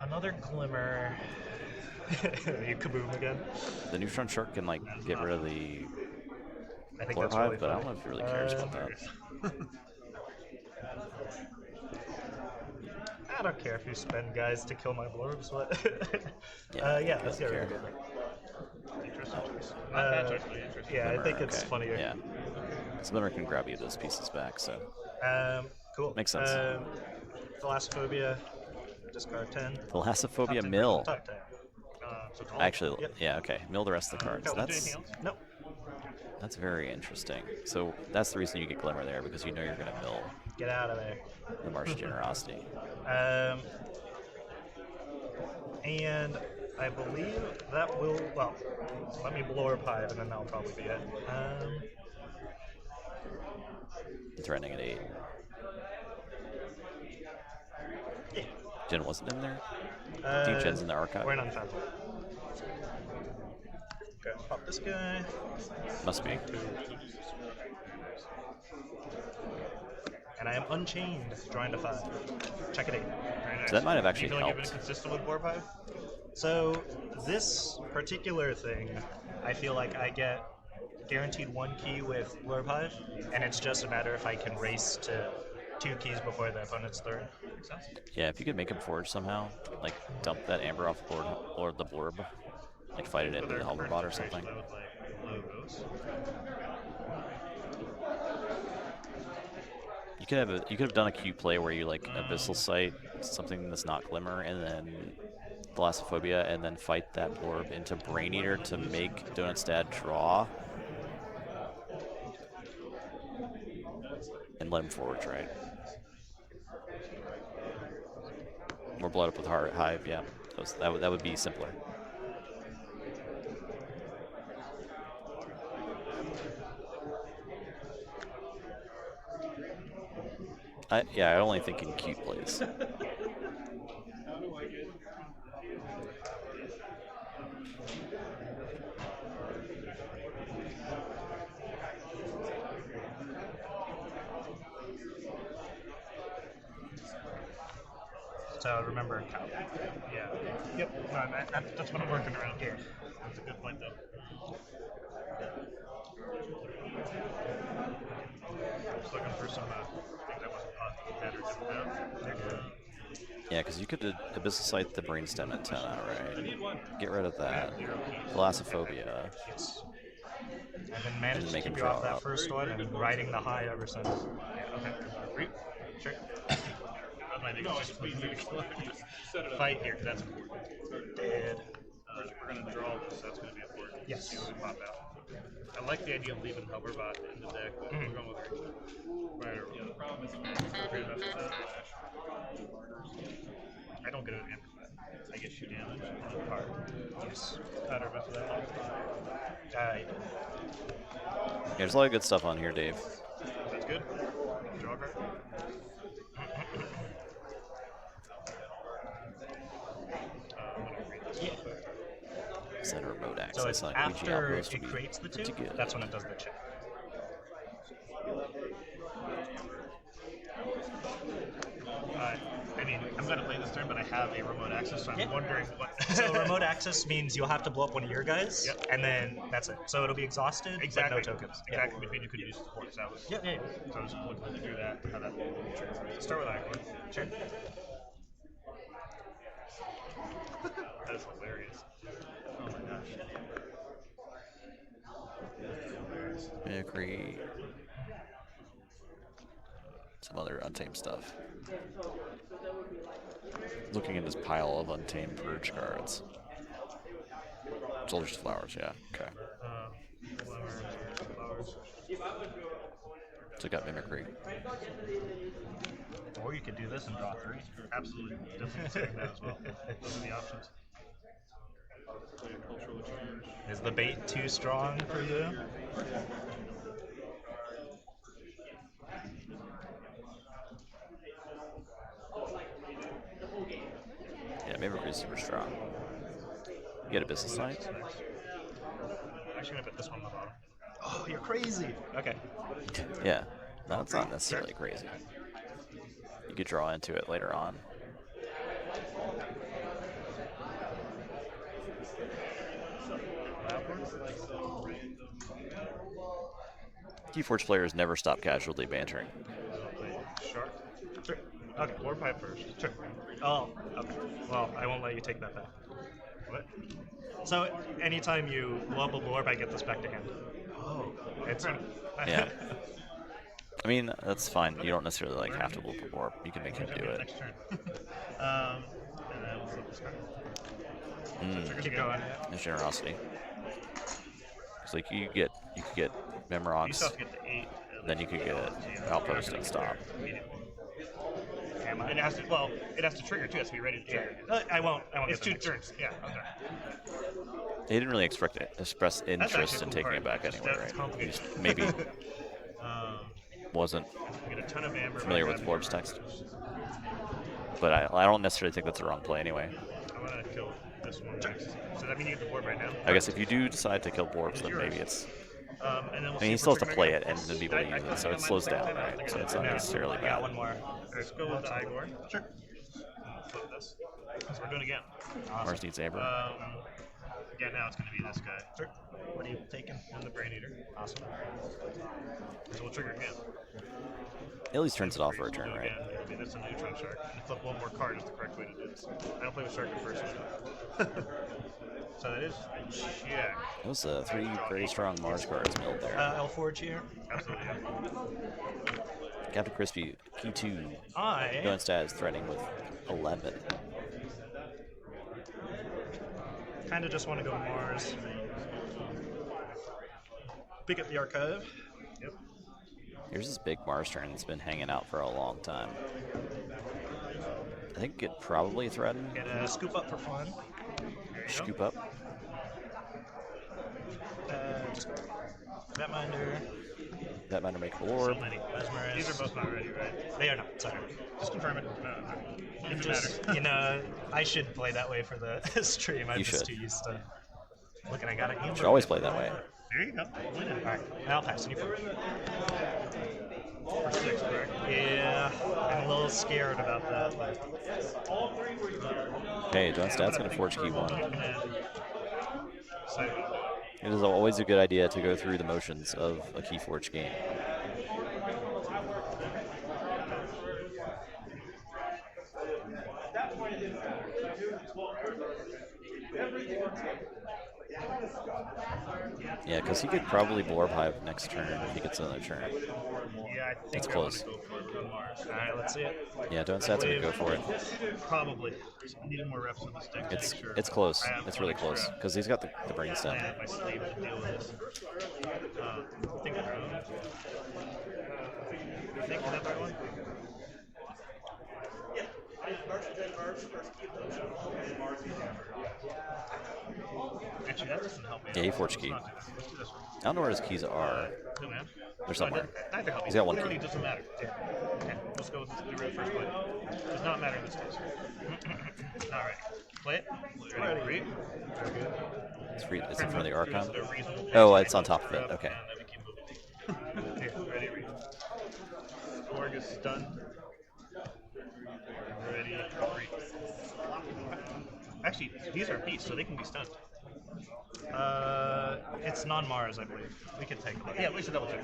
Another glimmer. You kaboom again. The Neutron Shark can like get rid of the I think Blurb that's Hive, really but I don't funny. know if he really cares about that. I don't care if you spend guys to kill my blurbs, but Yeah, let's get rid of it. Interesting choice. Not bad choice, but interesting. Yeah, I Glimmer, think it's okay. funnier. Yeah. Glimmer can grab you those pieces back, so. Cool. Makes sense. Thalassophobia, discard 10. Thalassophobia Top 10, mill. top 10. So call. Actually, Yep. yeah, okay. Mill the rest of the cards. No, do That's anything else? Nope. that's very interesting. So that's the reason you get Glimmer there, because you know you're going to mill Get out of there. the Martian Generosity. And I believe that will, well, let me blorb hive and then that'll probably be it. Threatening at 8. Yeah. Jen wasn't in there? I think Jen's in the archive. We're in Unfathomable. Okay, pop this guy. Must be. And I am unchained, drawing to 5. Check it 8. Very nice. So that might have actually Do you feel like helped. you've been consistent with blorb hive? So this particular thing, I feel like I get guaranteed 1 key with blorb hive, and it's just a matter if I can race to 2 keys before the opponent's third. Makes sense. Yeah, if you could make him forge somehow, like dump that amber off the board or the blorb, like fight it into the helmet bot or something. You could have done a cute play where you like Abyssal Sight, something that's not Glimmer, and then Thalassophobia, and then fight that blorb into Brain Eater to make Donut's dad draw. And let him forward, right? Or blow it up with Hive, yeah. That would be simpler. Yeah, I only think in cute plays. So remember, yeah. Yep. No, that's what I'm working around here. That's a good point, though. Just looking for some things I wasn't better to Yeah, because you could Abyssal Sight the Brainstem antenna, right? Get rid of that. Thalassophobia. I've been managed to keep you off that first one and riding the high ever since. Yeah, okay. Sure. That might make just fight here, because that's important. Dead. We're going to draw, so that's going to be important. Yes. See what we pop out. I like the idea of leaving Hoverbot in the deck, but we're going with right or the problem is I don't get an amplified. I get 2 damage on the card. Yes. Powder mess with that. Yeah, there's a lot of good stuff on here, Dave. That's good. Draw a card. Is that a remote access? So it's like after it creates the 2, that's when it does the check. I mean, I'm going to play this turn, but I have a remote access, so I'm wondering what... So remote access means you'll have to blow up one of your guys, and then that's it. So it'll be exhausted, exactly. but no tokens. Exactly, between you could use support, so I was... Yeah. So I was looking through that, how that... Start with Iron. Sure. That is hilarious. Oh my gosh. Mimicry. Some other Untamed stuff. Looking at this pile of Untamed Purge cards. Soldier's Flowers, yeah. Okay. Flowers. So got Mimicry. Or you could do this and draw 3. Absolutely. Definitely considering that as well. Those are the options. Is the bait too strong for you? Yeah, Mimicry is super strong. You get Abyssal Sight. I'm actually going to put this one on the bottom. Oh, you're crazy! Okay. Yeah, no, it's not necessarily crazy. You could draw into it later on. Keyforge players never stop casually bantering. Shark. Sure. Okay, Lord Pipe first. Sure. Oh, okay. Well, I won't let you take that back. What? So, anytime you blow up a blorb, I get this back to hand. Oh, it's Yeah. I mean, that's fine. You don't necessarily like have to loop a warp. You can make him do it. Next turn. And then we'll flip this card. Keep going. There's generosity. It's like you could get Memoronx, You still have to get to 8. then you could get Outpost and stop. And it has to. Well, it has to trigger too. It has to be ready to trigger. I won't. It's get the 2 next turns. Yeah. Okay. He didn't really express interest in actually a cool taking it card. back It's anyway, just- right? it's He complicated. just maybe wasn't We get a ton of amber. familiar with Forbes text. But I don't necessarily think that's the wrong play anyway. I want to kill this one next. So that means you get the board right now. I guess if you do decide to kill Forbes, then maybe it's. And then we'll I see mean, he if still we're has to triggering play again. it and then be able to use it, so it slows down, right? So it's not necessarily Yeah, bad. one more. Let's go with the Igor. Sure. Flip this. So we're doing it again. Mars needs Amber. Yeah, now it's going to be this guy. Sure. What are you taking? I'm the Brain Eater. Awesome. So we'll trigger again. At least turns it off for a turn, Do it right? again. It'll be this a neutron shark. And flip one more card is the correct way to do this. I don't play with shark at first. So that is check. Those 3 very strong Mars cards milled there. L-Forge here. Absolutely. Yeah. Captain Crispy, key 2. I- Going stat is threatening with 11. Kind of just want to go Mars. Pick up the archive. Yep. Here's this big Mars turn that's been hanging out for a long time. I think it probably threatened. Get a scoop up for fun. Scoop up. Just Netminder. That might make orb. So many. Mesmerist. These are both not ready, right? They are not. Sorry. Just confirm it. And If it just, matters. you know, I should play that way for the stream. I'm You just should. too used to looking. I got it. You should always play that way. There you go. Win it. All right. I'll pass. You first. For 6, correct? Yeah, I'm a little scared about that. But Okay, John Stat's going to forge key 1. Side. It is always a good idea to go through the motions of a Keyforge game. Yeah, because he could probably Blorb Hive next turn if he gets another turn. Yeah, I think It's I close. want to go for it on Mars. all right, let's see it. Yeah, Don't Stat's going to go for it. Probably. Needed more reps with this deck. to It's make sure. it's close. I have It's really one close extra because he's got the brainstem. plan up my sleeve to deal with this. Think of think of that right one. Actually, that doesn't help me. Yeah, he forged key. Let's do this one. I don't know where his keys are. No, man. They're somewhere. Neither help me. He's got one Literally key. doesn't matter. Yeah. Okay, let's go with the real first play. Does not matter in this case. All right. Play it. Ready? Read. Very good. It's in front of the Archon. There's a reasonable Oh, pace. it's on top of it. Okay. And then we keep moving. Okay, ready, read. Org is done. Ready, read. Actually, these are beasts, so they can be stunned. It's non-Mars, I believe. We can take a look. Yeah, we should double check.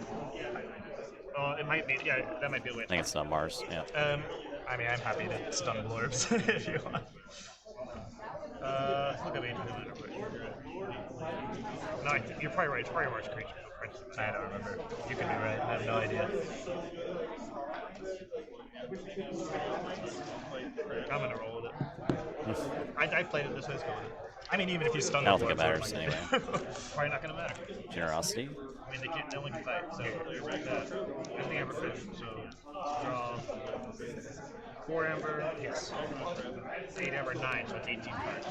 Oh, it might be. Yeah, that might be a way. I think it's not Mars. Yeah. I mean, I'm happy to stun Blorbs if you want. Look at me. No, you're probably right. It's probably a Mars creature. I don't remember. You could be right. I have no idea. I'm gonna roll with it. I played it this way. It's going. I mean, even if you stun I don't the think it Blorbs, matters like- anyway. Probably not gonna matter. Generosity. I mean, they only can fight, so you're right. I think Amber fish. So draw 4 Amber. Yes. 8 Amber, 9. So it's 18 cards.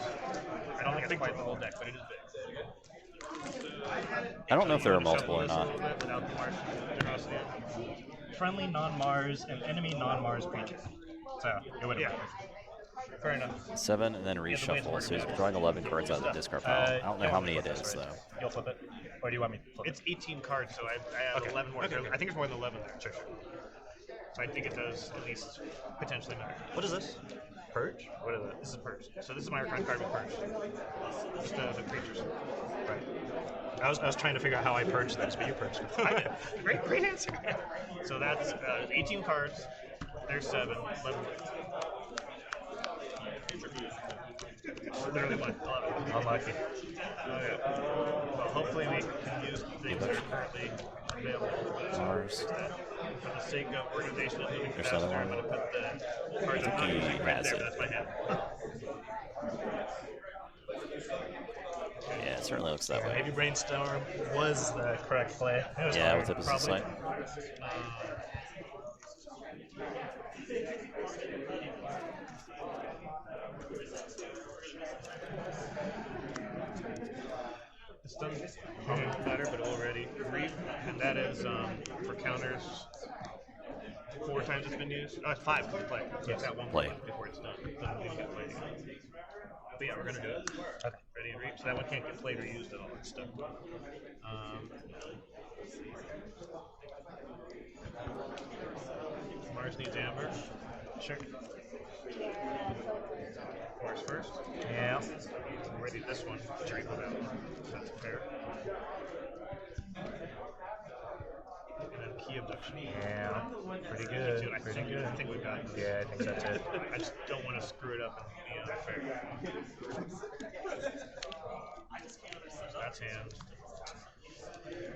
I don't think it's quite the whole deck, but it is big. I don't know if there are multiple or not. Without the Mars generosity. Friendly non-Mars and enemy non-Mars creature. So it would have. Fair enough. 7 and then reshuffle. So he's drawing 11 cards out of the discard pile. I don't know how many it is though. You'll flip it, or do you want me to flip It's 18 cards, so I have 11 more. Okay. I think there's more than 11 there. Sure. So I think it does at least potentially matter. What is this? Purge? What is it? This is Purge. So this is my recurrent card with Purge. Just the creatures. Right. I was trying to figure out how I purged this, but you purged it. Great answer. So that's 18 cards. There's 7. 11. Literally one. 11. Unlucky. Okay. Well, hopefully we can use things that are currently available. Mars. For the sake of organization and moving There's faster, another I'm one. going to put the cards I think he right has there. it. That's my hand. Yeah, it certainly looks that way. Maybe Brainstorm was the correct play. It was Yeah, hard. with opposite Probably. sight. It's done better, but already reap, and that is for counters. 4 times it's been used. Oh, it's 5 because play. So it's got 1 Play. more before it's done. It doesn't even get played again. But yeah, we're gonna do it. Okay. Ready and reap. So that one can't get played or used at all. It's stuck. Mars needs amber. Sure. Mars first. Yeah. Ready this one to reap without one. That's fair. And then key abduction. Yeah. Pretty good. Pretty good. I think we got this. Yeah, I think so too. I just don't want to screw it up and be unfair. So that's hand.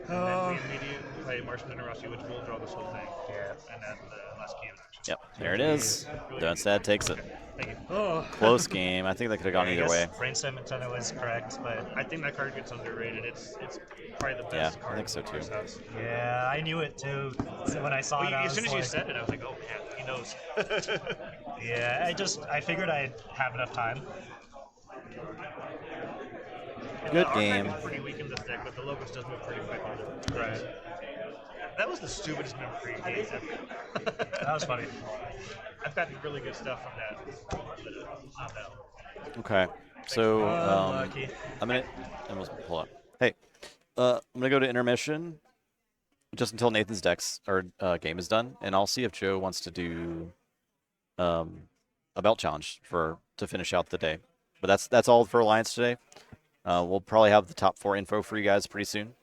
And then we immediately play Martian Interrossi, which will draw this whole thing. Yeah. And then the last key abduction. Yep, there it is. Dunstad takes it. Thank you. Oh. Close game. I think that could have gone either way. Brainstorm Nintendo was correct, but I think that card gets underrated. It's probably the Yeah, best card. I think so too. yeah, I knew it too. So when I saw Well, it, I as soon was as you like, said it, I was like, oh man, he knows. yeah, I figured I'd have enough time. Good The game. archive is pretty weak in this deck, but the locus does move pretty quick. Right. That was the stupidest move for game ever. That was funny. I've gotten really good stuff from that, but not that one. Okay, so Lucky. I'm gonna almost pull up. Hey, I'm gonna go to intermission just until Nathan's game is done, and I'll see if Joe wants to do a belt challenge to finish out the day. But that's all for Alliance today. We'll probably have the top 4 info for you guys pretty soon,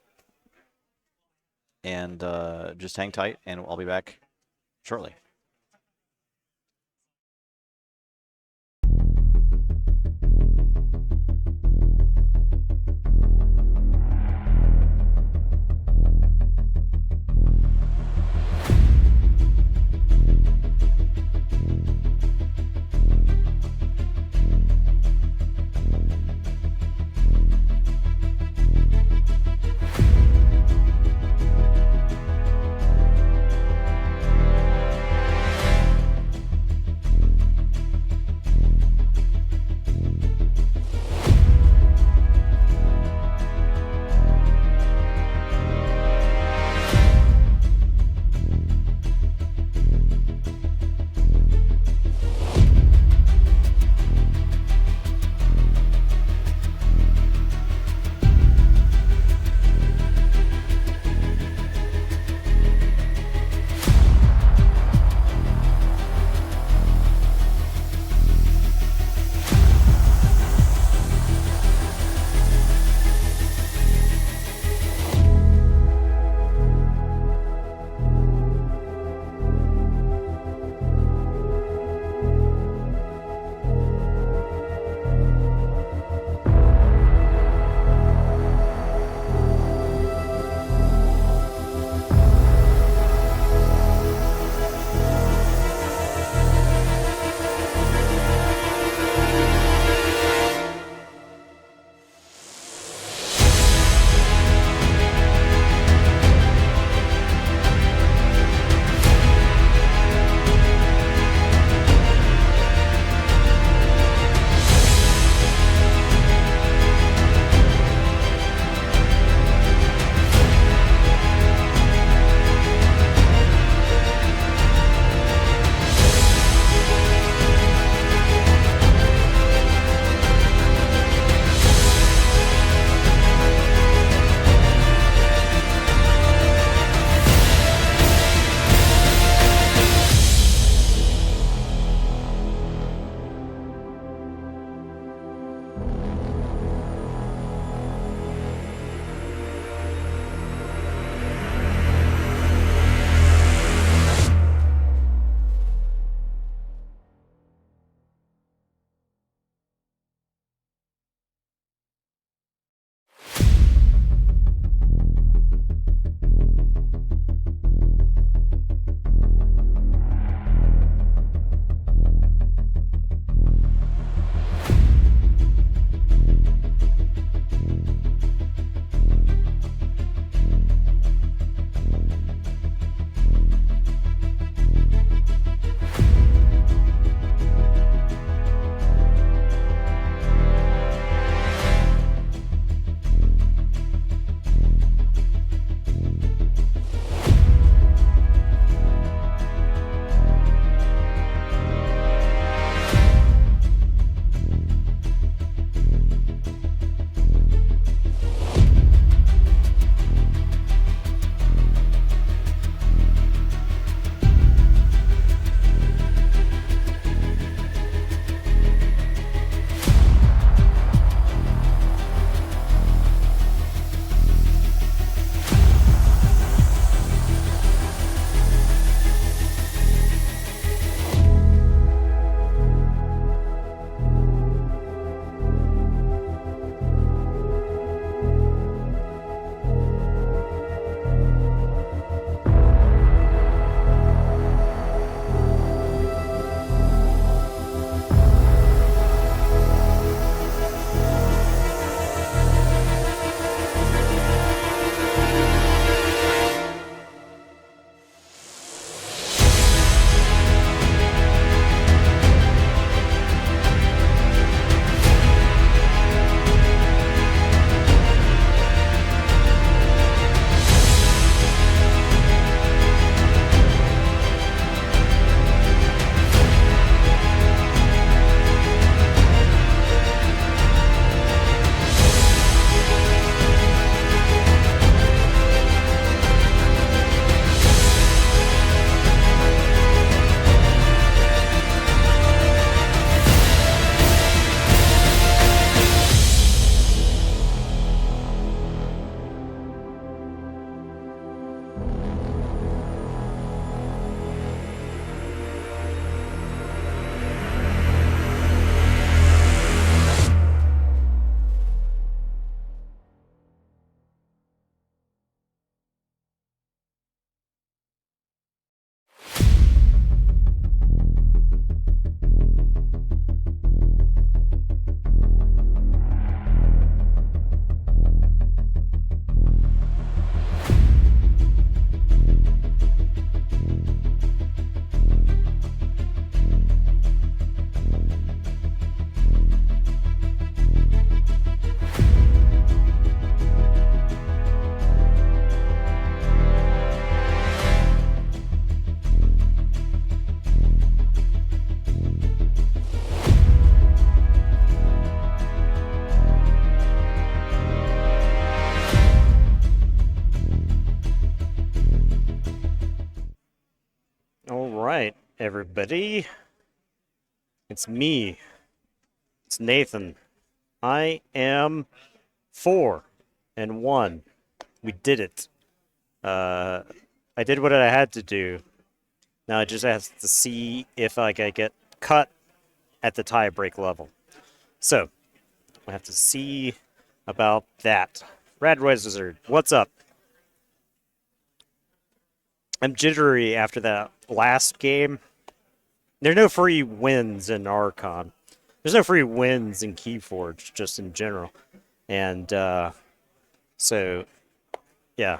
and just hang tight, and I'll be back shortly. right, everybody. It's me. It's Nathan. I am 4-1. We did it. I did what I had to do. Now I just have to see if I can get cut at the tie-break level. So, I have to see about that. Rad Wizard, what's up? I'm jittery after that last game. There are no free wins in Archon. There's no free wins in Keyforge, just in general. And so, yeah.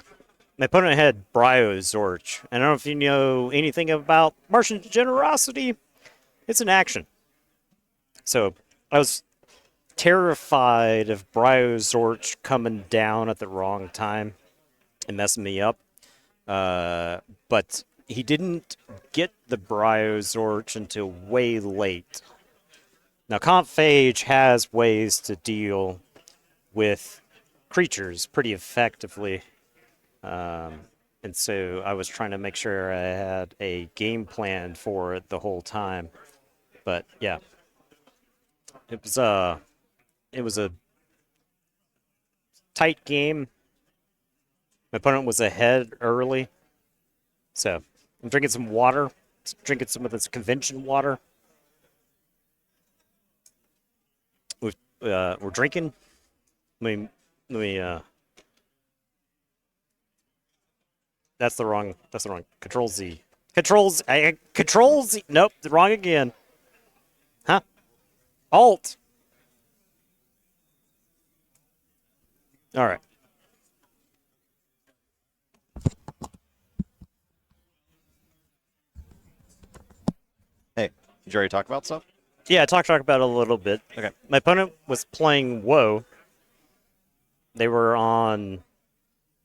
My opponent had Zorch. I don't know if you know anything about Martian Generosity. It's an action. So, I was terrified of Zorch coming down at the wrong time and messing me up. But he didn't get the Zorch until way late. Now, Phage has ways to deal with creatures pretty effectively. And so I was trying to make sure I had a game plan for it the whole time. But yeah, it was a tight game. My opponent was ahead early, so I'm drinking some water. Drinking some of this convention water. We're drinking. Let me. That's the wrong. Control Z. Control Z. Nope, wrong again. Huh? Alt. All right. Hey, did you already talk about stuff? Yeah, I talked about it a little bit. Okay. My opponent was playing Woe. They were on.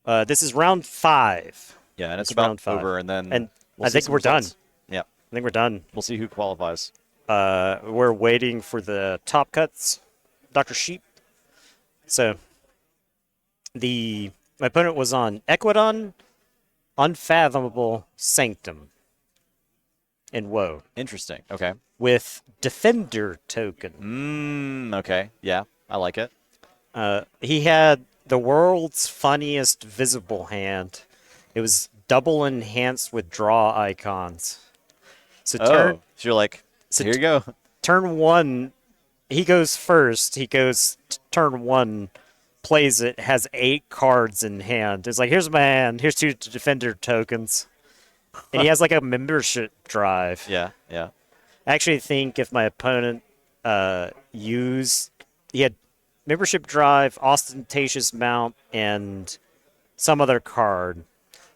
This is round 5. Yeah, and it's round about 5. over, and then and we'll I see think some we're results. done. Yeah, I think we're done. We'll see who qualifies. We're waiting for the top cuts, Dr. Sheep. So, my opponent was on Equidon, Unfathomable, Sanctum, and Woe. Interesting. Okay. With Defender token. Okay. Yeah, I like it. He had the world's funniest visible hand. It was double enhanced with draw icons. So so you're like, here you go. Turn 1, he goes first. He goes turn 1, plays it, has 8 cards in hand. It's like, here's my hand. Here's 2 Defender tokens. And he has like a membership drive. Yeah, yeah. I actually think if my opponent he had membership drive, ostentatious mount, and some other card.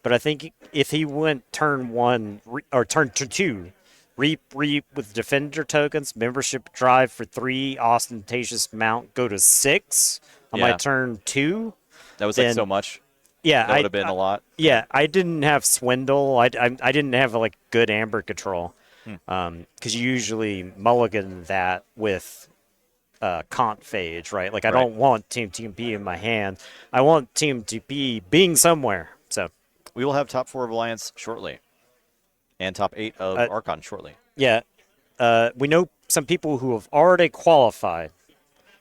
But I think if he went turn 1 or turn 2, reap with defender tokens, membership drive for 3, ostentatious mount, go to 6 on my turn 2. That was like so much. Yeah, that would have been a lot. Yeah, I didn't have Swindle. I didn't have like good Amber control. Because you usually mulligan that with Phage, right? Like I don't want Team TMP in my hand. I want Team TP being somewhere. So we will have top 4 of Alliance shortly, and top 8 of Archon shortly. Yeah, we know some people who have already qualified.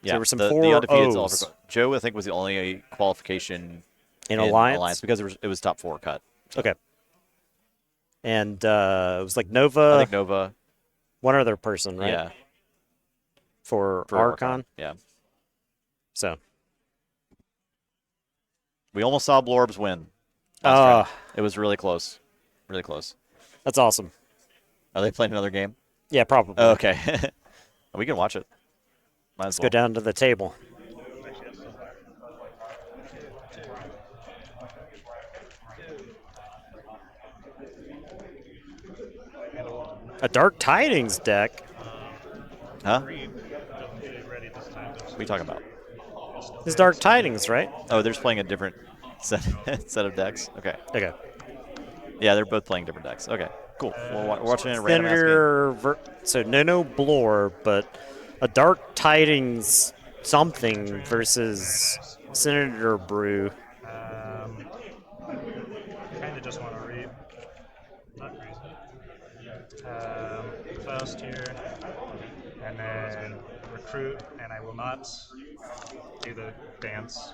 Yeah, there were some the 4 undefeated O's. Joe, I think, was the only qualification in Alliance because it was top 4 cut. So. Okay. And it was like Nova. I think Nova. One other person, right? Yeah. For Archon. Yeah. So. We almost saw Blorbs win. It was really close. Really close. That's awesome. Are they playing another game? Yeah, probably. Oh, okay. We can watch it. Let's go down to the table. A Dark Tidings deck? Huh? What are you talking about? It's Dark Tidings, right? Oh, they're just playing a different set of decks? Okay. Okay. Yeah, they're both playing different decks. Okay, cool. We're watching a random game. So no Blore, but a Dark Tidings something versus Senator Brew. Kind of just want to read. Not crazy. Faust here, and then recruit, and I will not do the dance.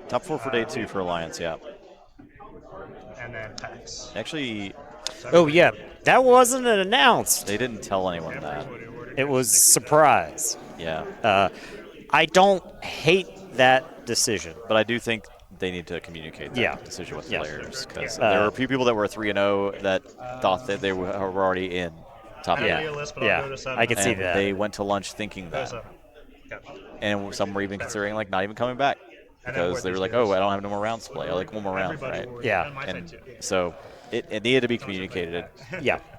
Top 4 for day 2 for Alliance, yeah. And then packs. Actually, Oh yeah, that wasn't announced. they didn't tell anyone that. It was surprise. Yeah. I don't hate that decision, but I do think they need to communicate that decision with players, because there were a few people that were 3-0 that thought that they were already in top 8. Yeah, I can see that. They went to lunch thinking that. And some were even considering like not even coming back because they were like, oh, I don't have no more rounds to play. I like one more round, right? Yeah. And so it needed to be communicated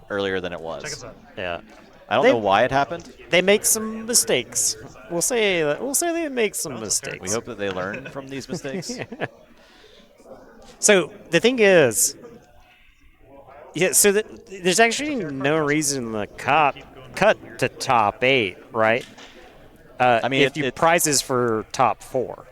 earlier than it was. Yeah. I don't know why it happened. They make some mistakes. We'll say they make some mistakes. We hope that they learn from these mistakes. So the thing is, so there's actually no reason to cut to top 8, right? I mean, if you prizes for top 4.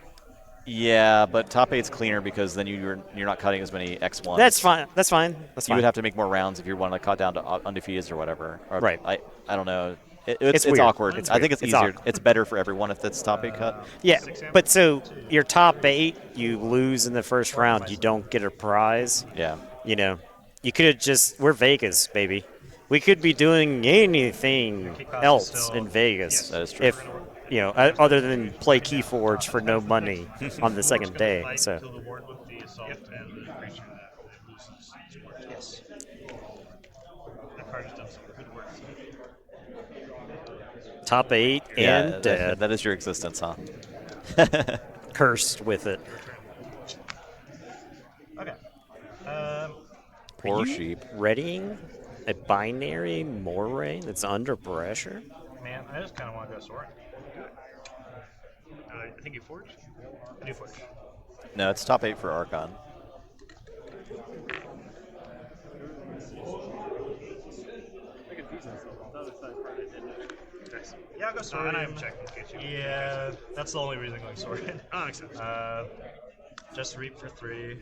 Yeah, but top 8's cleaner because then you're not cutting as many X1s. That's fine. That's fine. You would have to make more rounds if you want to cut down to undefeateds or whatever. Or right. I don't know. It's weird. awkward. It's I think it's easier. awkward. It's better for everyone if it's top 8 cut. Yeah, but so your top 8, you lose in the first round. You don't get a prize. Yeah. You know, you could have just. We're Vegas, baby. We could be doing anything else in Vegas. That is true. If other than play Keyforge for no money on the second day. So. Yes. That card has done some good work. Top 8 and dead. That is your existence, huh? Cursed with it. Okay. Poor sheep. Readying a binary moray that's under pressure? Man, I just kind of want to go sword. I think you forge? I do forge. No, it's top 8 for Archon. Yeah, I'll go sword. And I'm checking. Yeah, that's the only reason I'm going sword. Oh, makes sense. Just reap for 3.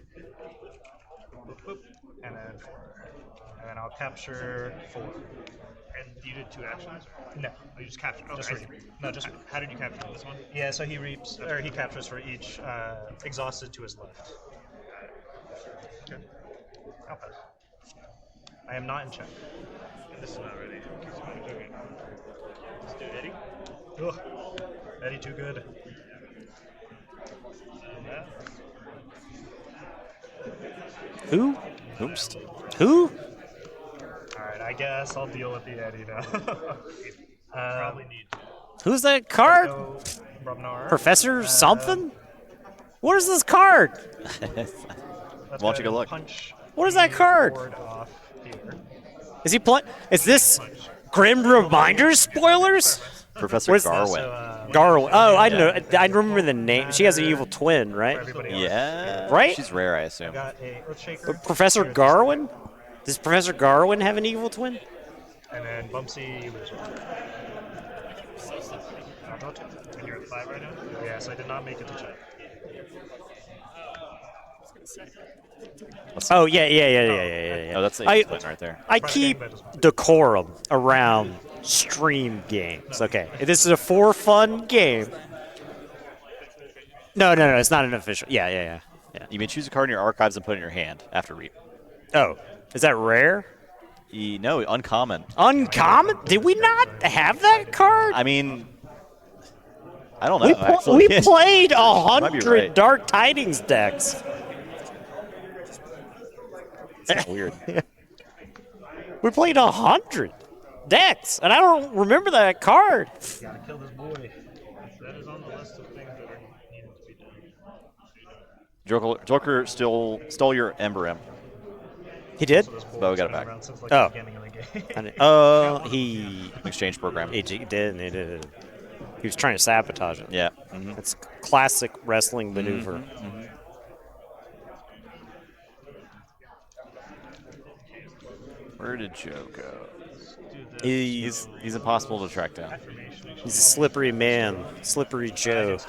Boop, boop, and then 4. And then I'll capture 4. And you did 2 actions? No. Oh, you just captured? Okay. Just reap. No, just reap. How did you capture this one? Yeah, so he reaps, or he captures for each exhausted to his left. Okay. I'll pass. I am not in check. And this is not ready. Okay. Let's do Eddie. Ugh. Eddie too good. Who? Whomst? Who? Alright, I guess I'll deal with the Eddie now. Probably need to. Who's that card? Brubnar. Professor something? What is this card? Why don't you go look? What is that card? Is he playing? Is this Grim Reminders spoilers? Professor Where's Garwin. Garwin. Oh, I know. I remember the name. She has an evil twin, right? Yeah. Right? She's rare, I assume. But Professor Garwin? Does Professor Garwin have an evil twin? And then Bumpsy, you lose 1. And you're at 5 right now? Yes, I did not make it to check. Oh, yeah. Oh, that's the I, twin right there. I keep decorum around stream games. Okay, this is a for fun game. No, it's not an official. Yeah. You may choose a card in your archives and put it in your hand after reap. Oh, is that rare? No, uncommon. Uncommon? Did we not have that card? I mean, I don't know. We played might be 100 right. Dark Tidings decks. That's weird. We played 100 decks, and I don't remember that card. Gotta kill this boy. That is on the list of things that are needed to be done. Joker stole your Ember Imp. He did? But we got it back. He exchange program. He did. He was trying to sabotage it. Yeah. It's classic wrestling maneuver. Where did Joe go? He's impossible to track down. He's a slippery man, slippery Joe.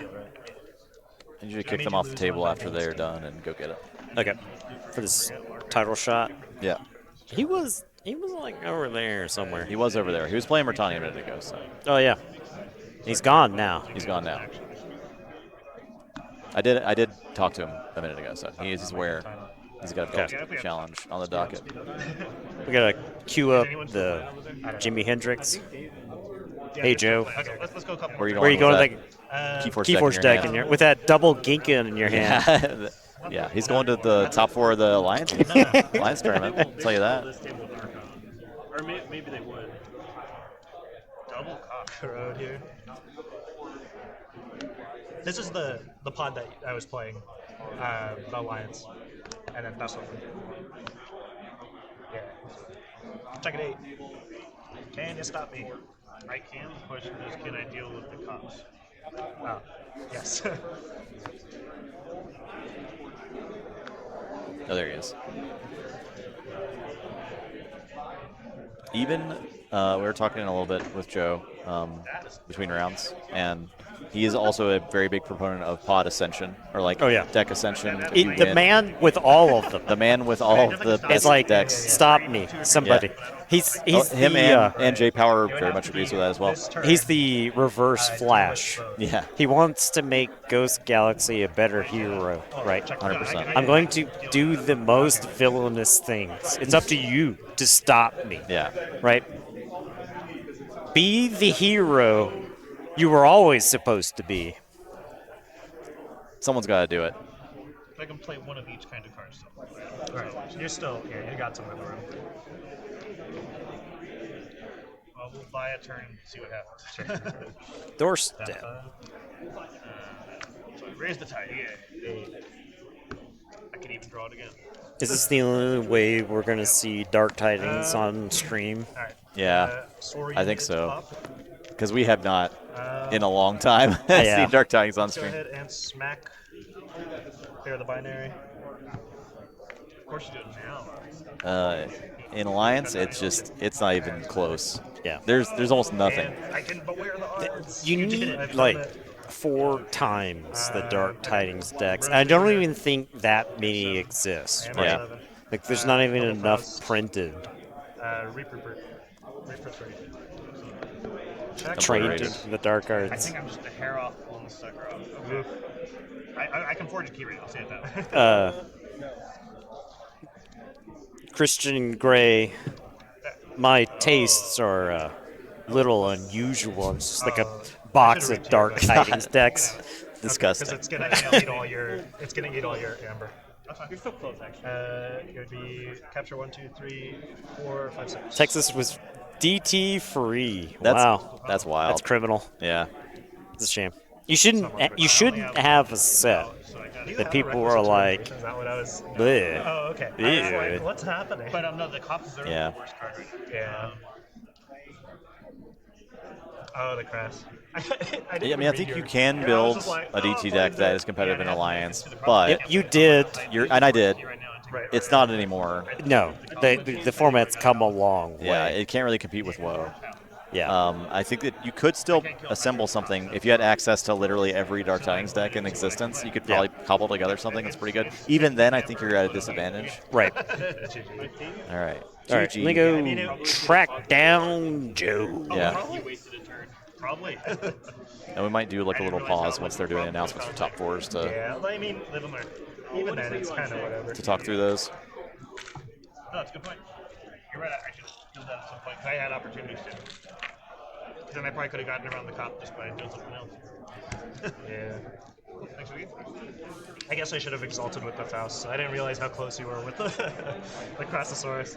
I usually kick them off the table after they're done and go get it. Okay, for this title shot. Yeah. He was He was like over there somewhere. He was over there. He was playing Mertani a minute ago. So Oh yeah, he's gone now. he's gone now. I did talk to him a minute ago, so he's aware. He's got a belt challenge on the docket. We gotta queue up the Jimi Hendrix. Hey Joe, Okay, let's go a couple. Where are you where are you going going with with that? that Keyforge deck in your with that double Ginka in your hand? Yeah. Yeah, he's going to the top 4 of the Alliance tournament. I'll tell you that. Or maybe they would. Double cock road here. This is the pod that I was playing, the Alliance, and then that's what. Yeah. Check it 8. Can you stop me? I can. The question is, can I deal with the cops? Oh, yes. Oh, there he is. Even we were talking a little bit with Joe between rounds, and he is also a very big proponent of pod ascension, or like deck ascension. The man with all of them. The man with all of the best It's like, decks. stop me, somebody. Yeah. He's him the, and J Power very much agrees with that as well. He's the reverse Flash. Yeah. He wants to make Ghost Galaxy a better hero, right? 100%. I'm going to do the most villainous things. It's up to you to stop me. Yeah. Right? Be the hero you were always supposed to be. Someone's got to do it. I can play one of each kind of card still. Right. You're still, you got some wiggle room. Well, we'll buy a turn and see what happens. Doorstep. So raise the tide. Yeah. I can even draw it again. Is this the only way we're going to see Dark Tidings on stream? Yeah, I think so. Because we have not, in a long time, seen Dark Tidings on Let's stream. go ahead and smack. Clear the binary. Of course you do it now. In Alliance, it's not even close. Yeah. There's almost nothing. I can but wear the odds. You need like 4 times the Dark Tidings decks. I don't even think that many exist. Right? Yeah. Like there's not even enough printed. Reaper 3. Trained in the dark arts. I think I'm just a hair off pulling the sucker off. I can forge a key ring. I'll say it that way. Christian Grey, my tastes are a little unusual. It's just like a box of Dark Tidings decks. Disgusting. Because it's gonna eat all your. It's gonna eat all your amber. You're so close, actually. It would be capture 1, 2, 3, 4, 5, 6. Texas was DT free. Wow. That's wild. That's criminal. Yeah. It's a shame. You shouldn't have a set that people are like, Is that what I was? bleh. Oh, okay. I was like, what's happening? But no, the cops are Yeah. the worst card right now. Yeah. Oh, the crash. I think you can build a DT deck that is competitive in Alliance, but you did. And I did. It's not anymore. No, the format's come a long way. Yeah, it can't really compete with WoW. Yeah. I think that you could still assemble something if you had access to literally every Dark Tidings deck in existence. You could probably cobble together something that's pretty good. Even then, I think you're at a disadvantage. Right. All right. All right. Let me go track down Joe. Yeah. You wasted a turn. Probably. And we might do like a little pause once they're doing announcements for top 4s to Yeah, I mean, live and learn. Even then, it's kind of whatever. to talk through those. No, that's a good point. You're right. I should do that at some point because I had opportunities to. Then I probably could have gotten around the cop just by doing something else. Yeah. Thanks for I guess I should have exalted with the Faust. I didn't realize how close you were with the Crassosaurus.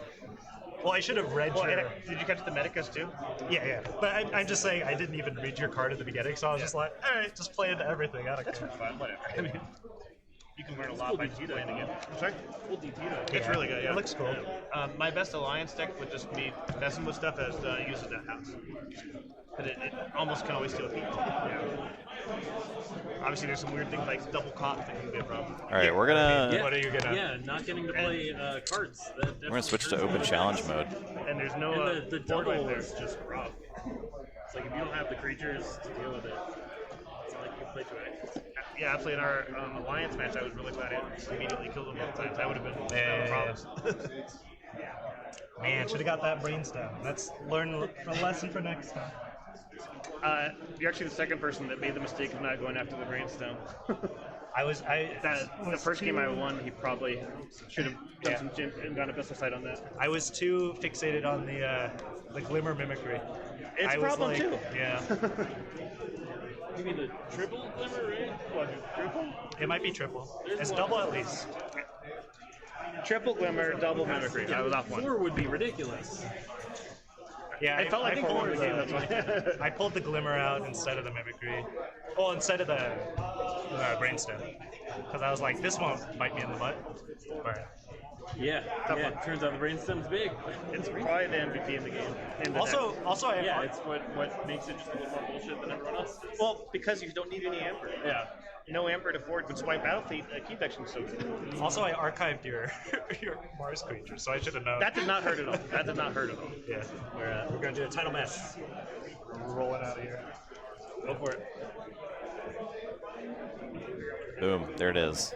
Well, I should have read your... Did you catch the Medicus too? Yeah. But I'm just saying I didn't even read your card at the beginning, so I was just like, all right, just play into everything. I don't care. Fine, whatever. I mean, you can learn a lot by playing again. Sorry? Full DT though. It's really good, yeah. It looks cool. My best Alliance deck would just be messing with stuff as uses that house. But it almost can always steal people. Yeah. Obviously, there's some weird things like double cop that can be a problem. All right, we're gonna What are you gonna? Yeah, not getting to play cards. we're gonna switch to open challenge mode. And there's no And the board double wipe is just rough. It's like if you don't have the creatures to deal with it, it's not like you play 2 actions. Yeah, I played our Alliance match. I was really glad it immediately killed them both times. That would have been problems. Man, should have got that brainstem. Let's learn a lesson for next time. You're actually the second person that made the mistake of not going after the brainstem. The first game I won, he probably should have done some gym and gone to pesticide on that. I was too fixated on the glimmer mimicry. It's I a was problem like, too. Yeah. You mean the triple glimmer, right? What, triple? It might be triple. It's double at least. Triple glimmer, double mimicry. I was off one. 4 would be ridiculous. Yeah, I felt like I four pulled was the game, that's why. I pulled the glimmer out instead of the mimicry. Well, instead of the brainstem. Because I was like, this one might be in the butt. But Yeah, turns out the brainstem's big. It's probably the MVP in the game. Also, I have it's what makes it just a little more bullshit than everyone else. Well, because you don't need any amber. Yeah. No amber to forward with Swipe Battlefleet, key action so good. Also, I archived your Mars creature, so I should have known. That did not hurt at all. That did not hurt at all. Yeah. We're going to do a title match. We're rolling out of here. Go for it. Boom, there it is.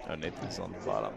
Oh, Nathan's on the bottom.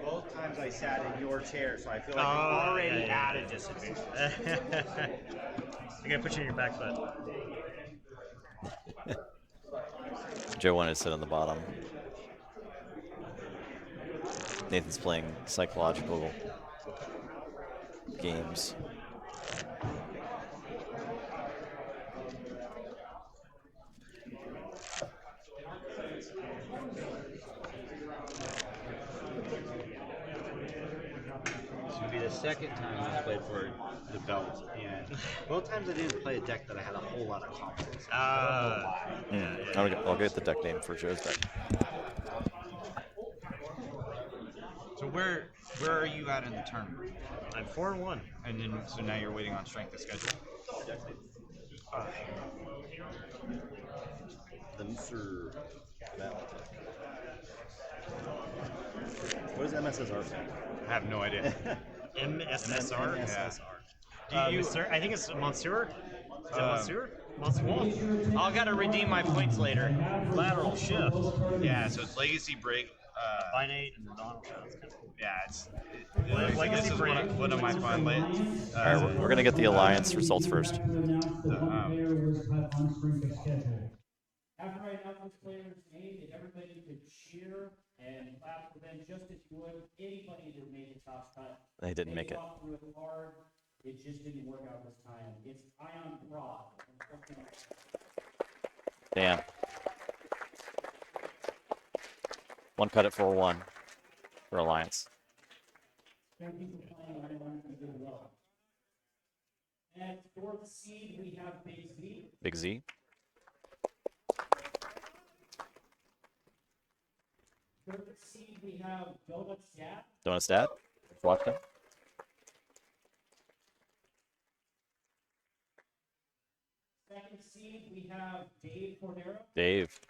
Both times I sat in your chair, so I feel like I'm already at a disadvantage. I'm gonna put you in your back foot. Joe wanted to sit on the bottom. Nathan's playing psychological games. This would be the second time I played for the belt, and both times I didn't play a deck that I had a whole lot of confidence in. I'll get the deck name for Joe's deck. So where are you at in the tournament? I'm 4-1. And then so now you're waiting on strength of schedule. The Mr. Battle. What does MSSR stand for? I have no idea. MSSR? MSSR. I think it's Monsieur. Is it Monsieur? Monsieur? I'll gotta redeem my points later. Lateral shift. Yeah, so it's Legacy Break. Binate and Donald Shift. Yeah, it's Legacy this is Break. one of my fun lanes. All right, we're gonna get the alliance results first. After I announce the player's name, if everybody could cheer and clap for them just as you would anybody that made the top cut. They didn't make it. Through it hard. It just didn't work out this time. It's Ion Broad. Damn. One cut at 4-1 for alliance. Thank you for playing. Everyone you did well. At fourth seed, we have Big Z. Big Z. Third seed, we have Donuts Dad. Donut stat. Watch them. Second seed, we have Dave Cordero. Dave.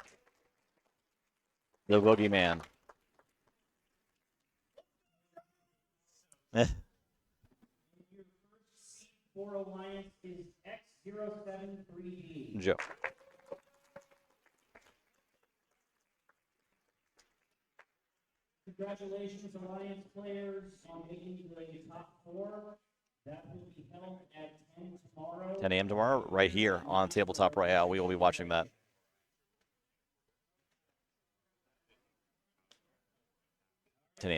The boogeyman. Your first seed for Alliance is X073D. Joe. Congratulations, Alliance players, on making the top 4. That will be held at 10 tomorrow. 10 a.m. tomorrow, right here on Tabletop Royale. We will be watching that.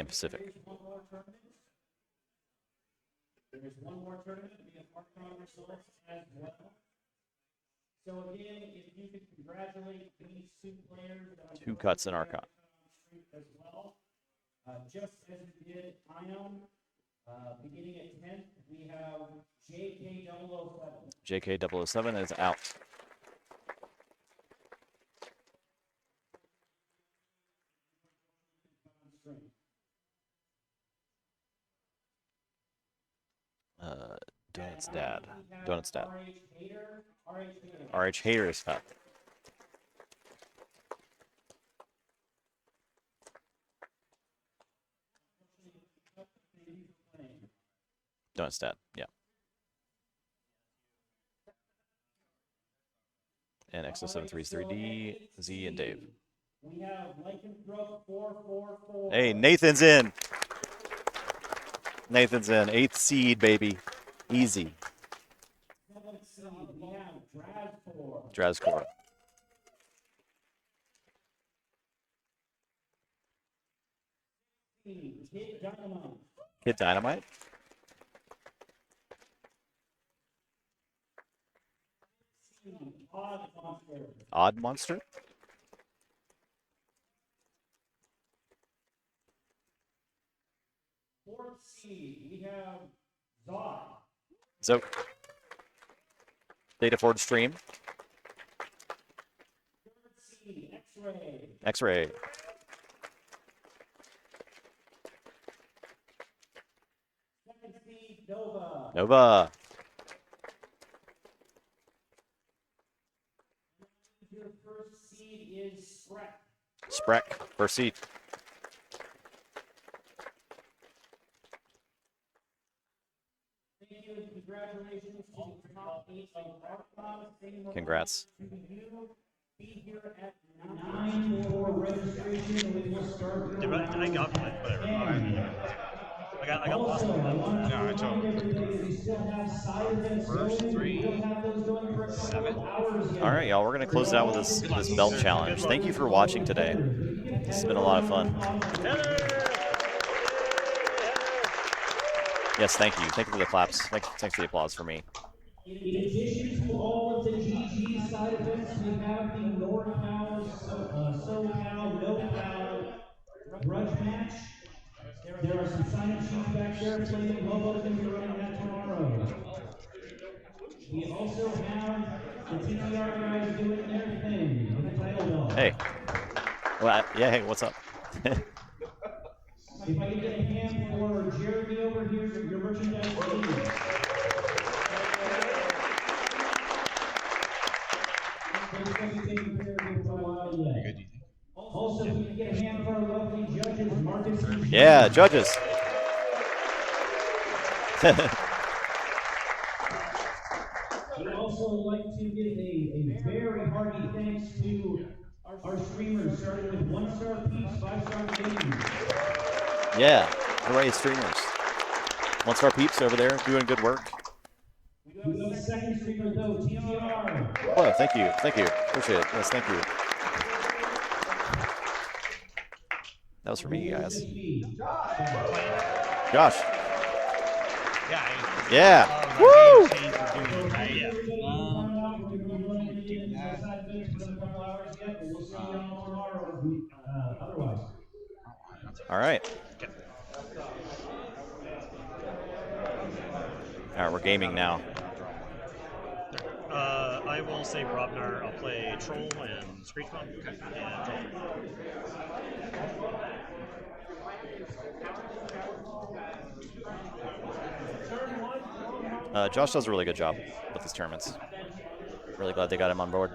Pacific. There's one more tournament. We have Archon results as well. So again, if you could congratulate these 2 players. 2 cuts in Archon. As well. Just as we did Ion, beginning at 10, we have JK007. JK007 is out. Donut's dad. Donut's dad. RH Hater is out. Donut's dad, yeah. And X073 is 3D, Z, and Dave. We have Lycanthrope 444. Hey, Nathan's in. Nathan's in. 8th seed, baby. Easy. 7th seed, we have Drazcor. Drazcor. Kid Dynamite. Kid Dynamite. Odd Monster. Odd Monster. Fourth seed, we have Zod. Zoke. Data Forge stream. Third seed, X-Ray. X-Ray. Second seed, Nova. Nova. Your first seed is Sprek. Sprek. First seed. Thank you and congratulations to the top 8 of Archon. Congrats. To you, be here at 9 for registration. We will start. I got whatever. I got lost. No, I told We still have side events First going. 3, We'll have those going for a couple 7. of hours yet. All right, y'all. We're going to close it out with this belt challenge. Thank you for watching today. This has been a lot of fun. Yes, thank you. Thank you for the claps. Thanks for the applause for me. In addition to all of the GG side events, we have the NorCal, SoCal, NoCal grudge match. There are some sign-up sheets back there. Flaming Lobo's going to be running that tomorrow. We also have the TTR guys doing their thing with the title belt. Hey. Well, yeah, hey, what's up? If I could get a hand for Jeremy over here, your merchandise lead. Also, we can get a hand for our lovely judges, Marcus and Yeah, judges. We'd also like to give a very hearty thanks to our streamers, starting with 1-star Peeps, 5-star Games. Yeah, hooray, streamers. 1-star Peeps over there doing good work. We have a second streamer though, TTR. Oh, thank you. Thank you. Appreciate it. Yes, thank you. That was for me, guys. Josh. Yeah. Woo! All right. All right, we're gaming now. I will save Robnar. I'll play Troll and Screechcon and Troll. Josh does a really good job with these tournaments. Really glad they got him on board.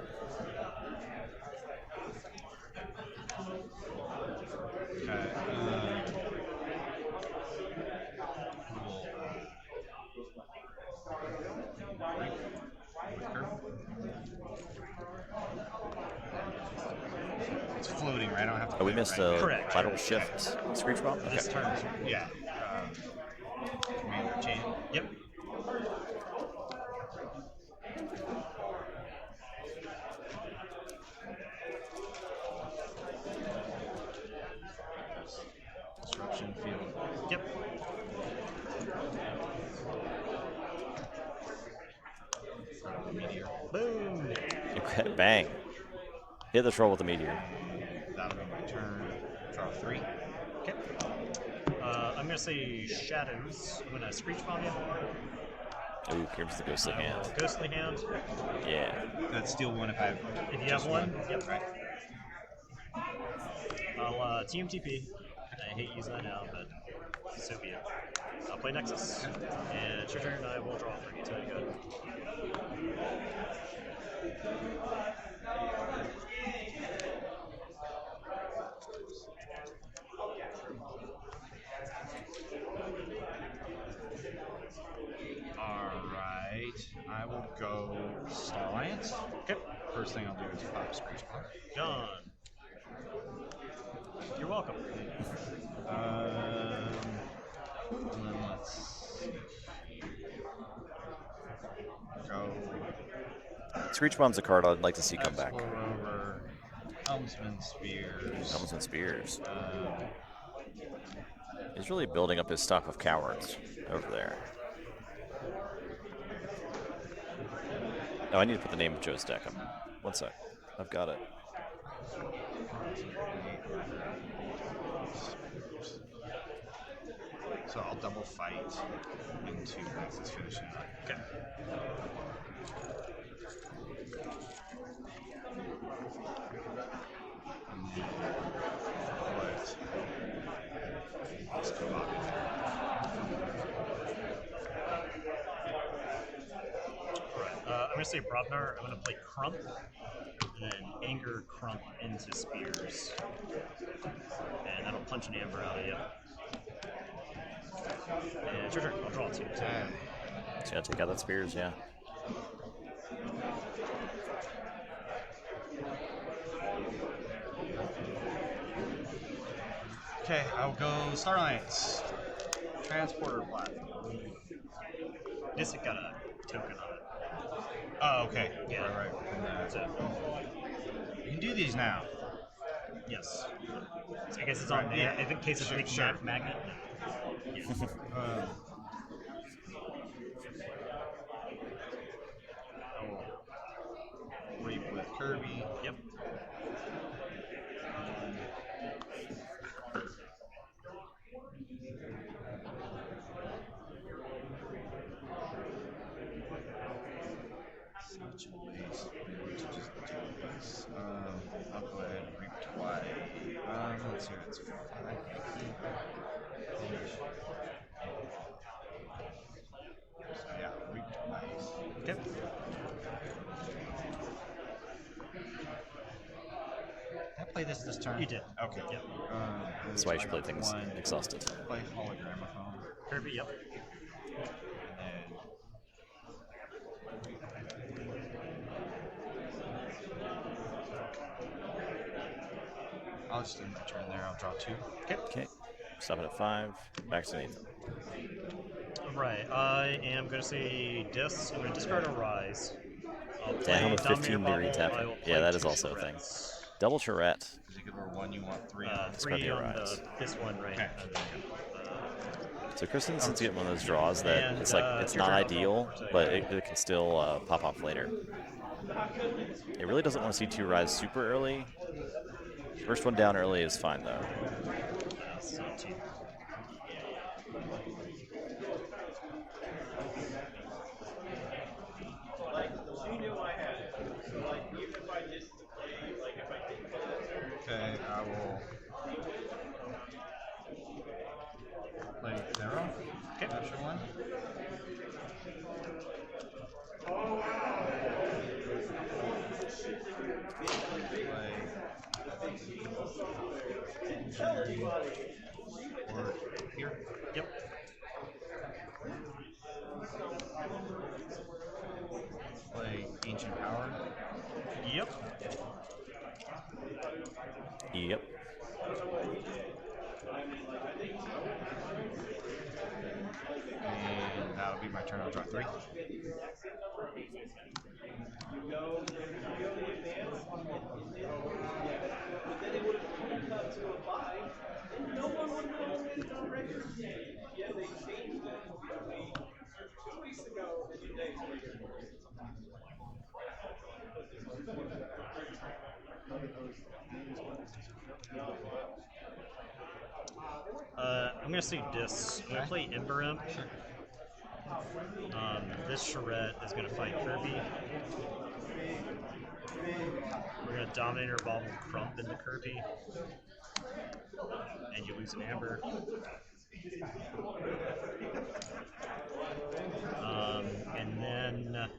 I don't have to. Oh, we play missed right a now. Correct. vital shift screech bomb. This Okay. turn, yeah. Commander chain. Yep. Disruption field. Yep. Meteor. Boom. Okay, bang. Hit the troll with the meteor. That'll be my turn. Draw 3. Okay. I'm gonna say shadows. I'm gonna screech bomb you. Ooh, here's the ghostly hand. Ghostly hand. Yeah. That's steal 1 if I have. If you have one, yep. Right. I'll TMTP. I hate using that now, but so be it. I'll play Nexus. And it's your turn, I will draw for you until you go. Alright. I will go Star Alliance. Okay. First thing I'll do is pop Screech Bomb. Done. You're welcome. And then let's go. Screech bomb's a card I'd like to see come back. Explore over. Helmsman Spears. Helmsman Spears. He's really building up his stock of cowards over there. Oh, I need to put the name of Joe's deck on. One sec. I've got it. So I'll double fight into Nexus finishing. Okay. Let's go up. I'm gonna say Brobnar. I'm gonna play Crump, and then Anger Crump into Spears, and that'll punch an Amber out of you. And it's your turn. I'll draw 2. So yeah, take out that Spears, yeah. Okay, I'll go Star Alliance. Transporter platform. This has got a token on it. Oh, okay. Yeah. Right. That's it. You can do these now. Yes. So I guess it's on Right, there. yeah. In case it's a big Sure. magnet. Yeah. I'll reap with Kirby. Yep. Such a waste. I'll go ahead and reap twice. Let's see, it's 550. So yeah, reap twice. Okay. Did I play this turn? You did. Okay. Yep. That's why you should play things exhausted. Play hologramophone. Kirby, yep. And I'll just end my turn there. I'll draw 2. Okay. Stop it at 5. Back to Nathan. Right. I am going to say Dis. I'm going to discard a Rise. I'll play Down with 15 Dominator degree Bubble. I tapping. will Yeah, play that is 2 also a thing. Charrettes. Double Charrette. Because you could roll 1, you want 3. 3 on Rise. this one, right? Okay. So Kristen seems to get one of those draws that And, it's like it's not turn. ideal, but it can still pop off later. It really doesn't want to see 2 rise super early. First one down early is fine though. So 2. Okay, I will play Zero. Okay. Capture 1. Play or here. Yep. Play Ancient Power. Yep. Yep. And that'll be my turn. I'll draw 3. I'm gonna say this. I'm gonna play Ember Imp. This charrette is gonna fight Kirby. We're gonna Dominator Bobble Crump into Kirby. And you lose an Amber. And then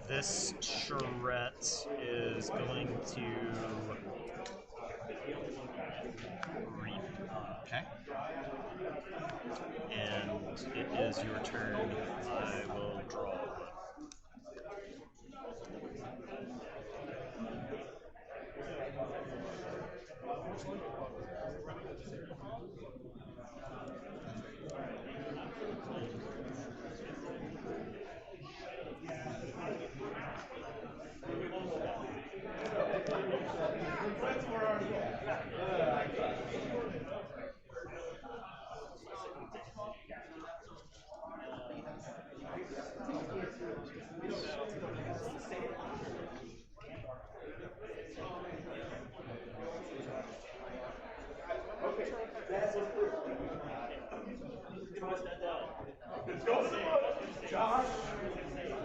this charrette is going to reap. Okay. And it is your turn. I will draw.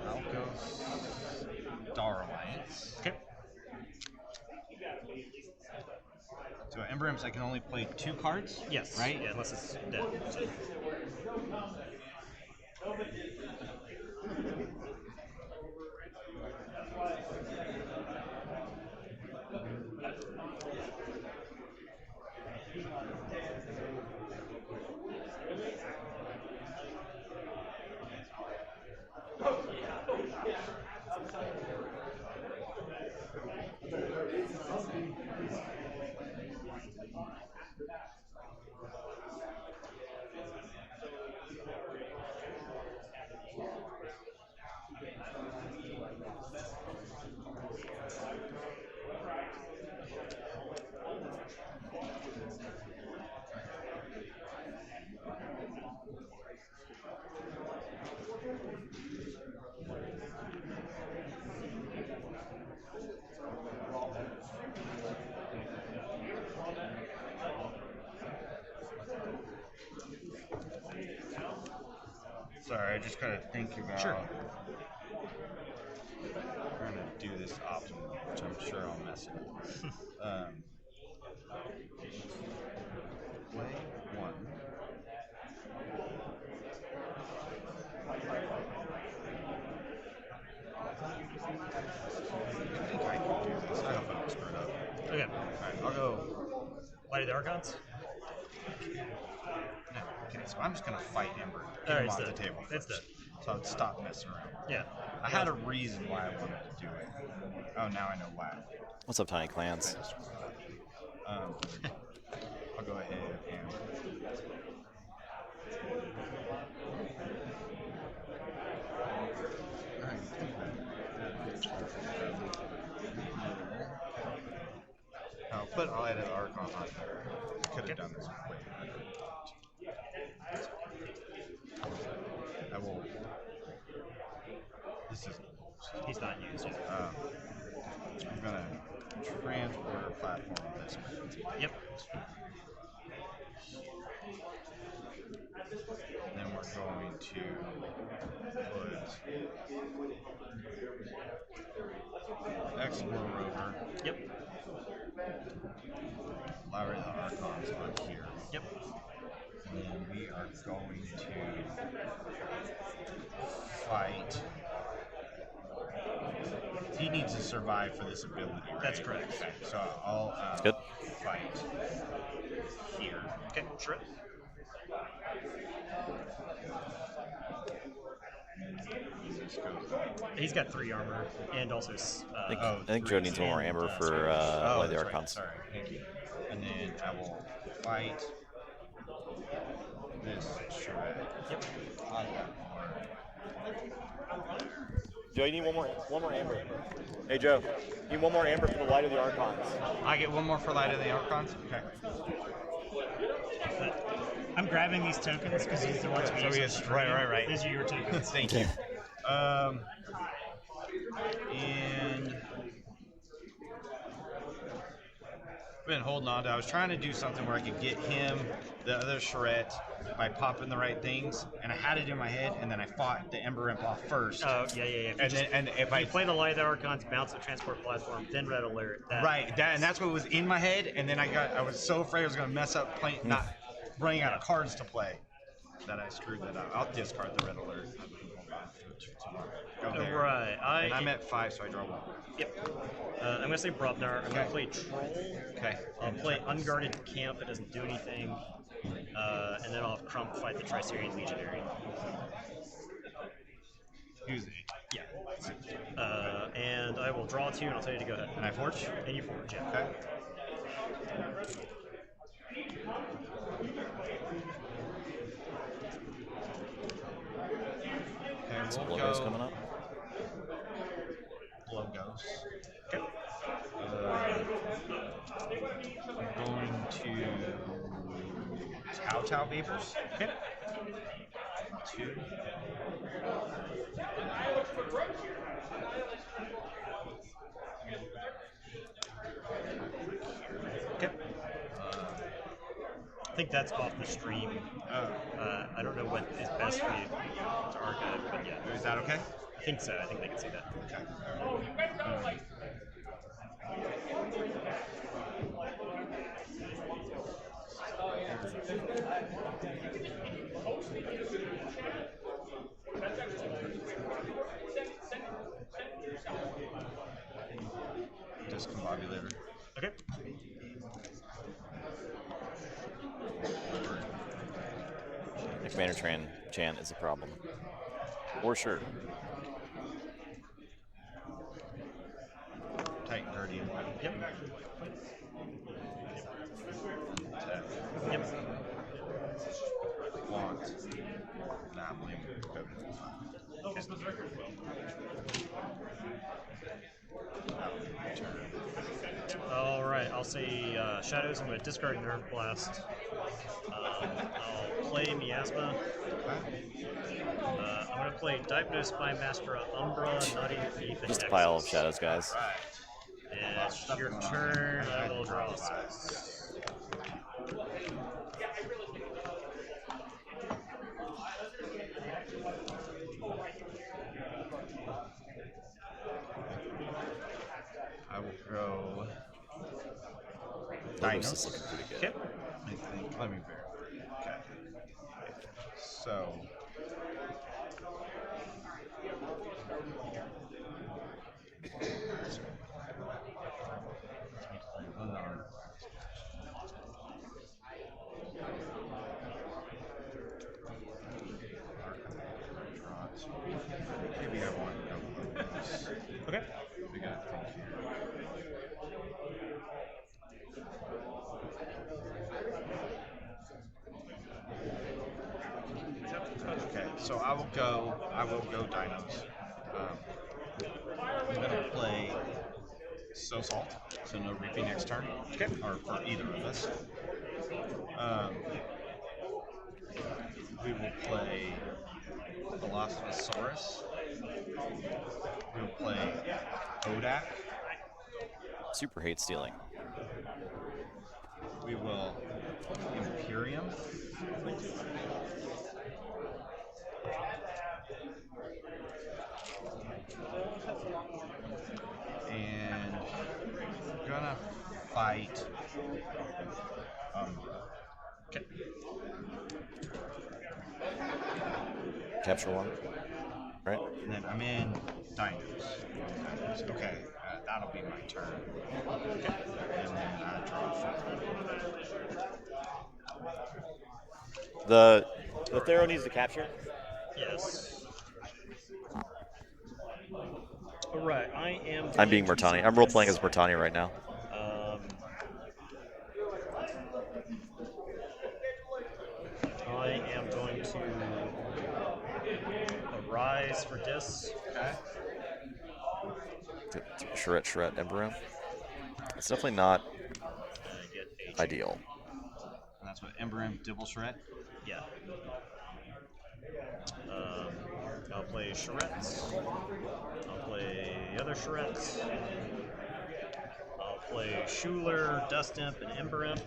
I'll go Star Alliance. Okay. So Ember Imps, I can only play 2 cards? Yes. Right? Yeah, unless it's dead. Sorry, I just gotta think about Sure. trying to do this optimal, which I'm sure I'll mess up. Play 1. I think I can do this. I hope I don't screw it up. Okay. Alright, I'll go. Light of the Archons? No, okay, so I'm just gonna fight Ember. Get Alright, him it's off the dead. table It's first. dead. So I'd stop messing around. Yeah. I had a reason why I wanted to do it. Oh, now I know why. What's up, Tiny Clans? I'll go ahead and I'll edit the Archons on there. I could have done this way. I will. This is. He's not used yet. I'm gonna transporter platform this way. Yep. And then we're going to put Explorer over. Yep. Library of the Archons on here. Yep. And then we are going to fight. He needs to survive for this ability, right? That's correct. Okay, so I'll Good. fight here. Okay, sure. He's got 3 armor and also. I think Joe needs one more amber for Light of the that's right. Archons. Sorry. Thank you. And then I will fight this charade. Yep. On that one. Joe, you need one more amber. Hey Joe, you need one more amber for the light of the archons. I get one more for light of the archons. Okay. I'm grabbing these tokens because these are the ones we So use. he on is stream. right. These are your tokens. Thank you. And I've been holding on to. I was trying to do something where I could get him, the other charrette, by popping the right things, and I had it in my head, and then I fought the Ember Imp off first. Oh, yeah. And if I play the Light of the Archons, bounce the transport platform, then Red Alert. and that's what was in my head, and then I was so afraid I was going to mess up playing, not running out of cards to play, that I screwed that up. I'll discard the Red Alert. Go there. Right. And I'm at 5, so I draw 1. Yep. I'm going to say Brobnar. I'm going to play Troll. Okay. I'll play Unguarded Camp. It doesn't do anything. And then I'll have Crump fight the Tricerian Legionary. Use it. Yeah. And I will draw 2, and I'll tell you to go ahead. And I forge? And you forge, yeah. Okay. Some logos coming up. Logos. Okay. I'm going to Tau Vapors. Okay. 2. Okay. I think that's off the stream. I don't know what is best for you to archive, but yeah. Is that okay? I think so. I think they can see that. Okay. Discombobulator. Okay. Commander Chan is a problem. For sure. Titan Guardian. Yep. Attack. Yep. Want. Anomaly. All right. I'll say Shadows. I'm going to discard Nerve Blast. I'll play Miasma. I'm going to play Diagnose by Master Umbra, Nutty Thief, and Just a Nexus. pile of shadows, guys. And your turn, I will draw 6. I will go. This is looking pretty good. Okay. I think. Let me verify. Okay. So. Maybe I want to go with this. Okay. We got to think here. Okay, so I will go dinos. I'm gonna play So Salt, so no reaping next turn. Okay. Or for either of us. We will play Velocipasaurus. We'll play Odak. Super hate stealing. We will Imperium. And we're gonna fight Umbra. Okay. Capture 1. Right? And then I'm in Dinos. Okay, that'll be my turn. Okay. And then I draw 4. The Thero needs to capture. Yes. All right, I am. I'm being Murtani. I'm role playing as Murtani right now. Rise for Dis. Okay. Charette, Emperor. It's definitely not ideal. And that's what Ember Dibble Charette? Yeah. I'll play Charettes. I'll play the other Charettes. I'll play Schuler, Dust Imp, and Ember Imp.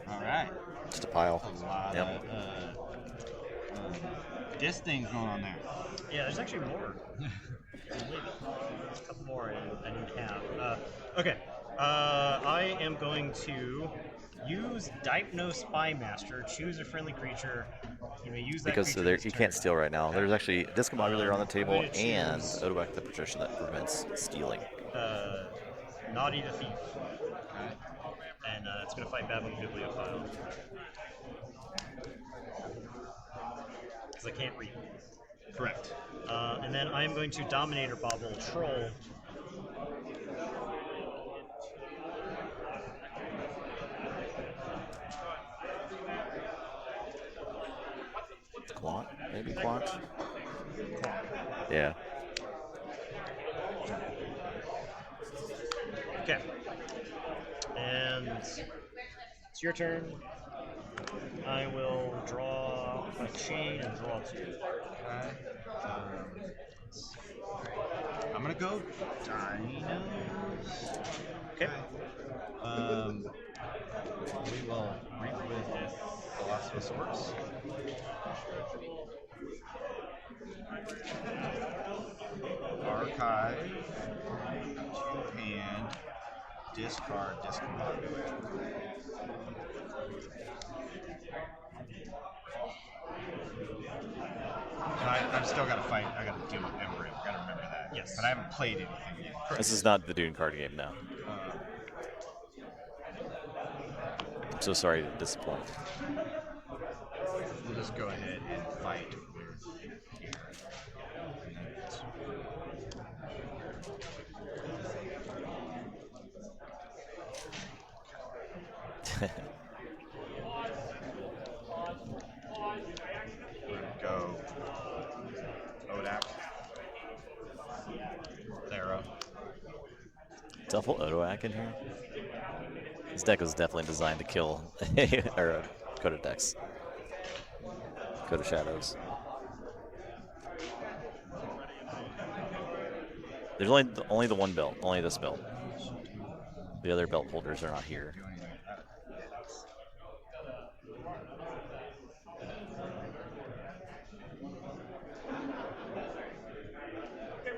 All right. Just a pile. That's a lot Yep. of Dis things going on there. Yeah, there's actually more. There's a couple more I need to have. Okay. I am going to use Dipno Spymaster. Choose a friendly creature. You may use that Because creature there, this you turn. can't steal right now. There's actually Discombobulator on the table I'm gonna and choose- Odoak the Patrician that prevents stealing. Naughty the Thief. And it's going to fight Babylon Bibliophile. Because I can't read. Correct. And then I'm going to Dominator Bobble Troll. Quant? Maybe Quant? Yeah. Okay. And it's your turn. I will draw a chain and draw two. I'm gonna go Dinos. Okay. We will revisit Colossosaurus. Archive. Two-hand. Discard. I've still got to fight. I got to deal with Ember. Got to remember that. Yes. But I haven't played anything yet. This is not the Dune card game now. I'm so sorry to disappoint. We'll just go ahead and fight. Go. Odak. Thera. Double Odoak in here? This deck was definitely designed to kill or Coda decks. Coda Shadows. There's only the one belt, only this belt. The other belt holders are not here.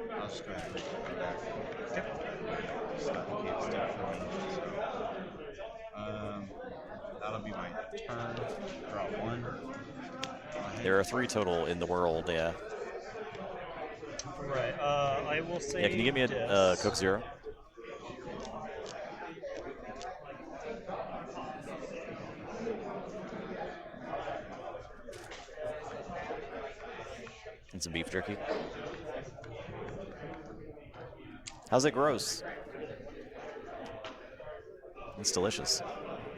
I'll just go ahead and go back. Suffocate stuff for me. That'll be my turn. Draw one. There are 3 total in the world, yeah. Right. I will say. Yeah, can you give me a this. Coke Zero? And some beef jerky. How's it gross? It's delicious.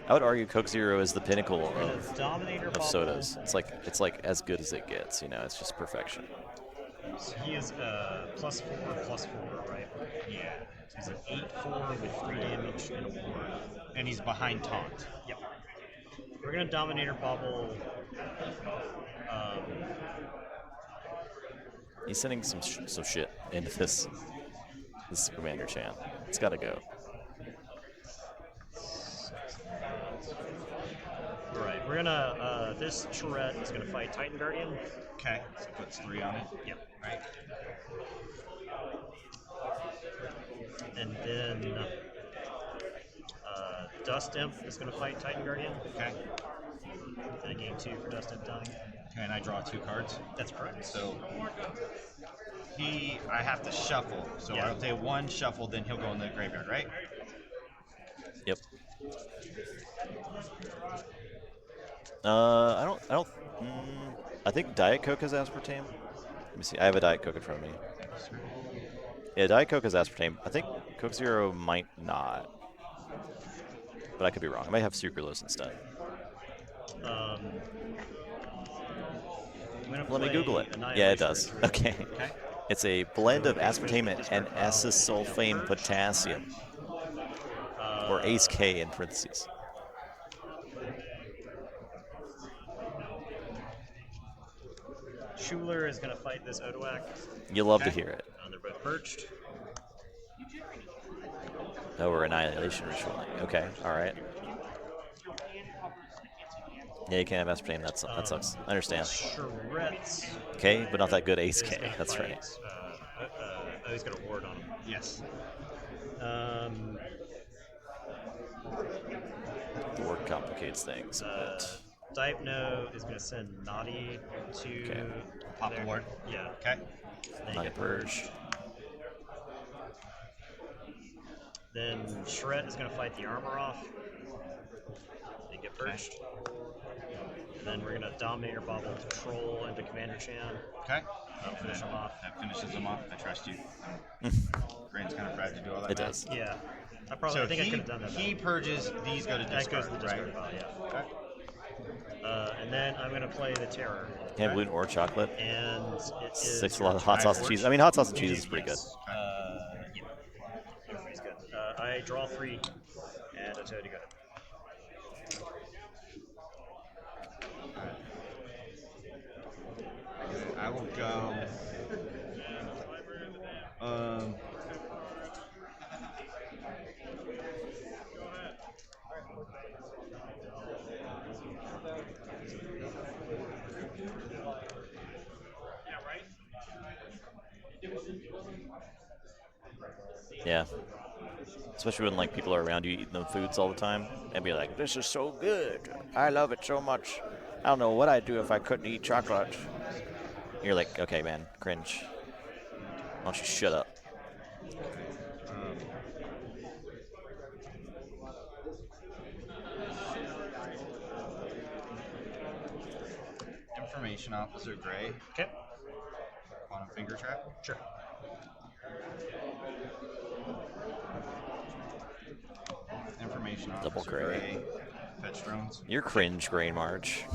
I would argue Coke Zero is the pinnacle of sodas. It's like as good as it gets, you know, it's just perfection. So he is +4/+4, right? Yeah. So he's an 8/4 with 3 damage and a ward. And he's behind taunt. Yep. We're gonna Dominator Bubble. He's sending some shit into this Commander Chan. It's gotta go. Right. We're gonna this Charette is gonna fight Titan Guardian. Okay. So puts 3 on it. Yep. Right. And then Dust Imp is going to fight Titan Guardian. Okay. And a game 2 for Dust Imp dying. Okay, and I draw 2 cards. That's correct. So I have to shuffle. So Yeah. I'll say 1 shuffle, then he'll go in the graveyard, right? Yep. I don't. I think Diet Coke has aspartame. Let me see. I have a Diet Coke in front of me. Yeah, Diet Coke has aspartame. I think Coke Zero might not, but I could be wrong. I might have sucralose instead. gonna Let me Google play it. Yeah, it Annihilation does. Ritual. Okay. It's a blend of aspartame and acesulfame potassium, or ACE K in parentheses. Schuler is going to fight this Odoak. You love to hear it. They're both perched. Oh, we're annihilation ritual. Okay, all right. Yeah, you can't have aspartame. That sucks. I understand. Charette. Okay, but not that good ACE is K. gonna That's fight, right. Oh, he's got a ward on him. Yes. The word complicates things a bit. Dypno is going to send Naughty to Pop the ward. Yeah. Okay. Then you Naughty get purge. Then Shred is going to fight the armor off. They get purged. And then we're going to Dominator Bobble Control into Commander Chan. Okay. Finish him off. That finishes him off. I trust you. Brain's kind of fried to do all that. It does. Yeah. I think I could have done that. He purges. These go to discard. That goes to the discard pile, yeah. Okay. And then I'm going to play the Terror. Can't gluten or chocolate. And it is 6 hot sauce and cheese. I mean, hot sauce and cheese is pretty good. Yeah. Everybody's good. I draw 3 and a toe to go. I will go. Yeah. Especially when like people are around you eating them foods all the time and be like, "This is so good. I love it so much. I don't know what I'd do if I couldn't eat chocolate." You're like, "Okay, man, cringe. Why don't you shut up?" Information Officer Gray. Okay. Quantum Finger Trap. Sure. Information Officer Double gray. Fetch drones. You're cringe, Grain March.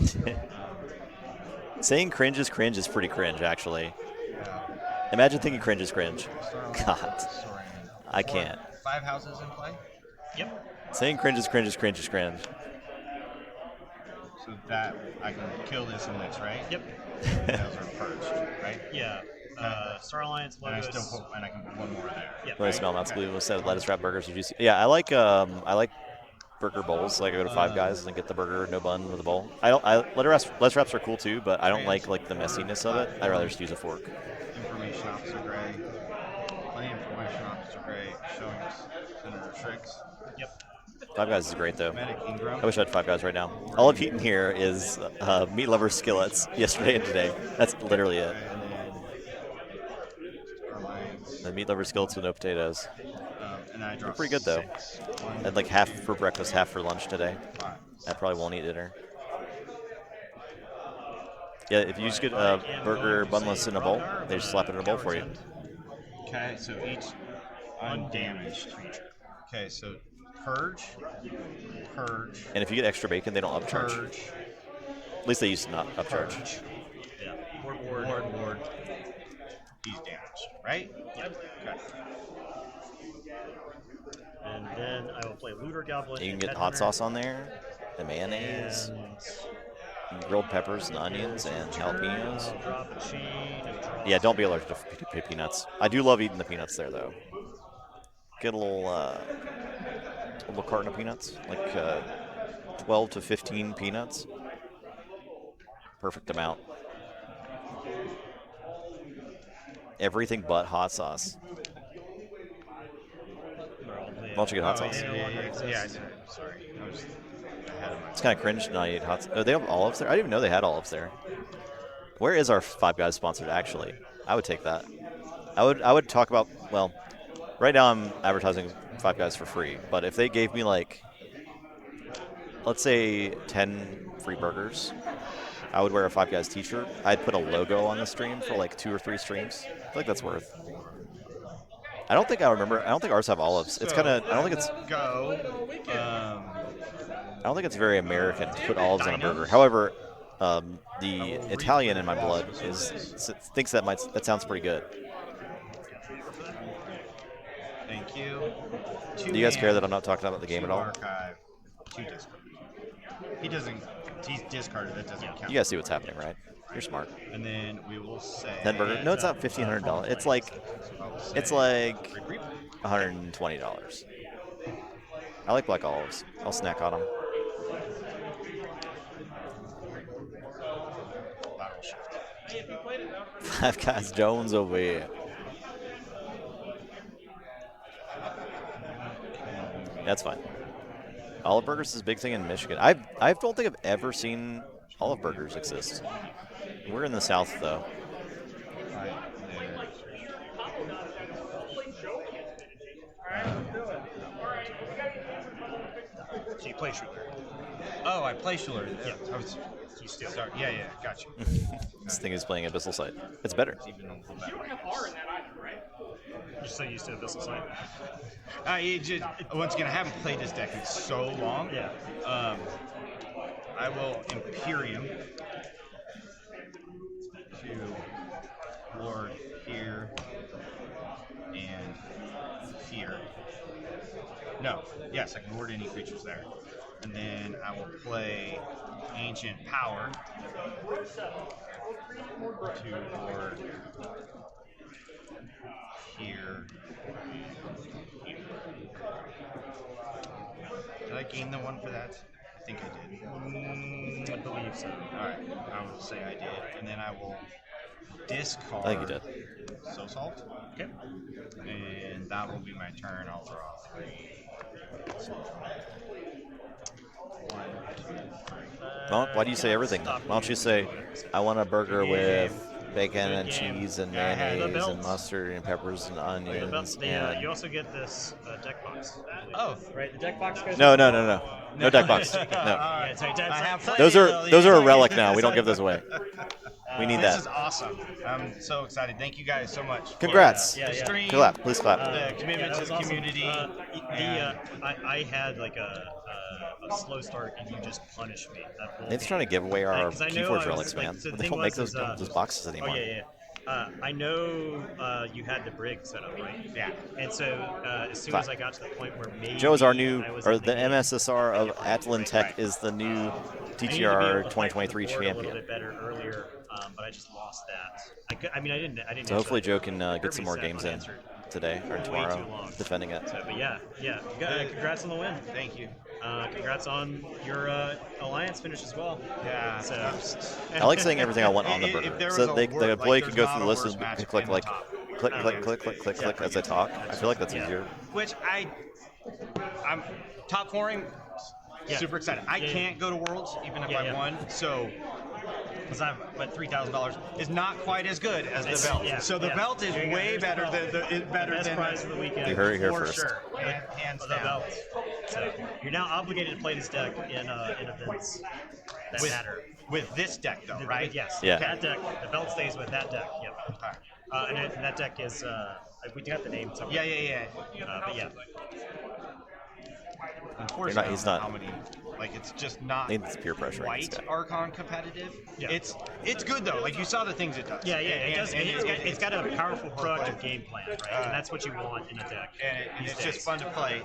Saying cringe is pretty cringe, actually. Imagine thinking cringe is cringe. God. I can't. 5 houses in play? Yep. Saying cringe is cringe. So that I can kill this in this, right? Yep. Those are purged, right? Yeah. Star Alliance And I logos. still put, and I can put one more there. Yeah. Really smell mouse glue instead lettuce wrap burgers. Did you see? Yeah, I like burger bowls. Like I go to Five Guys and get the burger, no bun with a bowl. Lettuce wraps are cool too, but I don't like the messiness of it. I'd rather just use a fork. Information Officer Gray. Plenty Information Officer Gray showing us Senator Tricks. Yep. Five Guys is great though. Medic Ingram. I wish I had Five Guys right now. All I've eaten here is meat lover skillets yesterday and today. That's literally it. The meat lover skillets with no potatoes. And I They're pretty good though. I had like half for breakfast, half for lunch today. I probably won't eat dinner. Yeah, if you just get a burger bunless in a bowl, they just slap it in a bowl for you. Okay, so each undamaged creature. Okay, so purge. And if you get extra bacon, they don't upcharge. Purge. At least they used to not upcharge. Purge. Yeah. Ward. He's damaged, right? Yep. Okay. And then I will play Looter Goblin. You can and get Headhunter. hot sauce on there, the mayonnaise, and grilled peppers and onions and jalapenos. Drop a chain of draw. Yeah, don't be allergic to peanuts. I do love eating the peanuts there though. Get a little carton of peanuts, like 12 to 15 peanuts. Perfect amount. Everything but hot sauce. Why don't you get hot sauce? Yeah, sorry. It's kind of cringe to not eat hot sauce. Oh, they have olives there? I didn't even know they had olives there. Where is our Five Guys sponsored, actually? I would take that. I would talk about, well, right now I'm advertising Five Guys for free, but if they gave me, like, let's say 10 free burgers, I would wear a Five Guys t-shirt. I'd put a logo on the stream for, like, 2 or 3 streams. I feel like that's worth. I don't think ours have olives. It's kind of, I don't think it's very American to put olives on a burger. However, the Italian in my blood thinks that sounds pretty good. Thank you. Do you guys care that I'm not talking about the game at all? Archive, 2 discard. He doesn't. He's discarded. That doesn't count. You guys see what's happening, right? You're smart. And then we will say. 10 burger. No, it's not $1,500. It's like $120. I like black olives. I'll snack on them. Five Guys Jones over here. That's fine. Olive burgers is a big thing in Michigan. I don't think I've ever seen olive burgers exist. We're in the South, though. So you play Schuler. Oh, I play Schuler. Yeah. You still start. Yeah, gotcha. This thing is playing Abyssal Sight. It's better. You don't have R in that either, right? You're so used to Abyssal Sight. Once again, I haven't played this deck in so long. Yeah. I will Imperium to ward here and here. No, yes, I can ward any creatures there. And then I will play Ancient Power to ward here. Did I gain the one for that? I think I did. I believe so. Alright, I will say I did. And then I will discard. I think you did. So Salt. Okay. And that will be my turn. I'll draw 3. Well, why do you say everything? Why don't you say, I want a burger with bacon and cheese and mayonnaise and mustard and peppers and onions. And you also get this deck box. Oh, right. The deck box goes. No deck box. No. Yeah, sorry, Those are a relic now. We don't give those away. We need that. This is awesome. I'm so excited. Thank you guys so much. Congrats. The stream, Clap. Please clap. the commitment to the awesome. community. I had like a slow start and you just punished me. It's trying to give away our 'cause I know Keyforge I was, relics, like, man. so the They thing don't make was those boxes anymore. Oh yeah. I know you had the brig set up, right? Yeah. And so as soon as I got to the point where maybe Joe is our new, I was or in the game, MSSR of Atlan Tech is the new I needed to be TTR able to 2023 fight the board a little champion. bit better earlier, but I just lost that. I didn't. So hopefully Joe can get Kirby some more set games in unanswered today or way tomorrow, too long. defending it. So, but yeah. Congrats on the win. Thank you. Congrats on your Alliance finish as well. Yeah. So, I like saying everything I want on the If burger. there So was a the word, employee like, can go there's through the not a list worse and matchup click, in like, the top. click as I talk. I feel like that's easier. Which I'm top pouring. Super excited. I can't go to Worlds even if I won. So. Because but $3,000 is not quite as good as the belt. So the belt is way better than the best prize of the weekend. You heard it here for first. sure. Hands the down. belt. So you're now obligated to play this deck in events that matter. With this deck, though, right? Yes. Yeah. That deck. The belt stays with that deck. Yep. And that deck is we got the name somewhere. Yeah. But yeah. Unfortunately, He's not. How many? Like it's just not. It's peer pressure. White Archon competitive. Yeah. It's good though. Like you saw the things it does. Yeah. It does. And It's got a powerful proactive game plan, right? And that's what you want in a deck. And it's just fun to play.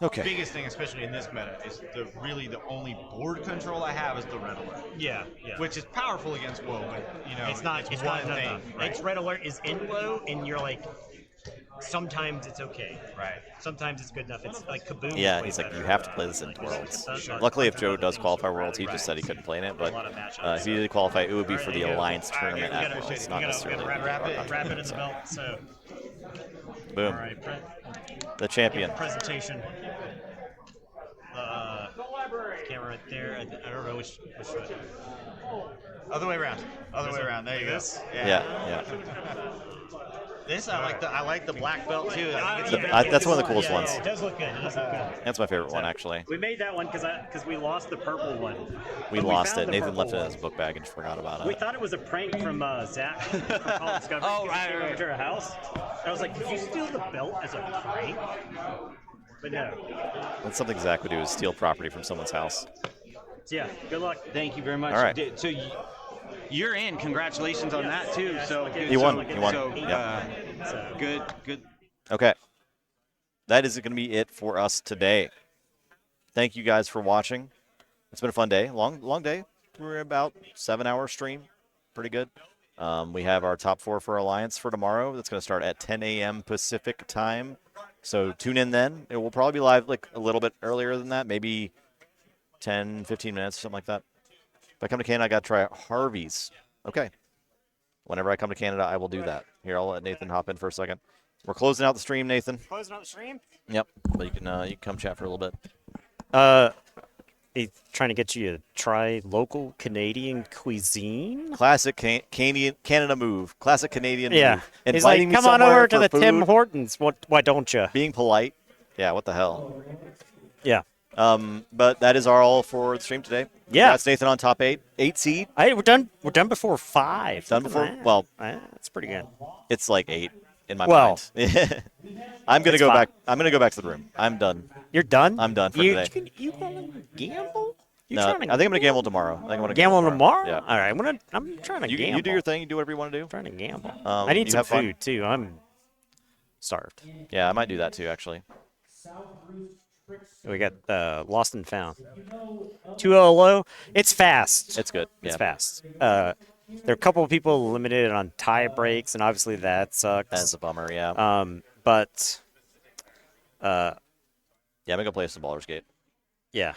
The biggest thing, especially in this meta, is the only board control I have is the red alert. Yeah. Which is powerful against WoW, but it's not one no. thing. Right? It's red alert is in low, and you're like, sometimes it's okay. Right. Sometimes it's good enough. It's like Kaboom. Yeah, he's like, you have to play this in Worlds. Luckily, if Joe does qualify Worlds, he just said he couldn't play in it. But if he did qualify, it would be for the Alliance tournament at Worlds, not necessarily. Wrap it in the belt. So. Boom. All right, the champion. Presentation. Camera right there. I don't know which way. Other way around. There you go. Yeah. This I like the black belt too. That's one of the coolest ones. It does look good. That's my favorite one, actually. We made that one because we lost the purple one. We lost it. Nathan left it in his book bag and just forgot about it. We thought it was a prank from Zach from Call Discovery. Oh, right. To our house. I was like, did you steal the belt as a prank? But no. That's something Zach would do, is steal property from someone's house. So yeah, good luck. Thank you very much. All right. So you're in. Congratulations on that too. So You won. You won. So Yep. good. Okay. That is going to be it for us today. Thank you guys for watching. It's been a fun day. Long day. We're about 7-hour stream. Pretty good. We have our top 4 for Alliance for tomorrow. That's going to start at 10 a.m. Pacific time. So tune in then. It will probably be live like a little bit earlier than that, maybe 10, 15 minutes, something like that. If I come to Canada, I got to try Harvey's. Okay. Whenever I come to Canada, I will do that. Here, I'll let Nathan hop in for a second. We're closing out the stream, Nathan. Closing out the stream? Yep. But you can come chat for a little bit. He's trying to get you to try local Canadian cuisine. Classic Canada move. Classic Canadian Yeah. move. He's like, come on over to the Tim Hortons. Why don't you? Being polite. Yeah, what the hell? Yeah. But that is all for the stream today. Yeah. That's Nathan on top 8. 8 seed. Hey, we're done before 5. Done before? That. Well, that's pretty good. It's like 8 in my mind. I'm gonna It's go 5. back. I'm gonna go back to the room. I'm done. You're done? I'm done for you, today. You want to gamble? You No, I trying think to I'm gonna gamble tomorrow. I think I'm gonna gamble tomorrow? Yeah. All right, I'm trying to gamble. You do your thing. You do whatever you want to do. I'm trying to gamble. I I need you some have fun? food too. I'm starved. Yeah, I might do that too, actually. We got Lost and Found. 2-0 low. It's fast. It's good. It's Yeah. fast. There are a couple of people limited on tie breaks, and obviously that sucks. That's a bummer. Yeah. But yeah, I'm gonna go play some Baldur's Gate. yeah. Okay,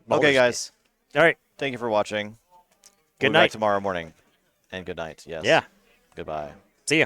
Baldur's guys. Gate. All right. Thank you for watching. Good We'll be night. back tomorrow morning. And good night. Yes. Yeah. Goodbye. See ya.